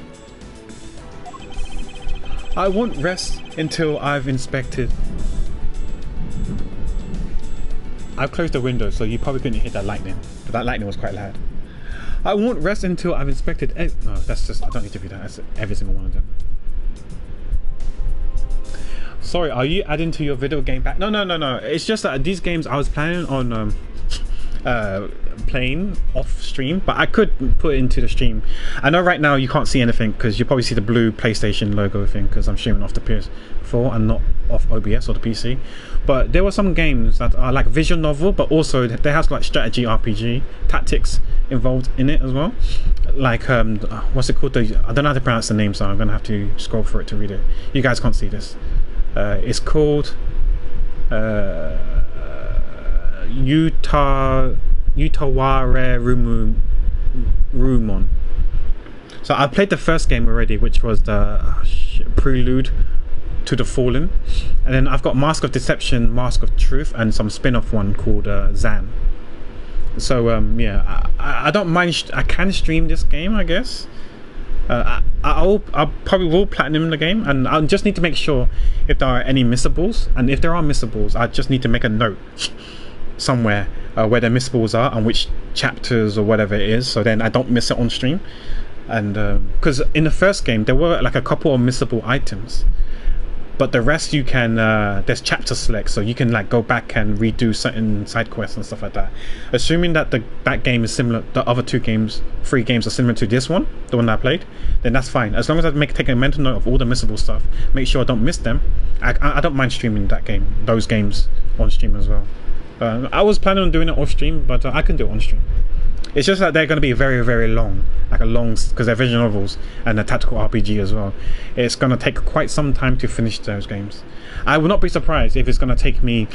I won't rest until I've inspected. I've closed the window so you probably couldn't hit that lightning, but that lightning was quite loud. I won't rest until I've inspected no, that's just— I don't need to read that, that's every single one of them. Sorry, are you adding to your video game pack? No, it's just that these games I was planning on playing off stream, but I could put it into the stream. I know right now you can't see anything because you probably see the blue PlayStation logo thing because I'm streaming off the PS4 and not off OBS or the PC. But there were some games that are like visual novel, but also they have like strategy RPG tactics involved in it as well. Like what's it called? I don't know how to pronounce the name, so I'm gonna have to scroll for it to read it. You guys can't see this. It's called Utaware Rumon. So I played the first game already, which was the Prelude to the Fallen, and then I've got Mask of Deception, Mask of Truth, and some spin-off one called Zan. So yeah, I don't mind. I can stream this game, I guess. I'll probably will platinum the game, and I just need to make sure if there are any missables, and if there are missables, I just need to make a note somewhere where the missables are and which chapters or whatever it is, so then I don't miss it on stream. And because in the first game there were like a couple of missable items, but the rest you can there's chapter select, so you can like go back and redo certain side quests and stuff like that. Assuming that that game is similar, the other 3 games are similar to this one, the one that I played, then that's fine. As long as I take a mental note of all the missable stuff, make sure I don't miss them, I don't mind streaming those games on stream as well. I was planning on doing it off stream, but I can do it on stream. It's just that they're going to be very, very long, because they're visual novels and a tactical RPG as well. It's going to take quite some time to finish those games. I would not be surprised if it's going to take me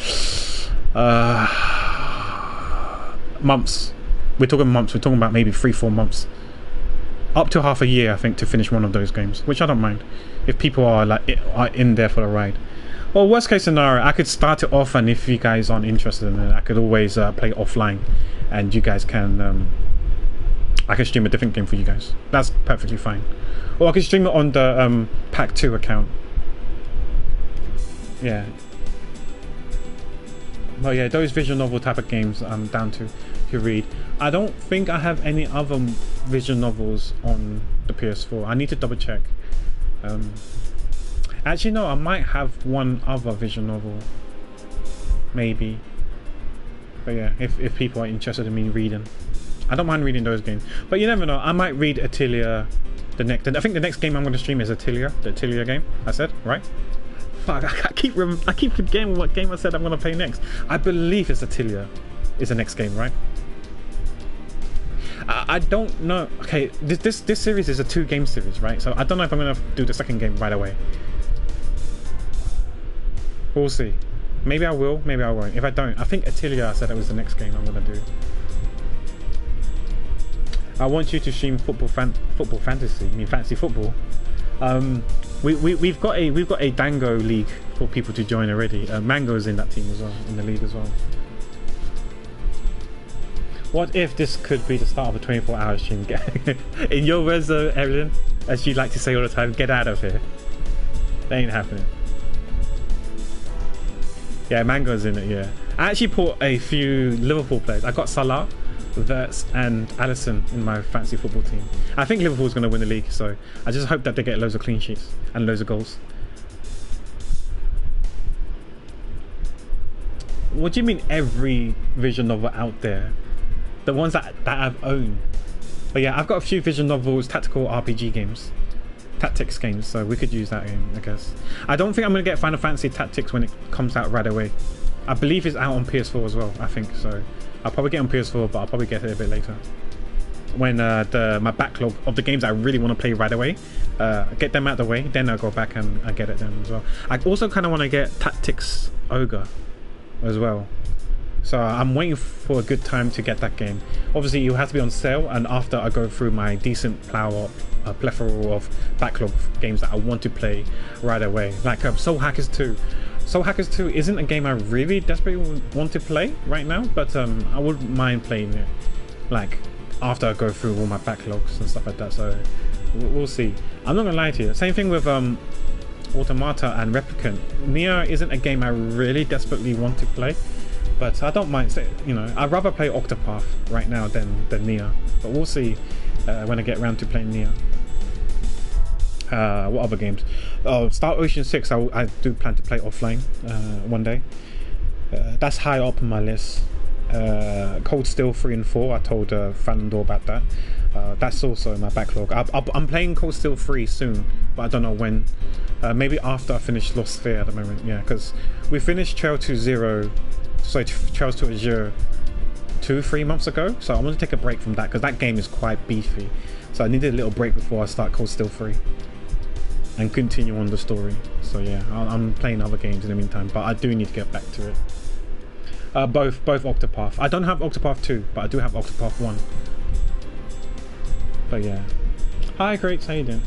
months. We're talking months. We're talking about maybe 3-4 months, up to half a year, I think, to finish one of those games, which I don't mind if people are in there for the ride. Well, worst case scenario, I could start it off, and if you guys aren't interested in it, I could always play offline, and you guys can I can stream a different game for you guys. That's perfectly fine. Or I can stream it on the Pack 2 account. Yeah. But yeah, those visual novel type of games I'm down to read. I don't think I have any other visual novels on the PS4. I need to double check. Actually no, I might have one other visual novel, maybe. But yeah, if people are interested in me reading, I don't mind reading those games. But you never know, I might read Atelier I think the next game I'm going to stream is Atelier, the Atelier game I said, right? Fuck, I keep forgetting what game I said I'm going to play next. I believe it's Atelier is the next game, right? I don't know. Okay, this series is a 2-game series, right? So I don't know if I'm going to do the second game right away. We'll see. Maybe I will, maybe I won't. If I don't, I think Atelier said it was the next game I'm gonna do. I want you to stream football fantasy. You mean fantasy football? We've got a Dango league for people to join already. Mango's in that team as well, in the league as well. What if this could be the start of a 24-hour stream? In your words, though, Evelyn, as you like to say all the time, get out of here. That ain't happening. Yeah, Mango's in it, yeah. I actually put a few Liverpool players. I got Salah, Verts and Alisson in my fantasy football team. I think Liverpool's going to win the league, so I just hope that they get loads of clean sheets and loads of goals. What do you mean every visual novel out there? The ones that I've owned. But yeah, I've got a few visual novels, tactical RPG games. Tactics games, so we could use that game, I guess. I don't think I'm going to get Final Fantasy Tactics when it comes out right away. I believe it's out on PS4 as well, I think, so I'll probably get it on PS4, but I'll probably get it a bit later. When my backlog of the games I really want to play right away, get them out of the way, then I'll go back and get it then as well. I also kind of want to get Tactics Ogre as well. So I'm waiting for a good time to get that game. Obviously, it will have to be on sale, and after I go through my decent plethora of backlog games that I want to play right away. Like Soul Hackers 2. Soul Hackers 2 isn't a game I really desperately want to play right now, but I wouldn't mind playing it, like, after I go through all my backlogs and stuff like that. So we'll see. I'm not gonna lie to you. Same thing with Automata and Replicant. Nier isn't a game I really desperately want to play, but I don't mind. You know, I'd rather play Octopath right now than Nier. But we'll see when I get around to playing Nier. What other games? Oh, Star Ocean 6. I do plan to play offline one day. That's high up on my list. Cold Steel 3 and 4. I told Fernando about that. That's also in my backlog. I'm playing Cold Steel 3 soon, but I don't know when. Maybe after I finish Lost Sphere at the moment. Yeah, because we finished Trails to Azure 2-3 months ago. So I want to take a break from that because that game is quite beefy. So I needed a little break before I start Cold Steel 3 and continue on the story. So yeah, I'm playing other games in the meantime, but I do need to get back to it. Both Octopath. I don't have Octopath 2, but I do have Octopath 1. But yeah. Hi Crates, how you doing?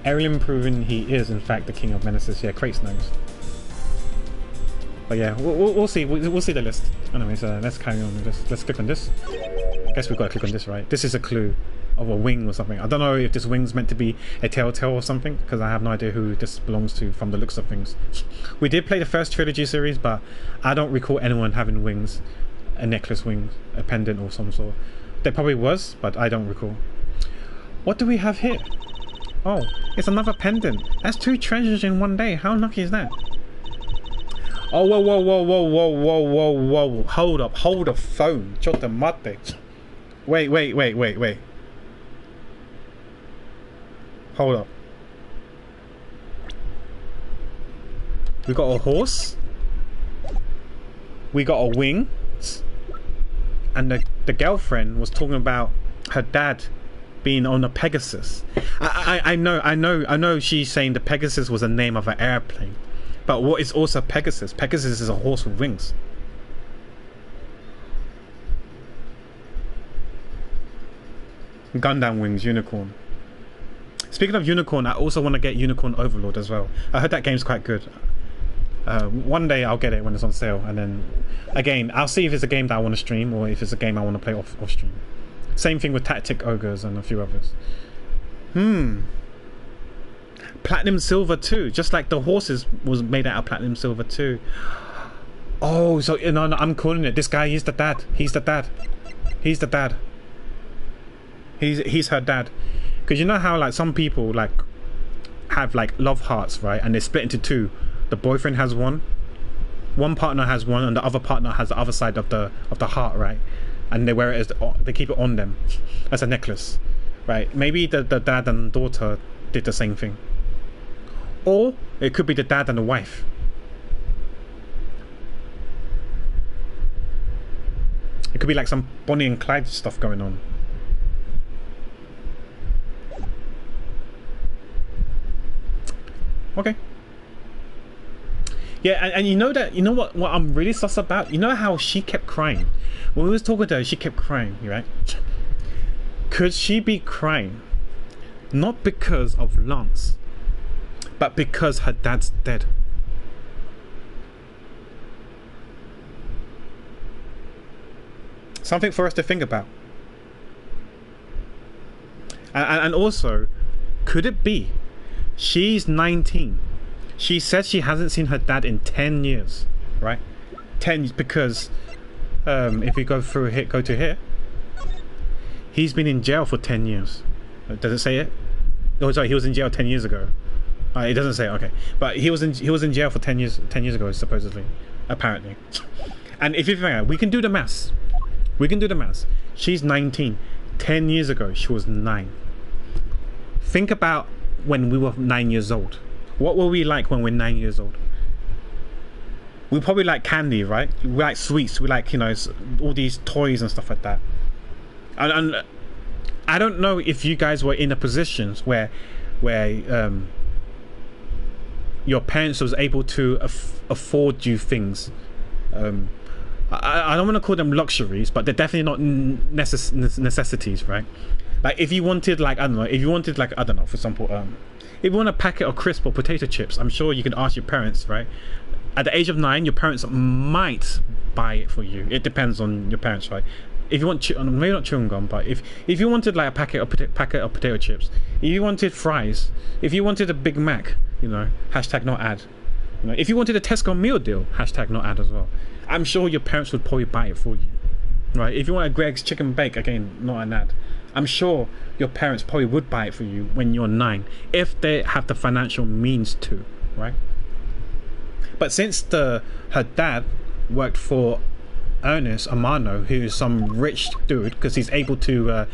Ariel proving he is in fact the king of menaces. Yeah, Crates knows. But yeah, we'll see. We'll see the list. Anyways, let's carry on. Let's click on this. I guess we've got to click on this, right? This is a clue of a wing or something. I don't know if this wing's meant to be a telltale or something, because I have no idea who this belongs to from the looks of things. We did play the first trilogy series, but I don't recall anyone having wings, a necklace wing, a pendant or some sort. There probably was, but I don't recall. What do we have here? Oh, it's another pendant. That's 2 treasures in one day. How lucky is that? Oh, whoa. Hold up, hold the phone. Chota mate. Wait. Hold up. We got a horse. We got a wing. And the girlfriend was talking about her dad being on a Pegasus. I know she's saying the Pegasus was the name of an airplane. But what is also Pegasus? Pegasus is a horse with wings. Gundam wings, unicorn. Speaking of unicorn, I also want to get Unicorn Overlord as well. I heard that game's quite good. One day I'll get it when it's on sale, and then again I'll see if it's a game that I want to stream or if it's a game I want to play off stream. Same thing with Tactic Ogres and a few others. Platinum Silver 2, just like the horses was made out of Platinum Silver 2. Oh, so no, I'm calling it. This guy, he's the dad. He's the dad. He's the dad. He's her dad. Because you know how like some people like have like love hearts, right? And they split into 2. The boyfriend has one partner has one, and the other partner has the other side of the heart, right? And they wear it as they keep it on them as a necklace, right? Maybe the dad and daughter did the same thing, or it could be the dad and the wife. It could be like some Bonnie and Clyde stuff going on. Okay. Yeah, and you know what I'm really sus about? You know how she kept crying? When we was talking to her, she kept crying, right? Could she be crying not because of Lance, but because her dad's dead? Something for us to think about. And also, could it be she's 19? She said she hasn't seen her dad in 10 years, right? 10 years, because if we go through here, go to here, he's been in jail for 10 years. Does it say it? Oh, sorry, he was in jail 10 years ago. It doesn't say it, okay. But he was in jail for 10 years ago, supposedly, apparently. And if you think, we can do the maths. We can do the maths. She's 19. 10 years ago, she was 9. Think about when we were 9 years old? What were we like when we're 9 years old? We probably like candy, right? We like sweets. We like, you know, all these toys and stuff like that. And I don't know if you guys were in a positions where your parents was able to afford you things. I don't want to call them luxuries, but they're definitely not necessities, right? Like if you wanted, like, I don't know, for example, if you want a packet of crisp or potato chips, I'm sure you can ask your parents, right? At the age of 9, your parents might buy it for you. It depends on your parents, right? If you want, maybe not chewing gum, but if you wanted like a packet of potato chips, if you wanted fries, if you wanted a Big Mac, you know, hashtag not ad. You know, if you wanted a Tesco meal deal, hashtag not ad as well. I'm sure your parents would probably buy it for you, right? If you want a Greg's chicken bake, again, not an ad. I'm sure your parents probably would buy it for you when you're 9, if they have the financial means to, right? But since her dad worked for Ernest Amano, who's some rich dude, because he's able to,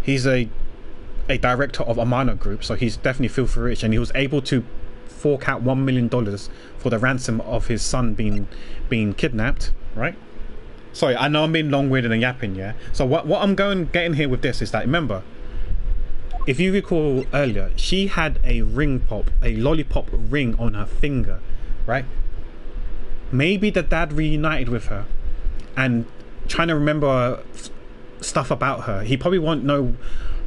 he's a director of Amano Group, so he's definitely filthy rich, and he was able to fork out $1 million for the ransom of his son being kidnapped, right? Sorry, I know I'm being long-winded and yapping, yeah? So what I'm getting here with this is that, remember, if you recall earlier, she had a lollipop ring on her finger, right? Maybe the dad reunited with her and trying to remember stuff about her. He probably won't know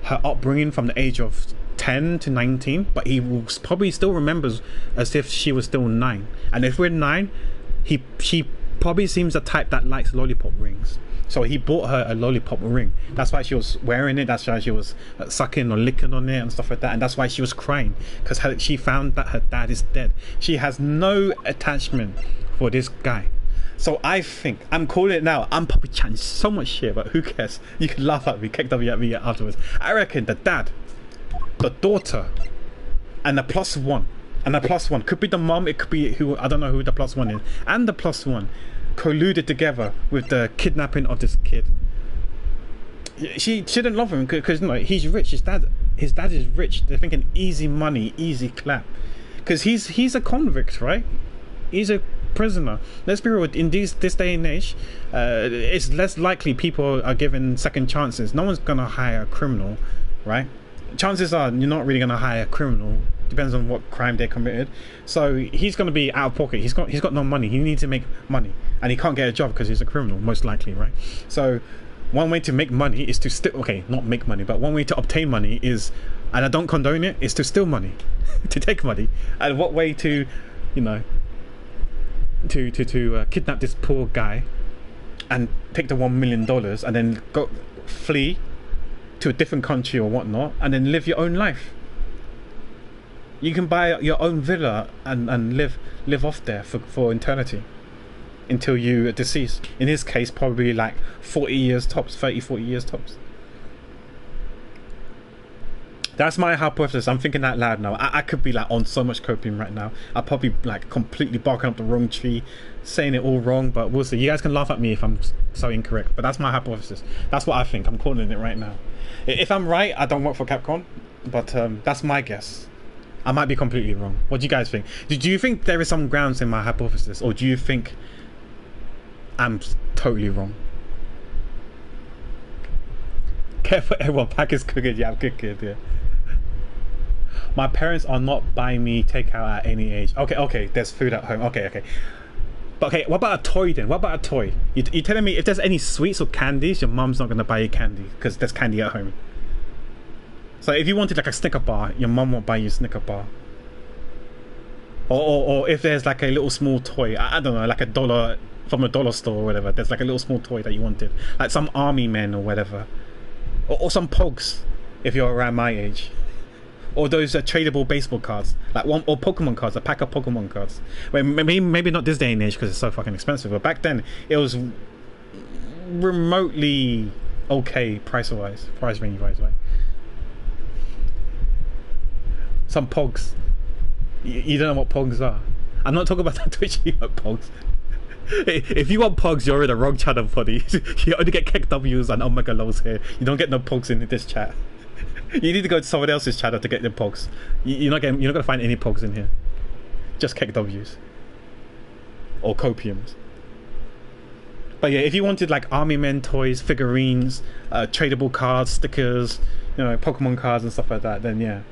her upbringing from the age of 10 to 19, but he will probably still remembers as if she was still 9. And if we're 9, she probably seems the type that likes lollipop rings. So he bought her a lollipop ring. That's why she was wearing it. That's why she was sucking or licking on it and stuff like that. And that's why she was crying, because she found that her dad is dead. She has no attachment for this guy. So I think, I'm calling it now, I'm probably chatting so much shit, but who cares? You can laugh at me, KW at me afterwards. I reckon the dad, the daughter, and the plus one, could be the mom, it could be who, I don't know who the plus one is, and the plus one colluded together with the kidnapping of this kid. She didn't love him because, you know, he's rich. His dad is rich. They're thinking easy money, easy clap, because he's a convict, right? He's a prisoner. Let's be real, in this day and age, it's less likely people are given second chances. No one's gonna hire a criminal, right? Chances are you're not really gonna hire a criminal. Depends on what crime they committed. So he's gonna be out of pocket. He's got no money. He needs to make money, and he can't get a job because he's a criminal, most likely, right? So one way to make money is to not make money, but one way to obtain money is, and I don't condone it, is to steal money, to take money. And what way to, you know, to kidnap this poor guy and take the $1 million and then flee to a different country or whatnot and then live your own life. You can buy your own villa and live off there for eternity until you are deceased. In his case, probably like 40 years tops, 30, 40 years tops. That's my hypothesis. I'm thinking out loud now. I could be like on so much copium right now. I'll probably like completely barking up the wrong tree, saying it all wrong, but we'll see. You guys can laugh at me if I'm so incorrect, but that's my hypothesis. That's what I think. I'm calling it right now. If I'm right, I don't work for Capcom, but that's my guess. I might be completely wrong. What do you guys think? Do you think there is some grounds in my hypothesis, or do you think I'm totally wrong? Careful, everyone. Pack is cooking. Yeah, I'm cooking. Yeah. My parents are not buying me takeout at any age. Okay, there's food at home. Okay. But okay, what about a toy then? What about a toy? You're telling me if there's any sweets or candies, your mum's not going to buy you candy because there's candy at home. So if you wanted like a Snicker bar, your mum won't buy you a Snicker bar. Or if there's like a little small toy, I don't know, like $1 from a dollar store or whatever, there's like a little small toy that you wanted. Like some army men or whatever. Or some Pogs, if you're around my age. Or those tradable baseball cards, like or Pokemon cards, a pack of Pokemon cards. Well, maybe not this day and age because it's so fucking expensive, but back then it was remotely okay price range wise, right? Some Pogs. You don't know what Pogs are. I'm not talking about that Twitch Pogs. If you want Pogs, you're in the wrong channel, buddy. You only get KWs and Omega Lows here. You don't get no Pogs in this chat. You need to go to someone else's channel to get the pogs. You're not gonna find any pogs in here. Just KWs or copiums. But yeah, if you wanted like Army Men toys, figurines, tradable cards, stickers, you know, Pokemon cards and stuff like that, then yeah.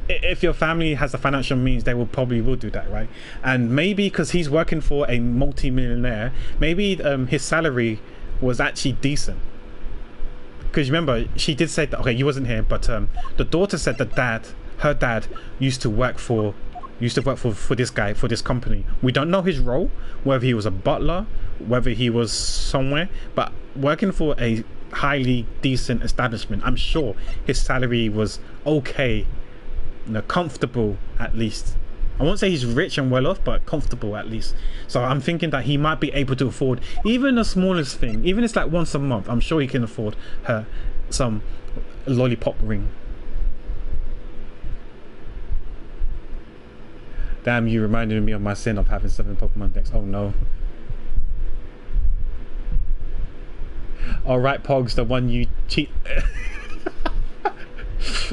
If your family has the financial means, they will do that, right? And maybe because he's working for a multi-millionaire, maybe his salary was actually decent. Because remember, she did say that, okay, you wasn't here, but the daughter said that her dad used to work for this guy, for this company. We don't know his role, whether he was a butler, whether he was somewhere, but working for a highly decent establishment, I'm sure his salary was okay, you know, comfortable at least. I won't say he's rich and well off, but comfortable at least. So I'm thinking that he might be able to afford even the smallest thing, even if it's like once a month. I'm sure he can afford her some lollipop ring. Damn, you reminded me of my sin of having 7 Pokemon decks. Oh no. Alright, Pogs, the one you cheat.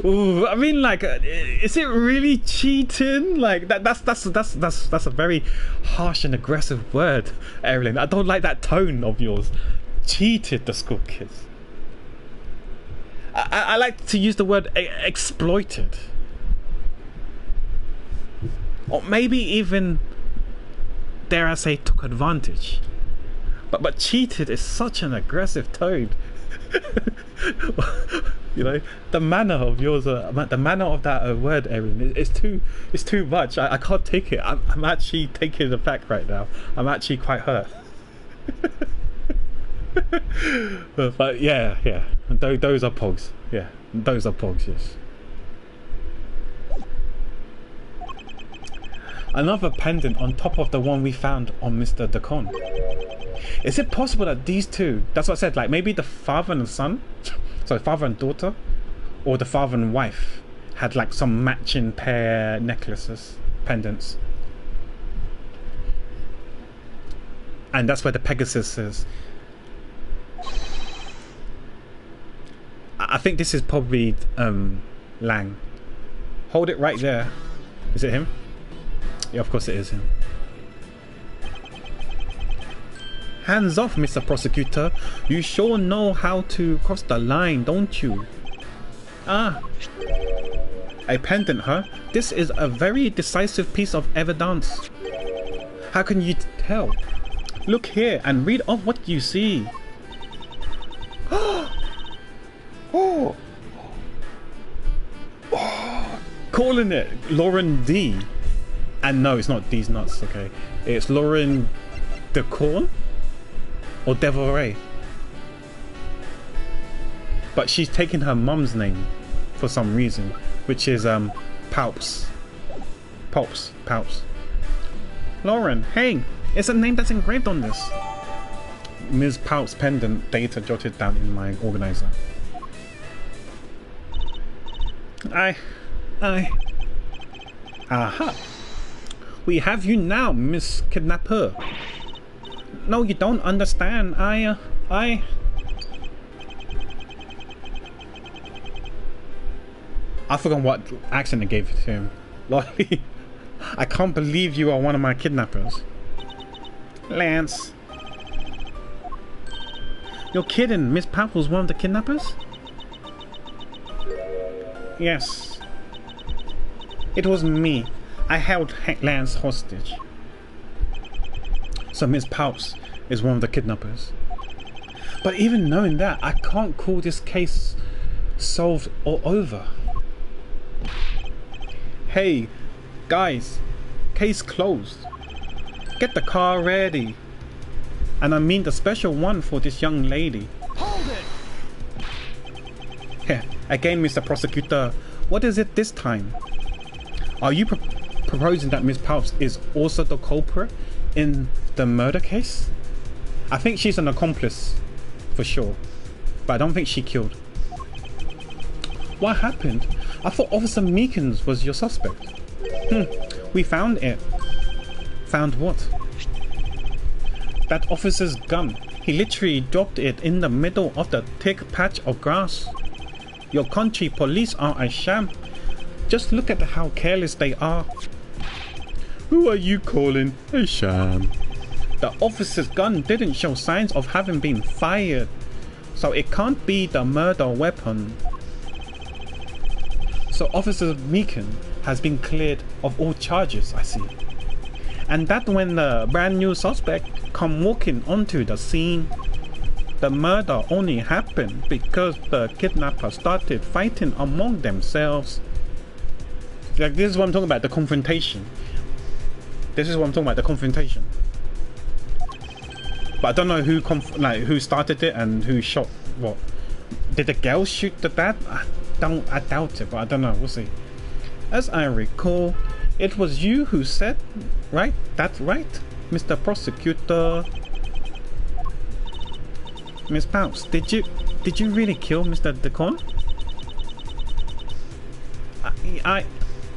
Ooh, I mean, like, is it really cheating? Like that's a very harsh and aggressive word, Evelyn. I don't like that tone of yours. Cheated the school kids. I like to use the word exploited, or maybe even, dare I say, took advantage. But cheated is such an aggressive tone. You know, the manner of yours, the manner of that word, Erin, it's too much. I can't take it. I'm actually taking it back right now. I'm actually quite hurt. But yeah, those are pogs. Yeah, those are pogs. Yes. Another pendant on top of the one we found on Mr. Decon. Is it possible that these two, that's what I said, like maybe the father and son, so father and daughter, or the father and wife had like some matching pair necklaces, pendants. And that's where the Pegasus is. I think this is probably Lang. Hold it right there. Is it him? Yeah, of course it is him. Hands off, Mr. Prosecutor. You sure know how to cross the line, don't you? Ah. A pendant, huh? This is a very decisive piece of evidence. How can you tell? Look here and read off what you see. Oh. Calling it Lauren D. And no, it's not D's nuts, okay. It's Lauren DeCorn or Devoray. But she's taken her mum's name for some reason, which is Palps. Palps. Lauren, hey, it's a name that's engraved on this. Ms. Palps pendant, data jotted down in my organizer. Aha. We have you now, Miss Kidnapper. No, you don't understand. I forgot what accent I gave to him. Lolly, I can't believe you are one of my kidnappers. Lance. You're kidding, Miss Papple's one of the kidnappers? Yes. It was me. I held Lance hostage. So Miss Palps is one of the kidnappers. But even knowing that, I can't call this case solved or over. Hey, guys, case closed. Get the car ready. And I mean the special one for this young lady. Hold it! Here, again, Mr. Prosecutor, what is it this time? Are you proposing that Miss Palps is also the culprit in the murder case? I think she's an accomplice, for sure, but I don't think she killed. What happened? I thought Officer Meekins was your suspect. We found it. Found what? That officer's gun. He literally dropped it in the middle of the thick patch of grass. Your country police are a sham. Just look at how careless they are. Who are you calling a sham? The officer's gun didn't show signs of having been fired, so it can't be the murder weapon. So Officer Meekin has been cleared of all charges, I see. And that when the brand new suspect come walking onto the scene, the murder only happened because the kidnapper started fighting among themselves. Like, this is what I'm talking about, the confrontation. This is what I'm talking about, the confrontation. But I don't know who started it and who shot what. Did the girl shoot the dad? I doubt it, but I don't know. We'll see. As I recall, it was you who said, right? That's right, Mr. Prosecutor. Miss Pounce, did you really kill Mr. Deacon?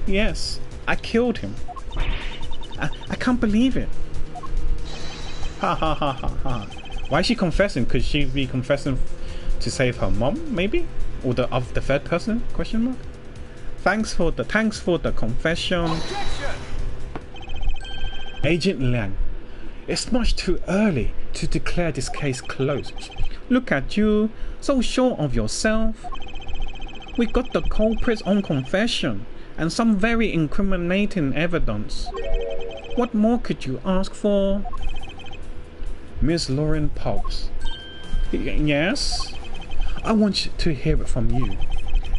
Yes, I killed him. I can't believe it. Ha ha ha ha ha. Why is she confessing? Could she be confessing to save her mom, maybe? Or the third person? Question mark. Thanks for the confession. Objection! Agent Liang, it's much too early to declare this case closed. Look at you, so sure of yourself. We got the culprits on confession and some very incriminating evidence. What more could you ask for? Miss Lauren Pulse. Yes? I want to hear it from you.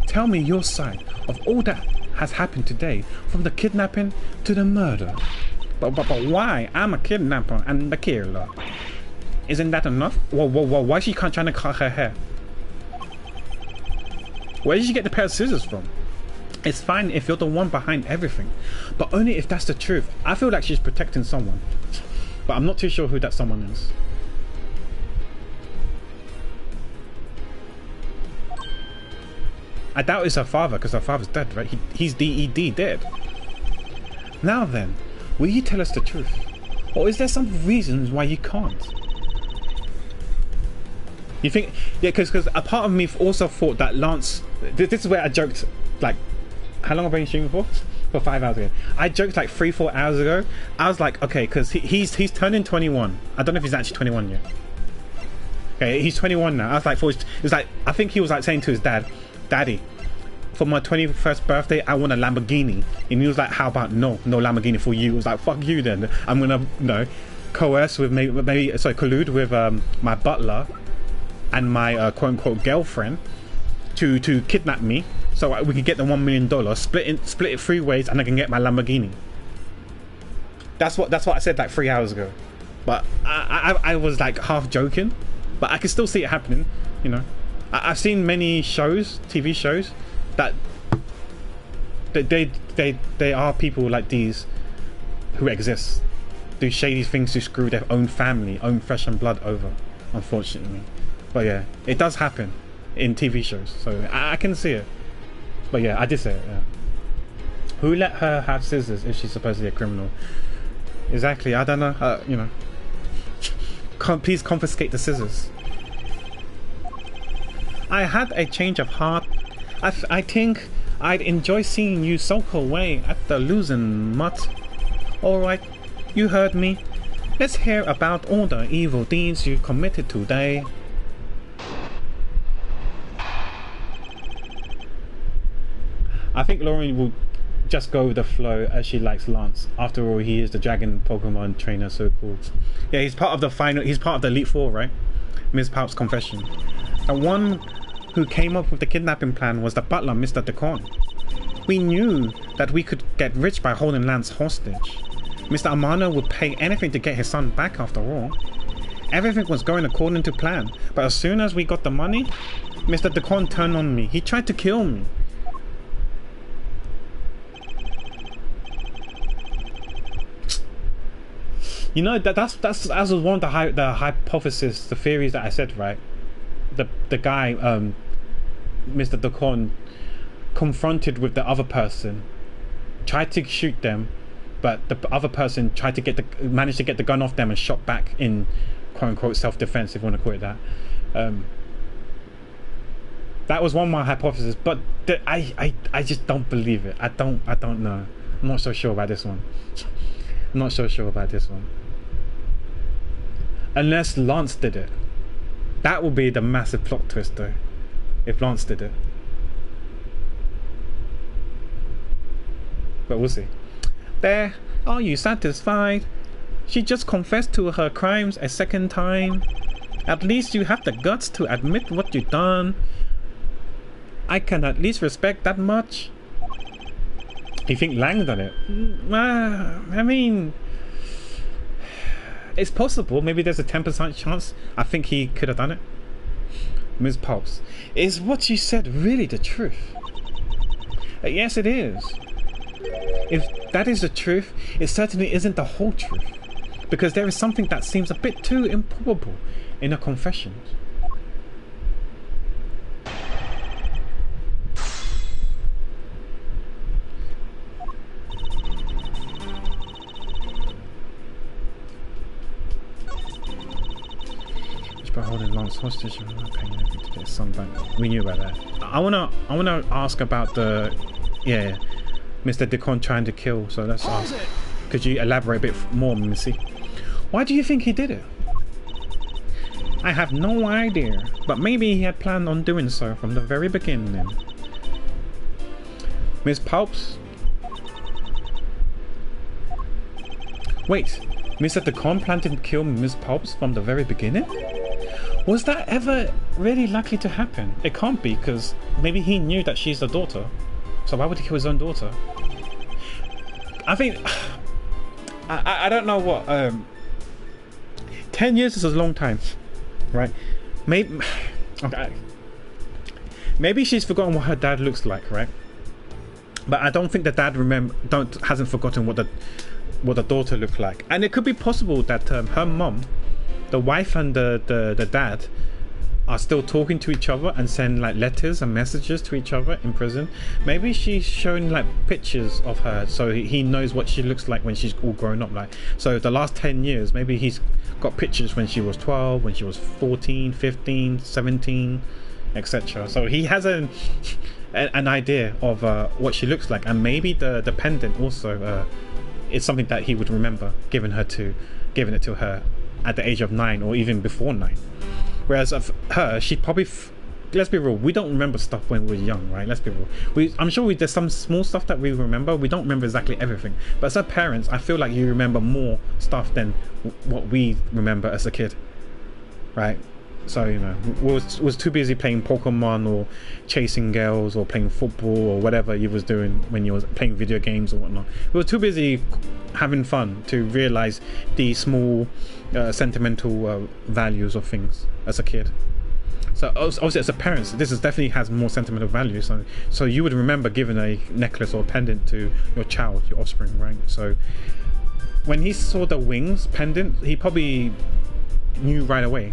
Tell me your side of all that has happened today, from the kidnapping to the murder. But why? I'm a kidnapper and the killer. Isn't that enough? Whoa, why is she trying to cut her hair? Where did she get the pair of scissors from? It's fine if you're the one behind everything, but only if that's the truth. I feel like she's protecting someone, but I'm not too sure who that someone is. I doubt it's her father, because her father's dead, right? He's DED, dead. Now then, will you tell us the truth? Or is there some reasons why you can't? You think, yeah, because a part of me also thought that Lance, this is where I joked, like, how long have I been streaming for? For 5 hours ago. I joked like 3-4 hours ago. I was like, okay, because he's turning 21. I don't know if he's actually 21 yet. Okay, he's 21 now. I was like, it was like, I think he was like saying to his dad, Daddy, for my 21st birthday, I want a Lamborghini. And he was like, how about no Lamborghini for you? It was like, fuck you then. I'm gonna, coerce with collude with my butler and my quote unquote girlfriend to kidnap me so we can get the $1 million, split it 3 ways, and I can get my Lamborghini. That's what I said like 3 hours ago. But I was like half joking, but I can still see it happening, you know. I've seen many shows, TV shows, that they are people like these who exist, do shady things to screw their own family, own flesh and blood over, unfortunately. But yeah, it does happen in TV shows, so I can see it. But yeah, I did say it, yeah. Who let her have scissors if she's supposedly a criminal? Exactly, I don't know, you know. Please confiscate the scissors. I had a change of heart. I think I'd enjoy seeing you sulk away at the losing mutt. Alright, you heard me. Let's hear about all the evil deeds you committed today. I think Lauren will just go with the flow as she likes Lance. After all, he is the dragon Pokemon trainer, so called. Yeah, he's part of the final. He's part of the Elite Four, right? Ms. Palp's confession. The one who came up with the kidnapping plan was the butler, Mr. Deacon. We knew that we could get rich by holding Lance hostage. Mr. Amano would pay anything to get his son back after all. Everything was going according to plan, but as soon as we got the money, Mr. Deacon turned on me. He tried to kill me. You know, that's was one of the hypotheses, the theories that I said, right? The guy, Mr. Deacon, confronted with the other person, tried to shoot them, but the other person tried to managed to get the gun off them and shot back in quote unquote self-defense, if you want to call it that. That was one of my hypotheses, but I just don't believe it. I don't know. I'm not so sure about this one. I'm not so sure about this one. Unless Lance did it. That would be the massive plot twist though. If Lance did it. But we'll see. There, are you satisfied? She just confessed to her crimes a second time. At least you have the guts to admit what you've done. I can at least respect that much. You think Lang done it? I mean, it's possible. Maybe there's a 10% chance. I think he could have done it. Ms. Pulse, is what you said really the truth? Yes, it is. If that is the truth, it certainly isn't the whole truth. Because there is something that seems a bit too improbable in her confessions. By holding Lance hostage and not paying anything to get his son back. We knew about that. I wanna ask about the Mr. Deacon trying to kill. So let's ask. Could you elaborate a bit more, Missy? Why do you think he did it? I have no idea, but maybe he had planned on doing so from the very beginning. Miss Palps? Wait, Mr. Deacon planned to kill Miss Palps from the very beginning? Was that ever really likely to happen? It can't be, because maybe he knew that she's the daughter. So why would he kill his own daughter? I think... I don't know what... 10 years is a long time, right? Maybe... Okay. Maybe she's forgotten what her dad looks like, right? But I don't think the dad hasn't forgotten what the daughter looked like. And it could be possible that her mom, the wife and the dad are still talking to each other and send like letters and messages to each other in prison. Maybe she's showing like pictures of her so he knows what she looks like when she's all grown up. Like, so the last 10 years, maybe he's got pictures when she was 12, when she was 14, 15, 17, etc. So he has an idea of what she looks like, and maybe the pendant also is something that he would remember giving it to her at the age of 9 or even before 9. Whereas of her, she probably let's be real, we don't remember stuff when we're young, right? Let's be real. I'm sure there's some small stuff that we remember. We don't remember exactly everything. But as our parents, I feel like you remember more stuff than what we remember as a kid, right? So, you know, was too busy playing Pokemon or chasing girls or playing football or whatever you was doing when you was playing video games or whatnot. We were too busy having fun to realize the small sentimental values of things as a kid. So obviously as a parent, this definitely has more sentimental value. So you would remember giving a necklace or a pendant to your child, your offspring, right? So when he saw the wings pendant, he probably knew right away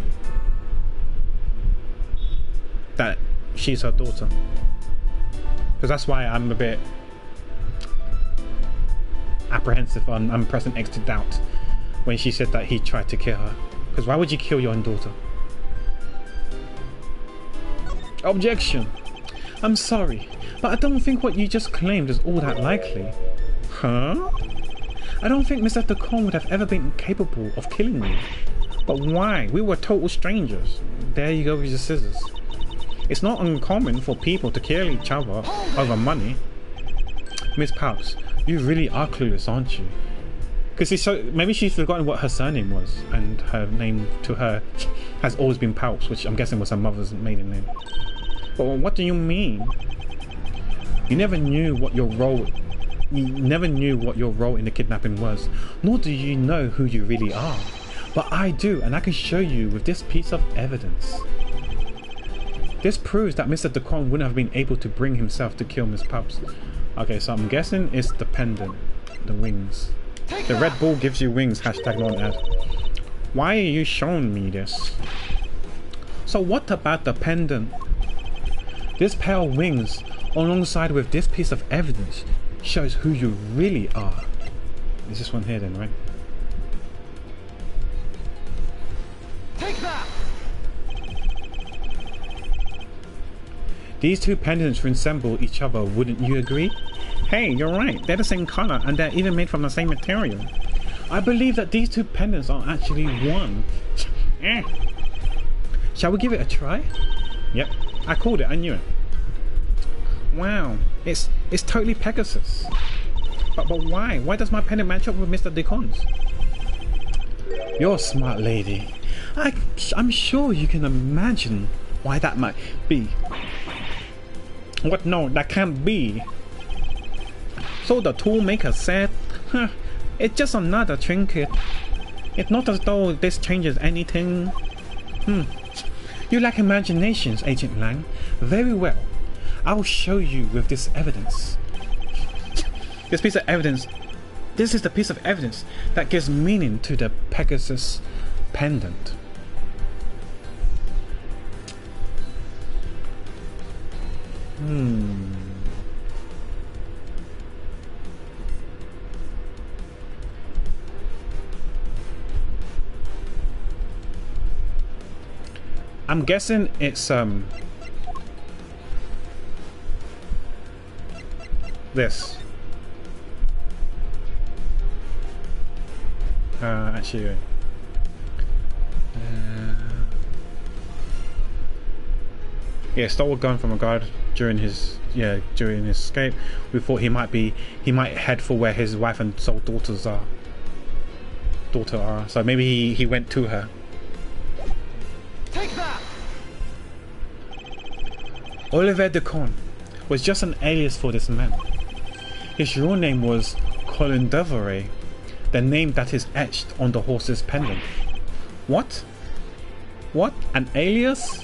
that she's her daughter. Because that's why I'm a bit apprehensive on I'm pressing X to doubt when she said that he tried to kill her. Because why would you kill your own daughter? Objection. I'm sorry, but I don't think what you just claimed is all that likely. Huh? I don't think Mr. Deacon would have ever been capable of killing you. But why? We were total strangers. There you go with your scissors. It's not uncommon for people to kill each other over money. Miss Palps, you really are clueless, aren't you? Because maybe she's forgotten what her surname was, and her name to her has always been Palps, which I'm guessing was her mother's maiden name. But what do you mean? You never knew what your role in the kidnapping was, nor do you know who you really are. But I do, and I can show you with this piece of evidence. This proves that Mr. Deacon wouldn't have been able to bring himself to kill Miss Palps. Okay, so I'm guessing it's the pendant, the wings. The Red Bull gives you wings, hashtag not ad. Why are you showing me this? So what about the pendant? This pair of wings, alongside with this piece of evidence, shows who you really are. Is this one here then, right? These two pendants resemble each other, wouldn't you agree? Hey, you're right. They're the same color and they're even made from the same material. I believe that these two pendants are actually one. Shall we give it a try? Yep, I called it. I knew it. Wow, it's totally Pegasus. But why? Why does my pendant match up with Mr. Decon's? You're a smart lady. I'm sure you can imagine why that might be. What? No, that can't be. So the toolmaker said, huh, it's just another trinket. It's not as though this changes anything. You lack imaginations, Agent Lang. Very well. I'll show you with this evidence. This piece of evidence. This is the piece of evidence that gives meaning to the Pegasus pendant. I'm guessing it's this. Actually, yeah, stole a gun from a guard during his escape. We thought he might head for where his wife and sole daughter are. So maybe he went to her. Take that! Olivier Decon was just an alias for this man. His real name was Colin Devoret, the name that is etched on the horse's pendant. What? What? An alias?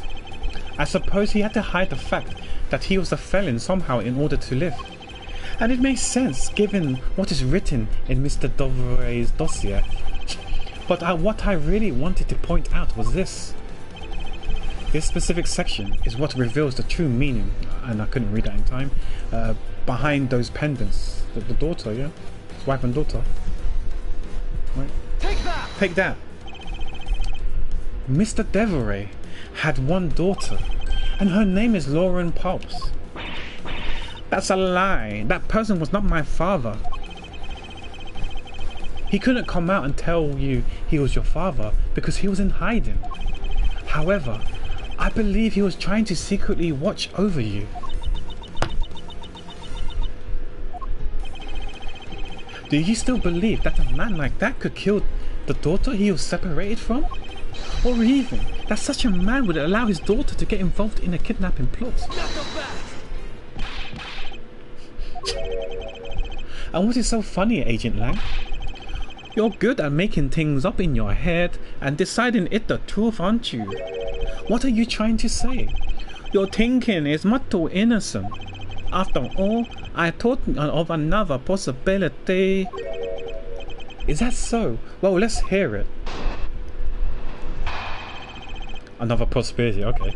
I suppose he had to hide the fact that he was a felon somehow in order to live. And it makes sense given what is written in Mr. Devoret's dossier. But what I really wanted to point out was this. This specific section is what reveals the true meaning, and I couldn't read that in time, behind those pendants. The daughter, yeah? His wife and daughter. Right? Take that! Take that! Mr. Devoret had one daughter, and her name is Lauren Pulse. That's a lie. That person was not my father. He couldn't come out and tell you he was your father because he was in hiding. However, I believe he was trying to secretly watch over you. Do you still believe that a man like that could kill the daughter he was separated from? Or even that such a man would allow his daughter to get involved in a kidnapping plot? And what is so funny, Agent Lang? You're good at making things up in your head and deciding it's the truth, aren't you? What are you trying to say? Your thinking is much too innocent. After all, I thought of another possibility. Is that so? Well, let's hear it. Another possibility, okay.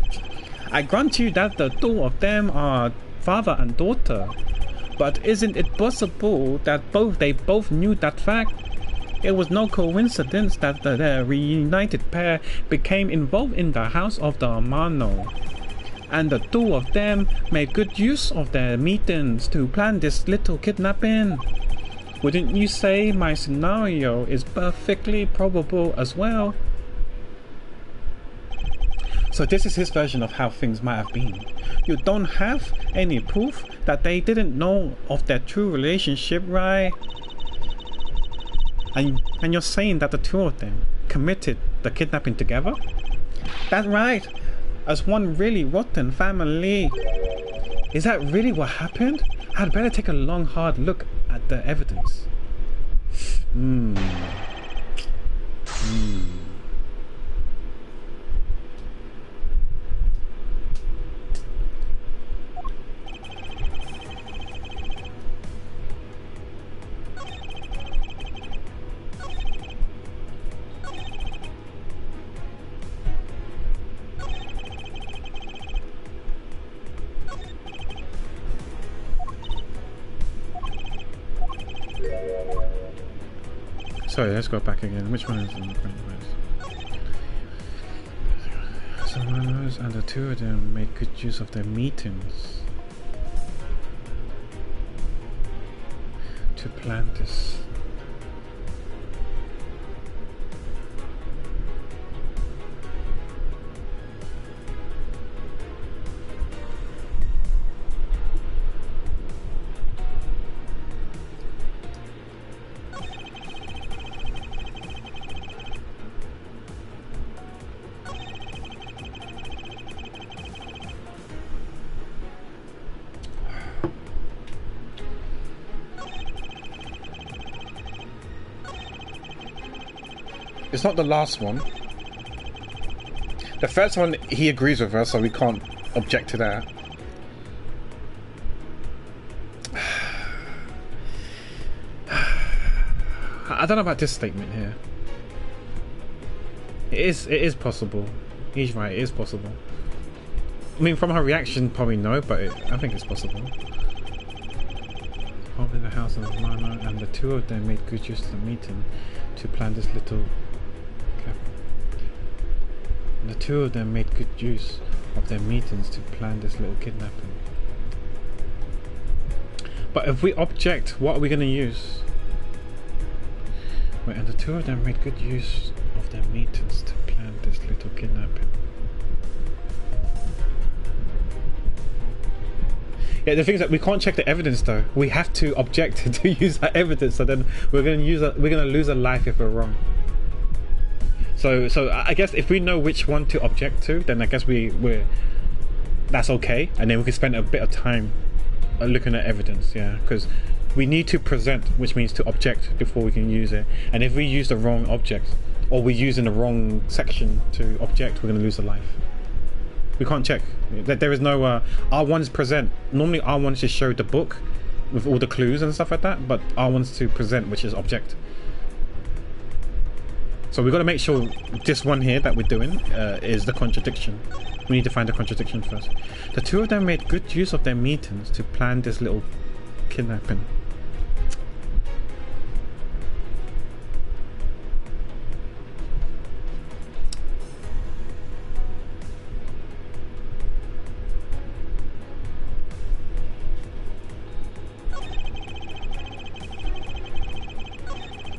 I grant you that the two of them are father and daughter. But isn't it possible that they both knew that fact? It was no coincidence that the reunited pair became involved in the house of the Amano. And the two of them made good use of their meetings to plan this little kidnapping. Wouldn't you say my scenario is perfectly probable as well? So this is his version of how things might have been. You don't have any proof that they didn't know of their true relationship, right? And you're saying that the two of them committed the kidnapping together? That's right, as one really rotten family. Is that really what happened? I'd better take a long hard look at the evidence. Sorry, let's go back again. Which one is in the print place? So Hermanos and the two of them made good use of their meetings to plan this. It's not the last one. The first one, he agrees with us, so we can't object to that. I don't know about this statement here. It is possible. He's right, it is possible. I mean, from her reaction, probably no, but I think it's possible. Home in the house of Mana, and the two of them made good use of the meeting to plan this little... And the two of them made good use of their meetings to plan this little kidnapping. But if we object, what are we going to use? Wait, and the two of them made good use of their meetings to plan this little kidnapping. Yeah, the thing is that we can't check the evidence though. We have to object to use that evidence, so then we're going to lose a life if we're wrong. So I guess if we know which one to object to, then I guess that's okay, and then we can spend a bit of time looking at evidence, yeah, because we need to present, which means to object before we can use it. And if we use the wrong object, or we use in the wrong section to object, we're going to lose a life. We can't check. There is no R1's present. Normally R1's just show the book with all the clues and stuff like that, but R1's to present, which is object. So we've got to make sure this one here that we're doing is the contradiction. We need to find the contradiction first. The two of them made good use of their meetings to plan this little kidnapping.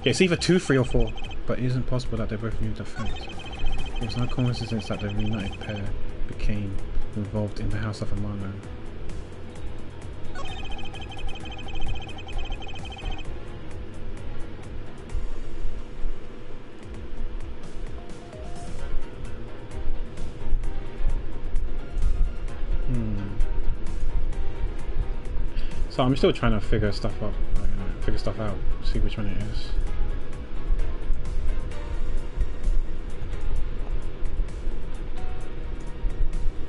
Yeah, it's either 2, 3, or 4. But it isn't possible that they both knew the fact. It was no coincidence that the reunited pair became involved in the house of Amano. So I'm still trying to figure stuff out, see which one it is.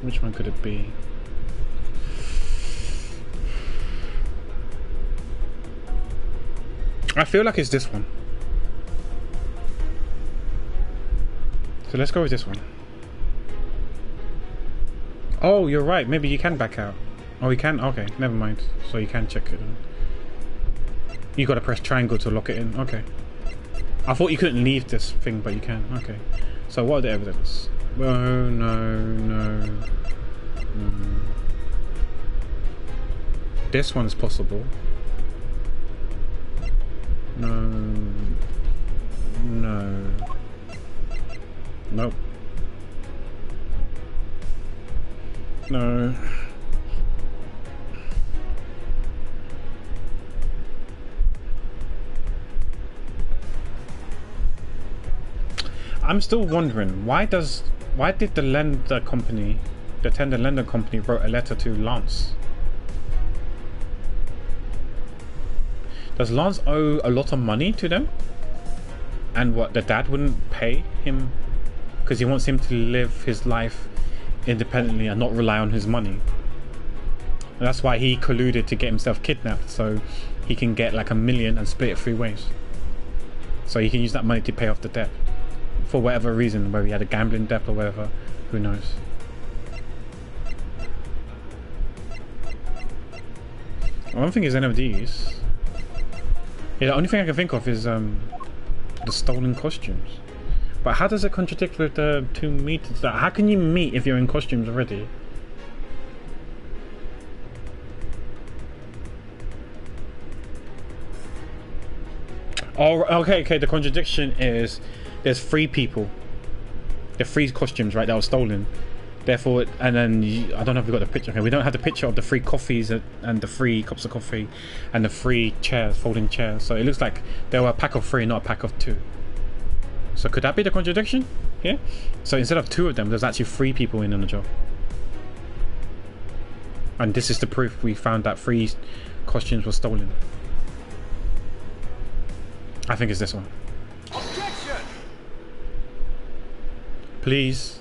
Which one could it be? I feel like it's this one. So let's go with this one. Oh, you're right. Maybe you can back out. Oh, you can? Okay, never mind. So you can check it in. You gotta press triangle to lock it in. Okay. I thought you couldn't leave this thing, but you can. Okay. So what are the evidence? Oh, no. This one's possible. No. Nope. No. I'm still wondering, why did the lender company, the tender lender company, wrote a letter to Lance? Does Lance owe a lot of money to them? And what, the dad wouldn't pay him because he wants him to live his life independently and not rely on his money? And that's why he colluded to get himself kidnapped, so he can get like $1 million and split it 3 ways. So he can use that money to pay off the debt. For whatever reason, whether he had a gambling debt or whatever, who knows. I don't think it's any of these. Yeah, the only thing I can think of is the stolen costumes. But how does it contradict with the 2 meters? How can you meet if you're in costumes already? Oh, okay. The contradiction is there's 3 people. The 3 costumes, right, that was stolen. Therefore, and then I don't know if we got the picture. Okay, we don't have the picture of the 3 coffees and the 3 cups of coffee and the 3 chairs, folding chairs. So it looks like there were a pack of 3, not a pack of 2. So could that be the contradiction? Yeah. So instead of 2 of them, there's actually 3 people in on the job. And this is the proof we found that 3 costumes were stolen. I think it's this one. Objection! Please.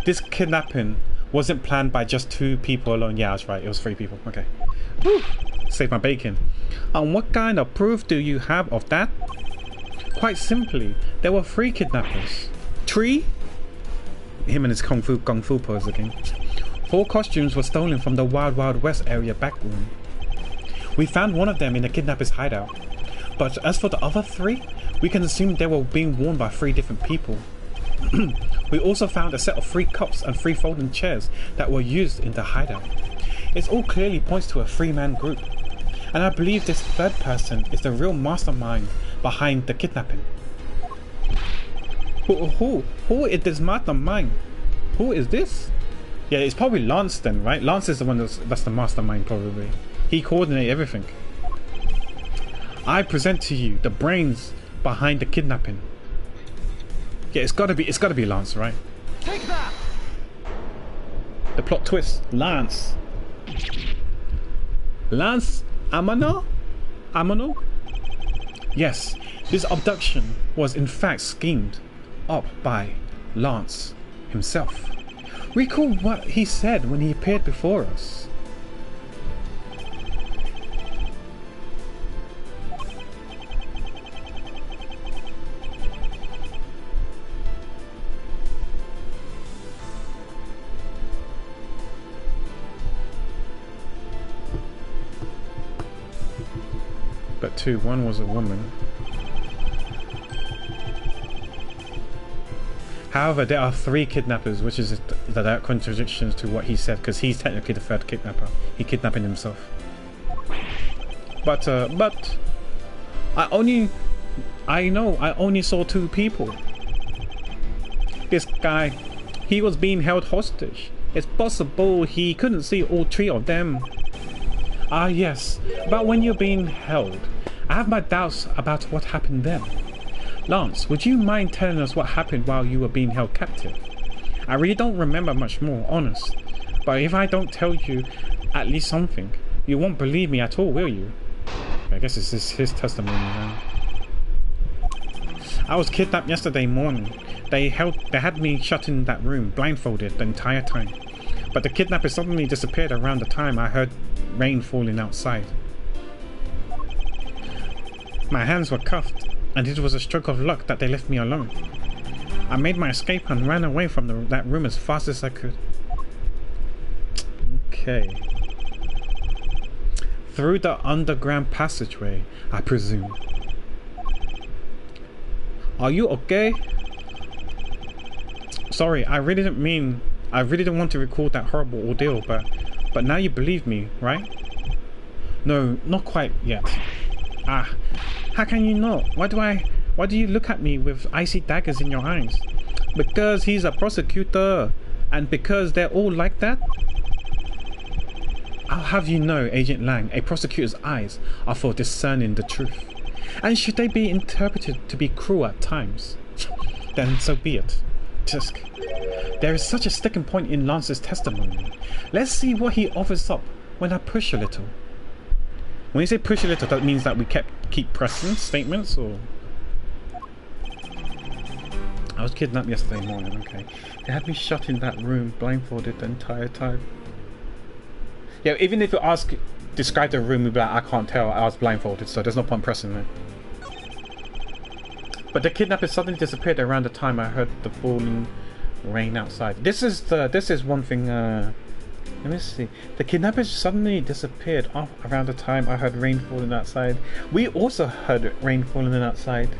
This kidnapping wasn't planned by just 2 people alone. Yeah, that's right. It was 3 people. Okay. Woo! Save my bacon. And what kind of proof do you have of that? Quite simply, there were 3 kidnappers. 3? Him and his kung fu pose again. 4 costumes were stolen from the Wild Wild West area back room. We found one of them in the kidnapper's hideout. But as for the other 3, we can assume they were being worn by 3 different people. We also found a set of 3 cups and 3 folding chairs that were used in the hideout. It all clearly points to a 3-man group. And I believe this 3rd person is the real mastermind behind the kidnapping. Who is this mastermind? Who is this? Yeah, it's probably Lance then, right? Lance is the one that's the mastermind probably. He coordinated everything. I present to you the brains behind the kidnapping. Yeah, it's gotta be Lance, right? Take that! The plot twist, Lance Amano? Yes, this abduction was in fact schemed up by Lance himself. Recall what he said when he appeared before us. But 2, one was a woman. However, there are 3 kidnappers, which is the direct contradiction to what he said, because he's technically the 3rd kidnapper. He kidnapping himself. But I only saw 2 people. This guy, he was being held hostage. It's possible he couldn't see all 3 of them. Ah yes, but when you're being held, I have my doubts about what happened then. Lance, would you mind telling us what happened while you were being held captive? I really don't remember much more, honest. But if I don't tell you at least something, you won't believe me at all, will you? I guess this is his testimony now. I was kidnapped yesterday morning. They had me shut in that room, blindfolded the entire time. But the kidnapper suddenly disappeared around the time I heard rain falling outside. My hands were cuffed, and it was a stroke of luck that they left me alone. I made my escape and ran away from that room as fast as I could. Okay. Through the underground passageway, I presume. Are you okay? Sorry, I really didn't want to record that horrible ordeal, but now you believe me, right? No, not quite yet. Ah, how can you not? Why do you look at me with icy daggers in your eyes? Because he's a prosecutor, and because they're all like that? I'll have you know, Agent Lang, a prosecutor's eyes are for discerning the truth. And should they be interpreted to be cruel at times, then so be it. Tusk. There is such a sticking point in Lance's testimony. Let's see what he offers up when I push a little. When you say push a little, that means that we keep pressing statements, or? I was kidnapped yesterday morning, okay. They had me shut in that room, blindfolded the entire time. Yeah, even if you describe the room, you'd be like, I can't tell, I was blindfolded, so there's no point pressing it. But the kidnapper suddenly disappeared around the time I heard the falling rain outside. This is one thing, let me see. The kidnapper suddenly disappeared around the time I heard rain falling outside. We also heard rain falling outside.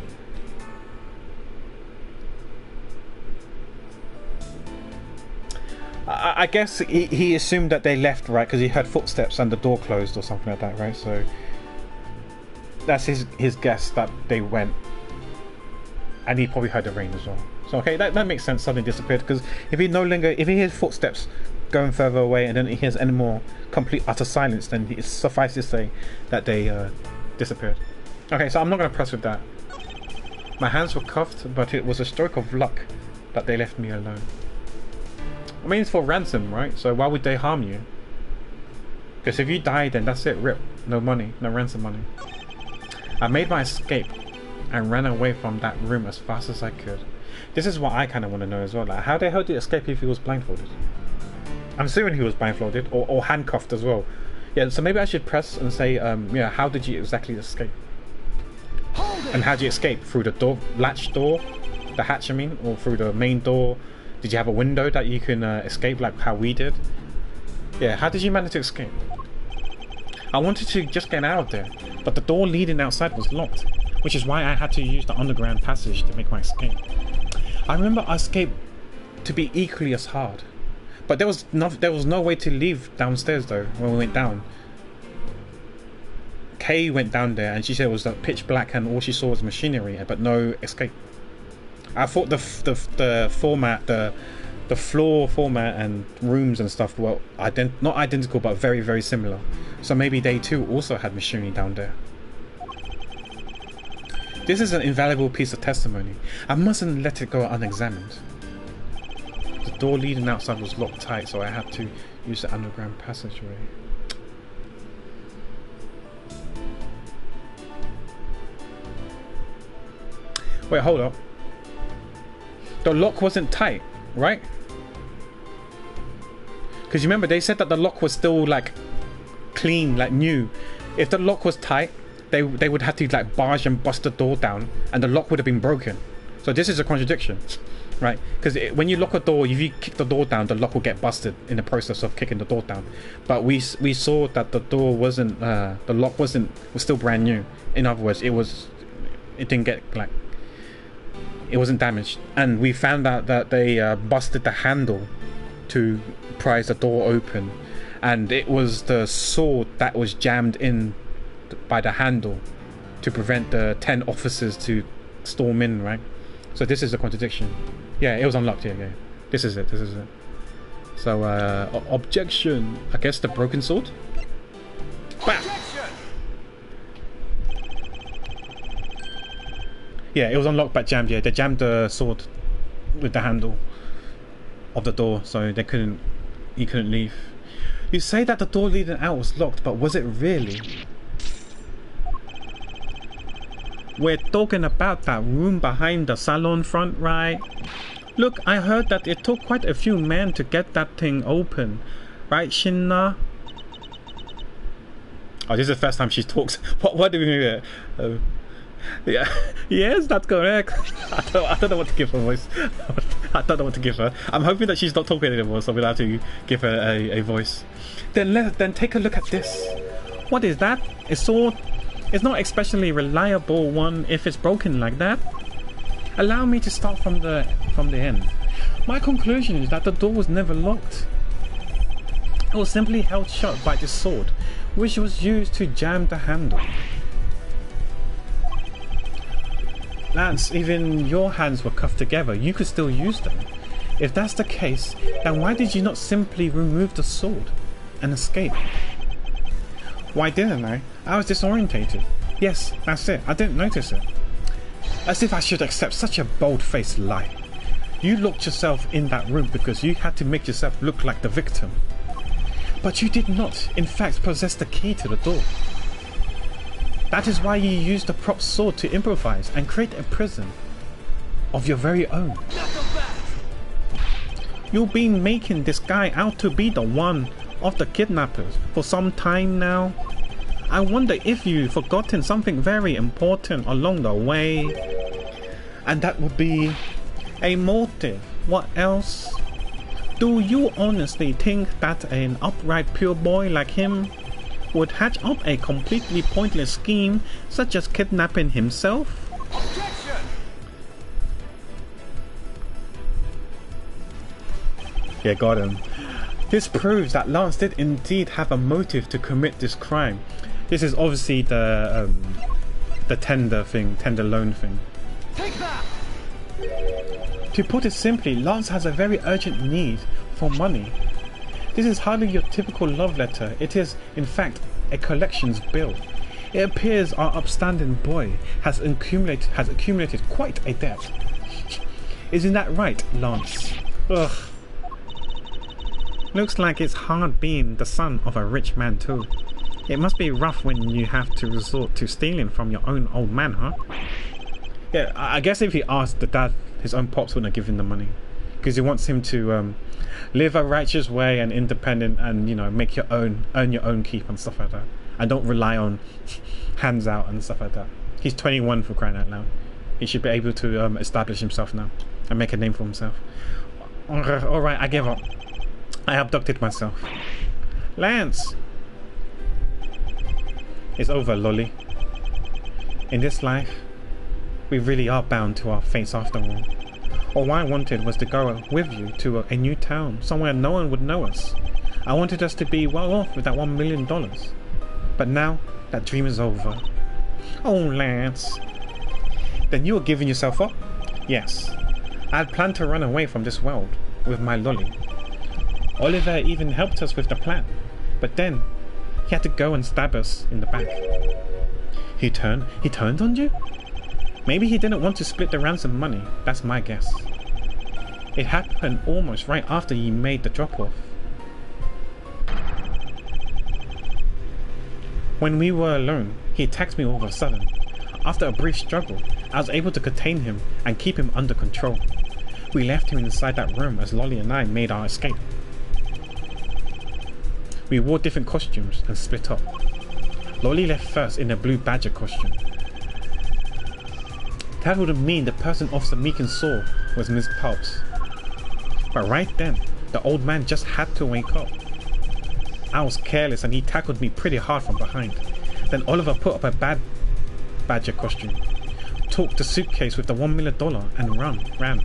I guess he assumed that they left, right? Because he heard footsteps and the door closed or something like that, right? So that's his guess that they went, and he probably heard the rain as well. So okay, that makes sense. Suddenly disappeared, because if he hears footsteps going further away and then he hears any more complete utter silence, then it's suffice to say that they disappeared. Okay, so I'm not going to press with that. My hands were cuffed, but it was a stroke of luck that they left me alone. I mean, it's for ransom, right? So why would they harm you? Because if you die, then that's it, rip. No money, no ransom money. I made my escape and ran away from that room as fast as I could. This is what I kind of want to know as well. Like, how the hell did he escape if he was blindfolded? I'm assuming he was blindfolded or handcuffed as well. Yeah, so maybe I should press and say, yeah, how did you exactly escape? And how did you escape? Through the door, latch door? The hatch, I mean? Or through the main door? Did you have a window that you can escape like how we did? Yeah, how did you manage to escape? I wanted to just get out of there, but the door leading outside was locked, which is why I had to use the underground passage to make my escape. I remember our escape to be equally as hard, but there was no way to leave downstairs though when we went down. Kay went down there and she said it was pitch black and all she saw was machinery, but no escape. I thought the format, the floor format and rooms and stuff were not identical but very, very similar. So maybe they too also had machinery down there. This is an invaluable piece of testimony. I mustn't let it go unexamined. The door leading outside was locked tight, so I had to use the underground passageway. Wait, hold up. The lock wasn't tight, right? Because you remember they said that the lock was still like clean, like new. If the lock was tight, they would have to like barge and bust the door down, and the lock would have been broken. So this is a contradiction, right? Because when you lock a door, if you kick the door down, the lock will get busted in the process of kicking the door down. But we saw that the door wasn't, the lock was still brand new. In other words, it didn't get like, it wasn't damaged. And we found out that they busted the handle to prise the door open, and it was the sword that was jammed in by the handle to prevent the 10 officers to storm in, right? So this is a contradiction. Yeah, it was unlocked. Yeah. This is it. So objection. I guess the broken sword. Bam! Yeah, it was unlocked but jammed. Yeah, they jammed the sword with the handle of the door, so he couldn't leave. You say that the door leading out was locked, but was it really? We're talking about that room behind the salon front, right? Look, I heard that it took quite a few men to get that thing open, right, Shinna? Oh, this is the first time she talks. What do we mean? Yeah, yes, that's correct. I don't know what to give her voice. I don't know what to give her. I'm hoping that she's not talking anymore, so we'll have to give her a voice. Then take a look at this. What is that? A sword? It's not especially reliable one if it's broken like that. Allow me to start from the end. My conclusion is that the door was never locked. It was simply held shut by this sword, which was used to jam the handle. Lance, even your hands were cuffed together. You could still use them. If that's the case, then why did you not simply remove the sword and escape? Why didn't I? I was disorientated. Yes, that's it. I didn't notice it. As if I should accept such a bold-faced lie. You locked yourself in that room because you had to make yourself look like the victim. But you did not, in fact, possess the key to the door. That is why you used the prop sword to improvise and create a prison of your very own. You've been making this guy out to be the one of the kidnappers for some time now. I wonder if you've forgotten something very important along the way. And that would be a motive. What else? Do you honestly think that an upright pure boy like him would hatch up a completely pointless scheme such as kidnapping himself? Objection! Yeah, got him. This proves that Lance did indeed have a motive to commit this crime. This is obviously the tender loan thing. Take that! To put it simply, Lance has a very urgent need for money. This is hardly your typical love letter. It is, in fact, a collections bill. It appears our upstanding boy has accumulated quite a debt. Isn't that right, Lance? Ugh. Looks like it's hard being the son of a rich man too. It must be rough when you have to resort to stealing from your own old man, huh? Yeah, I guess if he asked the dad, his own pops wouldn't have given him the money. Because he wants him to live a righteous way and independent and, you know, make your own, earn your own keep and stuff like that. And don't rely on hands out and stuff like that. He's 21 for crying out loud. He should be able to establish himself now and make a name for himself. Alright, I give up. I abducted myself. Lance! It's over, Lolly. In this life, we really are bound to our fates after all. All I wanted was to go with you to a new town, somewhere no one would know us. I wanted us to be well off with that $1 million. But now, that dream is over. Oh, Lance. Then you are giving yourself up? Yes. I had planned to run away from this world with my Lolly. Oliver even helped us with the plan, but then he had to go and stab us in the back. He turned on you? Maybe he didn't want to split the ransom money, that's my guess. It happened almost right after you made the drop-off. When we were alone, he attacked me all of a sudden. After a brief struggle, I was able to contain him and keep him under control. We left him inside that room as Lolly and I made our escape. We wore different costumes and split up. Lolly left first in a blue badger costume. That would mean the person Officer Meekin saw was Miss Pulps. But right then, the old man just had to wake up. I was careless and he tackled me pretty hard from behind. Then Oliver put up a bad badger costume, took the suitcase with the $1 million and ran.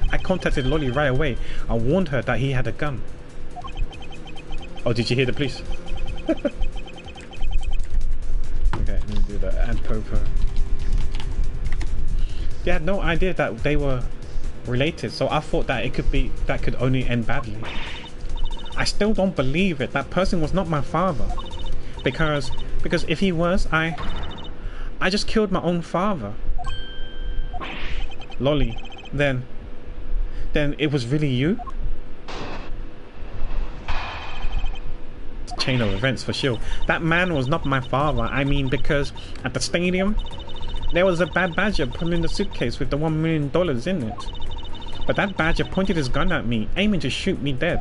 I contacted Lolly right away. I warned her that he had a gun. Oh, did you hear the police? Okay, let me do that. And Popo. They had no idea that they were related, so I thought that that could only end badly. I still don't believe it. That person was not my father. Because if he was, I just killed my own father. Lolly, then it was really you? Chain of events for sure. That man was not my father. I mean, because at the stadium there was a bad badger put in the suitcase with the $1 million in it. But that badger pointed his gun at me, aiming to shoot me dead.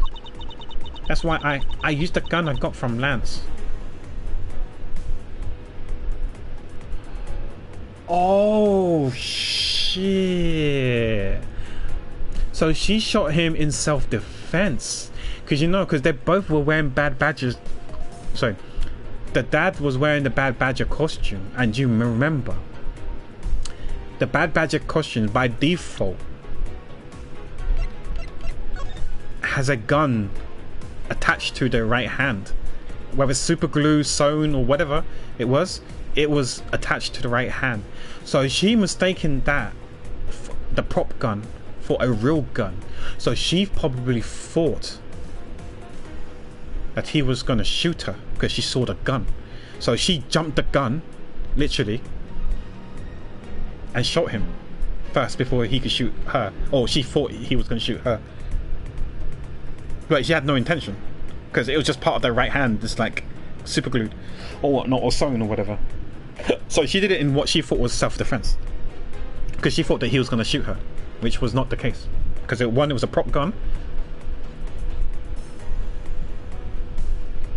That's why I used the gun I got from Lance. Oh shit. So she shot him in self-defense. Because they both were wearing bad badgers. Sorry, the dad was wearing the bad badger costume, and you remember the bad badger costume by default has a gun attached to the right hand, whether super glue, sewn, or whatever it was attached to the right hand. So she mistaken that the prop gun for a real gun. So she probably thought that he was gonna shoot her because she saw the gun. So she jumped the gun, literally, and shot him first before he could shoot her. Or she thought he was gonna shoot her. But she had no intention because it was just part of their right hand, just like super glued or whatnot, or sewn or whatever. So she did it in what she thought was self-defense because she thought that he was gonna shoot her, which was not the case. Because it was a prop gun.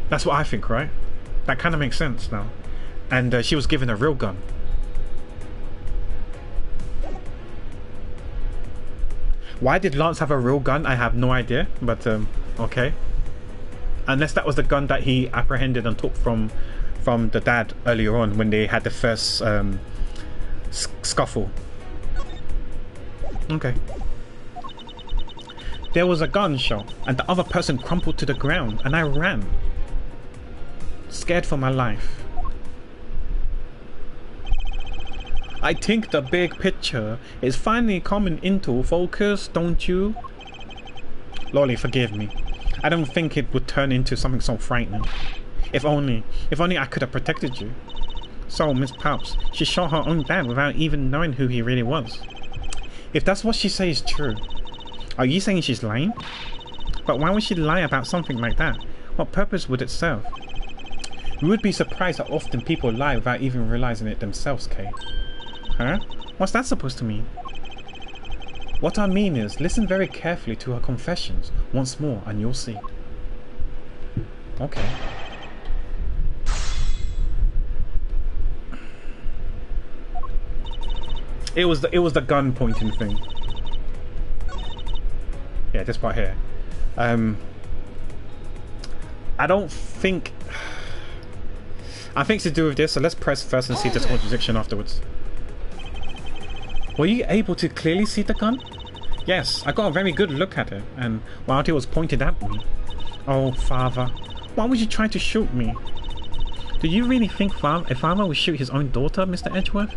That's what I think, right? That kind of makes sense now. And she was given a real gun. Why did Lance have a real gun? I have no idea, but okay. Unless that was the gun that he apprehended and took from the dad earlier on when they had the first scuffle. Okay. There was a gunshot, and the other person crumpled to the ground, and I ran. Scared for my life. I think the big picture is finally coming into focus, don't you? Lolly, forgive me. I don't think it would turn into something so frightening. If only I could have protected you. So, Miss Palps, she shot her own dad without even knowing who he really was. If that's what she says is true, are you saying she's lying? But why would she lie about something like that? What purpose would it serve? You would be surprised how often people lie without even realizing it themselves, Kay. Huh? What's that supposed to mean? What I mean is, listen very carefully to her confessions once more and you'll see. Okay. It was the gun pointing thing. Yeah, this part here. I don't think... I think it's to do with this, so let's press first and see this contradiction afterwards. Were you able to clearly see the gun? Yes, I got a very good look at it, and while it was pointed at me. Oh, father, why would you try to shoot me? Do you really think a father would shoot his own daughter, Mr. Edgeworth?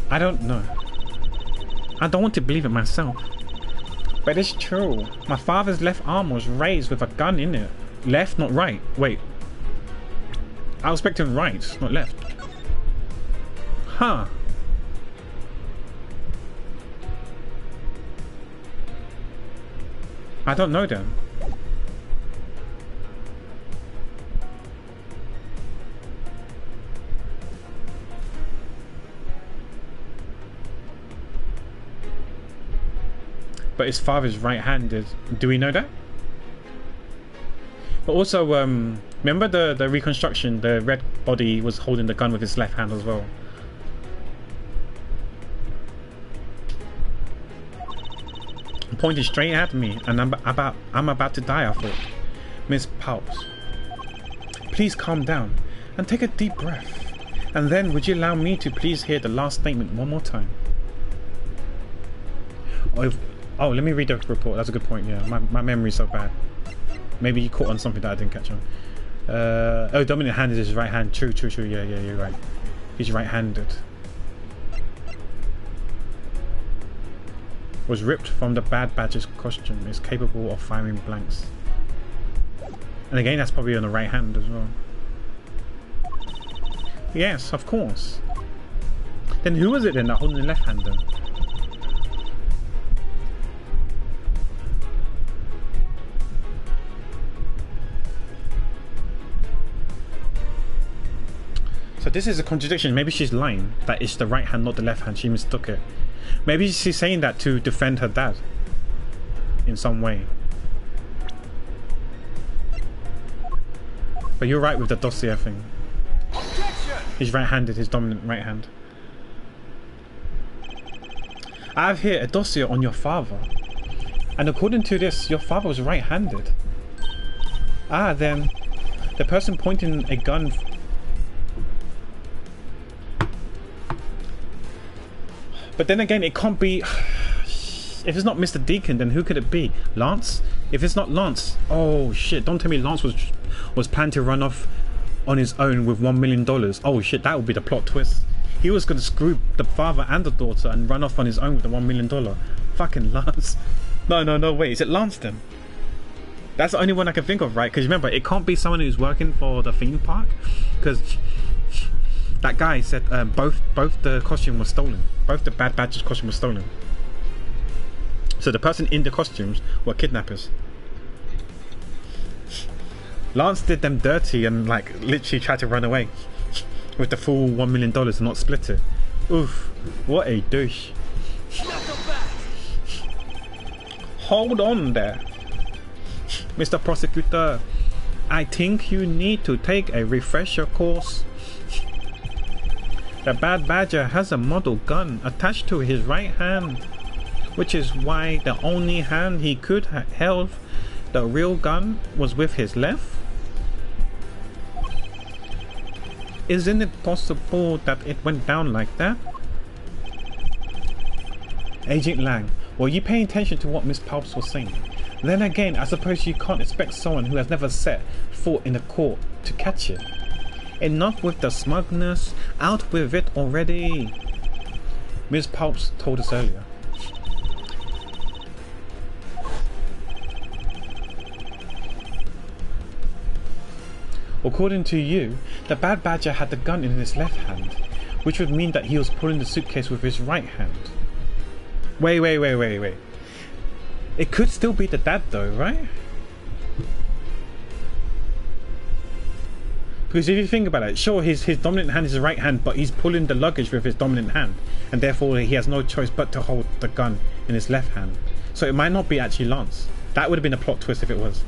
I don't know. I don't want to believe it myself. But it's true. My father's left arm was raised with a gun in it. Left, not right. Wait. I was expecting right, not left. Huh. I don't know then. But his father's right-handed. Do we know that? But also, remember the reconstruction? The red body was holding the gun with his left hand as well. Pointed straight at me, and I'm about to die, I thought. Miss Palps, please calm down and take a deep breath. And then would you allow me to please hear the last statement one more time? Oh, let me read the report. That's a good point. Yeah, my memory's so bad. Maybe you caught on something that I didn't catch on. Oh, dominant hand is his right hand. True. Yeah, you're right. He's right-handed. Was ripped from the Bad Badger's costume. Is capable of firing blanks. And again, that's probably on the right hand as well. Yes, of course. Then who was it then that holding the left hand then? So this is a contradiction. Maybe she's lying. That it's the right hand, not the left hand. She mistook it. Maybe she's saying that to defend her dad. In some way. But you're right with the dossier thing. Objection! He's right-handed, his dominant right hand. I have here a dossier on your father. And according to this, your father was right-handed. Ah, then the person pointing a gun... But then again, it can't be... If it's not Mr. Deacon, then who could it be? Lance? If it's not Lance... Oh shit, don't tell me Lance was planning to run off on his own with $1 million. Oh shit, that would be the plot twist. He was going to screw the father and the daughter and run off on his own with the $1 million. Fucking Lance. No, wait, is it Lance then? That's the only one I can think of, right? Because remember, it can't be someone who's working for the theme park. Because that guy said both the costume was stolen. Both the Bad Badger's costume was stolen. So the person in the costumes were kidnappers. Lance did them dirty and like literally tried to run away with the full $1 million and not split it. Oof, what a douche. Hold on there, Mr. Prosecutor. I think you need to take a refresher course. The Bad Badger has a model gun attached to his right hand, which is why the only hand he could have held the real gun was with his left. Isn't it possible that it went down like that? Agent Lang, were you paying attention to what Miss Palps was saying? Then again, I suppose you can't expect someone who has never set foot in the court to catch it. Enough with the smugness, out with it already. Ms. Pulps told us earlier. According to you, the bad badger had the gun in his left hand, which would mean that he was pulling the suitcase with his right hand. Wait. It could still be the dad though, right? Because if you think about it, sure, his dominant hand is his right hand, but he's pulling the luggage with his dominant hand, and therefore he has no choice but to hold the gun in his left hand. So it might not be actually Lance. That would have been a plot twist if it was.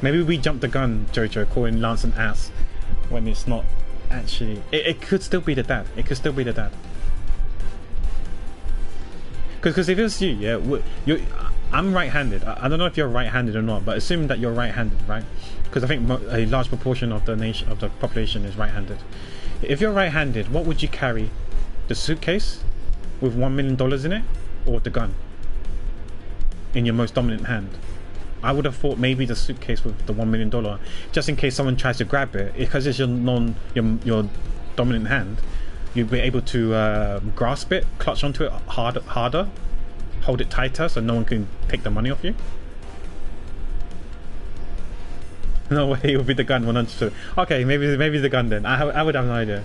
Maybe we jumped the gun, Jojo, calling Lance an ass when it's not actually. It could still be the dad. It could still be the dad. Because if it's you, yeah, I'm right-handed. I don't know if you're right-handed or not, but assume that you're right-handed, right? Because I think a large proportion of the nation, of the population, is right-handed. If you're right-handed, what would you carry? The suitcase with $1 million in it, or the gun in your most dominant hand? I would have thought maybe the suitcase with the $1 million, just in case someone tries to grab it, because it's your dominant hand. You'll be able to grasp it, clutch onto it harder, hold it tighter, so no one can take the money off you. No way, it would be the gun 100%. Okay, maybe the gun then. I would have no idea.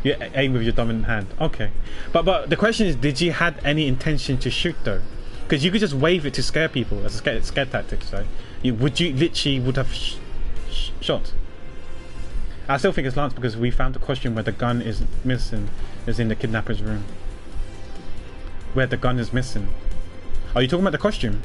You aim with your dominant hand. Okay, but the question is, did you had any intention to shoot though? Because you could just wave it to scare people as a scare tactic. So you literally would have shot. I still think it's Lance because we found the costume where the gun is missing, is in the kidnapper's room. Where the gun is missing. Are you talking about the costume?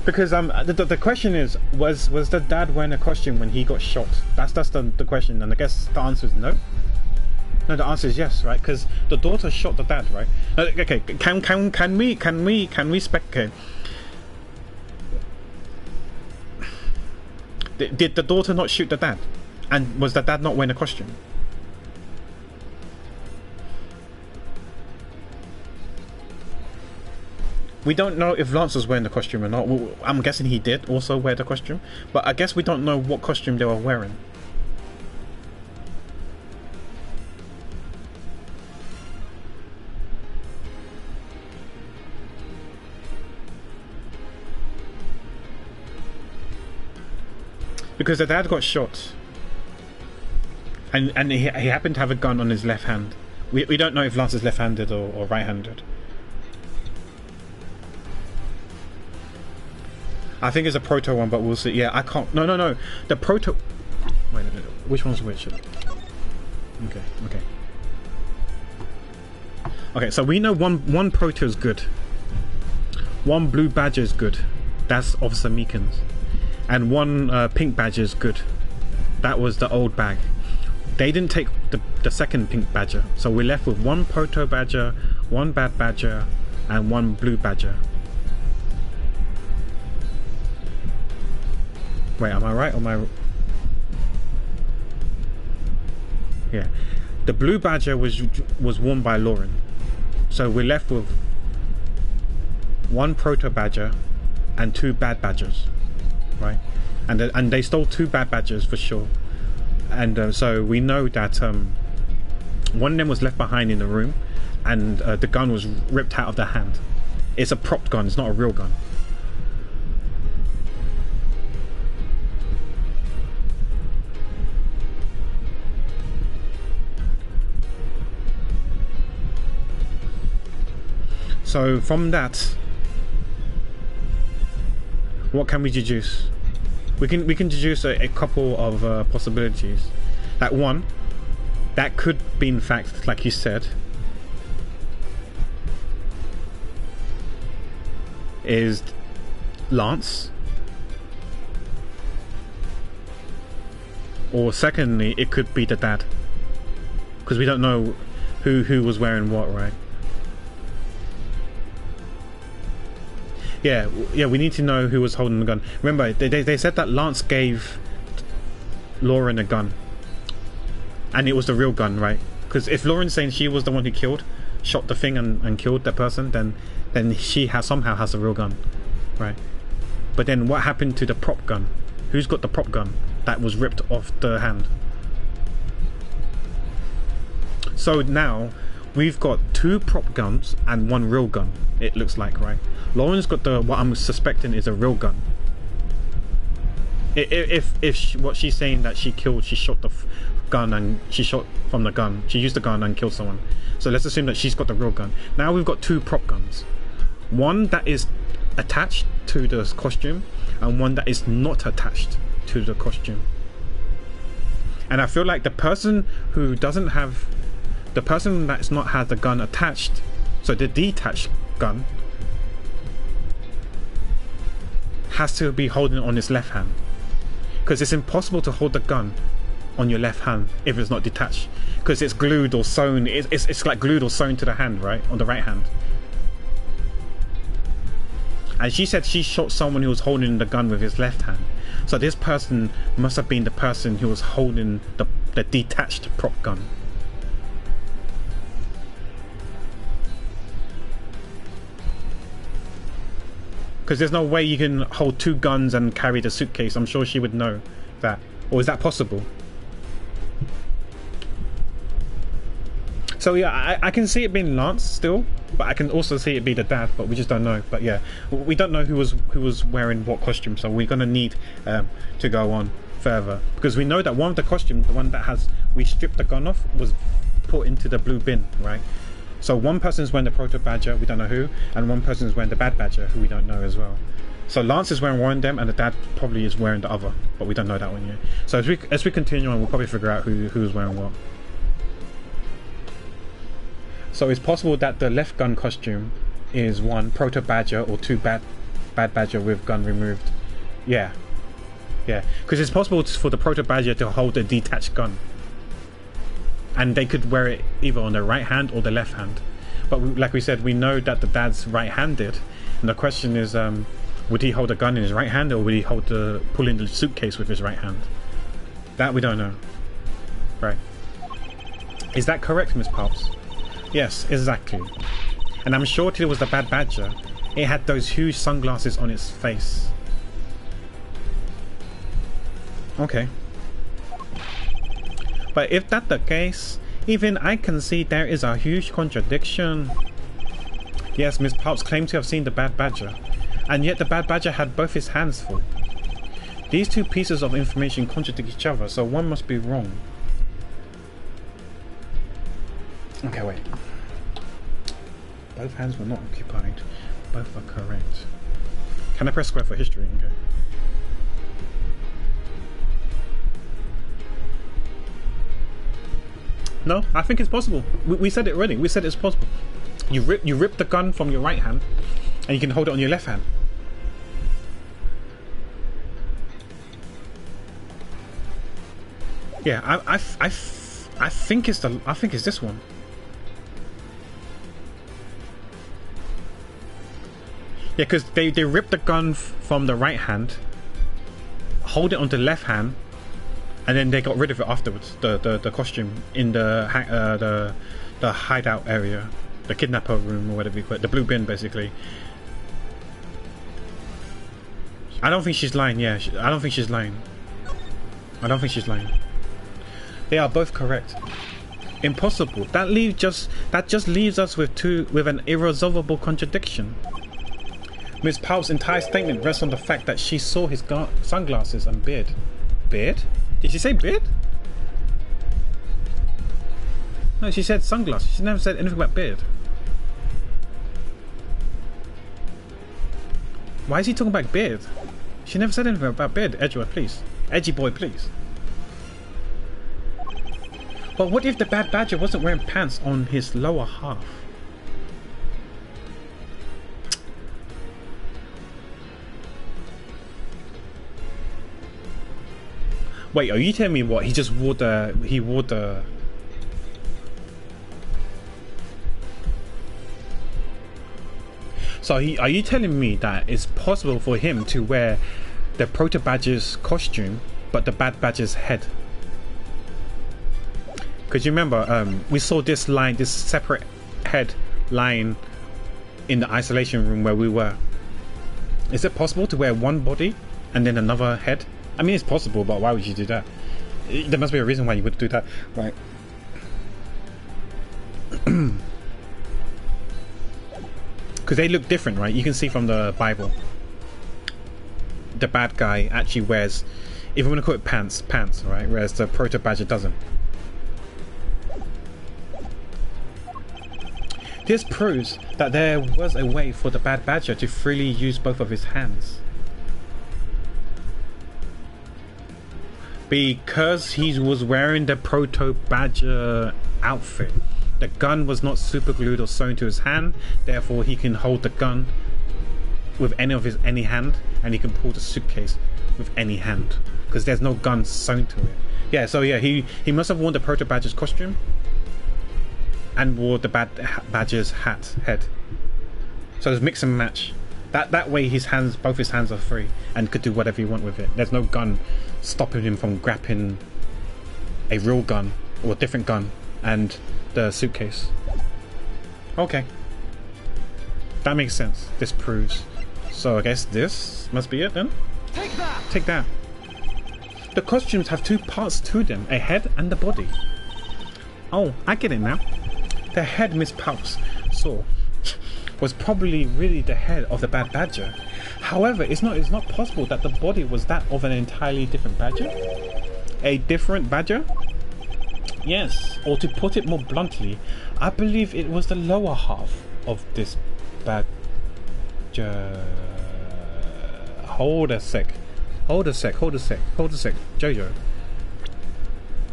Because the question is, was the dad wearing a costume when he got shot? That's the question, and I guess the answer is no. No, the answer is yes, right? Because the daughter shot the dad, right? Okay, can we speculate? Did the daughter not shoot the dad? And was the dad not wearing a costume? We don't know if Lance was wearing the costume or not. I'm guessing he did also wear the costume, but I guess we don't know what costume they were wearing. Because the dad got shot, and he happened to have a gun on his left hand. We don't know if Lance is left-handed or right-handed. I think it's a proto one, but we'll see. Yeah, I can't. No. The proto. Wait a minute. Which one's which? Okay. So we know one proto is good. One blue badger is good. That's Officer Meekins. And one pink badger is good. That was the old bag. They didn't take the second pink badger, so we're left with one proto badger, one bad badger, and one blue badger. Wait, am I right or am I... Yeah. The blue badger was worn by Lauren. So we're left with one proto badger and two bad badgers. Right? And they stole two bad badgers for sure. And so we know that one of them was left behind in the room, and the gun was ripped out of their hand. It's a prop gun, it's not a real gun. So from that, what can we deduce? We can deduce a couple of possibilities. Like one, that could be in fact, like you said, is Lance. Or secondly, it could be the dad, because we don't know who was wearing what, right? Yeah, yeah, we need to know who was holding the gun. Remember, they said that Lance gave Lauren a gun. And it was the real gun, right? Because if Lauren's saying she was the one who shot the thing and killed that person, then she somehow has the real gun, right? But then what happened to the prop gun? Who's got the prop gun that was ripped off the hand? So now we've got 2 prop guns and 1 real gun, it looks like, right? Lauren's got what I'm suspecting is a real gun. If what she's saying that she shot the gun and she shot from the gun, she used the gun and killed someone. So let's assume that she's got the real gun. Now we've got 2 prop guns. One that is attached to the costume and one that is not attached to the costume. And I feel like the person who doesn't have, the person that's not had the gun attached, so the detached gun, has to be holding it on his left hand. Because it's impossible to hold the gun on your left hand if it's not detached, because it's glued or sewn. It's like glued or sewn to the hand, right, on the right hand. And she said she shot someone who was holding the gun with his left hand, so this person must have been the person who was holding the detached prop gun. Because there's no way you can hold 2 guns and carry the suitcase. I'm sure she would know that. Or is that possible? So yeah, I can see it being Lance still, but I can also see it be the dad, but we just don't know. But yeah, we don't know who was wearing what costume, so we're gonna need to go on further, because we know that one of the costumes, the one that we stripped the gun off, was put into the blue bin, right? So one person's wearing the Proto Badger, we don't know who, and one person's wearing the Bad Badger, who we don't know as well. So Lance is wearing one of them, and the dad probably is wearing the other, but we don't know that one yet. So as we continue on, we'll probably figure out who's wearing what. So it's possible that the left gun costume is 1 Proto Badger or 2 Bad Badger with gun removed. Yeah, because it's possible for the Proto Badger to hold a detached gun, and they could wear it either on the right hand or the left hand. But like we said, we know that the dad's right-handed, and the question is, would he hold a gun in his right hand, or would he pull in the suitcase with his right hand? That we don't know. Right? Is that correct, Miss Pops? Yes, exactly. And I'm sure it was the Bad Badger. It had those huge sunglasses on its face. Okay. But if that's the case, even I can see there is a huge contradiction. Yes, Miss Pops claimed to have seen the Bad Badger, and yet the Bad Badger had both his hands full. These 2 pieces of information contradict each other, so one must be wrong. Okay, wait. Both hands were not occupied. Both are correct. Can I press square for history? Okay. No, I think it's possible. We said it already. We said it's possible. You rip the gun from your right hand, and you can hold it on your left hand. Yeah, I think it's this one. Yeah, because they rip the gun from the right hand, hold it on the left hand, and then they got rid of it afterwards. The costume in the hideout area, the kidnapper room or whatever you call it, the blue bin basically. I don't think she's lying. Yeah, I don't think she's lying. I don't think she's lying. They are both correct. Impossible. That just leaves us with an irresolvable contradiction. Miss Powell's entire statement rests on the fact that she saw his sunglasses and beard. Beard? Did she say beard? No, she said sunglasses. She never said anything about beard. Why is he talking about beard? She never said anything about beard. Edgeworth, please. Edgy boy, please. But what if the Bad Badger wasn't wearing pants on his lower half? Wait, are you telling me what? He just wore the... So are you telling me that it's possible for him to wear the Proto Badger's costume, but the Bad Badger's head? Because you remember, we saw this separate head lying in the isolation room where we were. Is it possible to wear one body and then another head? I mean, it's possible, but why would you do that? There must be a reason why you would do that, right? Because they look different, right? You can see from the Bible, the bad guy actually wears, if we want to call it pants, right? Whereas the Proto Badger doesn't. This proves that there was a way for the Bad Badger to freely use both of his hands. Because he was wearing the Proto Badger outfit. The gun was not super glued or sewn to his hand, therefore he can hold the gun with any hand, and he can pull the suitcase with any hand because there's no gun sewn to it. Yeah, so yeah, he must have worn the Proto Badger's costume and wore the Bad Badger's head. So it's mix and match. That way both his hands are free and could do whatever he want with it. There's no gun stopping him from grabbing a real gun or a different gun and the suitcase. Okay, that makes sense. This proves. So I guess this must be it then. Take that! Take that. The costumes have two parts to them, a head and the body. Oh, I get it now. The head Miss Palps saw was probably really the head of the Bad Badger. However, it's not possible that the body was that of an entirely different badger. A different badger? Yes, or to put it more bluntly, I believe it was the lower half of this badger. Hold a sec, Jojo.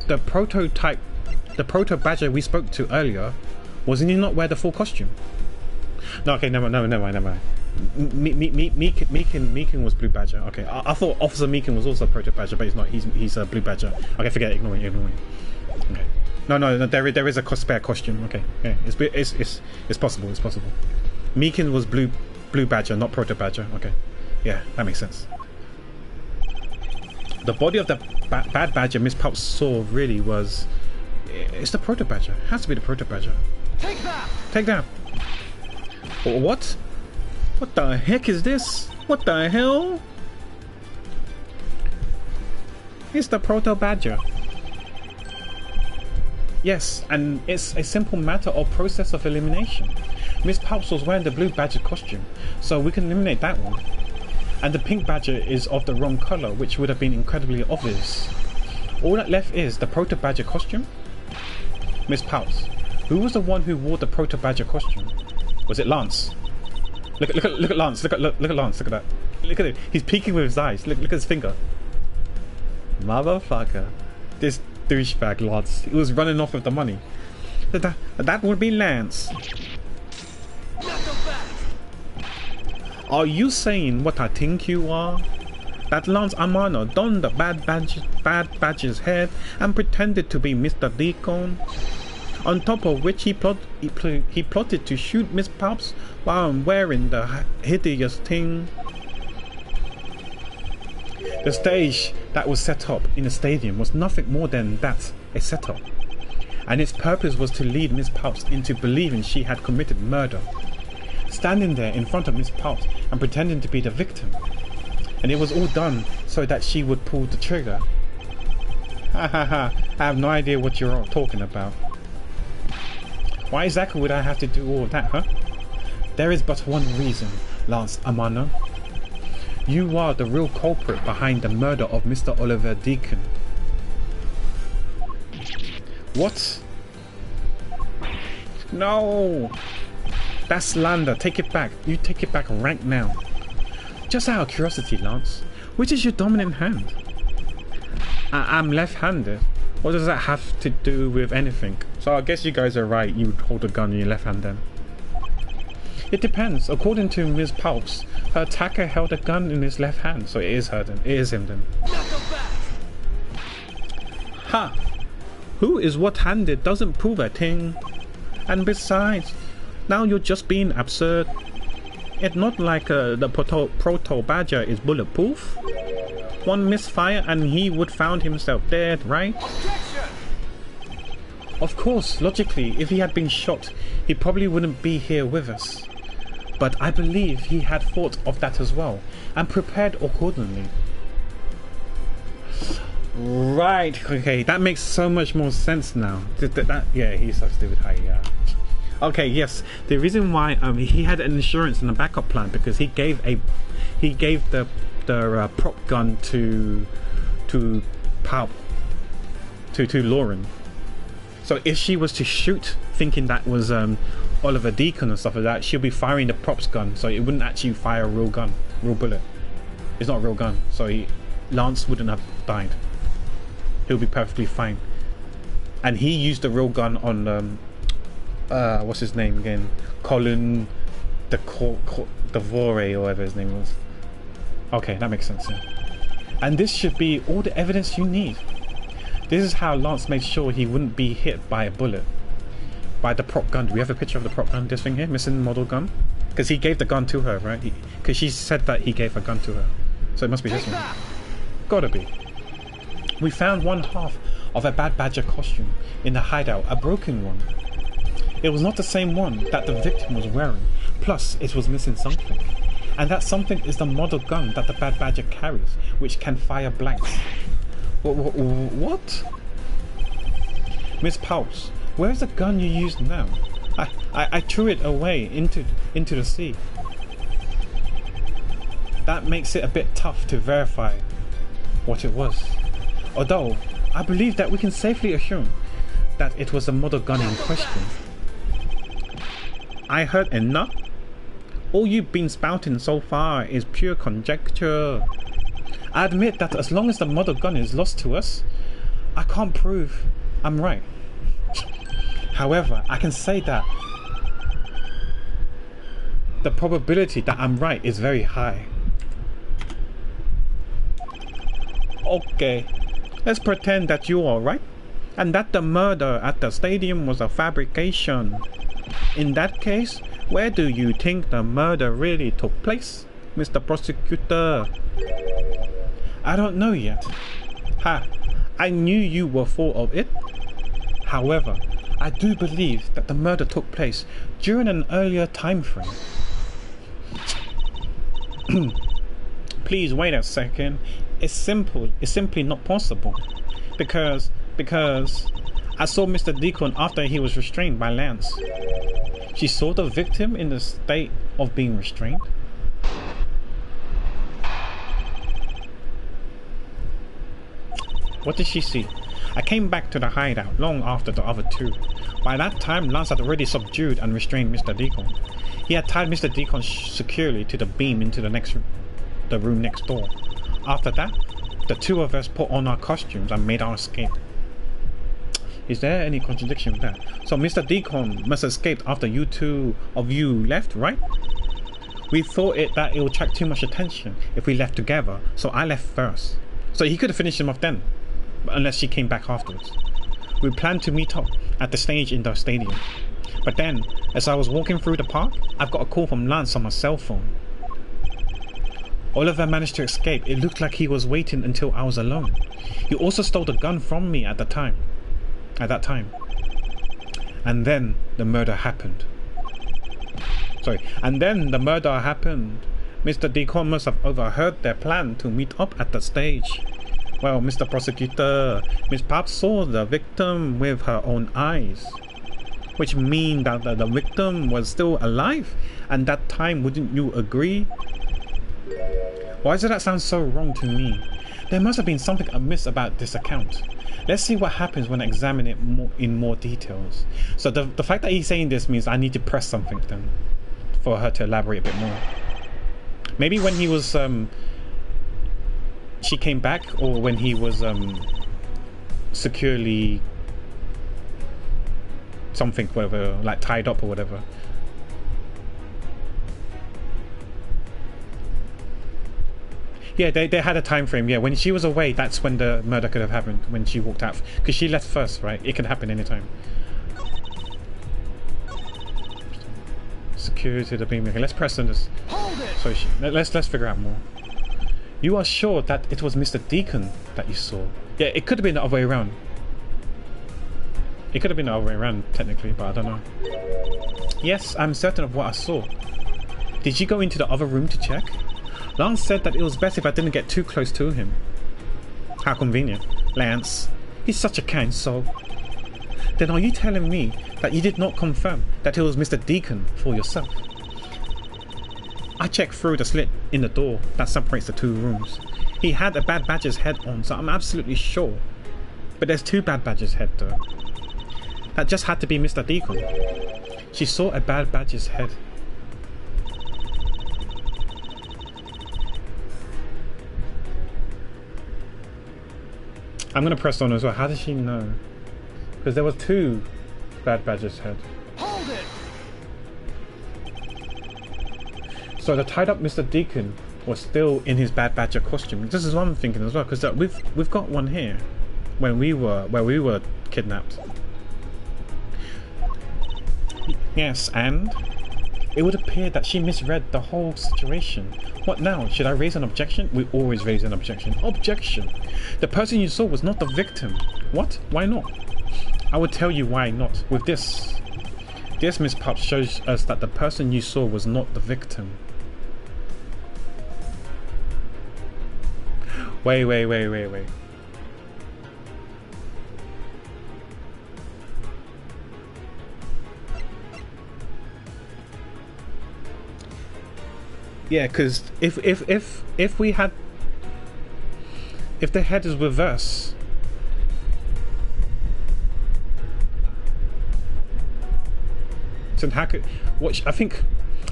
The proto badger we spoke to earlier, wasn't he not wear the full costume? No, okay, never mind. Meekin was Blue Badger. Okay, I thought Officer Meekin was also Proto Badger, but he's not. He's a Blue Badger. Okay, forget it. Ignore me. Okay. No. There is a spare costume. Okay, yeah, it's possible. It's possible. Meekin was Blue Badger, not Proto Badger. Okay, yeah, that makes sense. The body of the Bad Badger Miss Palps saw really was. It's the Proto Badger. It has to be the Proto Badger. Take that! Take that. What? What the heck is this? What the hell? It's the Proto Badger. Yes, and it's a simple matter of process of elimination. Miss Palps was wearing the Blue Badger costume, so we can eliminate that one. And the Pink Badger is of the wrong colour, which would have been incredibly obvious. All that left is the Proto Badger costume. Miss Palps, who was the one who wore the Proto Badger costume? Was it Lance? Look at Lance. Look at Lance. Look at that. Look at it. He's peeking with his eyes. Look at his finger. Motherfucker. This douchebag Lance. He was running off with the money. That would be Lance. Are you saying what I think you are? That Lance Amano donned the Bad Badger's head and pretended to be Mr. Deacon? On top of which he plotted to shoot Miss Palps while I'm wearing the hideous thing. The stage that was set up in the stadium was nothing more than that, a setup. And its purpose was to lead Miss Palps into believing she had committed murder. Standing there in front of Miss Palps and pretending to be the victim. And it was all done so that she would pull the trigger. Ha ha ha, I have no idea what you're all talking about. Why exactly would I have to do all of that, huh? There is but one reason, Lance Amano. You are the real culprit behind the murder of Mr. Oliver Deacon. What? No! That's slander. Take it back. You take it back right now. Just out of curiosity, Lance, which is your dominant hand? I'm left-handed. What does that have to do with anything? So I guess you guys are right, you would hold a gun in your left hand then. It depends. According to Ms. Palps, her attacker held a gun in his left hand, so it is her then. It is him then. Ha! Who is what-handed doesn't prove a thing. And besides, now you're just being absurd. It's not like the proto badger is bulletproof. One misfire and he would found himself dead, right? Objection! Of course, logically, if he had been shot, he probably wouldn't be here with us. But I believe he had thought of that as well, and prepared accordingly. Right, okay, that makes so much more sense now. Yeah, he's so stupid, yeah. Okay, yes, the reason why he had an insurance and a backup plan because he gave the prop gun to Lauren. So if she was to shoot thinking that was Oliver Deacon and stuff like that, she'll be firing the props gun, so it wouldn't actually fire a real bullet. It's not a real gun, so Lance wouldn't have died. He'll be perfectly fine. And he used the real gun on what's his name again? Colin Devore or whatever his name was. Okay, that makes sense. Yeah. And this should be all the evidence you need. This is how Lance made sure he wouldn't be hit by a bullet. By the prop gun. Do we have a picture of the prop gun? This thing here? Missing model gun? Because he gave the gun to her, right? Because she said that he gave a gun to her. So it must be this one. Gotta be. We found one half of a Bad Badger costume in the hideout. A broken one. It was not the same one that the victim was wearing. Plus, it was missing something. And that something is the model gun that the Bad Badger carries, which can fire blanks. What? Miss Pulse, where's the gun you used now? I threw it away into the sea. That makes it a bit tough to verify what it was. Although, I believe that we can safely assume that it was the model gun in question. I heard enough. All you've been spouting so far is pure conjecture. I admit that as long as the model gun is lost to us, I can't prove I'm right. However, I can say that the probability that I'm right is very high. Okay, let's pretend that you are right, and that the murder at the stadium was a fabrication. In that case, where do you think the murder really took place, Mr. Prosecutor? I don't know yet. I knew you were full of it. However, I do believe that the murder took place during an earlier time frame. Please wait a second. It's simply not possible. Because I saw Mr. Deacon after he was restrained by Lance. She saw the victim in the state of being restrained. What did she see? I came back to the hideout long after the other two. By that time, Lance had already subdued and restrained Mr. Deacon. He had tied Mr. Deacon securely to the beam into the room next door. After that, the two of us put on our costumes and made our escape. Is there any contradiction with that? So Mr. Deacon must have escaped after you two of you left, right? We thought that it would attract too much attention if we left together, so I left first. So he could have finished him off then, unless she came back afterwards. We planned to meet up at the stage in the stadium. But then, as I was walking through the park, I've got a call from Lance on my cell phone. Oliver managed to escape. It looked like he was waiting until I was alone. He also stole the gun from me at that time. And then the murder happened. Mr. Deacon must have overheard their plan to meet up at the stage. Well, Mr. Prosecutor, Miss Pop saw the victim with her own eyes. Which means that the victim was still alive. And that time, wouldn't you agree? Why does that sound so wrong to me? There must have been something amiss about this account. Let's see what happens when I examine it in more details. So the fact that he's saying this means I need to press something then for her to elaborate a bit more. Maybe when he was she came back, or when he was securely something, whatever, like tied up or whatever. Yeah, they had a time frame. Yeah, when she was away, that's when the murder could have happened. When she walked out, because she left first, right? It can happen anytime. you to the beam. Okay, let's press on this. Hold it! So let's figure out more. You are sure that it was Mr. Deacon that you saw? Yeah, it could have been the other way around. It could have been the other way around, technically, but I don't know. Yes, I'm certain of what I saw. Did you go into the other room to check? Lance said that it was best if I didn't get too close to him. How convenient. Lance, he's such a kind soul. Then are you telling me that you did not confirm that it was Mr. Deacon for yourself? I checked through the slit in the door that separates the two rooms. He had a Bad Badger's head on, so I'm absolutely sure. But there's two Bad Badger's head though. That just had to be Mr. Deacon. She saw a Bad Badger's head. I'm gonna press on as well. How does she know? Because there were two Bad Badger's head. Hold it! So the tied up Mr. Deacon was still in his Bad Badger costume. This is what I'm thinking as well, because we've got one here when we were kidnapped. Yes, and it would appear that she misread the whole situation. What now? Should I raise an objection? We always raise an objection. Objection! The person you saw was not the victim. What? Why not? I would tell you why not. With this Miss Pups shows us that the person you saw was not the victim. Wait. Yeah, because if we had, if the head is reverse, so how could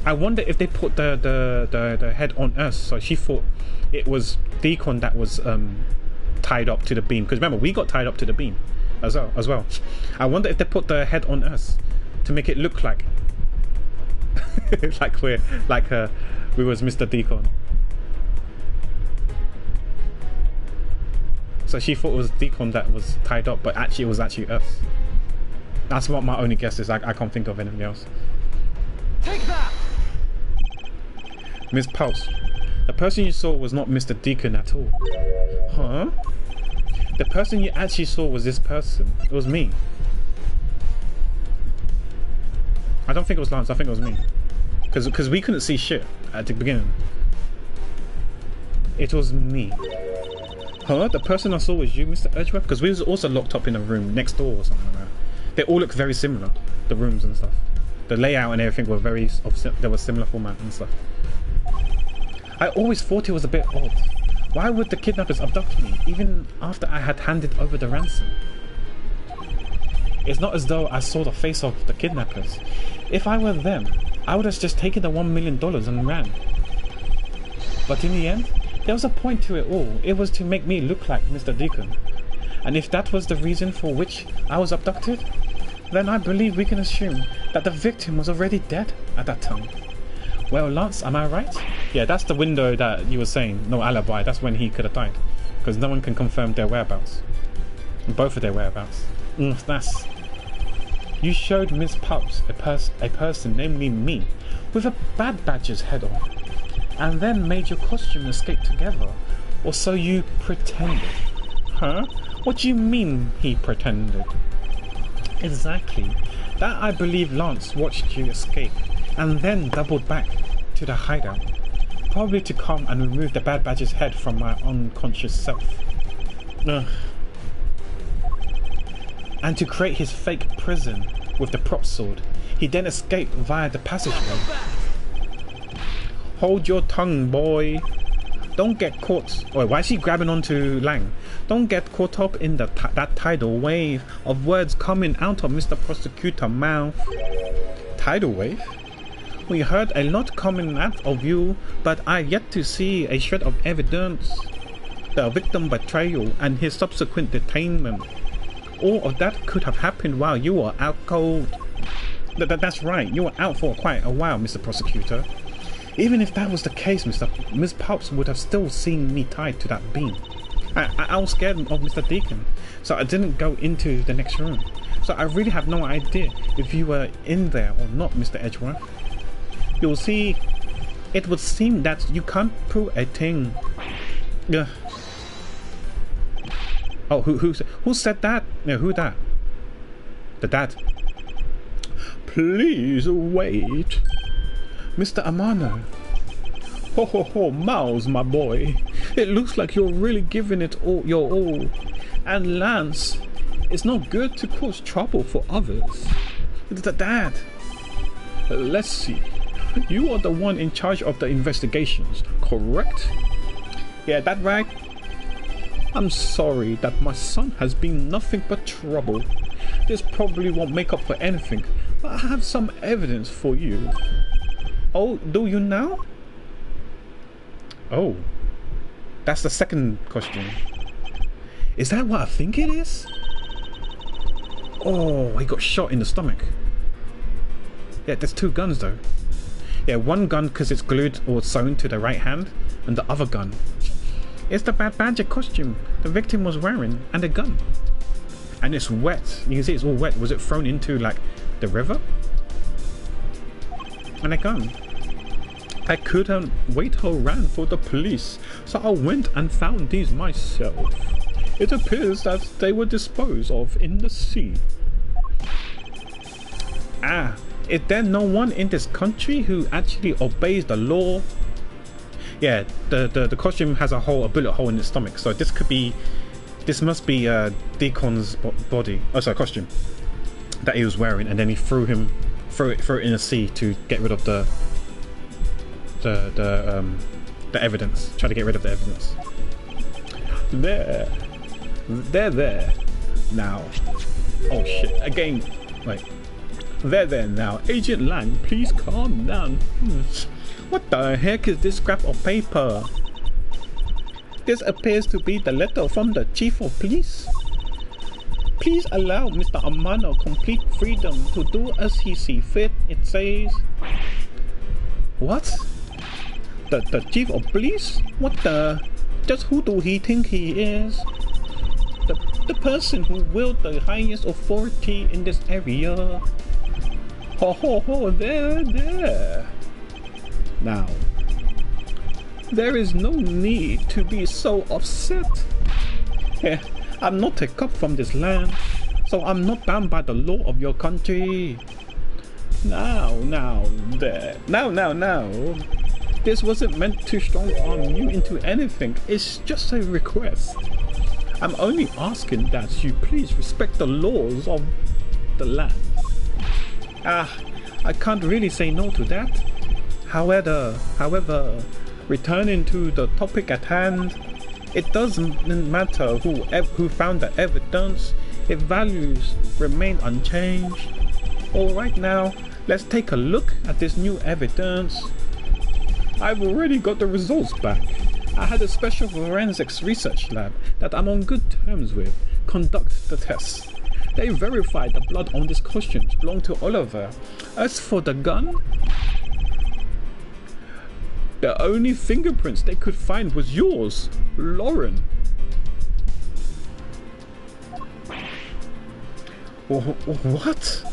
I wonder if they put the head on us, so she thought it was Deacon that was tied up to the beam, because remember we got tied up to the beam as well. I wonder if they put the head on us to make it look like we was Mr. Deacon. So she thought it was Deacon that was tied up, but actually it was actually us. That's what my only guess is. I can't think of anything else. Take that! Miss Pulse, the person you saw was not Mr. Deacon at all. Huh? The person you actually saw was this person. It was me. I don't think it was Lance, I think it was me. Because we couldn't see shit at the beginning. It was me. Huh? The person I saw was you, Mr. Edgeworth? Because we was also locked up in a room next door or something like that. They all look very similar, the rooms and stuff. The layout and everything were very, there was similar format and stuff. I always thought it was a bit odd. Why would the kidnappers abduct me, even after I had handed over the ransom? It's not as though I saw the face of the kidnappers. If I were them, I would have just taken the $1 million and ran. But in the end, there was a point to it all. It was to make me look like Mr. Deacon. And if that was the reason for which I was abducted, then I believe we can assume that the victim was already dead at that time. Well, Lance, am I right? Yeah, that's the window that you were saying, no alibi. That's when he could have died. Because no one can confirm their whereabouts. Both of their whereabouts. That's... You showed Miss Pups a person, namely me, with a Bad Badger's head on, and then made your costume escape together, or so you pretended. Huh? What do you mean he pretended? Exactly. That I believe Lance watched you escape, and then doubled back to the hideout, probably to come and remove the Bad Badger's head from my unconscious self. Ugh. And to create his fake prison with the prop sword. He then escaped via the passageway. Hold your tongue, boy. Don't get caught. Oh, why is he grabbing onto Lang? Don't get caught up in that tidal wave of words coming out of Mr. Prosecutor's mouth. Tidal wave? We heard a lot coming out of you, but I yet to see a shred of evidence. The victim betrayal and his subsequent detainment. All of that could have happened while you were out cold. That's right, you were out for quite a while, Mr. Prosecutor. Even if that was the case, Miss Pups would have still seen me tied to that beam. I was scared of Mr. Deacon, so I didn't go into the next room. So I really have no idea if you were in there or not, Mr. Edgeworth. You'll see, it would seem that you can't prove a thing. Yeah. Oh, who said that? No, who that? The dad. Please wait. Mr. Amano. Ho ho ho, Miles, my boy. It looks like you're really giving it all your all. And Lance, it's not good to cause trouble for others. The dad. Let's see. You are the one in charge of the investigations, correct? Yeah, that right? I'm sorry that my son has been nothing but trouble. This probably won't make up for anything, but I have some evidence for you. Oh, do you now? Oh, that's the second question. Is that what I think it is? Oh, he got shot in the stomach. Yeah, there's two guns though. Yeah, one gun because it's glued or sewn to the right hand, and the other gun. It's the Bad Badger costume the victim was wearing, and a gun. And it's wet. You can see it's all wet. Was it thrown into like the river? And a gun. I couldn't wait around for the police, so I went and found these myself. It appears that they were disposed of in the sea. Ah, is there no one in this country who actually obeys the law? Yeah, the costume has a bullet hole in its stomach, so this must be Deacon's body. Oh, sorry, costume that he was wearing, and then he threw it in the sea to get rid of the evidence. Try to get rid of the evidence. There. Now. Oh shit! Again. Wait. There now. Agent Lang, please calm down. What the heck is this scrap of paper? This appears to be the letter from the Chief of Police. Please allow Mr. Amano complete freedom to do as he sees fit, it says. What? The Chief of Police? What the? Just who do he think he is? The person who wields the highest authority in this area. Ho ho ho, there. Now, there is no need to be so upset. Yeah, I'm not a cop from this land, so I'm not bound by the law of your country. Now. This wasn't meant to strong arm you into anything, it's just a request. I'm only asking that you please respect the laws of the land. I can't really say no to that. However, returning to the topic at hand, it doesn't matter who found the evidence, its values remain unchanged. Alright now, let's take a look at this new evidence. I've already got the results back. I had a special forensics research lab that I'm on good terms with conduct the tests. They verified the blood on these costumes belonged to Oliver. As for the gun, the only fingerprints they could find was yours, Lauren. What?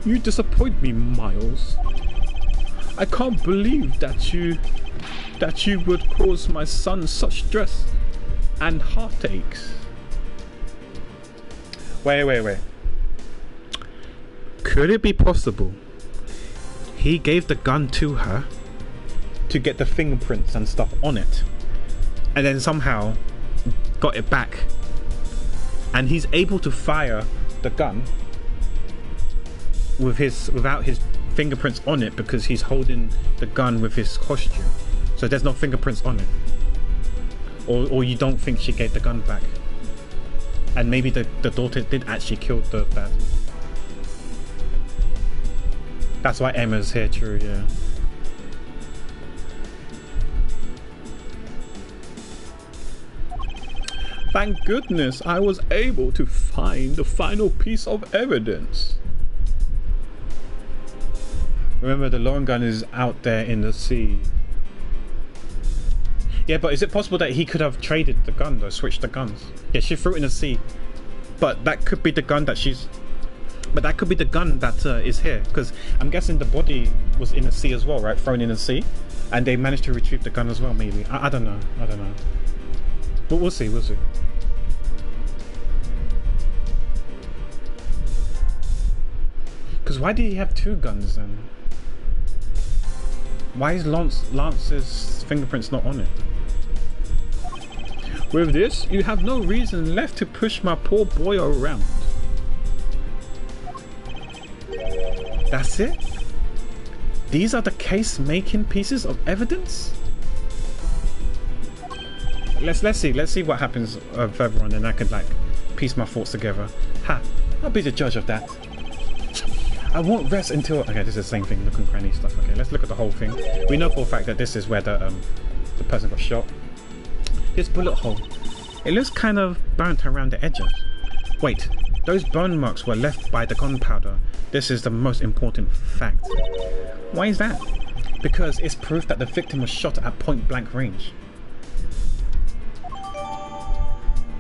You disappoint me, Miles. I can't believe that you would cause my son such stress and heartaches. Wait. Could it be possible he gave the gun to her to get the fingerprints and stuff on it, and then somehow got it back, and he's able to fire the gun without his fingerprints on it because he's holding the gun with his costume, so there's no fingerprints on it? Or you don't think she gave the gun back, and maybe the daughter did actually kill the dad? That's why Emma's here, true, yeah. Thank goodness I was able to find the final piece of evidence. Remember, the long gun is out there in the sea. Yeah, but is it possible that he could have traded the gun though, switched the guns? Yeah, she threw it in the sea. But that could be the gun that she's... But that could be the gun that is here, because I'm guessing the body was in the sea as well, right? Thrown in the sea, and they managed to retrieve the gun as well. Maybe I don't know. I don't know. But we'll see. We'll see. Because why did he have two guns then? Why is Lance's fingerprints not on it? With this, you have no reason left to push my poor boy around. That's it? These are the case-making pieces of evidence? Let's see what happens further on, and I could like piece my thoughts together. Ha! I'll be the judge of that. I won't rest until... Okay, this is the same thing, nook and cranny stuff. Okay, let's look at the whole thing. We know for a fact that this is where the person got shot. This bullet hole. It looks kind of burnt around the edges. Wait, those burn marks were left by the gunpowder. This is the most important fact. Why is that? Because it's proof that the victim was shot at point blank range.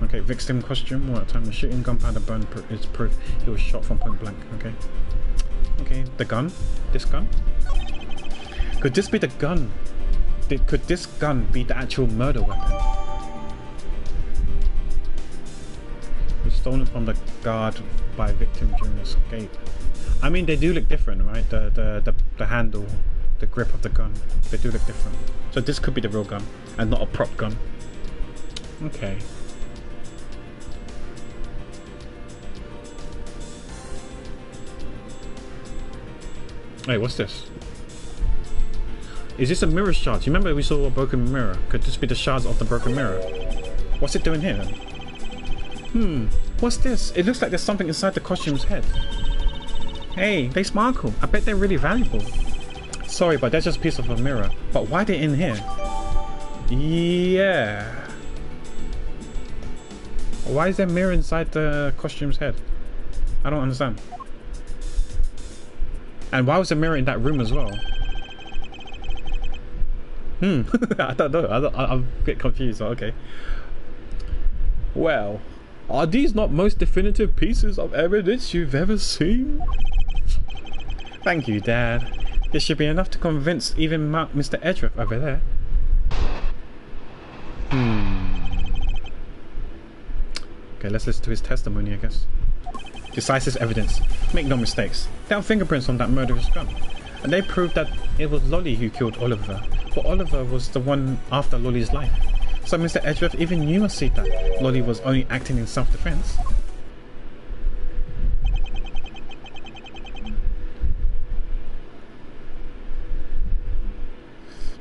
Okay, victim costume. What time the shooting gunpowder burn is proof he was shot from point blank. Okay. Okay, the gun. This gun. Could this be the gun? Could this gun be the actual murder weapon? It was stolen from the guard by victim during escape. I mean, they do look different, right? The handle, the grip of the gun, they do look different. So this could be the real gun and not a prop gun. Okay. Hey, what's this? Is this a mirror shard? Do you remember we saw a broken mirror? Could this be the shards of the broken mirror? What's it doing here then? What's this? It looks like there's something inside the costume's head. Hey, they sparkle. I bet they're really valuable. Sorry, but that's just a piece of a mirror. But why are they in here? Yeah. Why is there a mirror inside the costume's head? I don't understand. And why was the mirror in that room as well? I don't know. I'm a bit confused. Okay. Well, are these not most definitive pieces of evidence you've ever seen? Thank you, Dad. This should be enough to convince even Mr. Edgeworth over there. Okay, let's listen to his testimony, I guess. Decisive evidence. Make no mistakes. There are fingerprints on that murderous gun. And they proved that it was Lolly who killed Oliver. But Oliver was the one after Lolly's life. So Mr. Edgeworth even knew must see that Lolly was only acting in self-defense.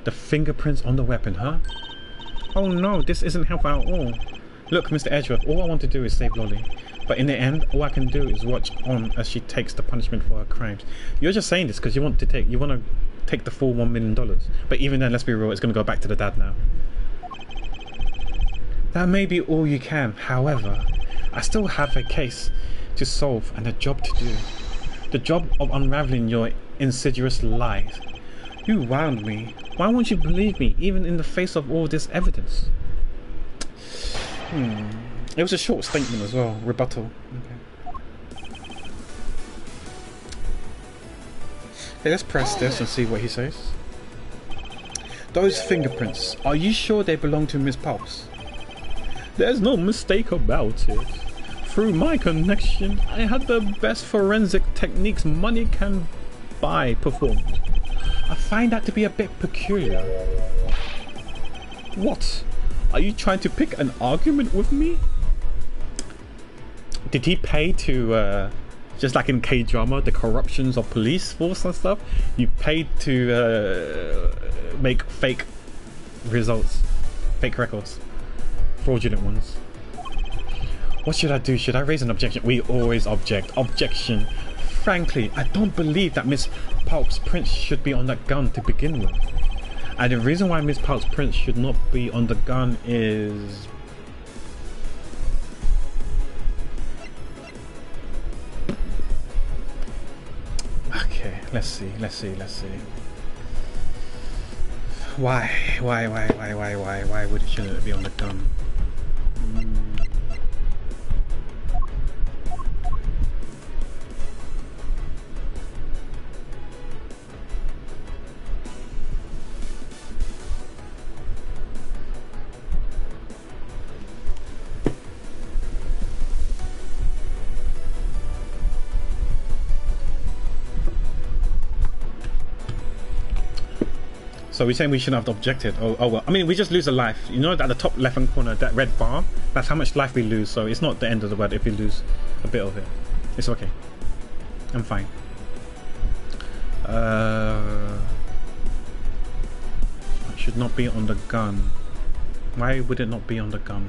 The fingerprints on the weapon, huh? Oh no, this isn't helpful at all. Look, Mr. Edgeworth, all I want to do is save Lolly. But in the end, all I can do is watch on as she takes the punishment for her crimes. You're just saying this because you want to take the full $1 million. But even then, let's be real, it's going to go back to the dad now. That may be all you can. However, I still have a case to solve and a job to do. The job of unraveling your insidious lies. You wound me. Why won't you believe me, even in the face of all this evidence? It was a short statement as well. Rebuttal. Okay. Okay, let's press this and see what he says. Those fingerprints, are you sure they belong to Miss Pulse? There's no mistake about it. Through my connection, I had the best forensic techniques money can buy performed. I find that to be a bit peculiar. What? Are you trying to pick an argument with me? Did he pay to, just like in K-drama, the corruptions of police force and stuff? You paid to make fake results, fake records, fraudulent ones. What should I do? Should I raise an objection? We always object. Objection. Frankly, I don't believe that Miss Pulp's prints should be on that gun to begin with. And the reason why Miss Pulp's prints should not be on the gun is... Okay, let's see. Why shouldn't it be on the gun? So we're saying we shouldn't have objected. Oh well. I mean, we just lose a life. You know, at the top left hand corner, that red bar, that's how much life we lose. So it's not the end of the world if we lose a bit of it. It's okay. I'm fine. It should not be on the gun. Why would it not be on the gun?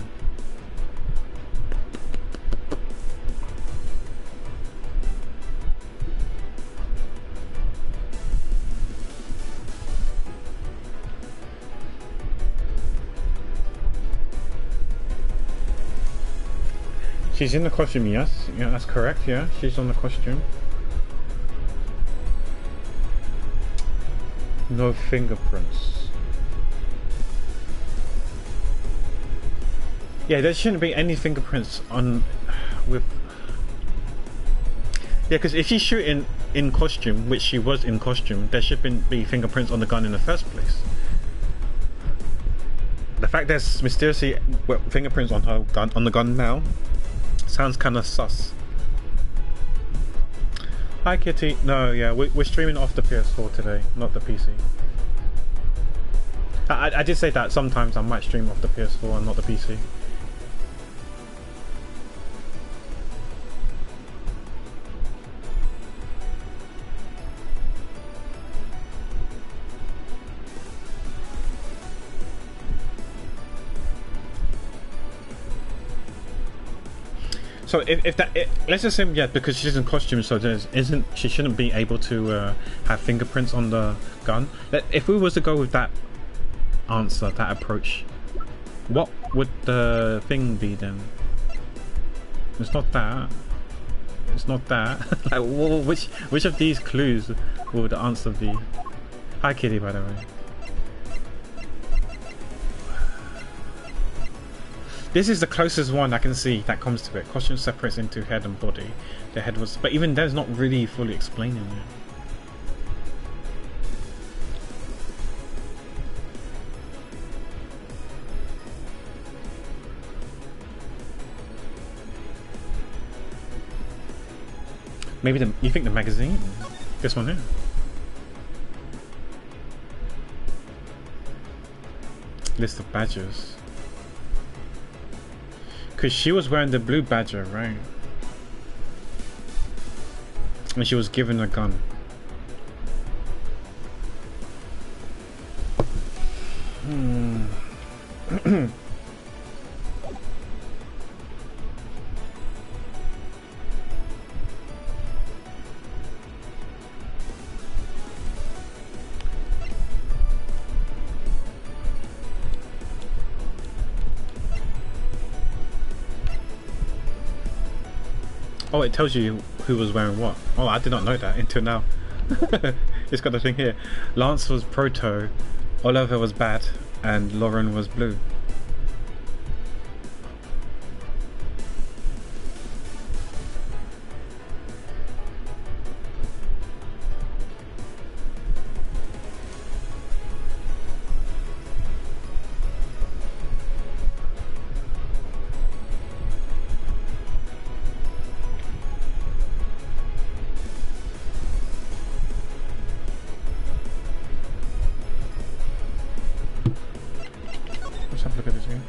She's in the costume, yes. Yeah, that's correct, yeah. She's on the costume. No fingerprints. Yeah, there shouldn't be any fingerprints on with. Yeah, because if she's shooting in costume, which she was in costume, there shouldn't be fingerprints on the gun in the first place. The fact there's mysteriously fingerprints on her gun, on the gun now, sounds kind of sus. Hi Kitty. No, yeah, we're streaming off the PS4 today, not the PC. I did say that sometimes I might stream off the PS4 and not the PC. So if that, let's assume, yeah, because she's in costume, so she shouldn't be able to have fingerprints on the gun. If we was to go with that answer, that approach, what would the thing be then? It's not that. It's not that. Like, well, which of these clues would the answer be? Hi Kitty, by the way. This is the closest one I can see that comes to it. Costume separates into head and body. The head was, but even there's not really fully explaining it. Maybe you think the magazine? This one here. List of badges. Because she was wearing the blue badger, right? And she was given a gun. Oh, it tells you who was wearing what. Oh, I did not know that until now. It's got the thing here. Lance was proto, Oliver was bad, and Lauren was blue. Let's have a look at this here.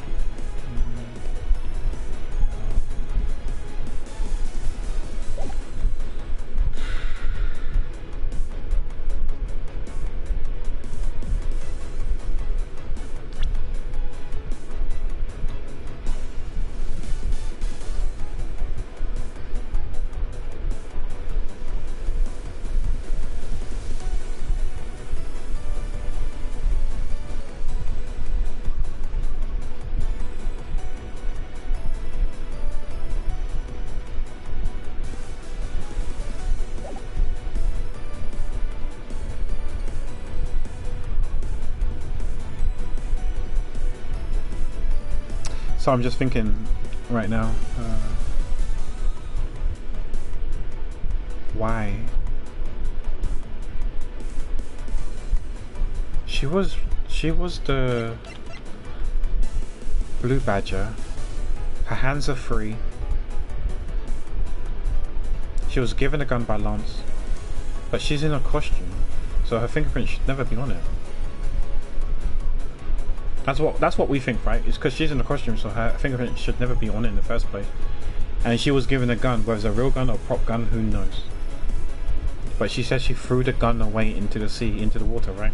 So I'm just thinking right now, why? She was the blue badger. Her hands are free. She was given a gun by Lance, but she's in a costume, so her fingerprint should never be on it. That's what we think, right? It's because she's in the costume, so her fingerprint should never be on it in the first place. And she was given a gun, whether it's a real gun or a prop gun, who knows? But she said she threw the gun away into the sea, into the water, right?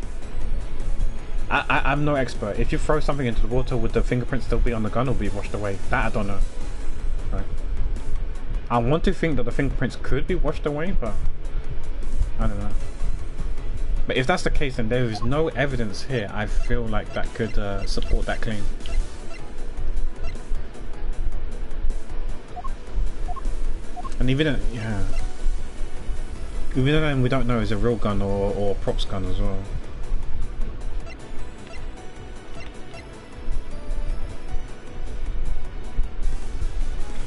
I'm no expert. If you throw something into the water, would the fingerprint still be on the gun or be washed away? That I don't know. Right. I want to think that the fingerprints could be washed away, but I don't know. But if that's the case, then there is no evidence here. I feel like that could support that claim. And even then, we don't know is a real gun or a props gun as well.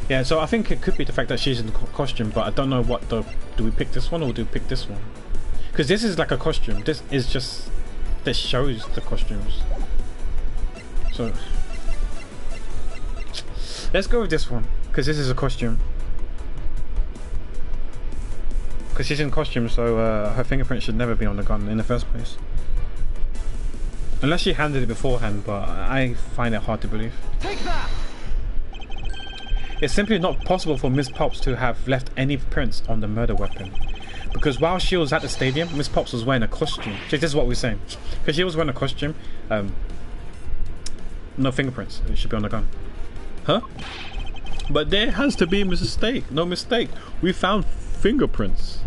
Yeah, so I think it could be the fact that she's in the costume, but I don't know what do we pick this one or do we pick this one? Because this is like a costume. This is just, this shows the costumes. So let's go with this one, because this is a costume. Because she's in costume, so her fingerprint should never be on the gun in the first place. Unless she handed it beforehand, but I find it hard to believe. Take that! It's simply not possible for Miss Pops to have left any prints on the murder weapon. Because while she was at the stadium, Miss Pops was wearing a costume. This is what we're saying. Because she was wearing a costume, no fingerprints. It should be on the gun. Huh? But there has to be a mistake. No mistake. We found fingerprints.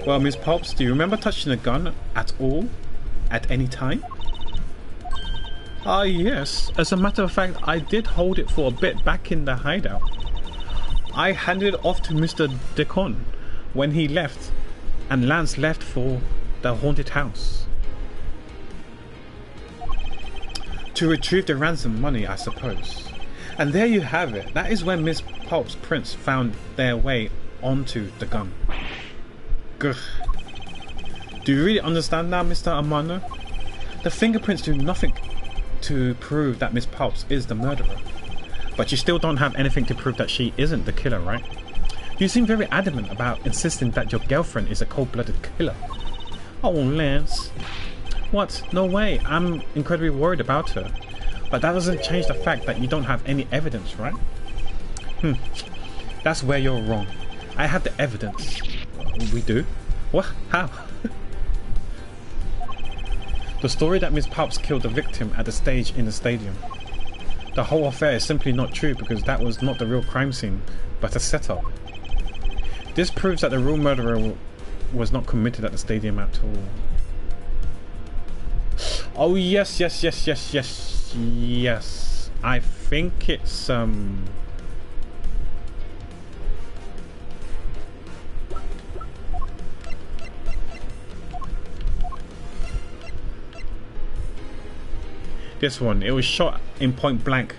Well, Miss Pops, do you remember touching a gun at all? At any time? Ah, yes. As a matter of fact, I did hold it for a bit back in the hideout. I handed it off to Mr. Decon when he left, and Lance left for the haunted house. To retrieve the ransom money, I suppose. And there you have it. That is when Miss Pops' prints found their way onto the gun. Gugh. Do you really understand now, Mr. Amano? The fingerprints do nothing to prove that Miss Pops is the murderer. But you still don't have anything to prove that she isn't the killer, right? You seem very adamant about insisting that your girlfriend is a cold-blooded killer. Oh, Lance. What? No way. I'm incredibly worried about her. But that doesn't change the fact that you don't have any evidence, right? That's where you're wrong. I have the evidence. We do? What? How? The story that Miss Pops killed the victim at the stage in the stadium. The whole affair is simply not true because that was not the real crime scene, but a setup. This proves that the real murderer was not committed at the stadium at all. Oh yes. I think it's this one. It was shot in point blank,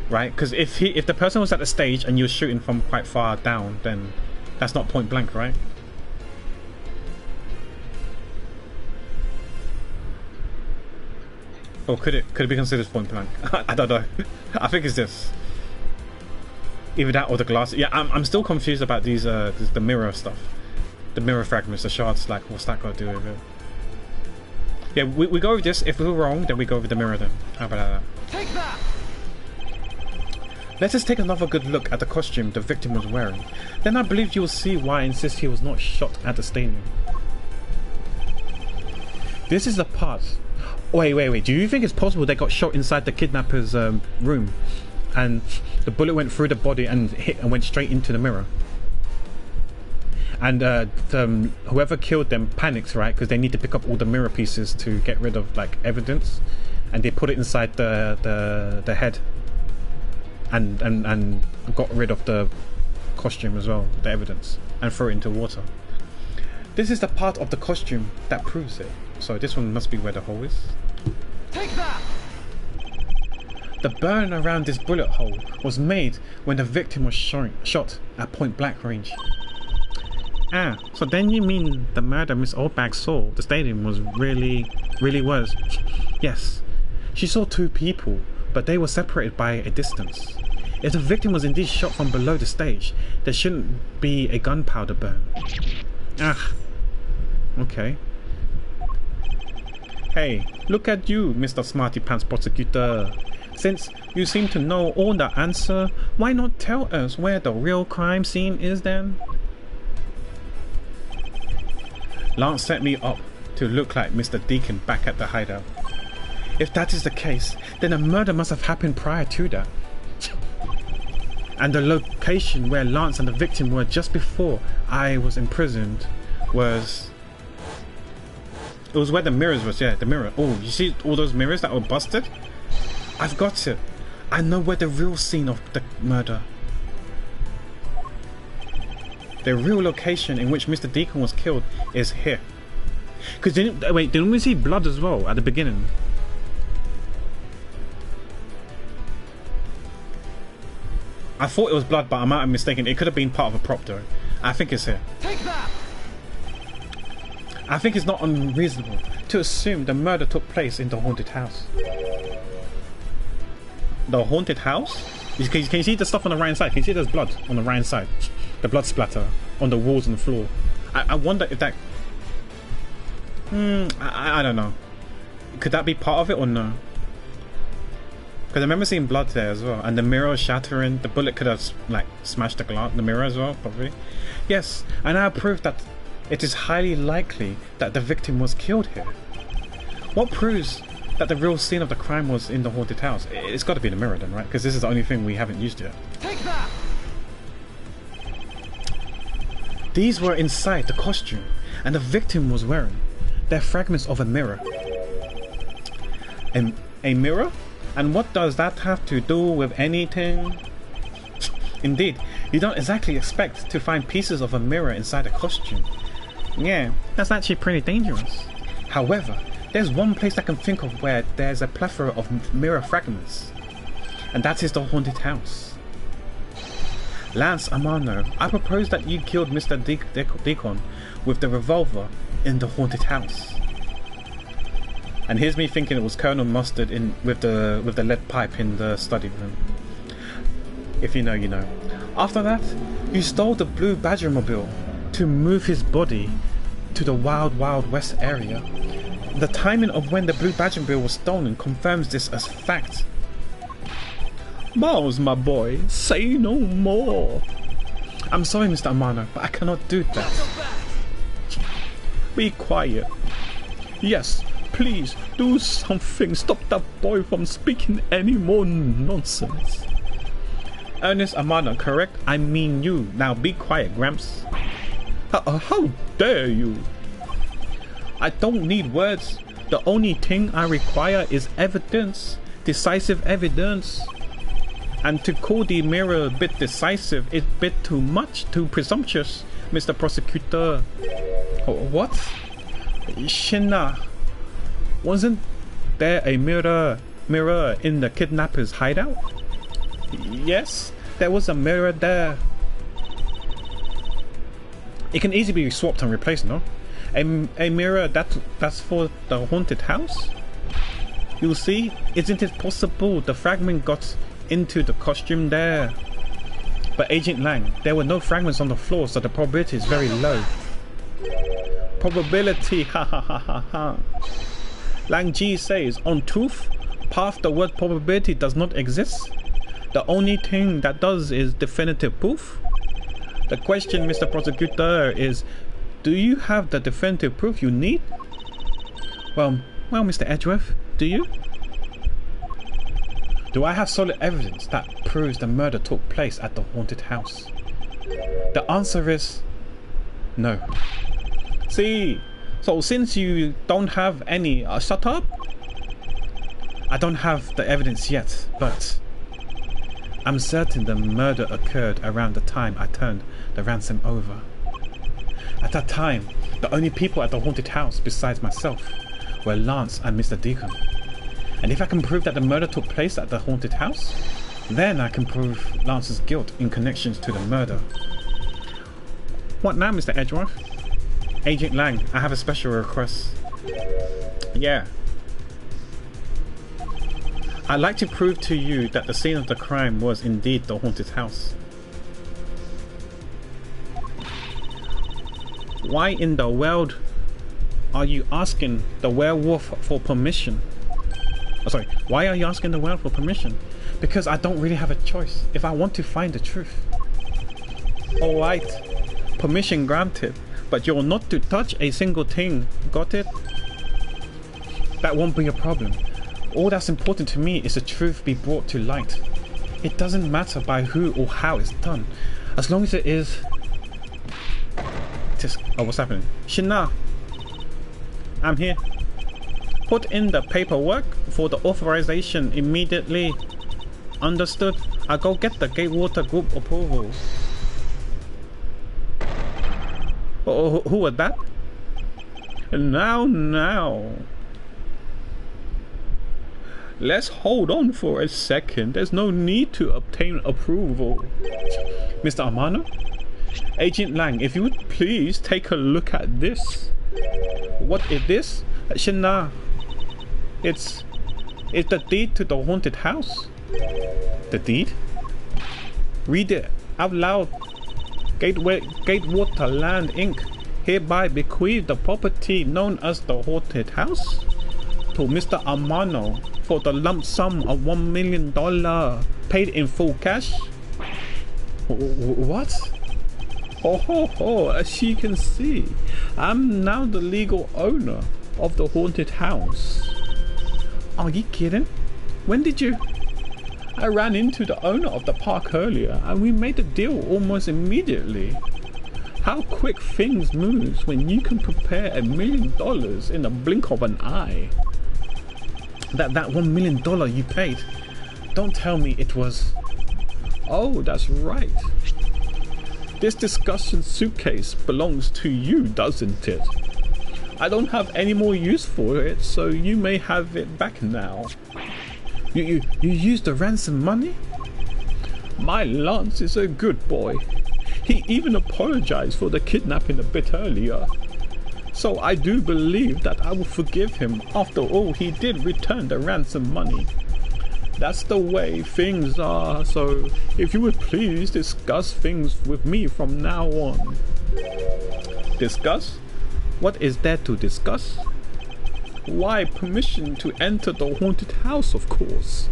right? Because if the person was at the stage and you were shooting from quite far down, then that's not point blank, right? Or could it be considered point blank? I don't know. I think it's this. Either that or the glass. Yeah, I'm still confused about these the mirror stuff, the mirror fragments, the shards. Like, what's that got to do with it? Yeah, we go with this. If we're wrong, then we go with the mirror then. How about that? Take that! Let us take another good look at the costume the victim was wearing. Then I believe you will see why I insist he was not shot at the stadium. This is the part. Wait. Do you think it's possible they got shot inside the kidnapper's room and the bullet went through the body and hit and went straight into the mirror? And whoever killed them panicked, right? Because they need to pick up all the mirror pieces to get rid of like evidence, and they put it inside the head, and got rid of the costume as well, the evidence, and threw it into water. This is the part of the costume that proves it. So this one must be where the hole is. Take that! The burn around this bullet hole was made when the victim was shot at point blank range. Ah, so then you mean the murder Miss Oldbag saw the stadium was really was? Yes. She saw two people, but they were separated by a distance. If the victim was indeed shot from below the stage, there shouldn't be a gunpowder burn. Ah. Okay. Hey, look at you, Mr. Smarty Pants Prosecutor. Since you seem to know all the answer, why not tell us where the real crime scene is then? Lance set me up to look like Mr. Deacon back at the hideout. If that is the case, then a murder must have happened prior to that. And the location where Lance and the victim were just before I was imprisoned was... It was where the mirrors was, yeah, the mirror. Oh, you see all those mirrors that were busted? I've got it. I know where the real scene of the murder. The real location in which Mr. Deacon was killed is here. Because didn't we see blood as well at the beginning? I thought it was blood, but I might have mistaken. It could have been part of a prop though. I think it's here. Take that! I think it's not unreasonable to assume the murder took place in the haunted house. The haunted house? Can you see the stuff on the right side? Can you see there's blood on the right side? The blood splatter on the walls and the floor. I wonder if that... I don't know. Could that be part of it or no? Because I remember seeing blood there as well. And the mirror shattering. The bullet could have like smashed the mirror as well, probably. Yes, and I have proof that it is highly likely that the victim was killed here. What proves that the real scene of the crime was in the haunted house? It's got to be the mirror then, right? Because this is the only thing we haven't used yet. Take that! These were inside the costume, and the victim was wearing. They're fragments of a mirror. A mirror? And what does that have to do with anything? Indeed, you don't exactly expect to find pieces of a mirror inside a costume. Yeah, that's actually pretty dangerous. However, there's one place I can think of where there's a plethora of mirror fragments, and that is the haunted house. Lance Amano, I propose that you killed Mr. Deacon with the revolver in the haunted house. And here's me thinking it was Colonel Mustard with the lead pipe in the study room. If you know, you know. After that, you stole the blue Badgermobile to move his body to the Wild Wild West area. The timing of when the blue Badgermobile was stolen confirms this as fact. Miles, my boy, say no more. I'm sorry, Mr. Amano, but I cannot do that. Be quiet. Yes, please do something. Stop that boy from speaking any more nonsense. Ernest Amano, correct? I mean you. Now be quiet, Gramps. How dare you? I don't need words. The only thing I require is evidence. Decisive evidence. And to call the mirror a bit decisive is a bit too much, too presumptuous, Mr. Prosecutor. What? Shinna, wasn't there a mirror in the kidnapper's hideout? Yes, there was a mirror there. It can easily be swapped and replaced, no? A mirror that's for the haunted house? You see, isn't it possible the fragment got into the costume there? But Agent Lang, there were no fragments on the floor, so the probability is very low. Probability, ha ha ha ha ha. Lang Ji says, on truth, path the word probability does not exist. The only thing that does is definitive proof. The question, Mr. Prosecutor, is, do you have the definitive proof you need? Well, Mr. Edgeworth, do you? Do I have solid evidence that proves the murder took place at the haunted house? The answer is no. See, so since you don't have any, shut up? I don't have the evidence yet, but I'm certain the murder occurred around the time I turned the ransom over. At that time, the only people at the haunted house besides myself were Lance and Mr. Deacon. And if I can prove that the murder took place at the haunted house, then I can prove Lance's guilt in connection to the murder. What now, Mr. Edgeworth? Agent Lang, I have a special request. Yeah. I'd like to prove to you that the scene of the crime was indeed the haunted house. Why in the world are you asking the werewolf for permission? Oh, sorry, why are you asking the werewolf for permission? Because I don't really have a choice if I want to find the truth. Alright, permission granted, but you're not to touch a single thing, got it? That won't be a problem. All that's important to me is the truth be brought to light. It doesn't matter by who or how it's done, as long as it is... Oh, what's happening? Shina! I'm here. Put in the paperwork for the authorization immediately. Understood? I'll go get the Gatewater Group approval. Oh, who was that? Now. Let's hold on for a second. There's no need to obtain approval. Mr. Amano? Agent Lang, if you would please take a look at this. What is this? Shana. It's the deed to the haunted house. The deed? Read it out loud. Gatewater Land Inc. hereby bequeath the property known as the haunted house to Mr. Amano for the lump sum of $1 million paid in full cash. What? As you can see, I'm now the legal owner of the haunted house. Are you kidding? When did you? I ran into the owner of the park earlier and we made a deal almost immediately. How quick things move when you can prepare $1 million in the blink of an eye. That $1 million you paid. Don't tell me it was... Oh, that's right. This discussion suitcase belongs to you, doesn't it? I don't have any more use for it, so you may have it back now. You used the ransom money? My Lance is a good boy. He even apologized for the kidnapping a bit earlier. So I do believe that I will forgive him. After all, he did return the ransom money. That's the way things are, so if you would please discuss things with me from now on. Discuss? What is there to discuss? Why, permission to enter the haunted house, of course.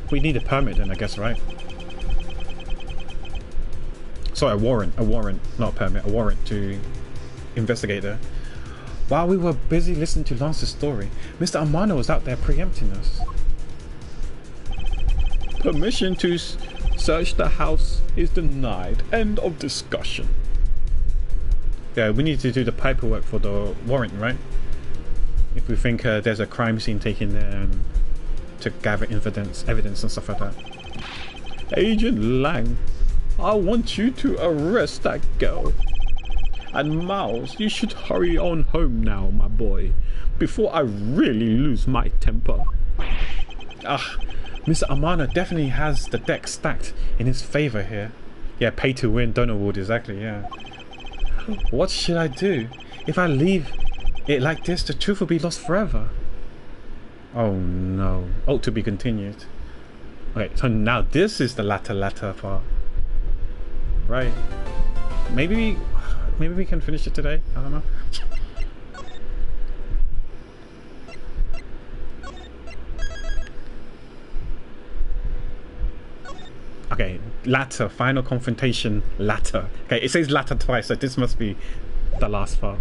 We need a permit then, I guess, right? Sorry, a warrant, not a permit, a warrant to investigate there. While we were busy listening to Lance's story, Mr. Amano was out there preempting us. Permission to search the house is denied. End of discussion. Yeah, we need to do the paperwork for the warrant, right? If we think there's a crime scene taken there and to gather evidence and stuff like that. Agent Lang, I want you to arrest that girl. And Miles, you should hurry on home now, my boy, before I really lose my temper. Mr. Amano definitely has the deck stacked in his favor here. Yeah, pay to win, don't award, exactly, yeah. What should I do? If I leave it like this, the truth will be lost forever. Oh no. Oh, to be continued. Okay, so now this is the latter part. Right. Maybe we can finish it today. I don't know. Okay, latter, final confrontation, latter. Okay, it says latter twice, so this must be the last part.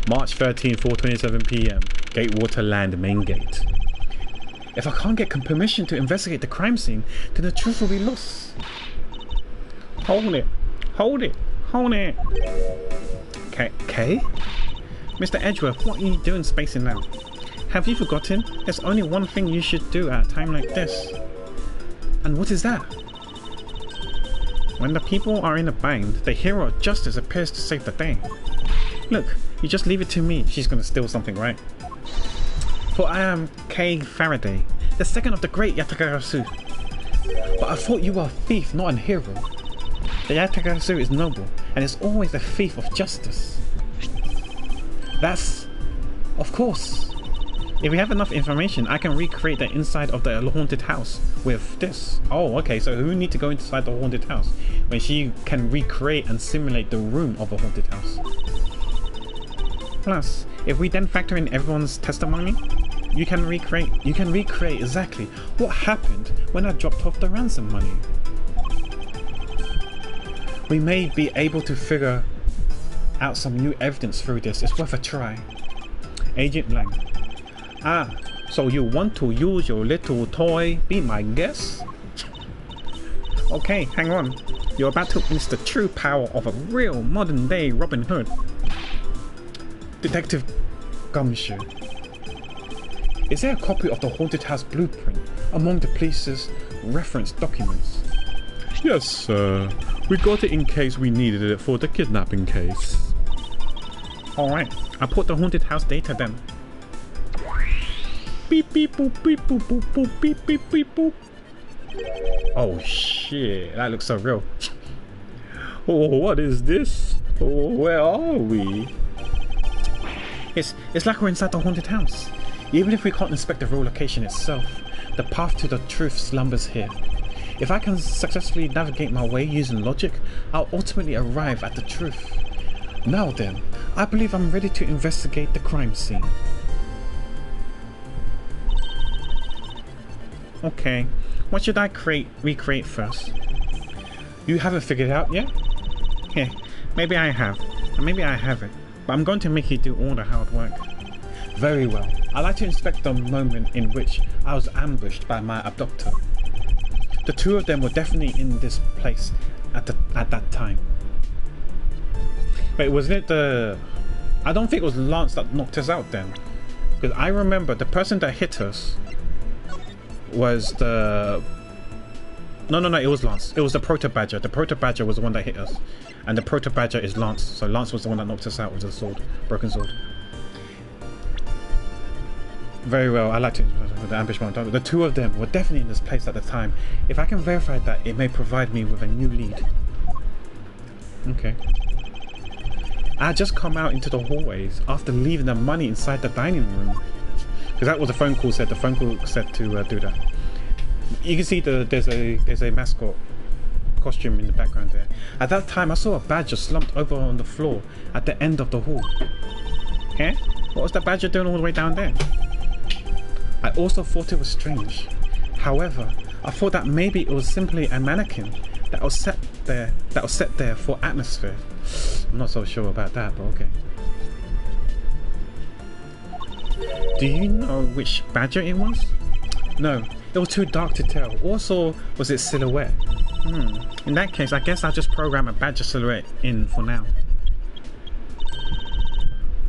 March 13, 4:27 p.m. Gatewater Land main gate. If I can't get permission to investigate the crime scene, then the truth will be lost. Hold it. Okay. Mr. Edgeworth, what are you doing spacing now? Have you forgotten? There's only one thing you should do at a time like this. And what is that? When the people are in a bind, the hero of justice appears to save the day. Look, you just leave it to me. She's gonna steal something, right? For I am Kay Faraday, the second of the great Yatagarasu. But I thought you were a thief, not a hero. The Yatagarasu is noble, and is always a thief of justice. That's... of course. If we have enough information, I can recreate the inside of the haunted house with this. Oh, okay, so who need to go inside the haunted house when she can recreate and simulate the room of a haunted house? Plus, if we then factor in everyone's testimony, you can recreate exactly what happened when I dropped off the ransom money. We may be able to figure out some new evidence through this. It's worth a try. Agent Lang. Ah, so you want to use your little toy? Be my guest? Okay, hang on. You're about to witness the true power of a real modern day Robin Hood. Detective Gumshoe. Is there a copy of the haunted house blueprint among the police's reference documents? Yes, sir. We got it in case we needed it for the kidnapping case. Alright, I'll put the haunted house data then. Beep beep boop beep boop boop boop beep beep beep boop. Oh shit, that looks so real. Oh, what is this? Oh, where are we? It's like we're inside the haunted house. Even if we can't inspect the real location itself, the path to the truth slumbers here. If I can successfully navigate my way using logic, I'll ultimately arrive at the truth. Now then, I believe I'm ready to investigate the crime scene. Okay, what should I recreate first? You haven't figured it out yet? Here, maybe I have, and maybe I haven't, but I'm going to make you do all the hard work. Very well. I'd like to inspect the moment in which I was ambushed by my abductor. The two of them were definitely in this place at that time. Wait, wasn't it the... I don't think it was Lance that knocked us out then. Because I remember the person that hit us was the... No, it was Lance. It was the Proto Badger. The Proto Badger was the one that hit us. And the Proto Badger is Lance. So Lance was the one that knocked us out with the sword. Broken sword. Very well, I like to the ambush one. The two of them were definitely in this place at the time. If I can verify that, it may provide me with a new lead. Okay. I just come out into the hallways after leaving the money inside the dining room. Because that was the phone call said. The phone call said to do that. You can see there's a mascot costume in the background there. At that time, I saw a badger slumped over on the floor at the end of the hall. Eh? What was the badger doing all the way down there? I also thought it was strange. However, I thought that maybe it was simply a mannequin that was set there for atmosphere. I'm not so sure about that, but okay. Do you know which badger it was? No, it was too dark to tell. Also, was it silhouette? In that case, I guess I'll just program a badger silhouette in for now.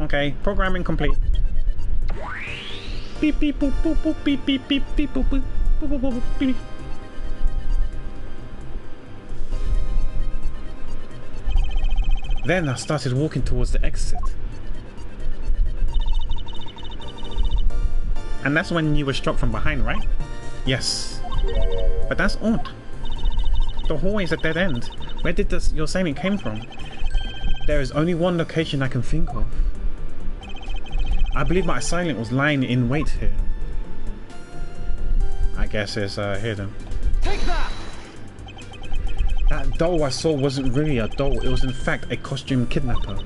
Okay, programming complete. Beep beep boop boop boop beep beep beep beep boop boop boop boop boop beep. Then I started walking towards the exit. And that's when you were struck from behind, right? Yes. But that's odd. The hallway is a dead end. Where did your assailant came from? There is only one location I can think of. I believe my assailant was lying in wait here. I guess it's hidden. Take that! That doll I saw wasn't really a doll, it was in fact a costume kidnapper.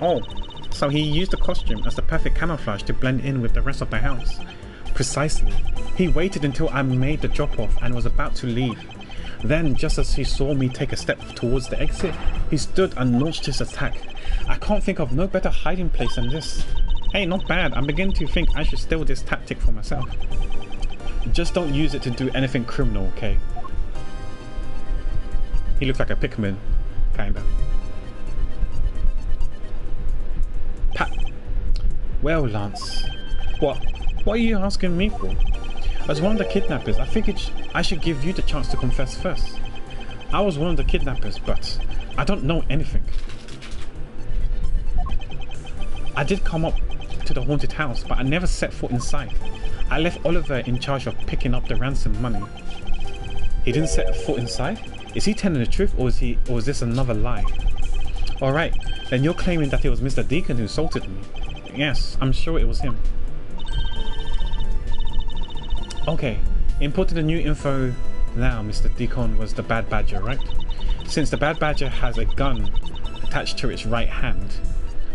Oh, so he used the costume as the perfect camouflage to blend in with the rest of the house. Precisely. He waited until I made the drop off and was about to leave. Then, just as he saw me take a step towards the exit, he stood and launched his attack. I can't think of no better hiding place than this. Hey, not bad. I'm beginning to think I should steal this tactic for myself. Just don't use it to do anything criminal, okay? He looks like a Pikmin, kinda. Pat. Well, Lance. What are you asking me for? As one of the kidnappers, I figured I should give you the chance to confess first. I was one of the kidnappers, but I don't know anything. I did come up to the haunted house, but I never set foot inside. I left Oliver in charge of picking up the ransom money. He didn't set a foot inside? Is he telling the truth, or is this another lie? Alright, then you're claiming that it was Mr. Deacon who assaulted me. Yes, I'm sure it was him. Okay, imported the new info now, Mr. Deacon was the Bad Badger, right? Since the Bad Badger has a gun attached to its right hand.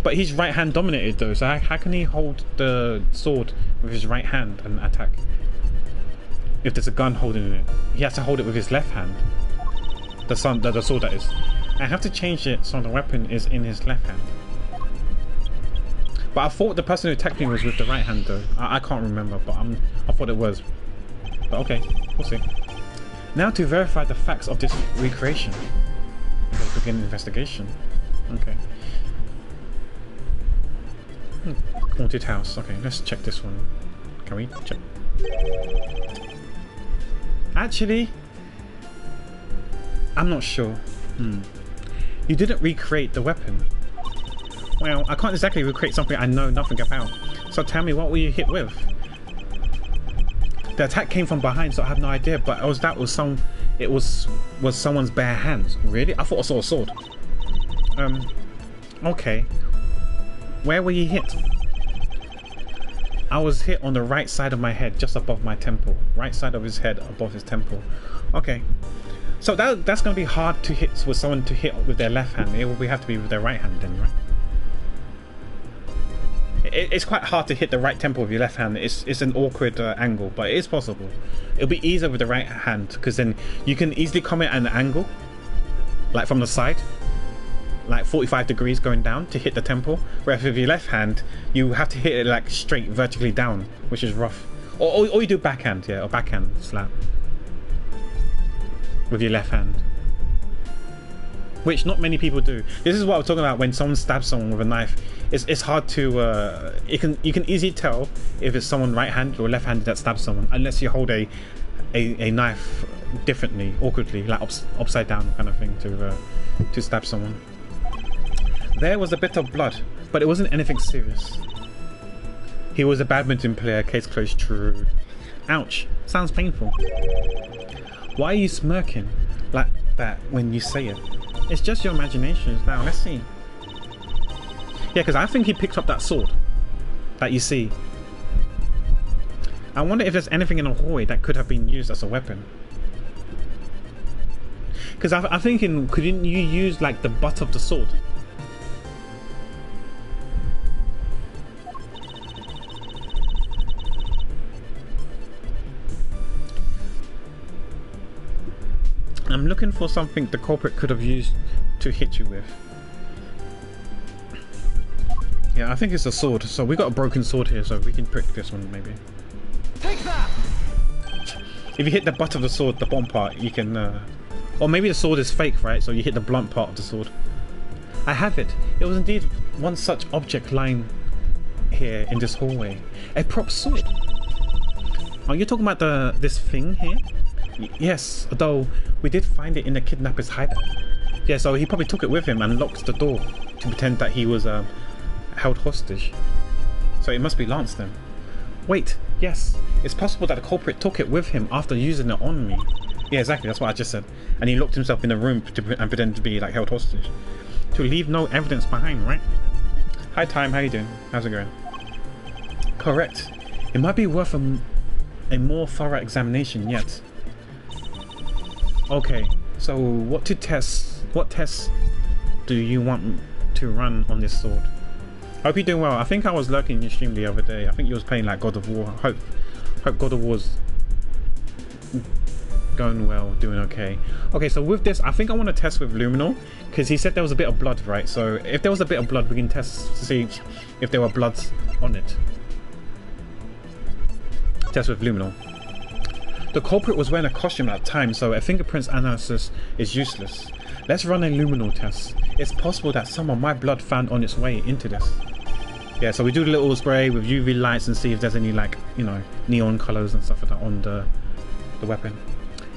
But he's right hand dominated though, so how can he hold the sword with his right hand and attack? If there's a gun holding it, he has to hold it with his left hand. The sword that is. I have to change it so the weapon is in his left hand. But I thought the person who attacked me was with the right hand though. I can't remember, but I thought it was. But okay, we'll see. Now to verify the facts of this recreation. We'll begin investigation. Okay. Haunted house. Okay, let's check this one. Can we check? Actually, I'm not sure. You didn't recreate the weapon. Well, I can't exactly recreate something I know nothing about. So tell me, what were you hit with? The attack came from behind, so I have no idea. But it was someone's bare hands. Really? I thought I saw a sword. Okay. Where were you hit? I was hit on the right side of my head, just above my temple. Right side of his head, above his temple. Okay. So that's going to be hard to hit with someone to hit with their left hand. It will have to be with their right hand then, right? It's quite hard to hit the right temple with your left hand. It's an awkward angle, but it is possible. It'll be easier with the right hand because then you can easily come at an angle, like from the side, like 45 degrees going down to hit the temple. Whereas with your left hand, you have to hit it like straight vertically down, which is rough. Or you do backhand, yeah, or backhand slap with your left hand, which not many people do. This is what I'm talking about when someone stabs someone with a knife. It's hard to you can easily tell if it's someone right-handed or left-handed that stabs someone, unless you hold a knife differently, awkwardly, like upside down kind of thing to stab someone. There was a bit of blood, but it wasn't anything serious. He was a badminton player, case closed. True. Ouch, sounds painful. Why are you smirking like that when you say it? It's just your imagination. Now, let's see. Yeah, because I think he picked up that sword that you see. I wonder if there's anything in the hallway that could have been used as a weapon. Because I'm thinking, couldn't you use like the butt of the sword? I'm looking for something the culprit could have used to hit you with. Yeah, I think it's a sword. So we got a broken sword here, so we can prick this one maybe. Take that! If you hit the butt of the sword, the bottom part, you can... or maybe the sword is fake, right? So you hit the blunt part of the sword. I have it. It was indeed one such object lying here in this hallway. A prop sword. Are you talking about this thing here? Yes, although we did find it in the kidnapper's hideout. Yeah, so he probably took it with him and locked the door to pretend that he was held hostage. So it must be Lance then. Wait, yes, it's possible that the culprit took it with him after using it on me. Yeah, exactly, that's what I just said. And he locked himself in the room and pretended to be like held hostage. To leave no evidence behind, right? Hi Time, how you doing? How's it going? Correct. It might be worth a more thorough examination yet. Okay, so what tests do you want to run on this sword? Hope you're doing well. I think I was lurking in your stream the other day. I think you was playing like God of War. Hope God of War's going well, doing okay. Okay, so with this, I think I want to test with luminol because he said there was a bit of blood, right? So if there was a bit of blood, we can test to see if there were bloods on it. Test with luminol. The culprit was wearing a costume at the time, so a fingerprints analysis is useless. Let's run a luminol test. It's possible that some of my blood found on its way into this. Yeah, so we do the little spray with UV lights and see if there's any, like, you know, neon colours and stuff like that on the weapon.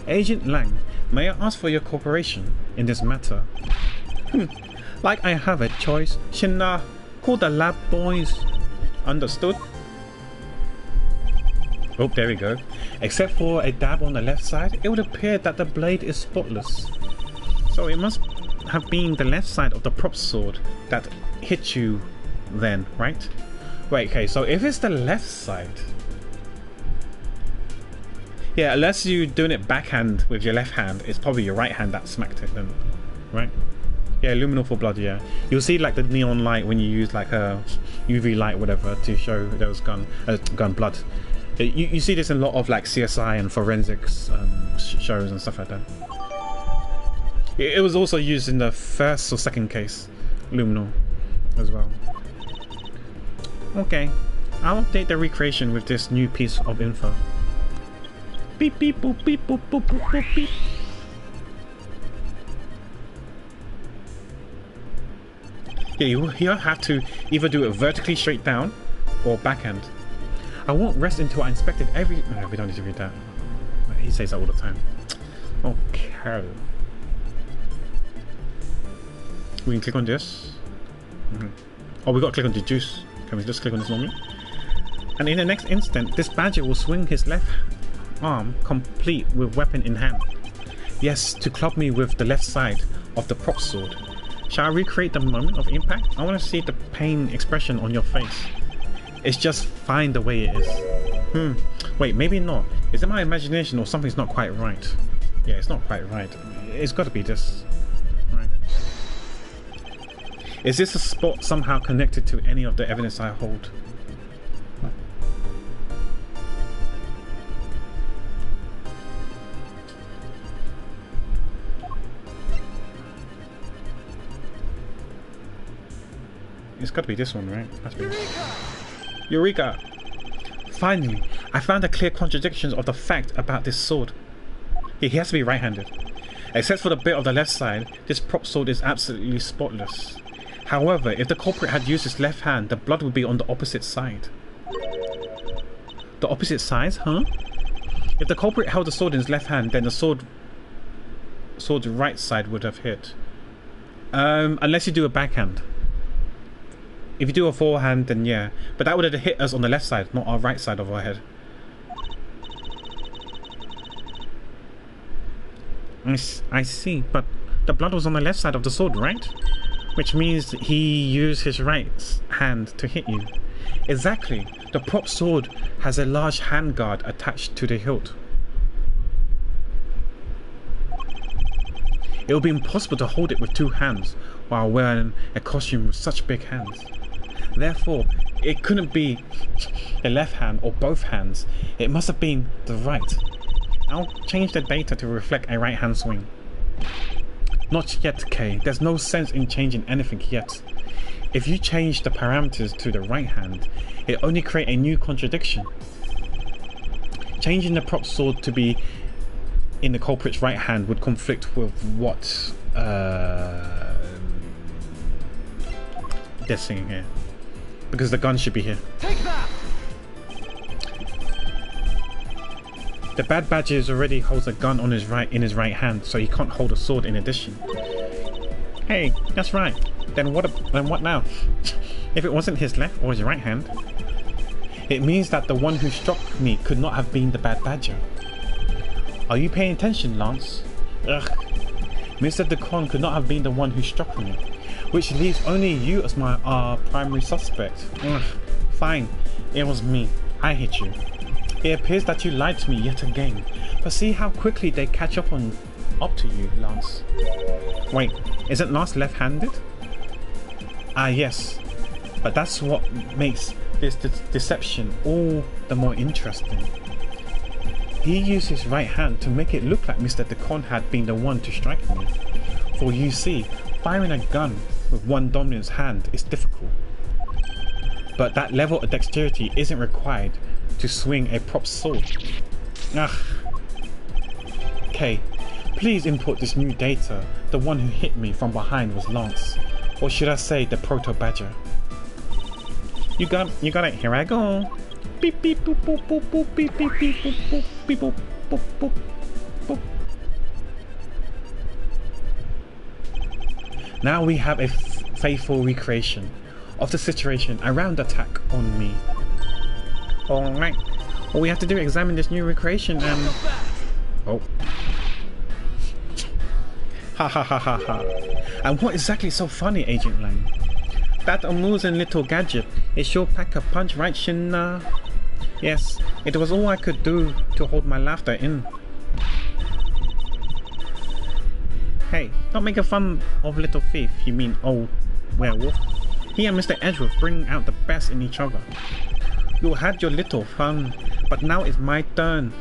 Agent Lang, may I ask for your cooperation in this matter? Like I have a choice. Shouldn't call the lab boys? Understood? Oh, there we go. Except for a dab on the left side, it would appear that the blade is spotless. So it must have been the left side of the prop sword that hit you then, right? Wait, okay, so if it's the left side, Yeah, unless you're doing it backhand with your left hand, it's probably your right hand that smacked it then, right? Yeah, luminal for blood, yeah. You'll see like the neon light when you use like a UV light or whatever to show there was gun blood. You see this in a lot of like CSI and forensics shows and stuff like that. It was also used in the first or second case, luminal as well. Okay, I'll update the recreation with this new piece of info. Beep beep boop beep boop boop boop boop beep. Yeah, you have to either do it vertically straight down or backhand. I won't rest until I inspected every... No, we don't need to read that. He says that all the time. Okay. We can click on this. Oh, we got to click on deduce. Can we just click on this normally? And in the next instant, this badger will swing his left arm complete with weapon in hand. Yes, to club me with the left side of the prop sword. Shall I recreate the moment of impact? I want to see the pain expression on your face. It's just fine the way it is. Wait, maybe not. Is it my imagination or something's not quite right? Yeah, it's not quite right. It's got to be this. Right. Is this a spot somehow connected to any of the evidence I hold? It's got to be this one, right? That's Eureka! Finally, I found a clear contradiction of the fact about this sword. He has to be right-handed. Except for the bit of the left side, this prop sword is absolutely spotless. However, if the culprit had used his left hand, the blood would be on the opposite side. The opposite sides, huh? If the culprit held the sword in his left hand, then the sword's right side would have hit. Unless you do a backhand. If you do a forehand, then yeah. But that would have hit us on the left side, not our right side of our head. I see, but the blood was on the left side of the sword, right? Which means he used his right hand to hit you. Exactly. The prop sword has a large handguard attached to the hilt. It would be impossible to hold it with two hands while wearing a costume with such big hands. Therefore, it couldn't be the left hand or both hands. It must have been the right. I'll change the data to reflect a right hand swing. Not yet, Kay. There's no sense in changing anything yet. If you change the parameters to the right hand, it only creates a new contradiction. Changing the prop sword to be in the culprit's right hand would conflict with what this thing here. Because the gun should be here. Take that! The bad badger already holds a gun on in his right hand, so he can't hold a sword in addition. Hey, that's right. Then what now? If it wasn't his left or his right hand, it means that the one who struck me could not have been the bad badger. Are you paying attention, Lance? Ugh. Mr. Decon could not have been the one who struck me, which leaves only you as my primary suspect. Ugh. Fine, it was me. I hit you. It appears that you lied to me yet again, but see how quickly they catch up to you, Lance. Wait, isn't Lance left-handed? Ah, yes, but that's what makes this deception all the more interesting. He used his right hand to make it look like Mr. Decon had been the one to strike me. For you see, firing a gun with one dominant hand is difficult. But that level of dexterity isn't required to swing a prop sword. Ugh. Okay, please input this new data. The one who hit me from behind was Lance. Or should I say the proto-badger. You got it, here I go. Beep beep boop boop boop boop beep beep beep boop boop beep boop boop boop boop. Now we have a faithful recreation of the situation around the attack on me. Alright, all we have to do is examine this new recreation and... Oh. Ha ha ha ha ha. And what exactly is so funny, Agent Lang? That amusing little gadget is sure pack a punch, right, Shinna? Yes, it was all I could do to to hold my laughter in. Hey, don't make a fun of little thief, you mean old werewolf. He and Mr. Edgeworth bring out the best in each other. You had your little fun, but now it's my turn.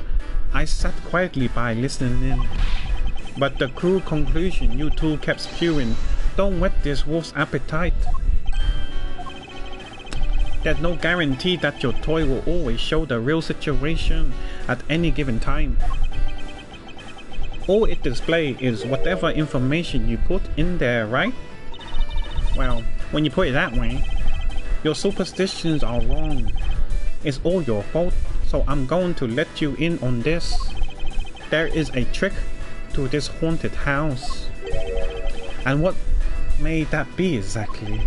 I sat quietly by listening in. But the cruel conclusion you two kept spewing don't whet this wolf's appetite. There's no guarantee that your toy will always show the real situation at any given time. All it displays is whatever information you put in there, right? Well, when you put it that way, your superstitions are wrong. It's all your fault, so I'm going to let you in on this. There is a trick to this haunted house. And what may that be exactly?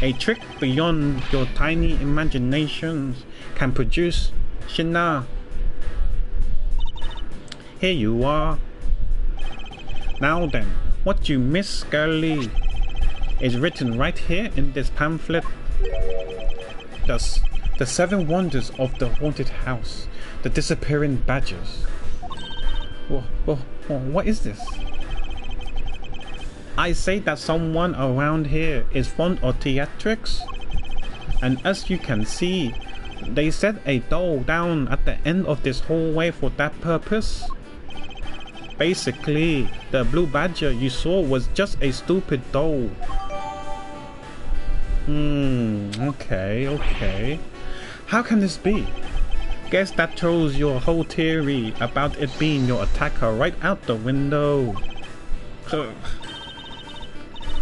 A trick beyond your tiny imaginations can produce Shina. Here you are. Now then, what you miss, girlie, is written right here in this pamphlet. Thus, the 7 wonders of the haunted house, the disappearing badgers. What is this? I say that someone around here is fond of theatrics, and as you can see, they set a doll down at the end of this hallway for that purpose. Basically, the blue badger you saw was just a stupid doll. Okay. How can this be? Guess that throws your whole theory about it being your attacker right out the window.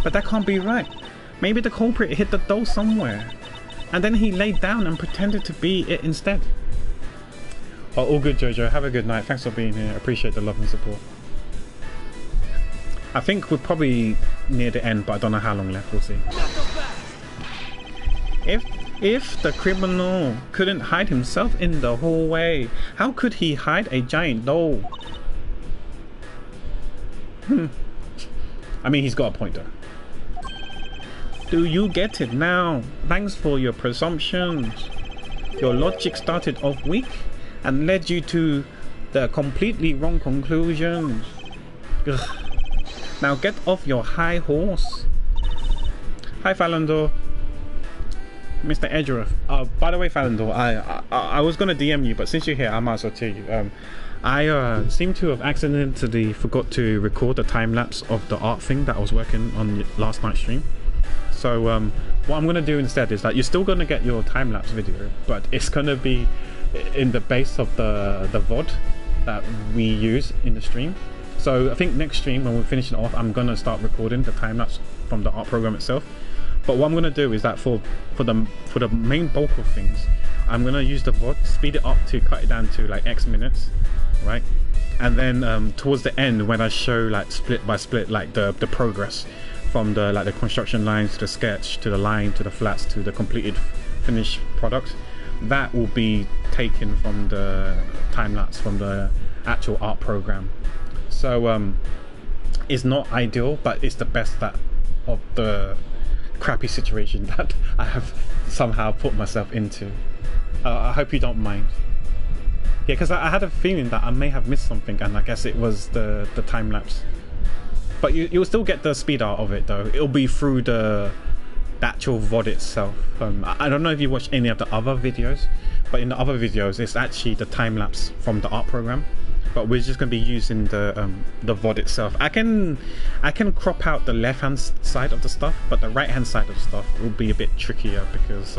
But that can't be right. Maybe the culprit hit the doll somewhere, and then he laid down and pretended to be it instead. Oh, all good, Jojo. Have a good night. Thanks for being here. Appreciate the love and support. I think we're probably near the end, but I don't know how long left. We'll see. If the criminal couldn't hide himself in the hallway, how could he hide a giant doll? I mean, he's got a point though. Do you get it now? Thanks for your presumptions. Your logic started off weak and led you to the completely wrong conclusions. Ugh. Now get off your high horse. Hi, Falandor. Mr. Edgeworth. By the way, Falandor, I was gonna DM you, but since you're here, I might as well tell you. I seem to have accidentally forgot to record the time lapse of the art thing that I was working on last night's stream. So what I'm gonna do instead is that you're still gonna get your time lapse video, but it's gonna be in the base of the VOD that we use in the stream. So I think next stream when we're finishing off, I'm gonna start recording the time lapse from the art program itself. But what I'm gonna do is that for the main bulk of things, I'm gonna use the VOD, speed it up to cut it down to like X minutes, right? And then towards the end, when I show like split by split, like the progress from the construction lines to the sketch to the line to the flats to the completed finished product, that will be taken from the time lapse from the actual art program. So it's not ideal, but it's the best of the crappy situation that I have somehow put myself into. I hope you don't mind. Yeah, because I had a feeling that I may have missed something, and I guess it was the time lapse. But you'll still get the speed art of it though. It'll be through the actual VOD itself. I don't know if you watch any of the other videos, but in the other videos it's actually the time lapse from the art program. But we're just going to be using the VOD itself. I can crop out the left hand side of the stuff, but the right hand side of the stuff will be a bit trickier because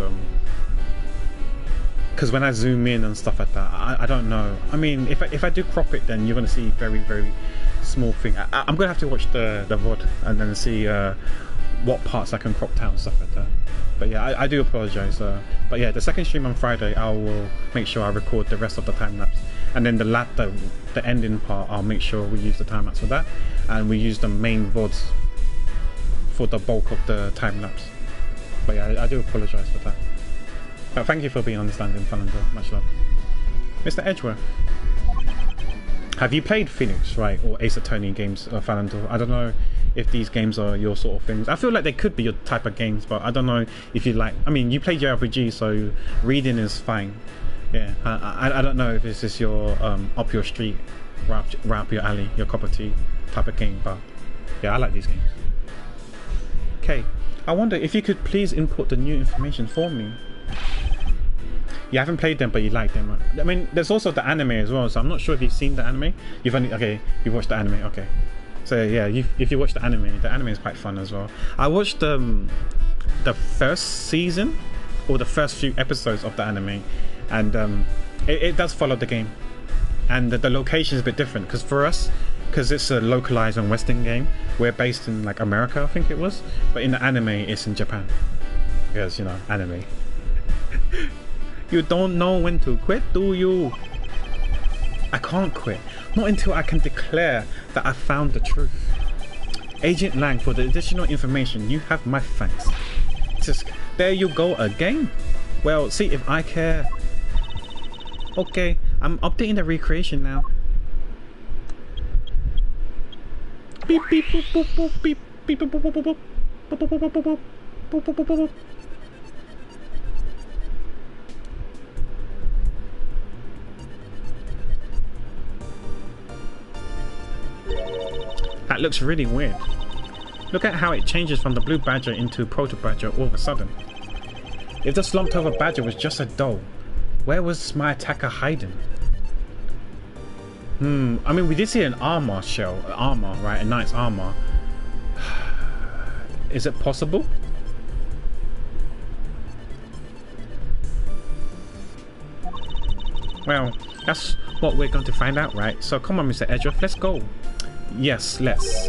when I zoom in and stuff like that, I don't know. I mean, if I do crop it, then you're going to see very, very small thing. I'm going to have to watch the VOD and then see what parts I can crop down and stuff like that. But yeah, I do apologize. But yeah, the second stream on Friday, I will make sure I record the rest of the time lapse. And then the ending part, I'll make sure we use the time lapse for that, and we use the main VODs for the bulk of the time lapse. But yeah, I do apologise for that. But thank you for being understanding, Falandor. Much love. Mr. Edgeworth, have you played Phoenix, right, or Ace Attorney games, Falandor? I don't know if these games are your sort of things. I feel like they could be your type of games, but I don't know if you like. I mean, you played JRPG, so reading is fine. Yeah, I don't know if this is your up your street, right up your alley, your cup of tea type of game, but yeah, I like these games. Okay, I wonder if you could please input the new information for me. You haven't played them, but you like them. I mean, there's also the anime as well, so I'm not sure if you've seen the anime. You've watched the anime, okay. So yeah, if you watch the anime is quite fun as well. I watched the first season, or the first few episodes of the anime, and it does follow the game. And the location is a bit different, because for us, because it's a localized and Western game, we're based in like America, I think it was. But in the anime, it's in Japan. Because, you know, anime. You don't know when to quit, do you? I can't quit. Not until I can declare that I found the truth. Agent Lang, for the additional information, you have my thanks. Just, there you go again. Well, see if I care. Okay, I'm updating the recreation now. Beep beep boop boop boop beep beep boop boop boop boop boop boop boop boop boop boop boop boop boop. That looks really weird. Look at how it changes from the blue badger into proto badger all of a sudden. If the slumped over badger was just a doll, where was my attacker hiding? I mean, we did see an armor, right? A knight's armor. Is it possible? Well, that's what we're going to find out, right? So come on, Mr. Edgeworth, let's go. Yes, let's.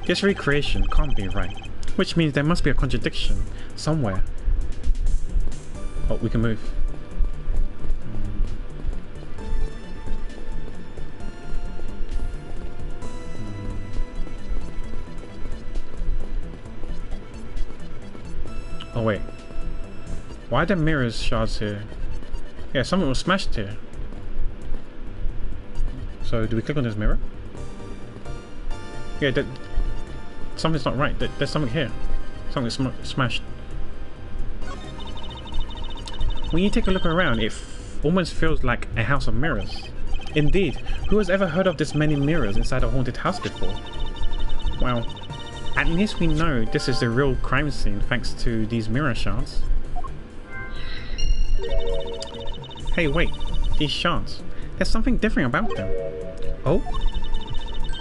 This recreation can't be right, which means there must be a contradiction somewhere. Oh, we can move. Oh wait, why are there mirrors shards here? Yeah, something was smashed here. So do we click on this mirror? Yeah, something's not right. There's something here. Something's smashed. When you take a look around, it almost feels like a house of mirrors. Indeed, who has ever heard of this many mirrors inside a haunted house before? Well, at least we know this is the real crime scene thanks to these mirror shards. Hey wait, these shards. There's something different about them. Oh?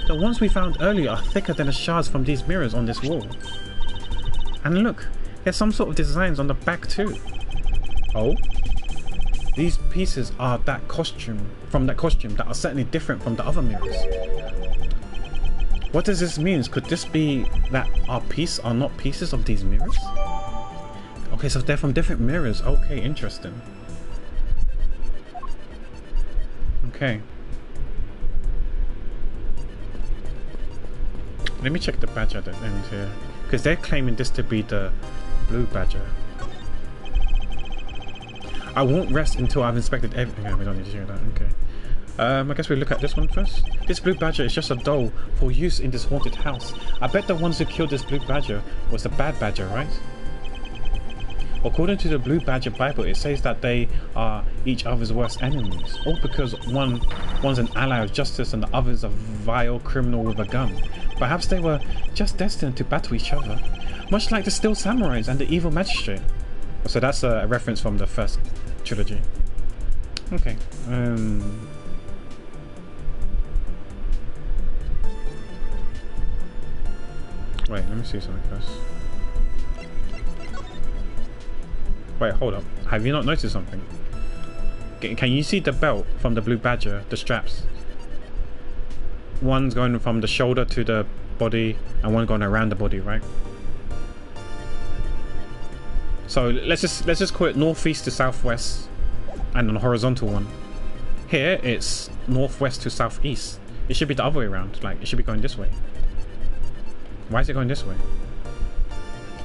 The ones we found earlier are thicker than the shards from these mirrors on this wall. And look, there's some sort of designs on the back too. Oh? These pieces are from that costume that are certainly different from the other mirrors. What does this mean? Could this be that our pieces are not pieces of these mirrors? Okay, so they're from different mirrors. Okay, interesting. Okay. Let me check the badger at the end here, because they're claiming this to be the blue badger. I won't rest until I've inspected everything. Okay, we don't need to hear that. Okay. I guess we look at this one first. This blue badger is just a doll for use in this haunted house. I bet the ones who killed this blue badger was the bad badger, right? According to the Blue Badger Bible, it says that they are each other's worst enemies, all because one's an ally of justice and the other's a vile criminal with a gun. Perhaps they were just destined to battle each other, much like the Steel Samurais and the Evil Magistrate. So that's a reference from the first trilogy. Okay. Wait, let me see something first. Wait, hold up. Have you not noticed something? Can you see the belt from the Blue Badger, the straps? One's going from the shoulder to the body and one going around the body, right? So let's just call it northeast to southwest and an horizontal one. Here it's northwest to southeast. It should be the other way around, like it should be going this way. Why is it going this way?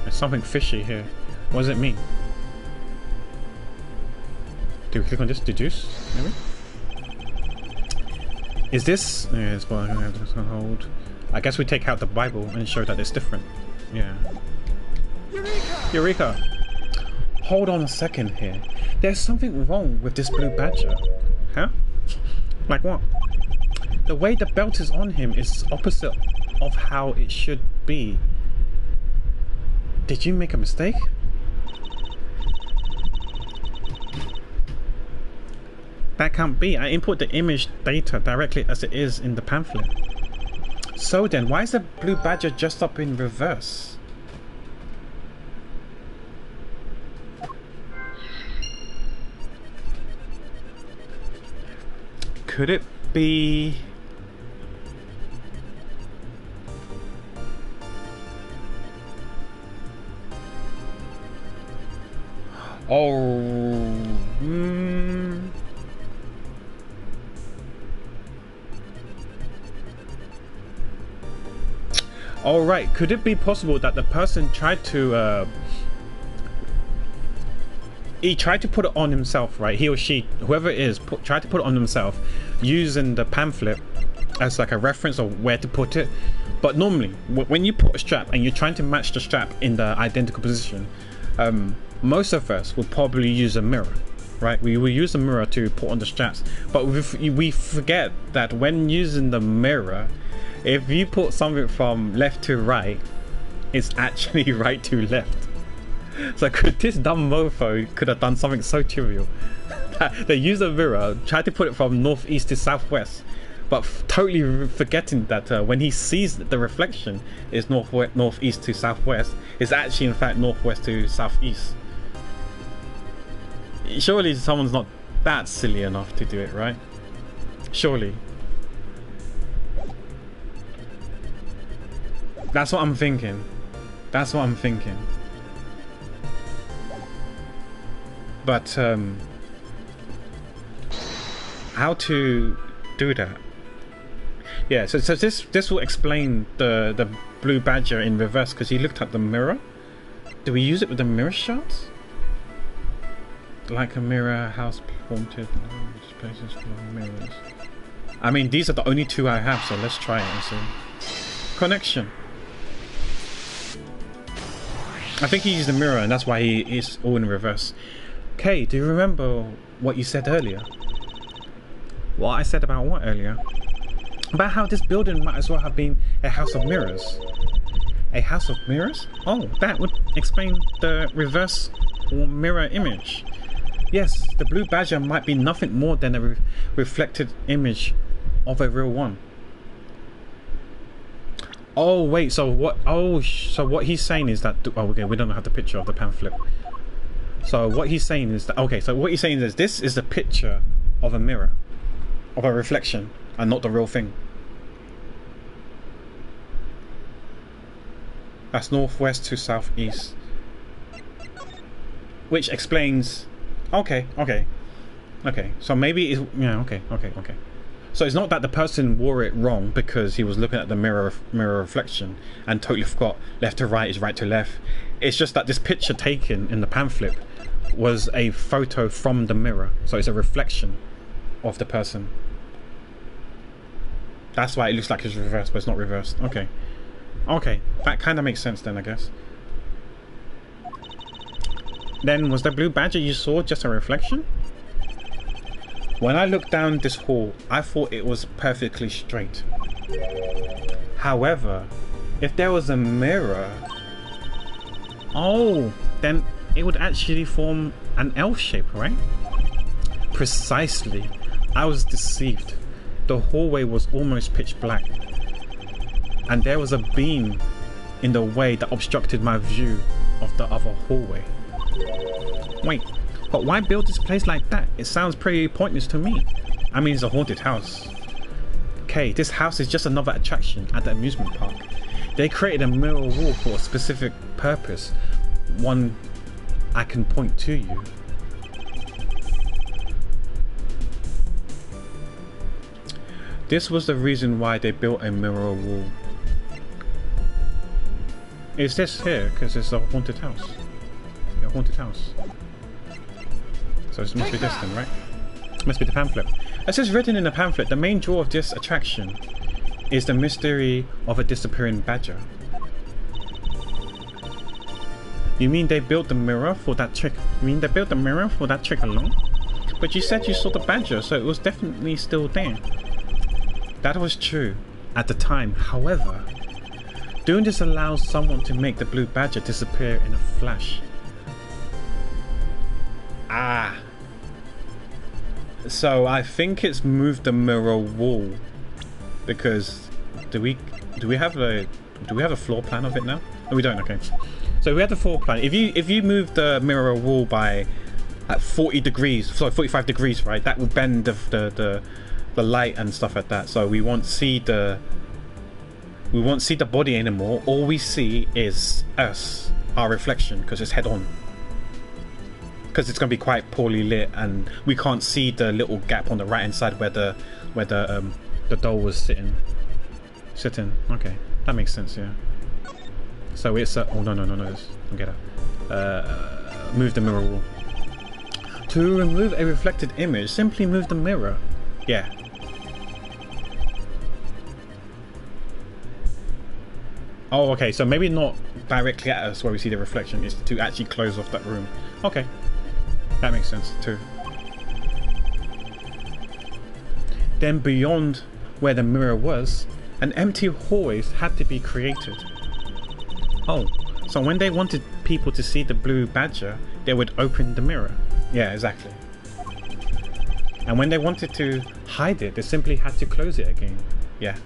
There's something fishy here. What does it mean? Do we click on this? Deduce? Maybe? Is this... Yeah, it's what I'm going to have to hold. I guess we take out the Bible and show that it's different. Yeah. Eureka! Eureka! Hold on a second here. There's something wrong with this blue badger. Huh? Like what? The way the belt is on him is opposite of how it should be. Did you make a mistake? That can't be. I input the image data directly as it is in the pamphlet. So then, why is the blue badger just up in reverse? Could it be... Oh... Alright, could it be possible that the person tried to he tried to put it on himself, right? He or she, whoever it is, tried to put it on himself using the pamphlet as like a reference of where to put it. But normally, when you put a strap and you're trying to match the strap in the identical position, most of us will probably use a mirror, right? We will use a mirror to put on the straps. But we forget that when using the mirror, if you put something from left to right, it's actually right to left. So could this dumb mofo could have done something so trivial? They use a mirror, try to put it from northeast to southwest, but totally forgetting that when he sees the reflection is northeast to southwest, it's actually in fact northwest to southeast. Surely someone's not that silly enough to do it, right? Surely. That's what I'm thinking. That's what I'm thinking. But how to do that? Yeah, so this will explain the blue badger in reverse because he looked at the mirror. Do we use it with the mirror shots? Like a mirror, house haunted, places for mirrors. I mean, these are the only two I have, so let's try it and see. Connection. I think he used the mirror and that's why he is all in reverse. Okay, do you remember what you said earlier? What I said about what earlier? About how this building might as well have been a house of mirrors. A house of mirrors? Oh, that would explain the reverse or mirror image. Yes, the blue badger might be nothing more than a reflected image of a real one. Oh wait, so what? Oh, so what he's saying is that. Oh, okay, we don't have the picture of the pamphlet. So what he's saying is that. Okay, so what he's saying is this is the picture of a mirror, of a reflection, and not the real thing. That's northwest to southeast, which explains. Okay. So maybe it's okay. So it's not that the person wore it wrong because he was looking at the mirror reflection and totally forgot left to right is right to left. It's just that this picture taken in the pamphlet was a photo from the mirror, so it's a reflection of the person. That's why it looks like it's reversed, but it's not reversed. Okay, that kind of makes sense then, I guess. Then was the blue badger you saw just a reflection? When I looked down this hall, I thought it was perfectly straight. However, if there was a mirror... Oh, then it would actually form an L shape, right? Precisely. I was deceived. The hallway was almost pitch black. And there was a beam in the way that obstructed my view of the other hallway. Wait. But why build this place like that? It sounds pretty pointless to me. I mean, it's a haunted house. Okay, this house is just another attraction at the amusement park. They created a mirror wall for a specific purpose. One I can point to you. This was the reason why they built a mirror wall. Is this here? Because it's a haunted house. A haunted house. So this must be this then, right? Must be the pamphlet. As is written in the pamphlet, the main draw of this attraction is the mystery of a disappearing badger. You mean they built the mirror for that trick? You mean they built the mirror for that trick alone? But you said you saw the badger, so it was definitely still there. That was true at the time. However, doing this allows someone to make the blue badger disappear in a flash. Ah. So I think it's moved the mirror wall, because do we have a floor plan of it now? No, we don't. Okay. So we have the floor plan. If you move the mirror wall by at 40 degrees, sorry, 45 degrees, right? That will bend the light and stuff like that. So we won't see the body anymore. All we see is us, our reflection, because it's head on. Because it's going to be quite poorly lit, and we can't see the little gap on the right hand side where the doll was sitting. Okay, that makes sense. Yeah. So it's oh no, don't get that. Move the mirror wall. To remove a reflected image, simply move the mirror. Yeah. Oh, okay. So maybe not directly at us where we see the reflection. It's to actually close off that room. Okay. That makes sense too. Then beyond where the mirror was, an empty hallway had to be created. Oh, so when they wanted people to see the blue badger, they would open the mirror. Yeah, exactly. And when they wanted to hide it, they simply had to close it again. Yeah.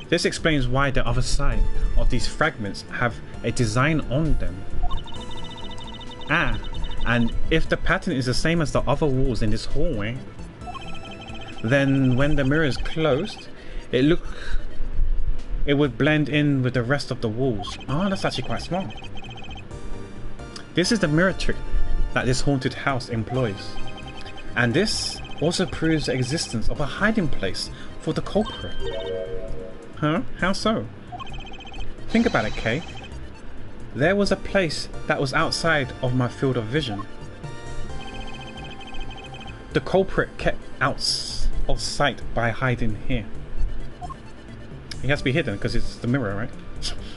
This explains why the other side of these fragments have a design on them. Ah, and if the pattern is the same as the other walls in this hallway, then when the mirror is closed, it would blend in with the rest of the walls. Oh, that's actually quite smart. This is the mirror trick that this haunted house employs. And this also proves the existence of a hiding place for the culprit. Huh? How so? Think about it, Kay. There was a place that was outside of my field of vision. The culprit kept out of sight by hiding here. He has to be hidden because it's the mirror, right?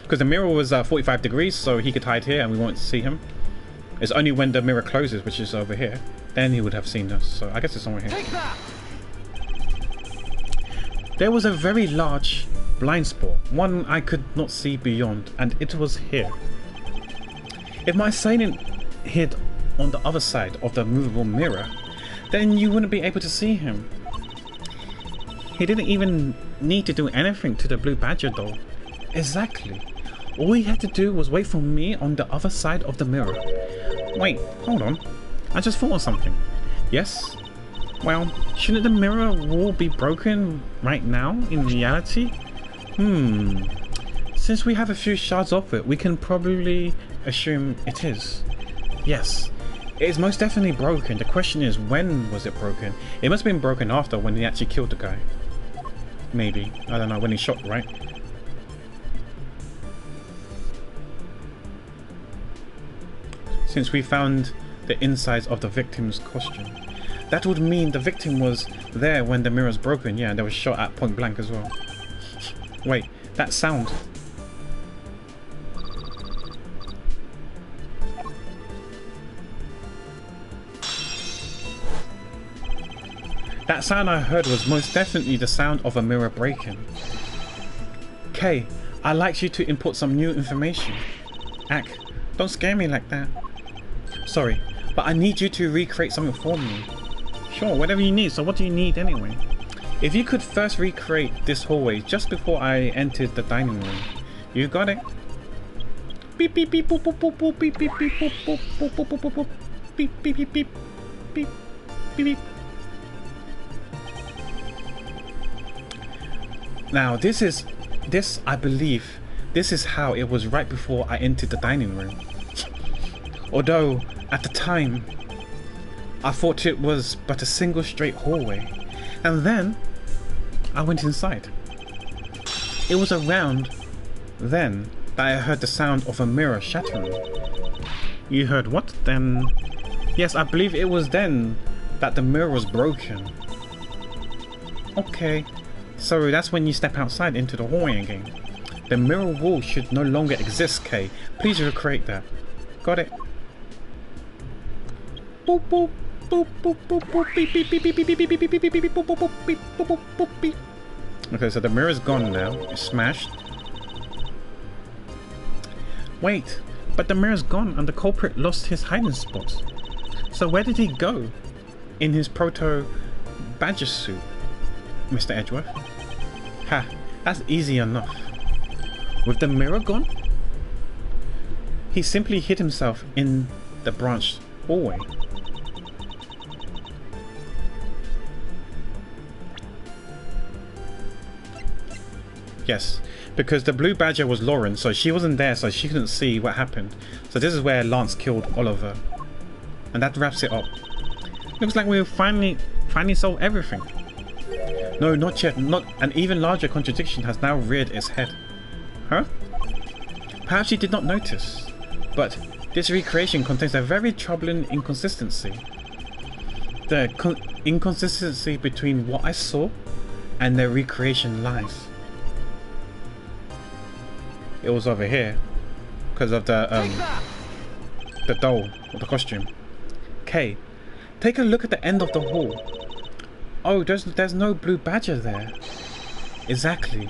Because the mirror was 45 degrees, so he could hide here and we won't see him. It's only when the mirror closes, which is over here, then he would have seen us. So I guess it's somewhere here. Take that! There was a very large blind spot, one I could not see beyond, and it was here. If my assailant hid on the other side of the movable mirror, then you wouldn't be able to see him. He didn't even need to do anything to the blue badger doll. Exactly. All he had to do was wait for me on the other side of the mirror. Wait, hold on. I just thought of something. Yes? Well, shouldn't the mirror wall be broken right now in reality? Since we have a few shards of it, we can probably assume it is. Yes, it is most definitely broken. The question is, when was it broken? It must have been broken after, when he actually killed the guy. Maybe. I don't know, when he shot, right? Since we found the insides of the victim's costume, that would mean the victim was there when the mirror's broken. Yeah, and they was shot at point blank as well. Wait, that sound. That sound I heard was most definitely the sound of a mirror breaking. Kay, I'd like you to input some new information. Ack, don't scare me like that. Sorry, but I need you to recreate something for me. Sure, whatever you need. So what do you need anyway? If you could first recreate this hallway just before I entered the dining room. You got it. Beep beep beep boop boop boop boop beep beep beep boop boop boop boop boop boop boop beep beep beep beep beep beep beep. Now this I believe this is how it was right before I entered the dining room. Although at the time I thought it was but a single straight hallway, and then I went inside. It was around then that I heard the sound of a mirror shattering. You heard what then? Yes, I believe it was then that the mirror was broken. Okay. So that's when you step outside into the hallway again. The mirror wall should no longer exist, Kay. Please recreate that. Got it. Boop boop boop boop boop boop beep beep beep beep beep beep beep beep beep beep beep boop boop boop beep boop boop boop beep. Okay, so the mirror's gone now. It's smashed. Wait, but the mirror's gone and the culprit lost his hiding spot. So where did he go? In his proto badger suit, Mr. Edgeworth? Ha, that's easy enough. With the mirror gone? He simply hid himself in the branch hallway. Yes, because the blue badger was Lauren, so she wasn't there, so she couldn't see what happened. So this is where Lance killed Oliver. And that wraps it up. Looks like we've finally solved everything. No, not yet. Not an even larger contradiction has now reared its head. Huh? Perhaps you did not notice, but this recreation contains a very troubling inconsistency. The inconsistency between what I saw and the recreation lies. It was over here because of the doll or the costume. Kay, take a look at the end of the hall. Oh, there's no blue badger there. Exactly.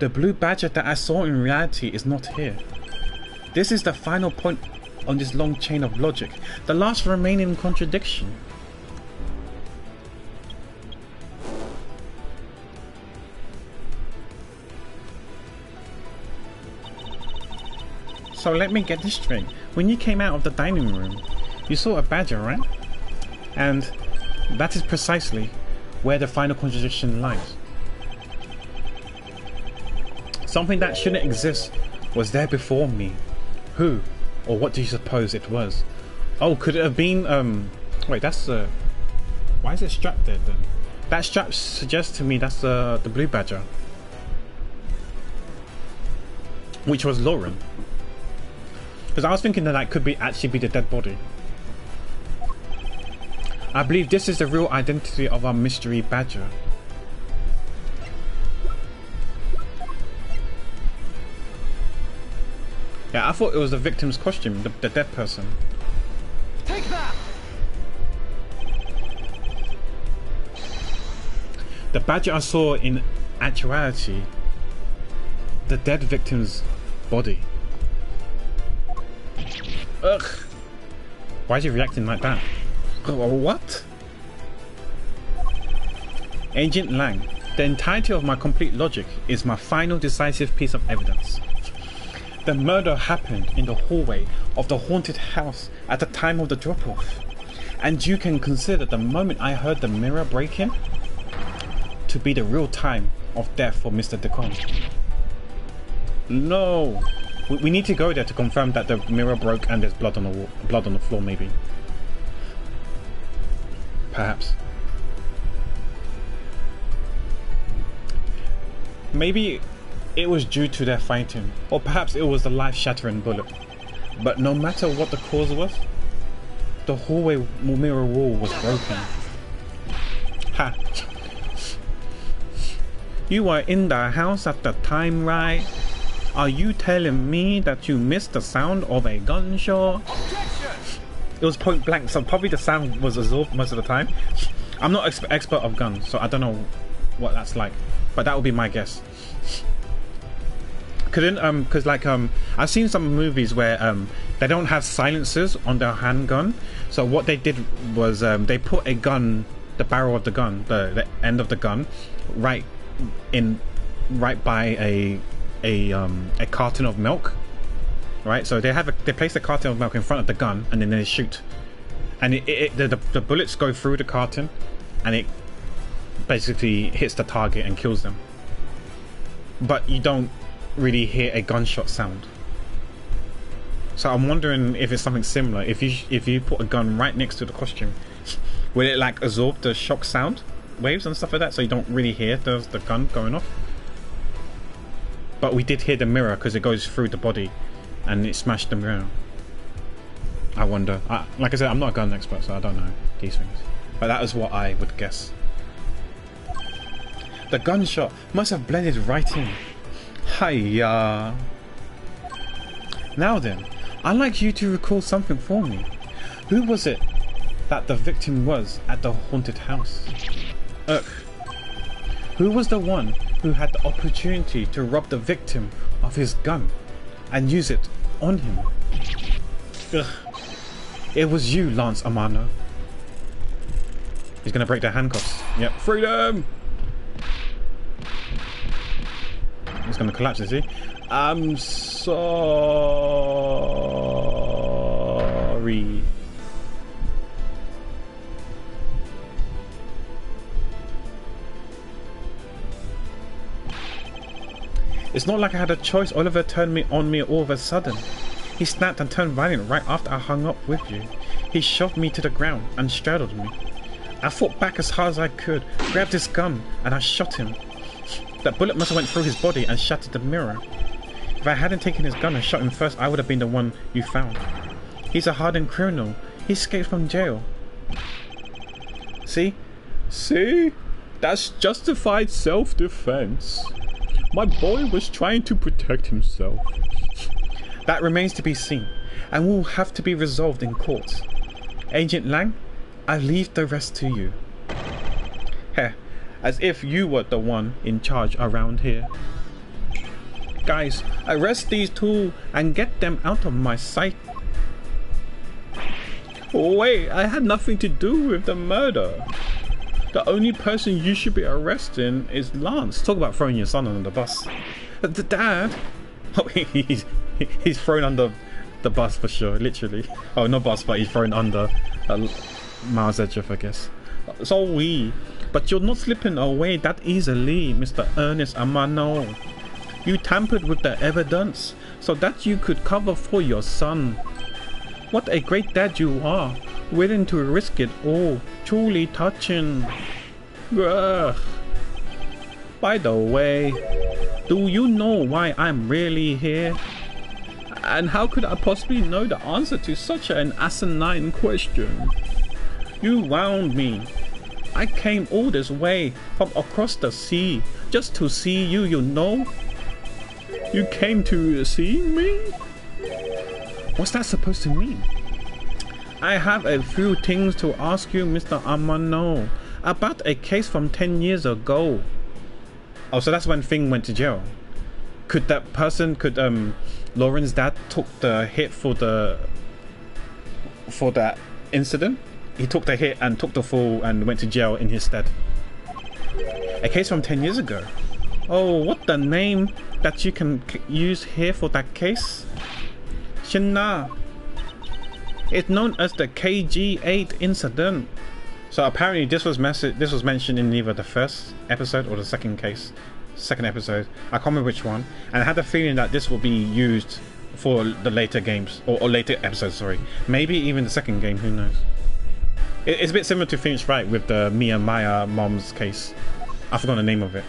The blue badger that I saw in reality is not here. This is the final point on this long chain of logic, the last remaining contradiction. So let me get this straight. When you came out of the dining room, you saw a badger, right? And that is precisely where the final contradiction lies. Something that shouldn't exist was there before me. Who or what do you suppose it was? Oh, could it have been wait, that's why is it strapped there then? That strap suggests to me that's the blue badger, which was Lauren. Because I was thinking that could be actually be the dead body. I believe this is the real identity of our mystery badger. Yeah, I thought it was the victim's costume, the dead person. Take that! The badger I saw in actuality, the dead victim's body. Ugh! Why is he reacting like that? What? Agent Lang, the entirety of my complete logic is my final decisive piece of evidence. The murder happened in the hallway of the haunted house at the time of the drop-off. And you can consider the moment I heard the mirror breaking to be the real time of death for Mr. Deacon. No! We need to go there to confirm that the mirror broke and there's blood on the wall, blood on the floor, maybe. Perhaps. Maybe it was due to their fighting, or perhaps it was the life-shattering bullet. But no matter what the cause was, the hallway mirror wall was broken. Ha! You were in the house at the time, right? Are you telling me that you missed the sound of a gunshot? It was point blank, so probably the sound was absorbed most of the time. I'm not expert of guns, so I don't know what that's like, but that would be my guess. Couldn't because I've seen some movies where they don't have silencers on their handgun, so what they did was they put a gun, the barrel of the gun, the end of the gun, right by a carton of milk, right? So they place a carton of milk in front of the gun, and then they shoot, and the bullets go through the carton, and it basically hits the target and kills them. But you don't really hear a gunshot sound. So I'm wondering if it's something similar. If you put a gun right next to the costume, will it like absorb the shock sound waves and stuff like that, so you don't really hear the gun going off? But we did hear the mirror because it goes through the body and it smashed the mirror. I wonder. Like I said, I'm not a gun expert, so I don't know these things. But that is what I would guess. The gunshot must have blended right in. Hiya. Now then, I'd like you to recall something for me. Who was it that the victim was at the haunted house? Ugh. Who was the one who had the opportunity to rob the victim of his gun and use it on him? Ugh. It was you, Lance Amano. He's gonna break their handcuffs. Yep. Freedom! He's gonna collapse, is he? I'm sorry. It's not like I had a choice. Oliver turned on me all of a sudden. He snapped and turned violent right after I hung up with you. He shoved me to the ground and straddled me. I fought back as hard as I could, grabbed his gun, and I shot him. That bullet must have went through his body and shattered the mirror. If I hadn't taken his gun and shot him first, I would have been the one you found. He's a hardened criminal. He escaped from jail. See? See? That's justified self-defense. My boy was trying to protect himself. That remains to be seen, and will have to be resolved in court. Agent Lang, I leave the rest to you. Heh, as if you were the one in charge around here. Guys, arrest these two and get them out of my sight. Wait, I had nothing to do with the murder. The only person you should be arresting is Lance. Talk about throwing your son under the bus. The dad? Oh, he's thrown under the bus for sure, literally. Oh, not bus, but he's thrown under Miles Edgeworth, I guess. Sorry, but you're not slipping away that easily, Mr. Ernest Amano. You tampered with the evidence so that you could cover for your son. What a great dad you are, willing to risk it all, truly touching. Ugh. By the way, do you know why I'm really here? And how could I possibly know the answer to such an asinine question? You wound me. I came all this way from across the sea just to see you, you know? You came to see me? What's that supposed to mean? I have a few things to ask you, Mr. Amano, about a case from 10 years ago. Oh, so that's when Thing went to jail. Could Lauren's dad took the hit for that incident? He took the hit and took the fall and went to jail in his stead. A case from 10 years ago. Oh, what the name that you can use here for that case? Shana. It's known as the KG8 incident. So apparently this was mentioned in either the first episode or the second episode. I can't remember which one. And I had the feeling that this will be used for the later games or later episodes. Sorry, maybe even the second game. Who knows? It's a bit similar to Phoenix Wright with the Mia Maya mom's case. I forgot the name of it.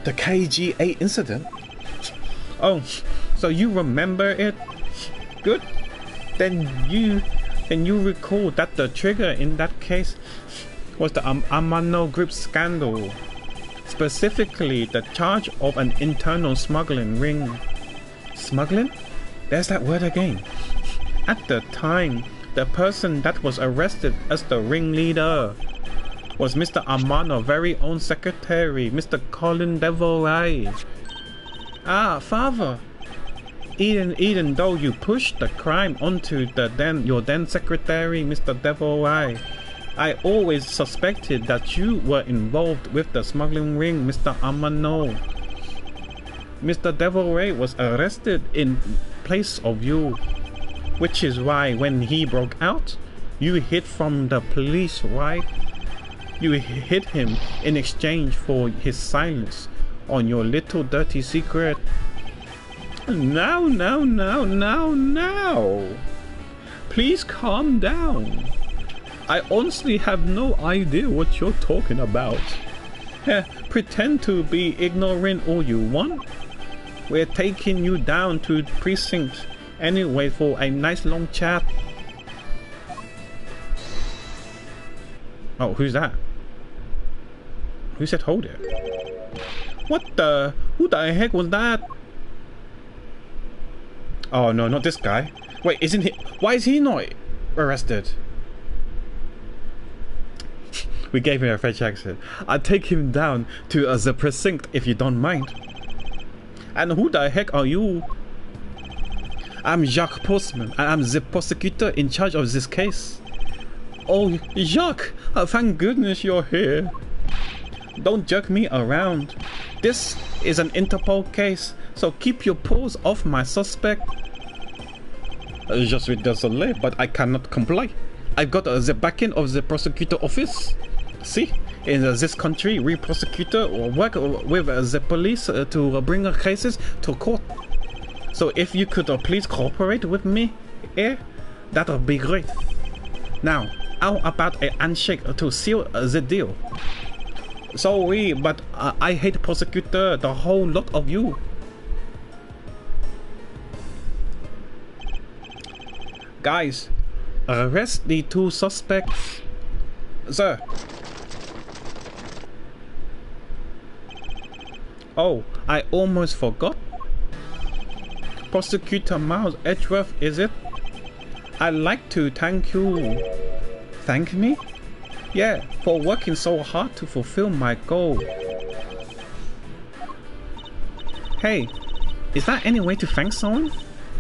The KG8 incident. Oh, so you remember it? Good. Then you recall that the trigger in that case was the Amano Group scandal. Specifically, the charge of an internal smuggling ring. Smuggling? There's that word again. At the time, the person that was arrested as the ringleader was Mr. Amano's very own secretary, Mr. Colin Devoray. Ah, father. Even though you pushed the crime onto your then secretary, Mr. Devoray, I always suspected that you were involved with the smuggling ring, Mr. Amano. Mr. Devoray was arrested in place of you, which is why when he broke out, you hid from the police, right? You hid him in exchange for his silence on your little dirty secret. Now. Please calm down. I honestly have no idea what you're talking about. Pretend to be ignorant all you want. We're taking you down to the precinct anyway for a nice long chat. Oh, who's that? Who said hold it? What the? Who the heck was that? Oh no, not this guy. Wait, isn't he? Why is he not arrested? We gave him a French accent. I'll take him down to the precinct if you don't mind. And who the heck are you? I'm Jacques Postman, and I'm the prosecutor in charge of this case. Oh, Jacques, thank goodness you're here. Don't jerk me around. This is an Interpol case, so keep your paws off my suspect. Je suis désolé, but I cannot comply. I've got the backing of the prosecutor office. See, in this country, we prosecutor work with the police to bring cases to court. So if you could please cooperate with me, that would be great. Now, how about a handshake to seal the deal? Sorry, but I hate prosecutor, the whole lot of you. Guys, arrest the two suspects. Sir. Oh, I almost forgot. Prosecutor Miles Edgeworth, is it? I'd like to thank you. Thank me? Yeah, for working so hard to fulfill my goal. Hey, is that any way to thank someone?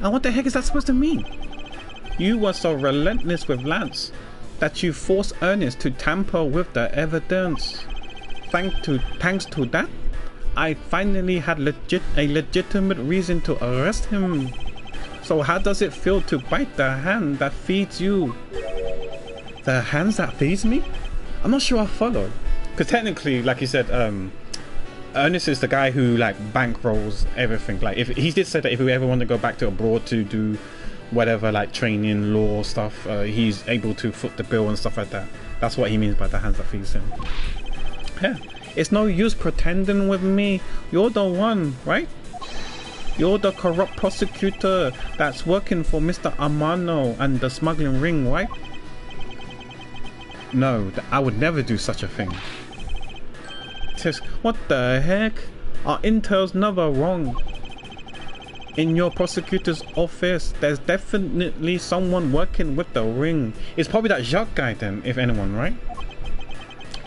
And what the heck is that supposed to mean? You were so relentless with Lance that you forced Ernest to tamper with the evidence. Thanks to that, I finally had a legitimate reason to arrest him. So how does it feel to bite the hand that feeds you? The hands that feeds me? I'm not sure I followed. Because technically, like you said, Ernest is the guy who like bankrolls everything. Like if he did say that if we ever want to go back to abroad to do whatever like training, law stuff, he's able to foot the bill and stuff like that. That's what he means by the hands that feeds him. Yeah. It's no use pretending with me. You're the one, right? You're the corrupt prosecutor that's working for Mr. Amano and the smuggling ring, right? No, I would never do such a thing. Tisk, what the heck? Our intel's never wrong. In your prosecutor's office, there's definitely someone working with the ring. It's probably that Jacques guy then, if anyone, right?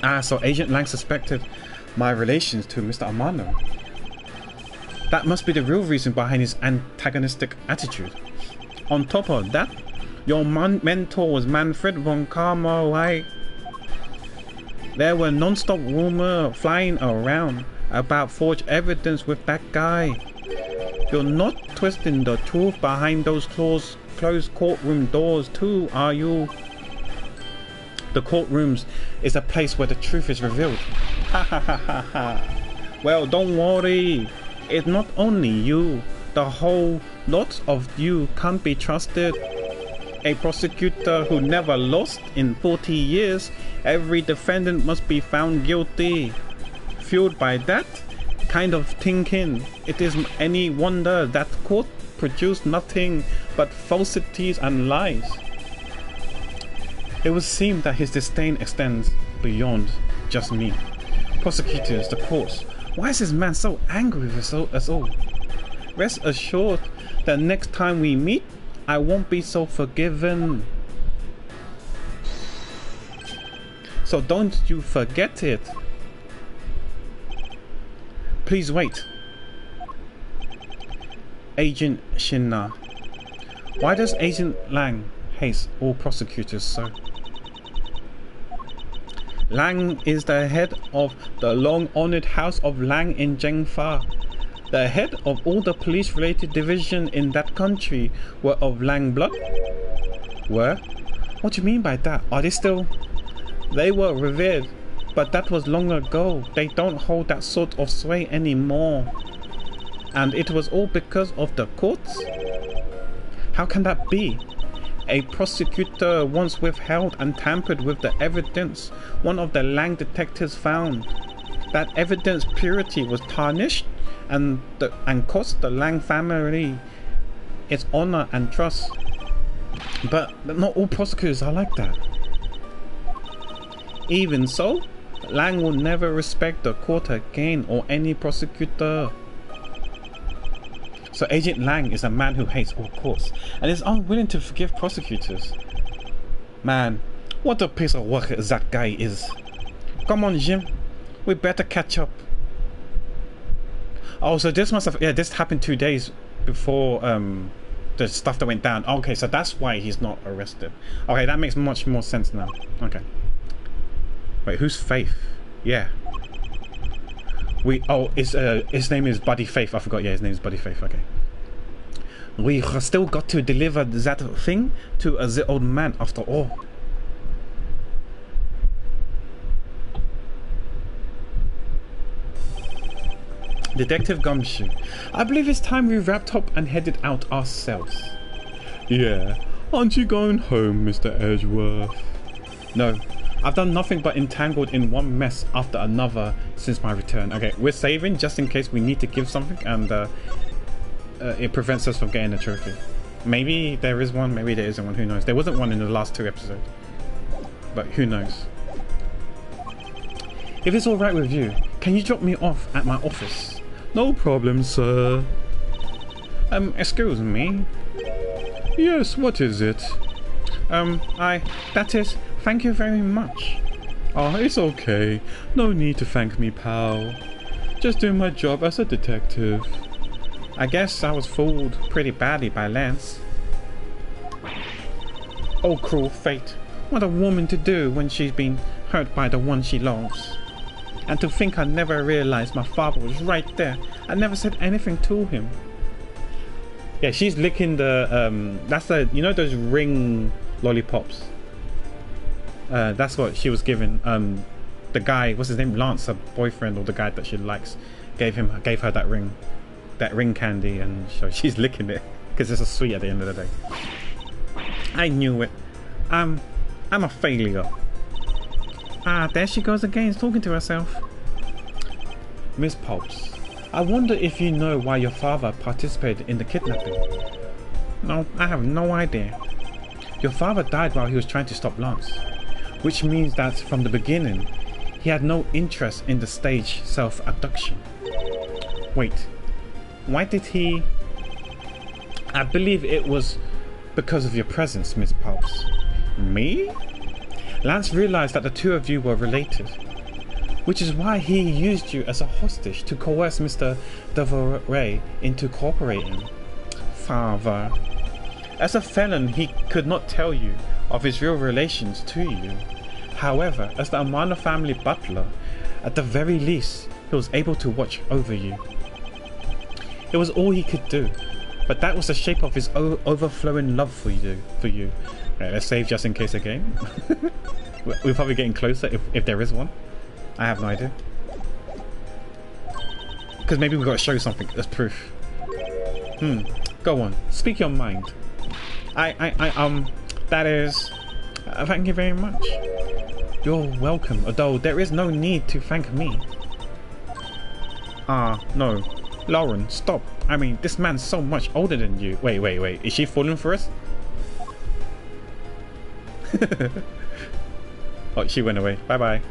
Ah, so Agent Lang suspected my relations to Mr. Amano. That must be the real reason behind his antagonistic attitude. On top of that, your mentor was Manfred von Karma, right? There were non-stop rumors flying around about forged evidence with that guy. You're not twisting the truth behind those closed courtroom doors too, are you? The courtrooms is a place where the truth is revealed. Ha ha ha ha ha. Well, don't worry. It's not only you. The whole lot of you can't be trusted. A prosecutor who never lost in 40 years, every defendant must be found guilty. Fueled by that kind of thinking, it isn't any wonder that court produced nothing but falsities and lies. It would seem that his disdain extends beyond just me. Prosecutors, the courts. Why is this man so angry with us all? Rest assured that next time we meet, I won't be so forgiven. So don't you forget it. Please wait. Agent Shinna. Why does Agent Lang hate all prosecutors so? Lang is the head of the long-honored House of Lang in Zhengfa. The head of all the police-related division in that country were of Lang blood. Were? What do you mean by that? Are they still? They were revered, but that was long ago. They don't hold that sort of sway anymore. And it was all because of the courts? How can that be? A prosecutor once withheld and tampered with the evidence one of the Lang detectives found. That evidence purity was tarnished and cost the Lang family its honor and trust. But not all prosecutors are like that. Even so, Lang will never respect the court again or any prosecutor. So Agent Lang is a man who hates all courts and is unwilling to forgive prosecutors. Man, what a piece of work that guy is. Come on, Jim. We better catch up. Oh, so this must have... Yeah, this happened 2 days before the stuff that went down. Okay, so that's why he's not arrested. Okay, that makes much more sense now. Okay. Wait, who's Faith? Yeah. His name is Buddy Faith. I forgot. Yeah, his name is Buddy Faith. Okay. We still got to deliver that thing to the old man after all. Detective Gumshoe, I believe it's time we wrapped up and headed out ourselves. Yeah, aren't you going home, Mr. Edgeworth? No, I've done nothing but entangled in one mess after another since my return. Okay, we're saving just in case we need to give something and it prevents us from getting a trophy. Maybe there is one, maybe there isn't one, who knows. There wasn't one in the last 2 episodes, but who knows. If it's alright with you, can you drop me off at my office? No problem, sir. Excuse me? Yes, what is it? That is, thank you very much. Oh, it's okay. No need to thank me, pal. Just doing my job as a detective. I guess I was fooled pretty badly by Lance. Oh, cruel fate. What a woman to do when she's been hurt by the one she loves. And to think I never realized my father was right there. I never said anything to him. Yeah, she's licking the, that's the, you know those ring lollipops? That's what she was given. The guy, what's his name? Lance, her boyfriend, or the guy that she likes, gave her that ring candy, and so she's licking it because it's so sweet at the end of the day. I knew it. I'm a failure. Ah, there she goes again, talking to herself. Miss Pops, I wonder if you know why your father participated in the kidnapping. No, I have no idea. Your father died while he was trying to stop Lance, which means that from the beginning, he had no interest in the stage self-abduction. Wait, why did he... I believe it was because of your presence, Miss Pops. Me? Lance realized that the two of you were related, which is why he used you as a hostage to coerce Mr. Devoray into cooperating. Father. As a felon, he could not tell you of his real relations to you. However, as the Amano family butler, at the very least, he was able to watch over you. It was all he could do, but that was the shape of his overflowing love for you. Right, let's save just in case again. We're probably getting closer if there is one. I have no idea. Because maybe we've got to show something as proof. Go on. Speak your mind. That is... thank you very much. You're welcome, although there is no need to thank me. No. Lauren, stop. I mean, this man's so much older than you. Wait. Is she falling for us? Oh, she went away. Bye-bye.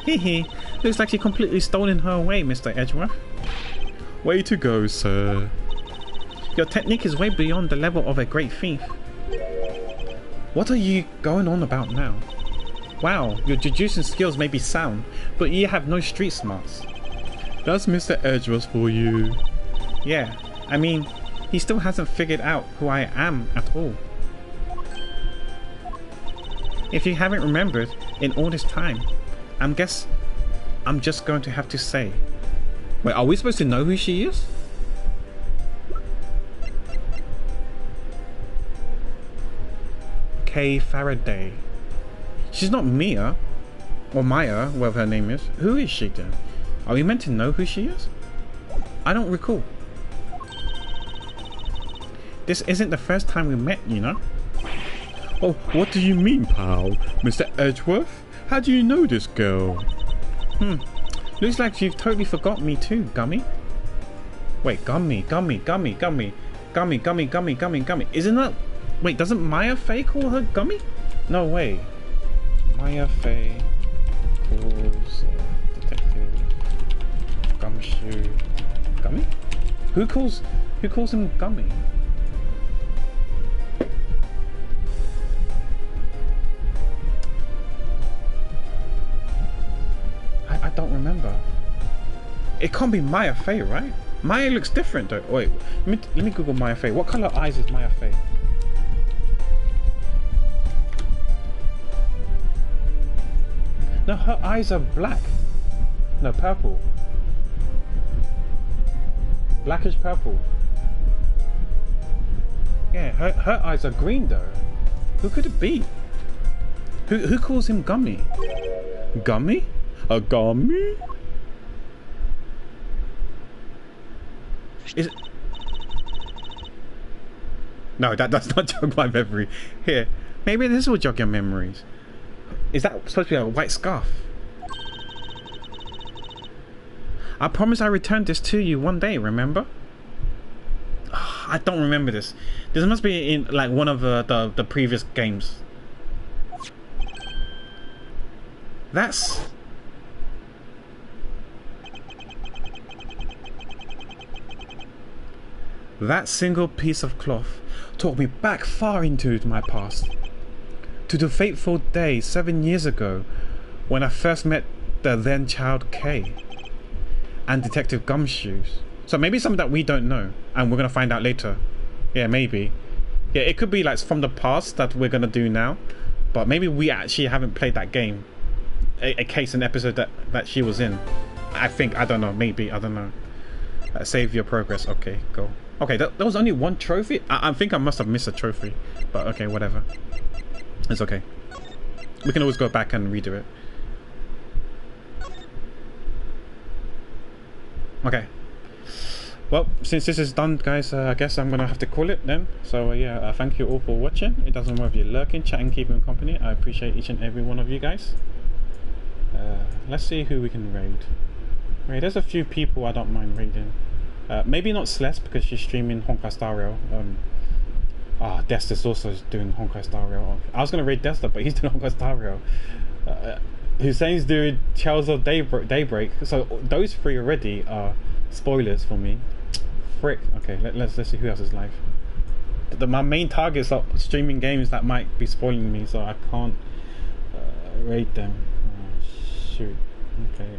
Hee. Looks like she completely stolen her away, Mr. Edgeworth. Way to go, sir. Your technique is way beyond the level of a great thief. What are you going on about now? Wow, your deducing skills may be sound, but you have no street smarts. That's Mr. Edgeworth for you. Yeah, I mean, he still hasn't figured out who I am at all. If you haven't remembered in all this time, I'm just going to have to say. Wait, are we supposed to know who she is? Kay Faraday. She's not Mia. Or Maya, whatever her name is. Who is she then? Are we meant to know who she is? I don't recall. This isn't the first time we met, you know? Oh, what do you mean, pal? Mr. Edgeworth? How do you know this girl? Looks like you've totally forgot me too, Gummy. Wait, Gummy. Isn't that... Wait, doesn't Maya Fey call her Gummy? No way. Maya Fey calls Who calls him Gummy? I don't remember. It can't be Maya Fey, right? Maya looks different though. Wait, let me Google Maya Fey. What color eyes is Maya Fey? No, her eyes are black. No, purple. Blackish purple. Yeah, her eyes are green though. Who could it be? Who calls him Gummy? Gummy? A gummy? Is it? No, that does not jog my memory. Here, maybe this will jog your memories. Is that supposed to be a white scarf? I promise I returned this to you one day, remember? Oh, I don't remember this. This must be in like one of the previous games. That's... That single piece of cloth took me back far into my past. To the fateful day 7 years ago when I first met the then child Kay and Detective Gumshoes. So maybe something that we don't know and we're gonna find out later. Yeah, maybe. Yeah, it could be like from the past that we're gonna do now, but maybe we actually haven't played that game. A case, an episode that she was in. I think, I don't know, maybe, I don't know. Save your progress, okay, go. Okay, that was only one trophy? I think I must have missed a trophy, but okay, whatever. It's okay. We can always go back and redo it. Okay. Well, since this is done, guys, I guess I'm gonna have to call it then. So yeah, thank you all for watching. It doesn't matter if you're lurking, chatting, keeping company. I appreciate each and every one of you guys. Let's see who we can raid. Right, there's a few people I don't mind raiding. Maybe not Celeste because she's streaming Honkai Star Rail. Desta's also doing Honkai Star Rail. I was gonna raid Desta, but he's doing Honkai Star Rail. Hussein's doing Tales of Daybreak. So those three already are spoilers for me. Frick. Okay, let's see who else is live. My main targets are streaming games that might be spoiling me, so I can't raid them. Oh, shoot. Okay.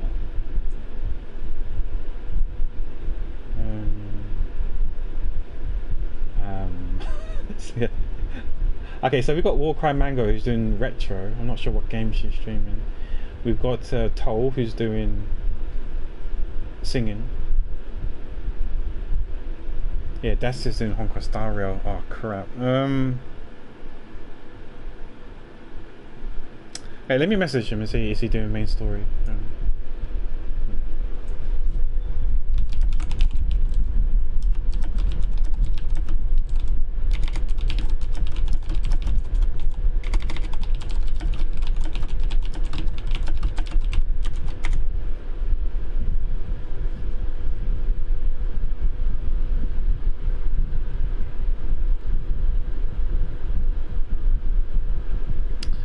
Yeah. Okay, so we've got Warcry Mango who's doing retro. I'm not sure what game she's streaming. We've got Toll who's doing singing. Yeah, that's just doing Honkai Star Rail. Oh crap. Hey, let me message him and see is he doing main story.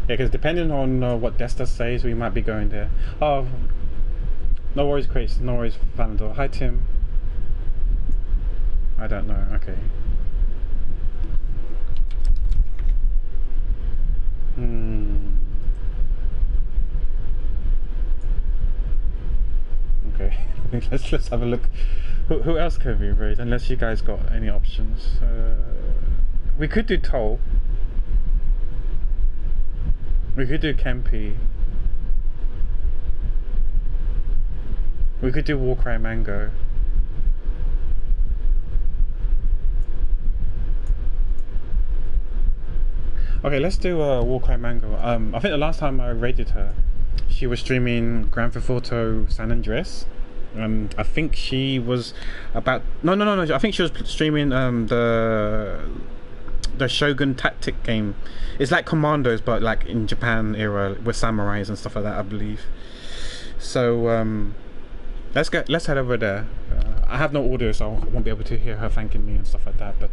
Yeah, because depending on what Desta says, we might be going there. Oh, no worries, Chris. No worries, Valandor. Hi, Tim. I don't know. Okay. Okay. let's have a look. Who else can we raid? Unless you guys got any options. We could do Toll. We could do Kempi. We could do Warcry Mango. Okay, let's do Warcry Mango. I think the last time I raided her, she was streaming Grand Theft Auto San Andreas. I think she was about... No. I think she was streaming the Shogun tactic game. It's like Commandos, but like in Japan era with samurais and stuff like that, I believe. So let's head over there. I have no audio, so I won't be able to hear her thanking me and stuff like that. But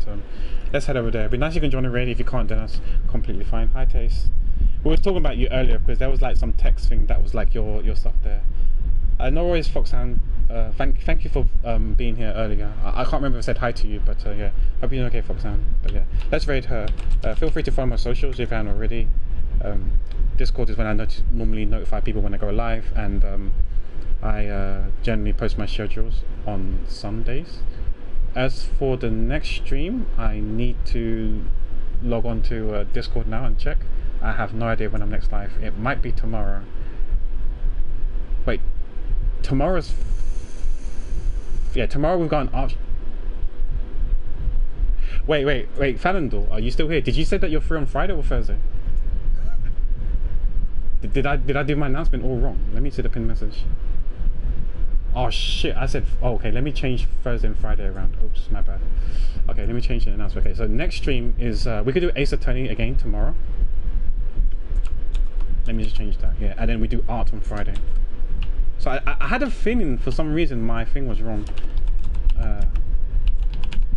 let's head over there. It'd be nice if you can join the raid. If you can't, then that's completely fine. Hi, Taste. We were talking about you earlier because there was like some text thing that was like your stuff there. No worries, Foxhound. Thank you for being here earlier. I can't remember if I said hi to you, but yeah, hope you're okay, Foxhound. But yeah, let's raid her. Feel free to follow my socials if you haven't already. Discord is when I normally notify people when I go live, and I generally post my schedules on Sundays. As for the next stream, I need to log on to Discord now and check. I have no idea when I'm next live. It might be tomorrow. Wait, tomorrow's... Yeah, tomorrow we've got an arch... Wait, Falandor, are you still here? Did you say that you're free on Friday or Thursday? Did I do my announcement all wrong? Let me see the pin message. Oh shit, I said... Oh, okay, let me change Thursday and Friday around. Oops, my bad. Okay, let me change the announcement. Okay, so next stream is... we could do Ace Attorney again tomorrow. Let me just change that, yeah. And then we do art on Friday. So I had a feeling for some reason my thing was wrong.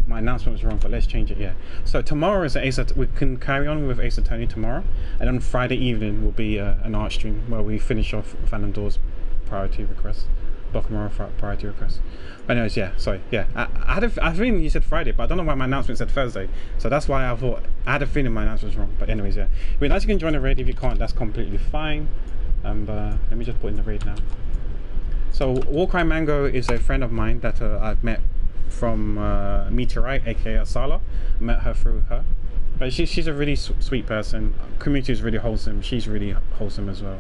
My announcement was wrong, but let's change it, yeah. So tomorrow is we can carry on with Ace Attorney tomorrow. And on Friday evening will be an art stream where we finish off Falandor's priority requests. Bokamura priority requests. But anyways, yeah, sorry, yeah. I had a feeling you said Friday, but I don't know why my announcement said Thursday. So that's why I thought, I had a feeling my announcement was wrong. But anyways, yeah. I mean, as you can join the raid, if you can't, that's completely fine. Let me just put in the raid now. So Warcry Mango is a friend of mine that I've met from Meteorite, aka Asala. Met her through her. But she's a really sweet person. Community is really wholesome. She's really wholesome as well.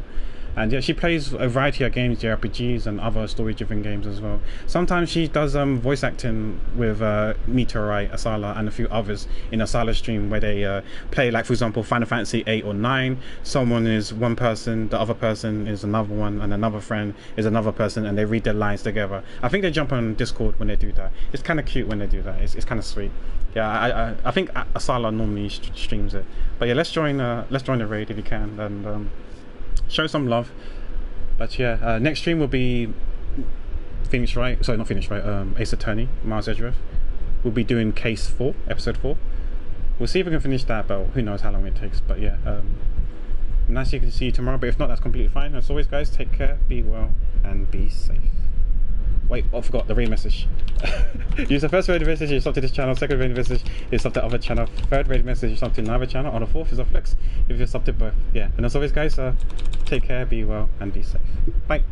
And yeah, she plays a variety of games, JRPGs and other story-driven games as well. Sometimes she does voice acting with Meteorite, Asala, and a few others in Asala's stream where they play, like for example, Final Fantasy 8 or 9. Someone is one person, the other person is another one, and another friend is another person, and they read their lines together. I think they jump on Discord when they do that. It's kind of cute when they do that. It's kind of sweet. Yeah, I think Asala normally streams it. But yeah, let's join the raid if you can, and show some love. But yeah, next stream will be Phoenix Wright, sorry, not Phoenix Wright, Ace Attorney, Miles Edgeworth. We'll be doing case 4, episode 4. We'll see if we can finish that, but who knows how long it takes. But yeah, nice you can see you tomorrow, but if not, that's completely fine. As always, guys, take care, be well, and be safe. Wait, I forgot the raid message. Use the first raid message, you sub to this channel. Second raid message, you sub to other channel. Third raid message, you sub to another channel. On the fourth is a flex if you're sub to both. Yeah, and as always, guys, take care, be well, and be safe. Bye.